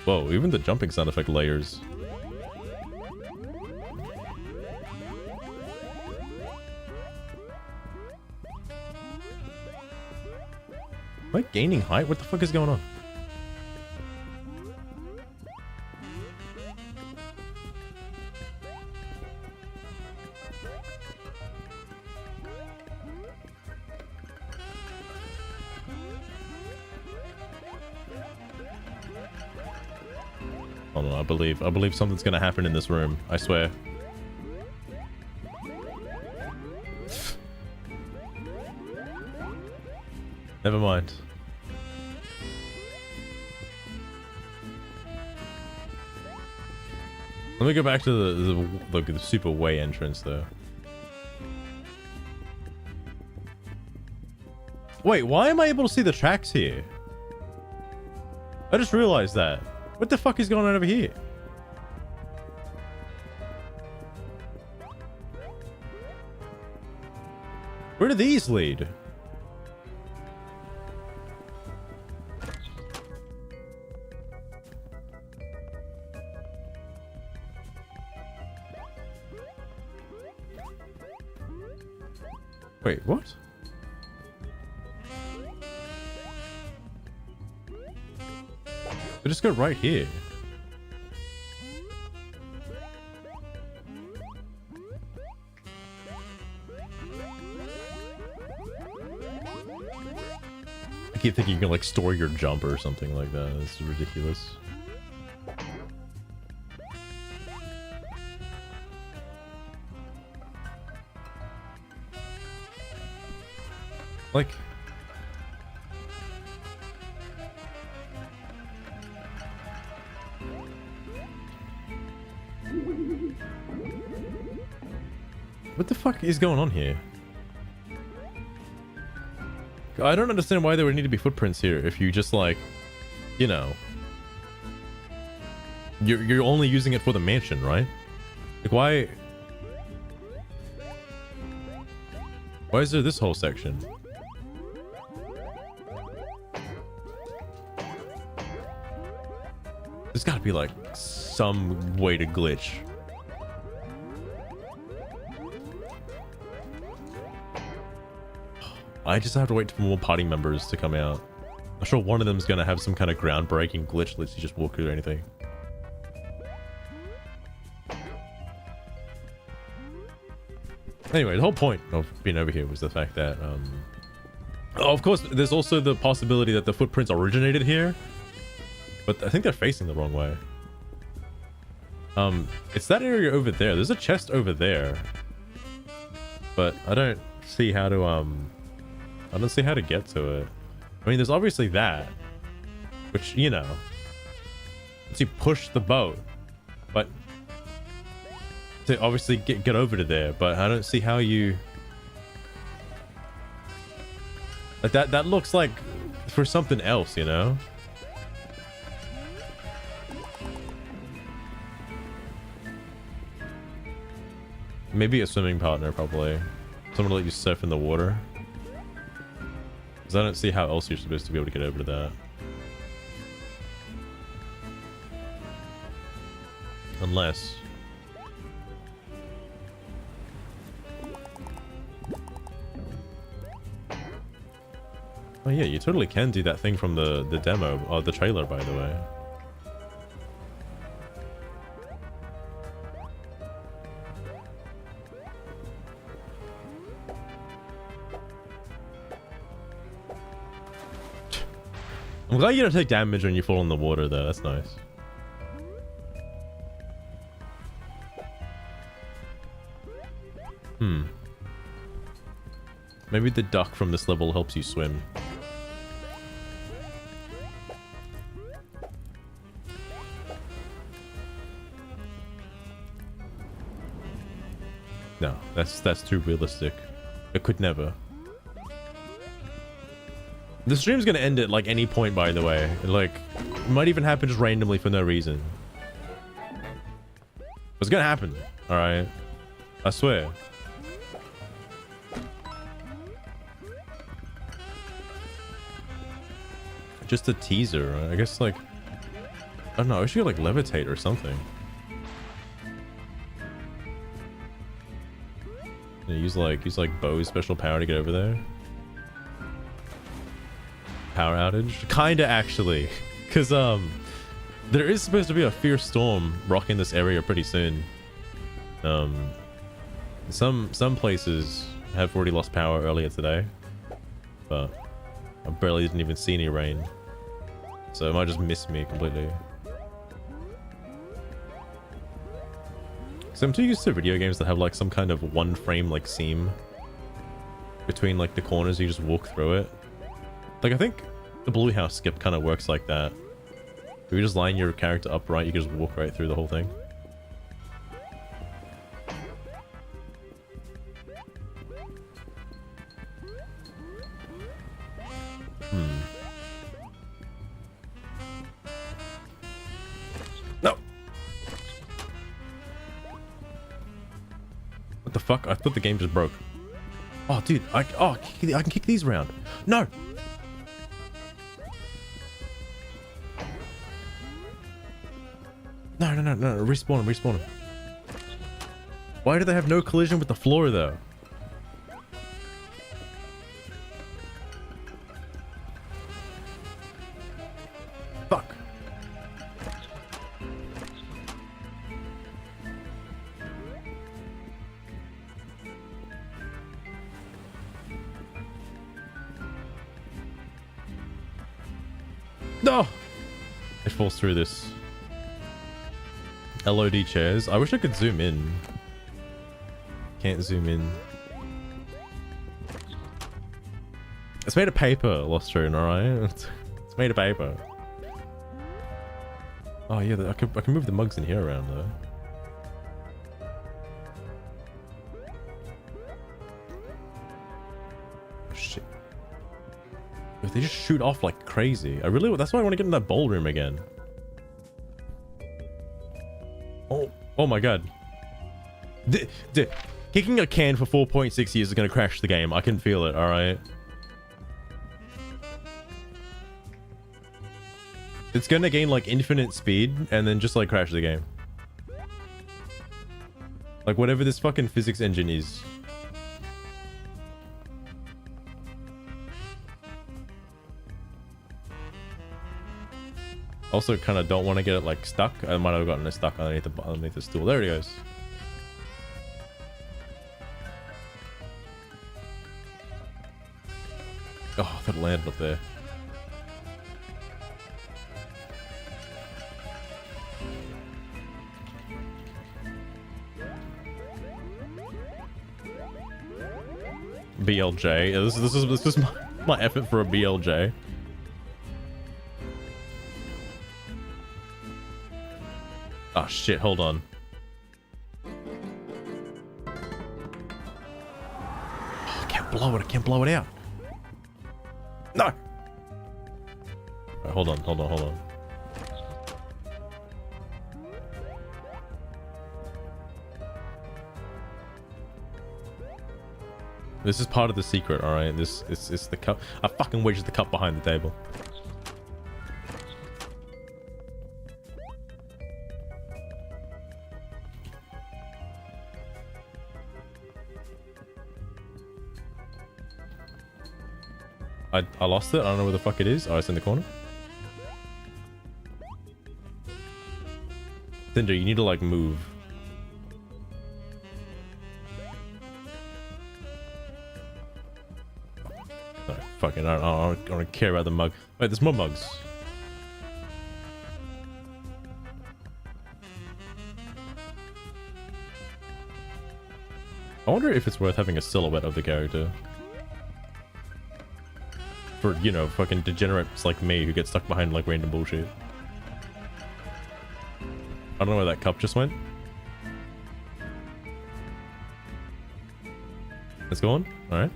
Whoa, even the jumping sound effect layers. Am I gaining height? What the fuck is going on? Hold on, I believe something's gonna happen in this room. I swear. Never mind. Let me go back to the super way entrance though. Wait, why am I able to see the tracks here? I just realized that. What the fuck is going on over here? Where do these lead? Wait, what? They just go right here. I keep thinking you can like store your jump or something like that. This is ridiculous. Like, what the fuck is going on here? I don't understand why there would need to be footprints here if you just like, you know, you're only using it for the mansion, right? Like why is there this whole section? There's gotta be like some way to glitch. I just have to wait for more party members to come out. I'm sure one of them is gonna have some kind of groundbreaking glitch that lets you just walk through anything. Anyway, the whole point of being over here was the fact that, oh, of course, there's also the possibility that the footprints originated here. But I think they're facing the wrong way. It's that area over there. There's a chest over there. But I don't see how to, I don't see how to get to it. I mean, there's obviously that. Which, you know, lets you push the boat. But to obviously get over to there. But I don't see how you... Like, that looks like for something else, you know? Maybe a swimming partner, probably. Someone to let you surf in the water. Because I don't see how else you're supposed to be able to get over to that. Unless... Oh yeah, you totally can do that thing from the demo, or the trailer, by the way. I'm glad you don't take damage when you fall in the water, though. That's nice. Maybe the duck from this level helps you swim. No, that's too realistic. It could never. The stream's gonna end at like any point, by the way. Like, it might even happen just randomly for no reason. It's gonna happen, alright? I swear. Just a teaser, I guess. Like, I don't know, I wish you could like levitate or something. Yeah, use like Bo's special power to get over there. Power outage? Kinda, actually. Because, there is supposed to be a fierce storm rocking this area pretty soon. Some places have already lost power earlier today. But I barely didn't even see any rain. So it might just miss me completely. So I'm too used to video games that have like some kind of one frame like seam between like the corners. You just walk through it. Like, I think the Blue House skip kind of works like that. If you just line your character upright, you can just walk right through the whole thing. What the fuck? I thought the game just broke. Oh, dude. I can kick these around. No. No. Respawn him. Why do they have no collision with the floor, though? Fuck. No! It falls through this. LOD chairs. I wish I could zoom in. Can't zoom in. It's made of paper, Lostron, alright? It's made of paper. Oh yeah, I can move the mugs in here around though. Oh, shit. If they just shoot off like crazy. That's why I want to get in that ballroom again. Oh my god. Kicking a can for 4.6 years is going to crash the game. I can feel it, alright? It's going to gain like infinite speed and then just like crash the game. Like whatever this fucking physics engine is. Also kind of don't want to get it like stuck. I might have gotten it stuck underneath the stool. There it goes. Oh, I thought it landed up there. BLJ. This is my effort for a BLJ. Oh shit, hold on. Oh, I can't blow it out. No! Right, hold on. This is part of the secret, alright? This is the cup. I fucking wedged the cup behind the table. I lost it. I don't know where the fuck it is. Oh, it's in the corner. Cinder, you need to like move. No, fucking, I don't care about the mug. Wait, there's more mugs. I wonder if it's worth having a silhouette of the character. For, you know, fucking degenerates like me who get stuck behind like random bullshit. I don't know where that cup just went. It's gone? Alright.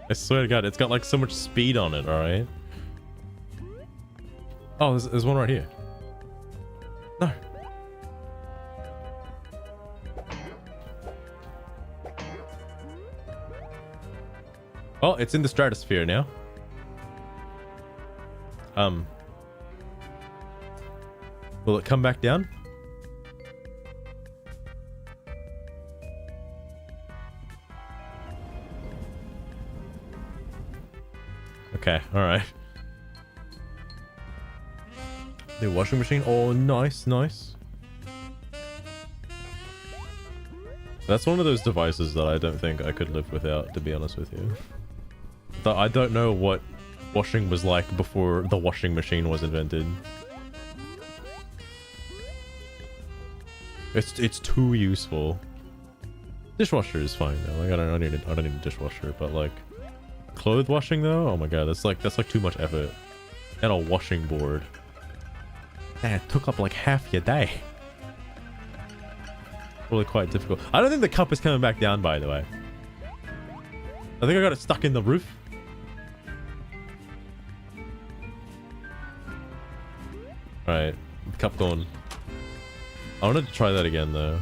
I swear to god, it's got like so much speed on it, alright? Oh, there's one right here. No. Oh, it's in the stratosphere now. Will it come back down? Okay, alright. The washing machine. Oh, nice. That's one of those devices that I don't think I could live without, to be honest with you. I don't know what washing was like before the washing machine was invented. It's too useful. Dishwasher is fine though. Like I don't need a dishwasher, but like clothes washing though, oh my god, that's like too much effort. And a washing board. That took up like half your day. Really quite difficult. I don't think the cup is coming back down, by the way. I think I got it stuck in the roof. Alright, cup gone. I wanted to try that again though.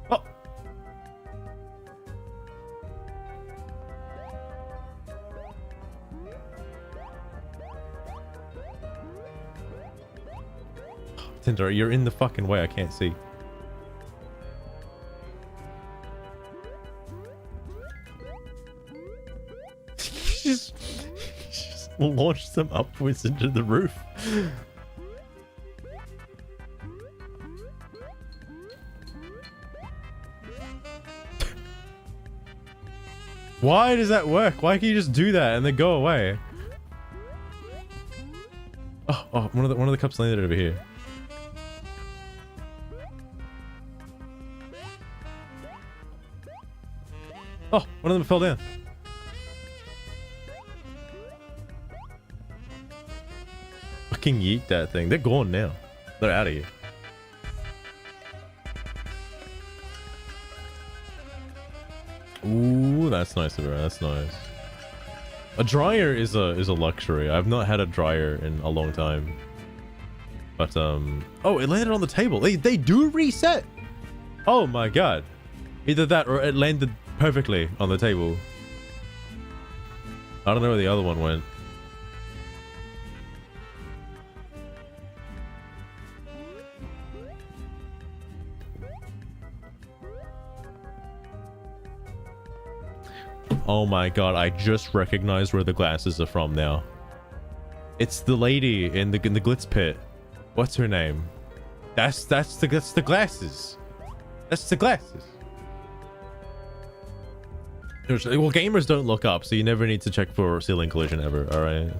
Oh! Tinder, you're in the fucking way. I can't see. just launched them upwards into the roof. Why does that work? Why can't you just do that and then go away? Oh, one of the cups landed over here. Oh, one of them fell down. Fucking yeet that thing. They're gone now. They're out of here. Ooh, that's nice of her. That's nice. A dryer is a luxury. I've not had a dryer in a long time. But oh, it landed on the table. They do reset. Oh my god. Either that or it landed perfectly on the table. I don't know where the other one went. Oh my god, I just recognized where the glasses are from now. It's the lady in the glitz pit. What's her name? That's the glasses. That's the glasses. Well, gamers don't look up, so you never need to check for ceiling collision ever, alright?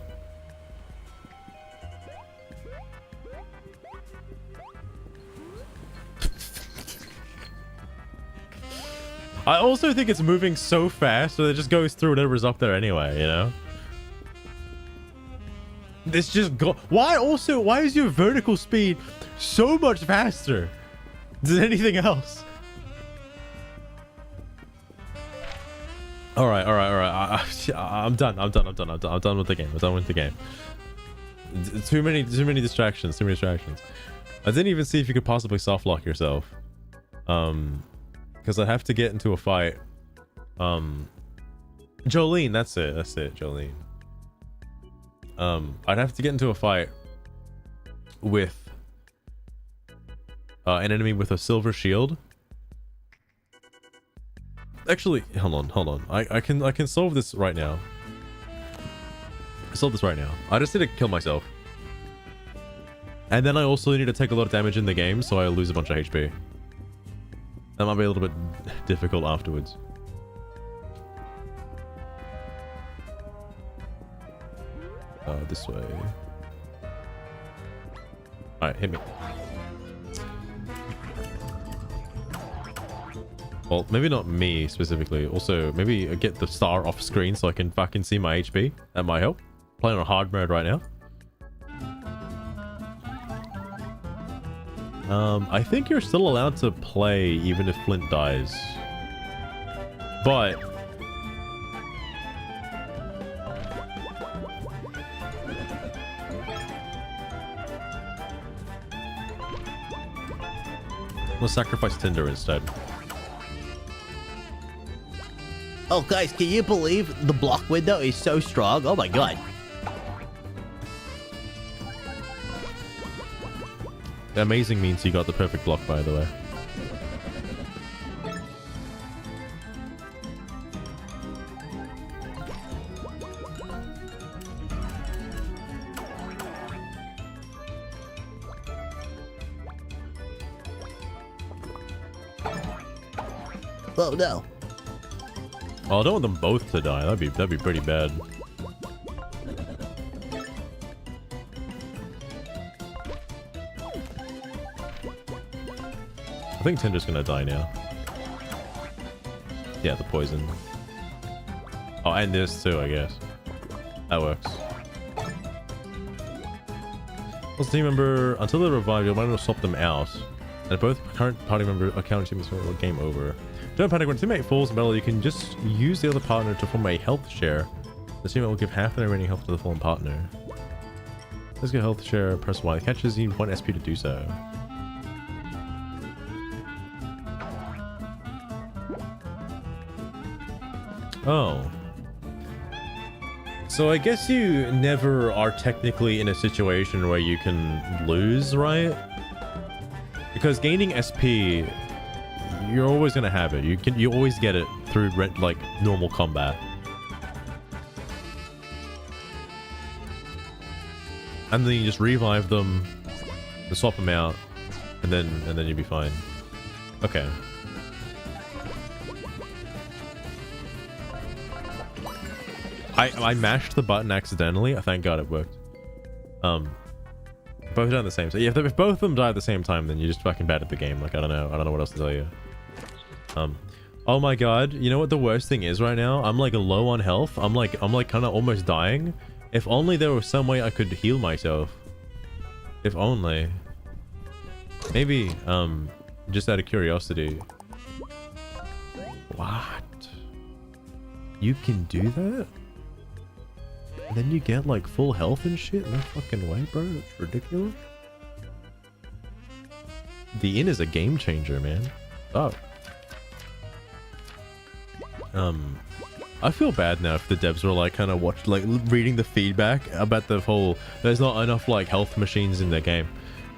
I also think it's moving so fast that it just goes through whatever's up there anyway, you know? This just go. Why is your vertical speed so much faster than anything else? Alright. I'm done with the game. I'm done with the game. Too many distractions. I didn't even see if you could possibly soft lock yourself. Because I'd have to get into a fight. Jolene, that's it, Jolene. I'd have to get into a fight with an enemy with a silver shield. Actually, hold on. I can solve this right now. I just need to kill myself. And then I also need to take a lot of damage in the game, so I lose a bunch of HP. That might be a little bit difficult afterwards. This way. Alright, hit me. Well, maybe not me specifically. Also, maybe get the star off screen so I can fucking see my HP. That might help. Playing on hard mode right now. I think you're still allowed to play even if Flint dies. But... we'll sacrifice Tinder instead. Oh, guys, can you believe the block window is so strong? Oh my god. Amazing means you got the perfect block, by the way. Oh no. Oh, I don't want them both to die. That'd be pretty bad. I think Tinder's gonna die now. Yeah, the poison. Oh, and this too, I guess. That works. Plus team member until they revive, you'll want to swap them out. And both current party member account teammates will game over. Don't panic when a teammate falls in battle. You can just use the other partner to form a health share. The teammate will give half their remaining health to the fallen partner. Let's get health share. Press Y. Catches you need 1 SP to do so. Oh. So I guess you never are technically in a situation where you can lose, right? Because gaining SP, you're always gonna have it. You always get it through like normal combat. And then you just revive them, and swap them out, and then you'll be fine. Okay. I mashed the button accidentally. Thank God it worked. Both die at the same time. Yeah, if both of them die at the same time, then you're just fucking bad at the game. Like I don't know what else to tell you. Oh my God, you know what the worst thing is right now? I'm like low on health. I'm like kind of almost dying. If only there was some way I could heal myself. If only. Maybe just out of curiosity. What? You can do that? And then you get like full health and shit? No fucking way, bro. That's ridiculous. The inn is a game changer, man. Oh. I feel bad now if the devs were like kind of reading the feedback about the whole there's not enough like health machines in the game.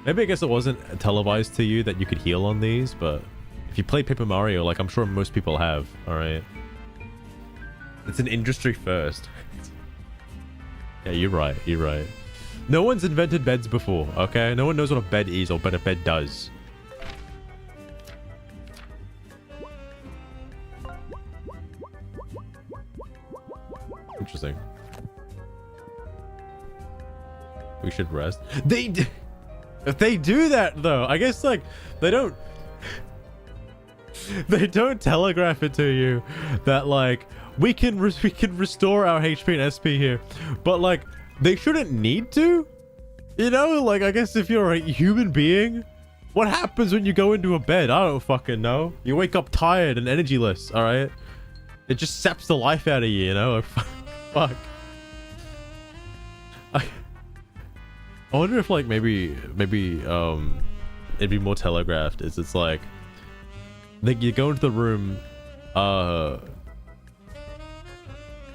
Maybe I guess it wasn't televised to you that you could heal on these, but if you play Paper Mario, like I'm sure most people have, alright? It's an industry first. Yeah, you're right, you're right. No one's invented beds before, okay? No one knows what a bed is or what a bed does. Interesting. We should rest. If they do that though, I guess like they don't telegraph it to you that like we can restore our HP and SP here, but like they shouldn't need to, you know? Like I guess if you're a human being, what happens when you go into a bed? I don't fucking know. You wake up tired and energyless, all right? It just saps the life out of you, you know? Fuck. I wonder if like maybe it'd be more telegraphed. It's like you go into the room,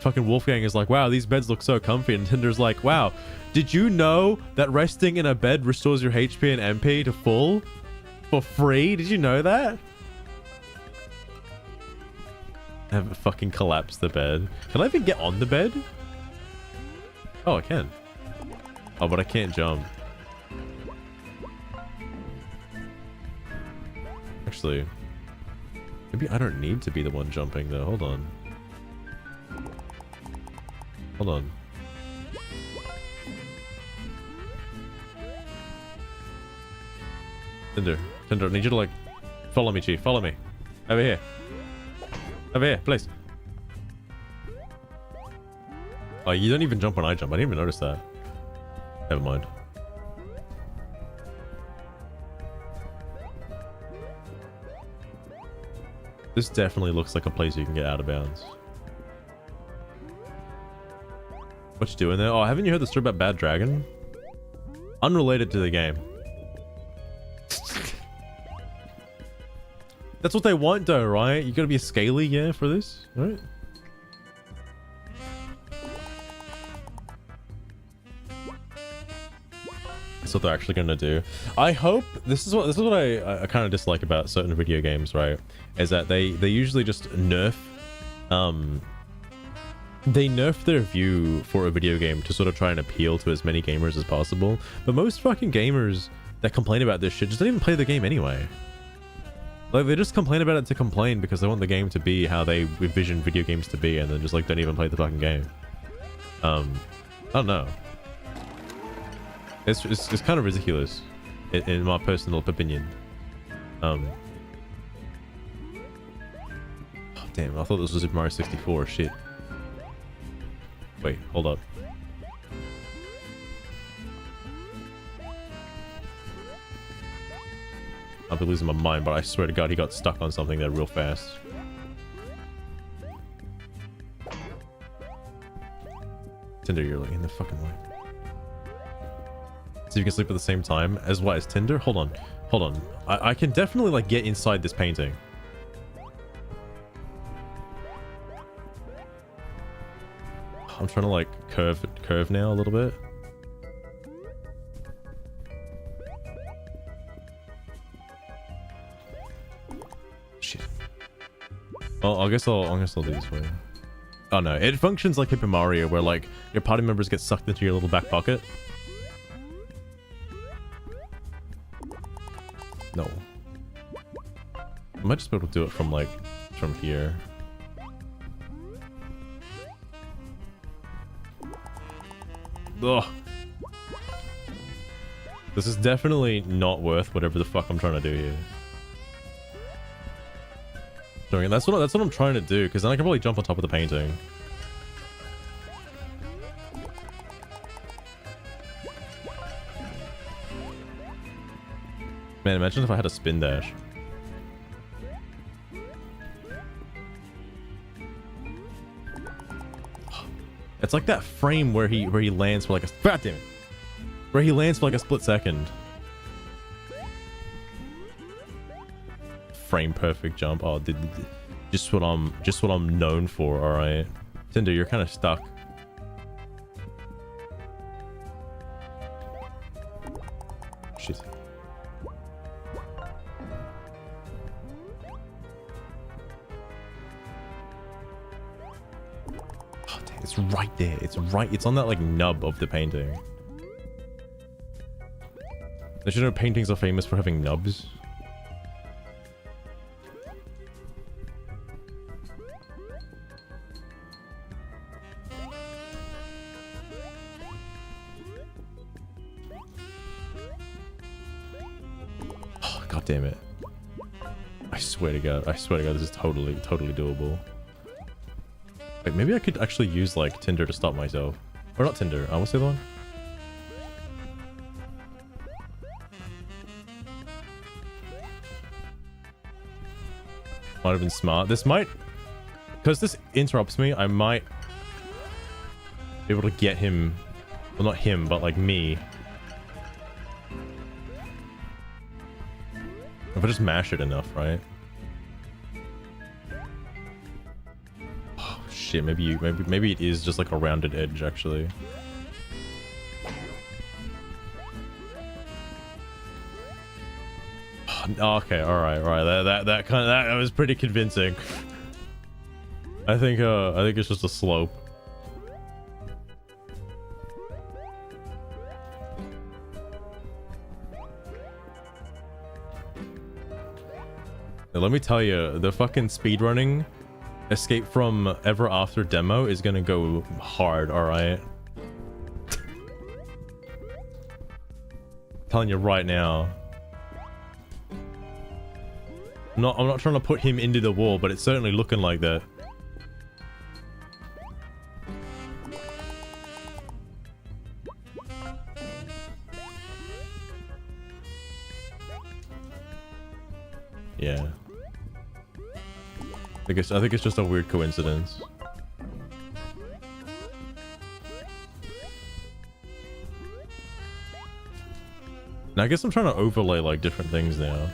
fucking Wolfgang is like, wow, these beds look so comfy, and Tinder's like, wow, did you know that resting in a bed restores your HP and MP to full for free? Did you know that? Have fucking collapsed the bed. Can I even get on the bed? Oh, I can. Oh, but I can't jump. Actually, maybe I don't need to be the one jumping though. Hold on. Hold on. Tinder, I need you to like follow me, Chief. Follow me. Over here. Over here, please. Oh, you don't even jump when I jump. I didn't even notice that. Never mind. This definitely looks like a place you can get out of bounds. What you doing there? Oh, haven't you heard the story about Bad Dragon? Unrelated to the game. That's what they want though, right? You gotta be a scaly, yeah, for this, right? That's what they're actually gonna do. I hope this is what I kind of dislike about certain video games, right? Is that they usually just nerf they nerf their view for a video game to sort of try and appeal to as many gamers as possible. But most fucking gamers that complain about this shit just don't even play the game anyway. Like they just complain about it to complain because they want the game to be how they envision video games to be, and then just like don't even play the fucking game. I don't know. It's kind of ridiculous, in my personal opinion. Oh, damn, I thought this was Super Mario 64. Shit. Wait, hold up. I'll be losing my mind, but I swear to God, he got stuck on something there real fast. Tinder, you're like in the fucking way. So you can sleep at the same time as what? As Tinder? Hold on. Hold on. I can definitely like get inside this painting. I'm trying to like curve now a little bit. Shit. Well, I guess I'll do this way. Oh no, it functions like Paper Mario, where like your party members get sucked into your little back pocket. No. I might just be able to do it from like from here. Ugh. This is definitely not worth whatever the fuck I'm trying to do here. That's what I'm trying to do, because then I can probably jump on top of the painting. Man, imagine if I had a spin dash. It's like that frame where he lands for like a god damn it. Where he lands for like a split second. Frame perfect jump. Oh, just what I'm known for. All right, Tinder, you're kind of stuck. Shit. Oh, damn, it's right there. It's right. It's on that like nub of the painting. Did you know paintings are famous for having nubs? God damn it. I swear to God, this is totally doable. Wait, maybe I could actually use like Tinder to stop myself. Or not Tinder, what's the other one? Might have been smart. This might, because this interrupts me, I might be able to get him, well not him, but like me. If I just mash it enough, right? Oh shit, maybe it is just like a rounded edge actually. Oh, okay, all right. That was pretty convincing. I think it's just a slope. Now, let me tell you, the fucking speedrunning Escape from Ever After demo is gonna go hard, alright? Telling you right now. I'm not trying to put him into the wall, but it's certainly looking like that. Yeah. I think it's just a weird coincidence. Now I guess I'm trying to overlay like different things now.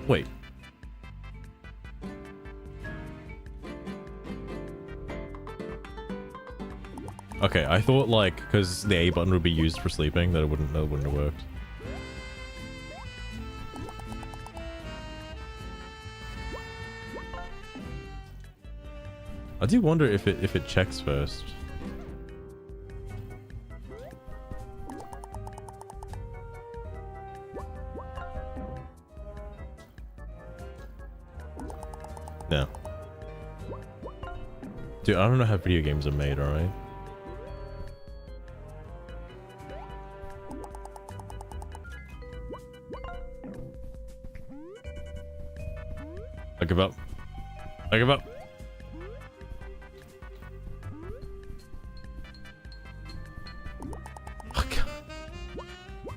Wait. Okay, I thought like because the A button would be used for sleeping that it wouldn't have worked. I do wonder if it checks first. No. Dude, I don't know how video games are made, alright? Like about... I give up.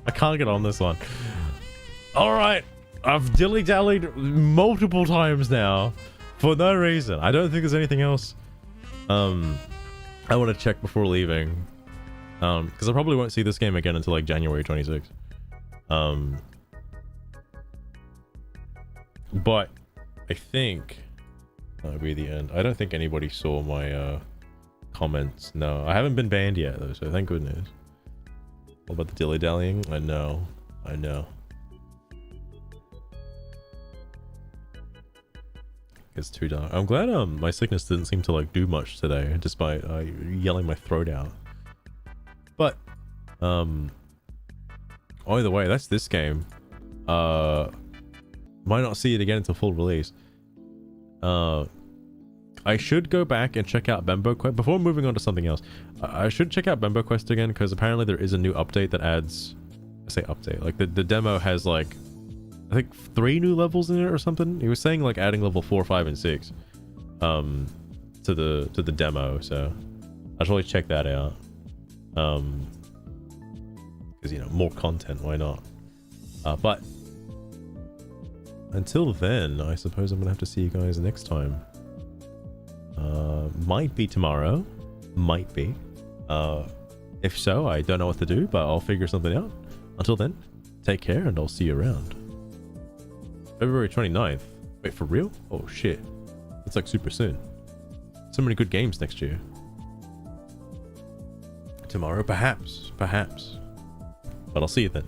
I can't get on this one. All right, I've dilly-dallied multiple times now for no reason. I don't think there's anything else I want to check before leaving, because I probably won't see this game again until like January 26th. But I think that'll be the end. I don't think anybody saw my comments. No, I haven't been banned yet though, so thank goodness. What about the dilly-dallying? I know. It's too dark. I'm glad my sickness didn't seem to like do much today, despite yelling my throat out. But either way, that's this game. Might not see it again until full release. I should go back and check out Bembo Quest before moving on to something else. I should check out Bembo Quest again, because apparently there is a new update that adds, I say update, like the demo has like, I think 3 new levels in it or something. He was saying like adding level 4, 5, and 6 to the demo, so I should always check that out. Because, you know, more content, why not? But until then, I suppose I'm gonna have to see you guys next time. Might be tomorrow, might be. If so, I don't know what to do, but I'll figure something out. Until then, take care and I'll see you around. February 29th. Wait, for real? Oh shit. It's like super soon. So many good games next year. Tomorrow, perhaps. But I'll see you then.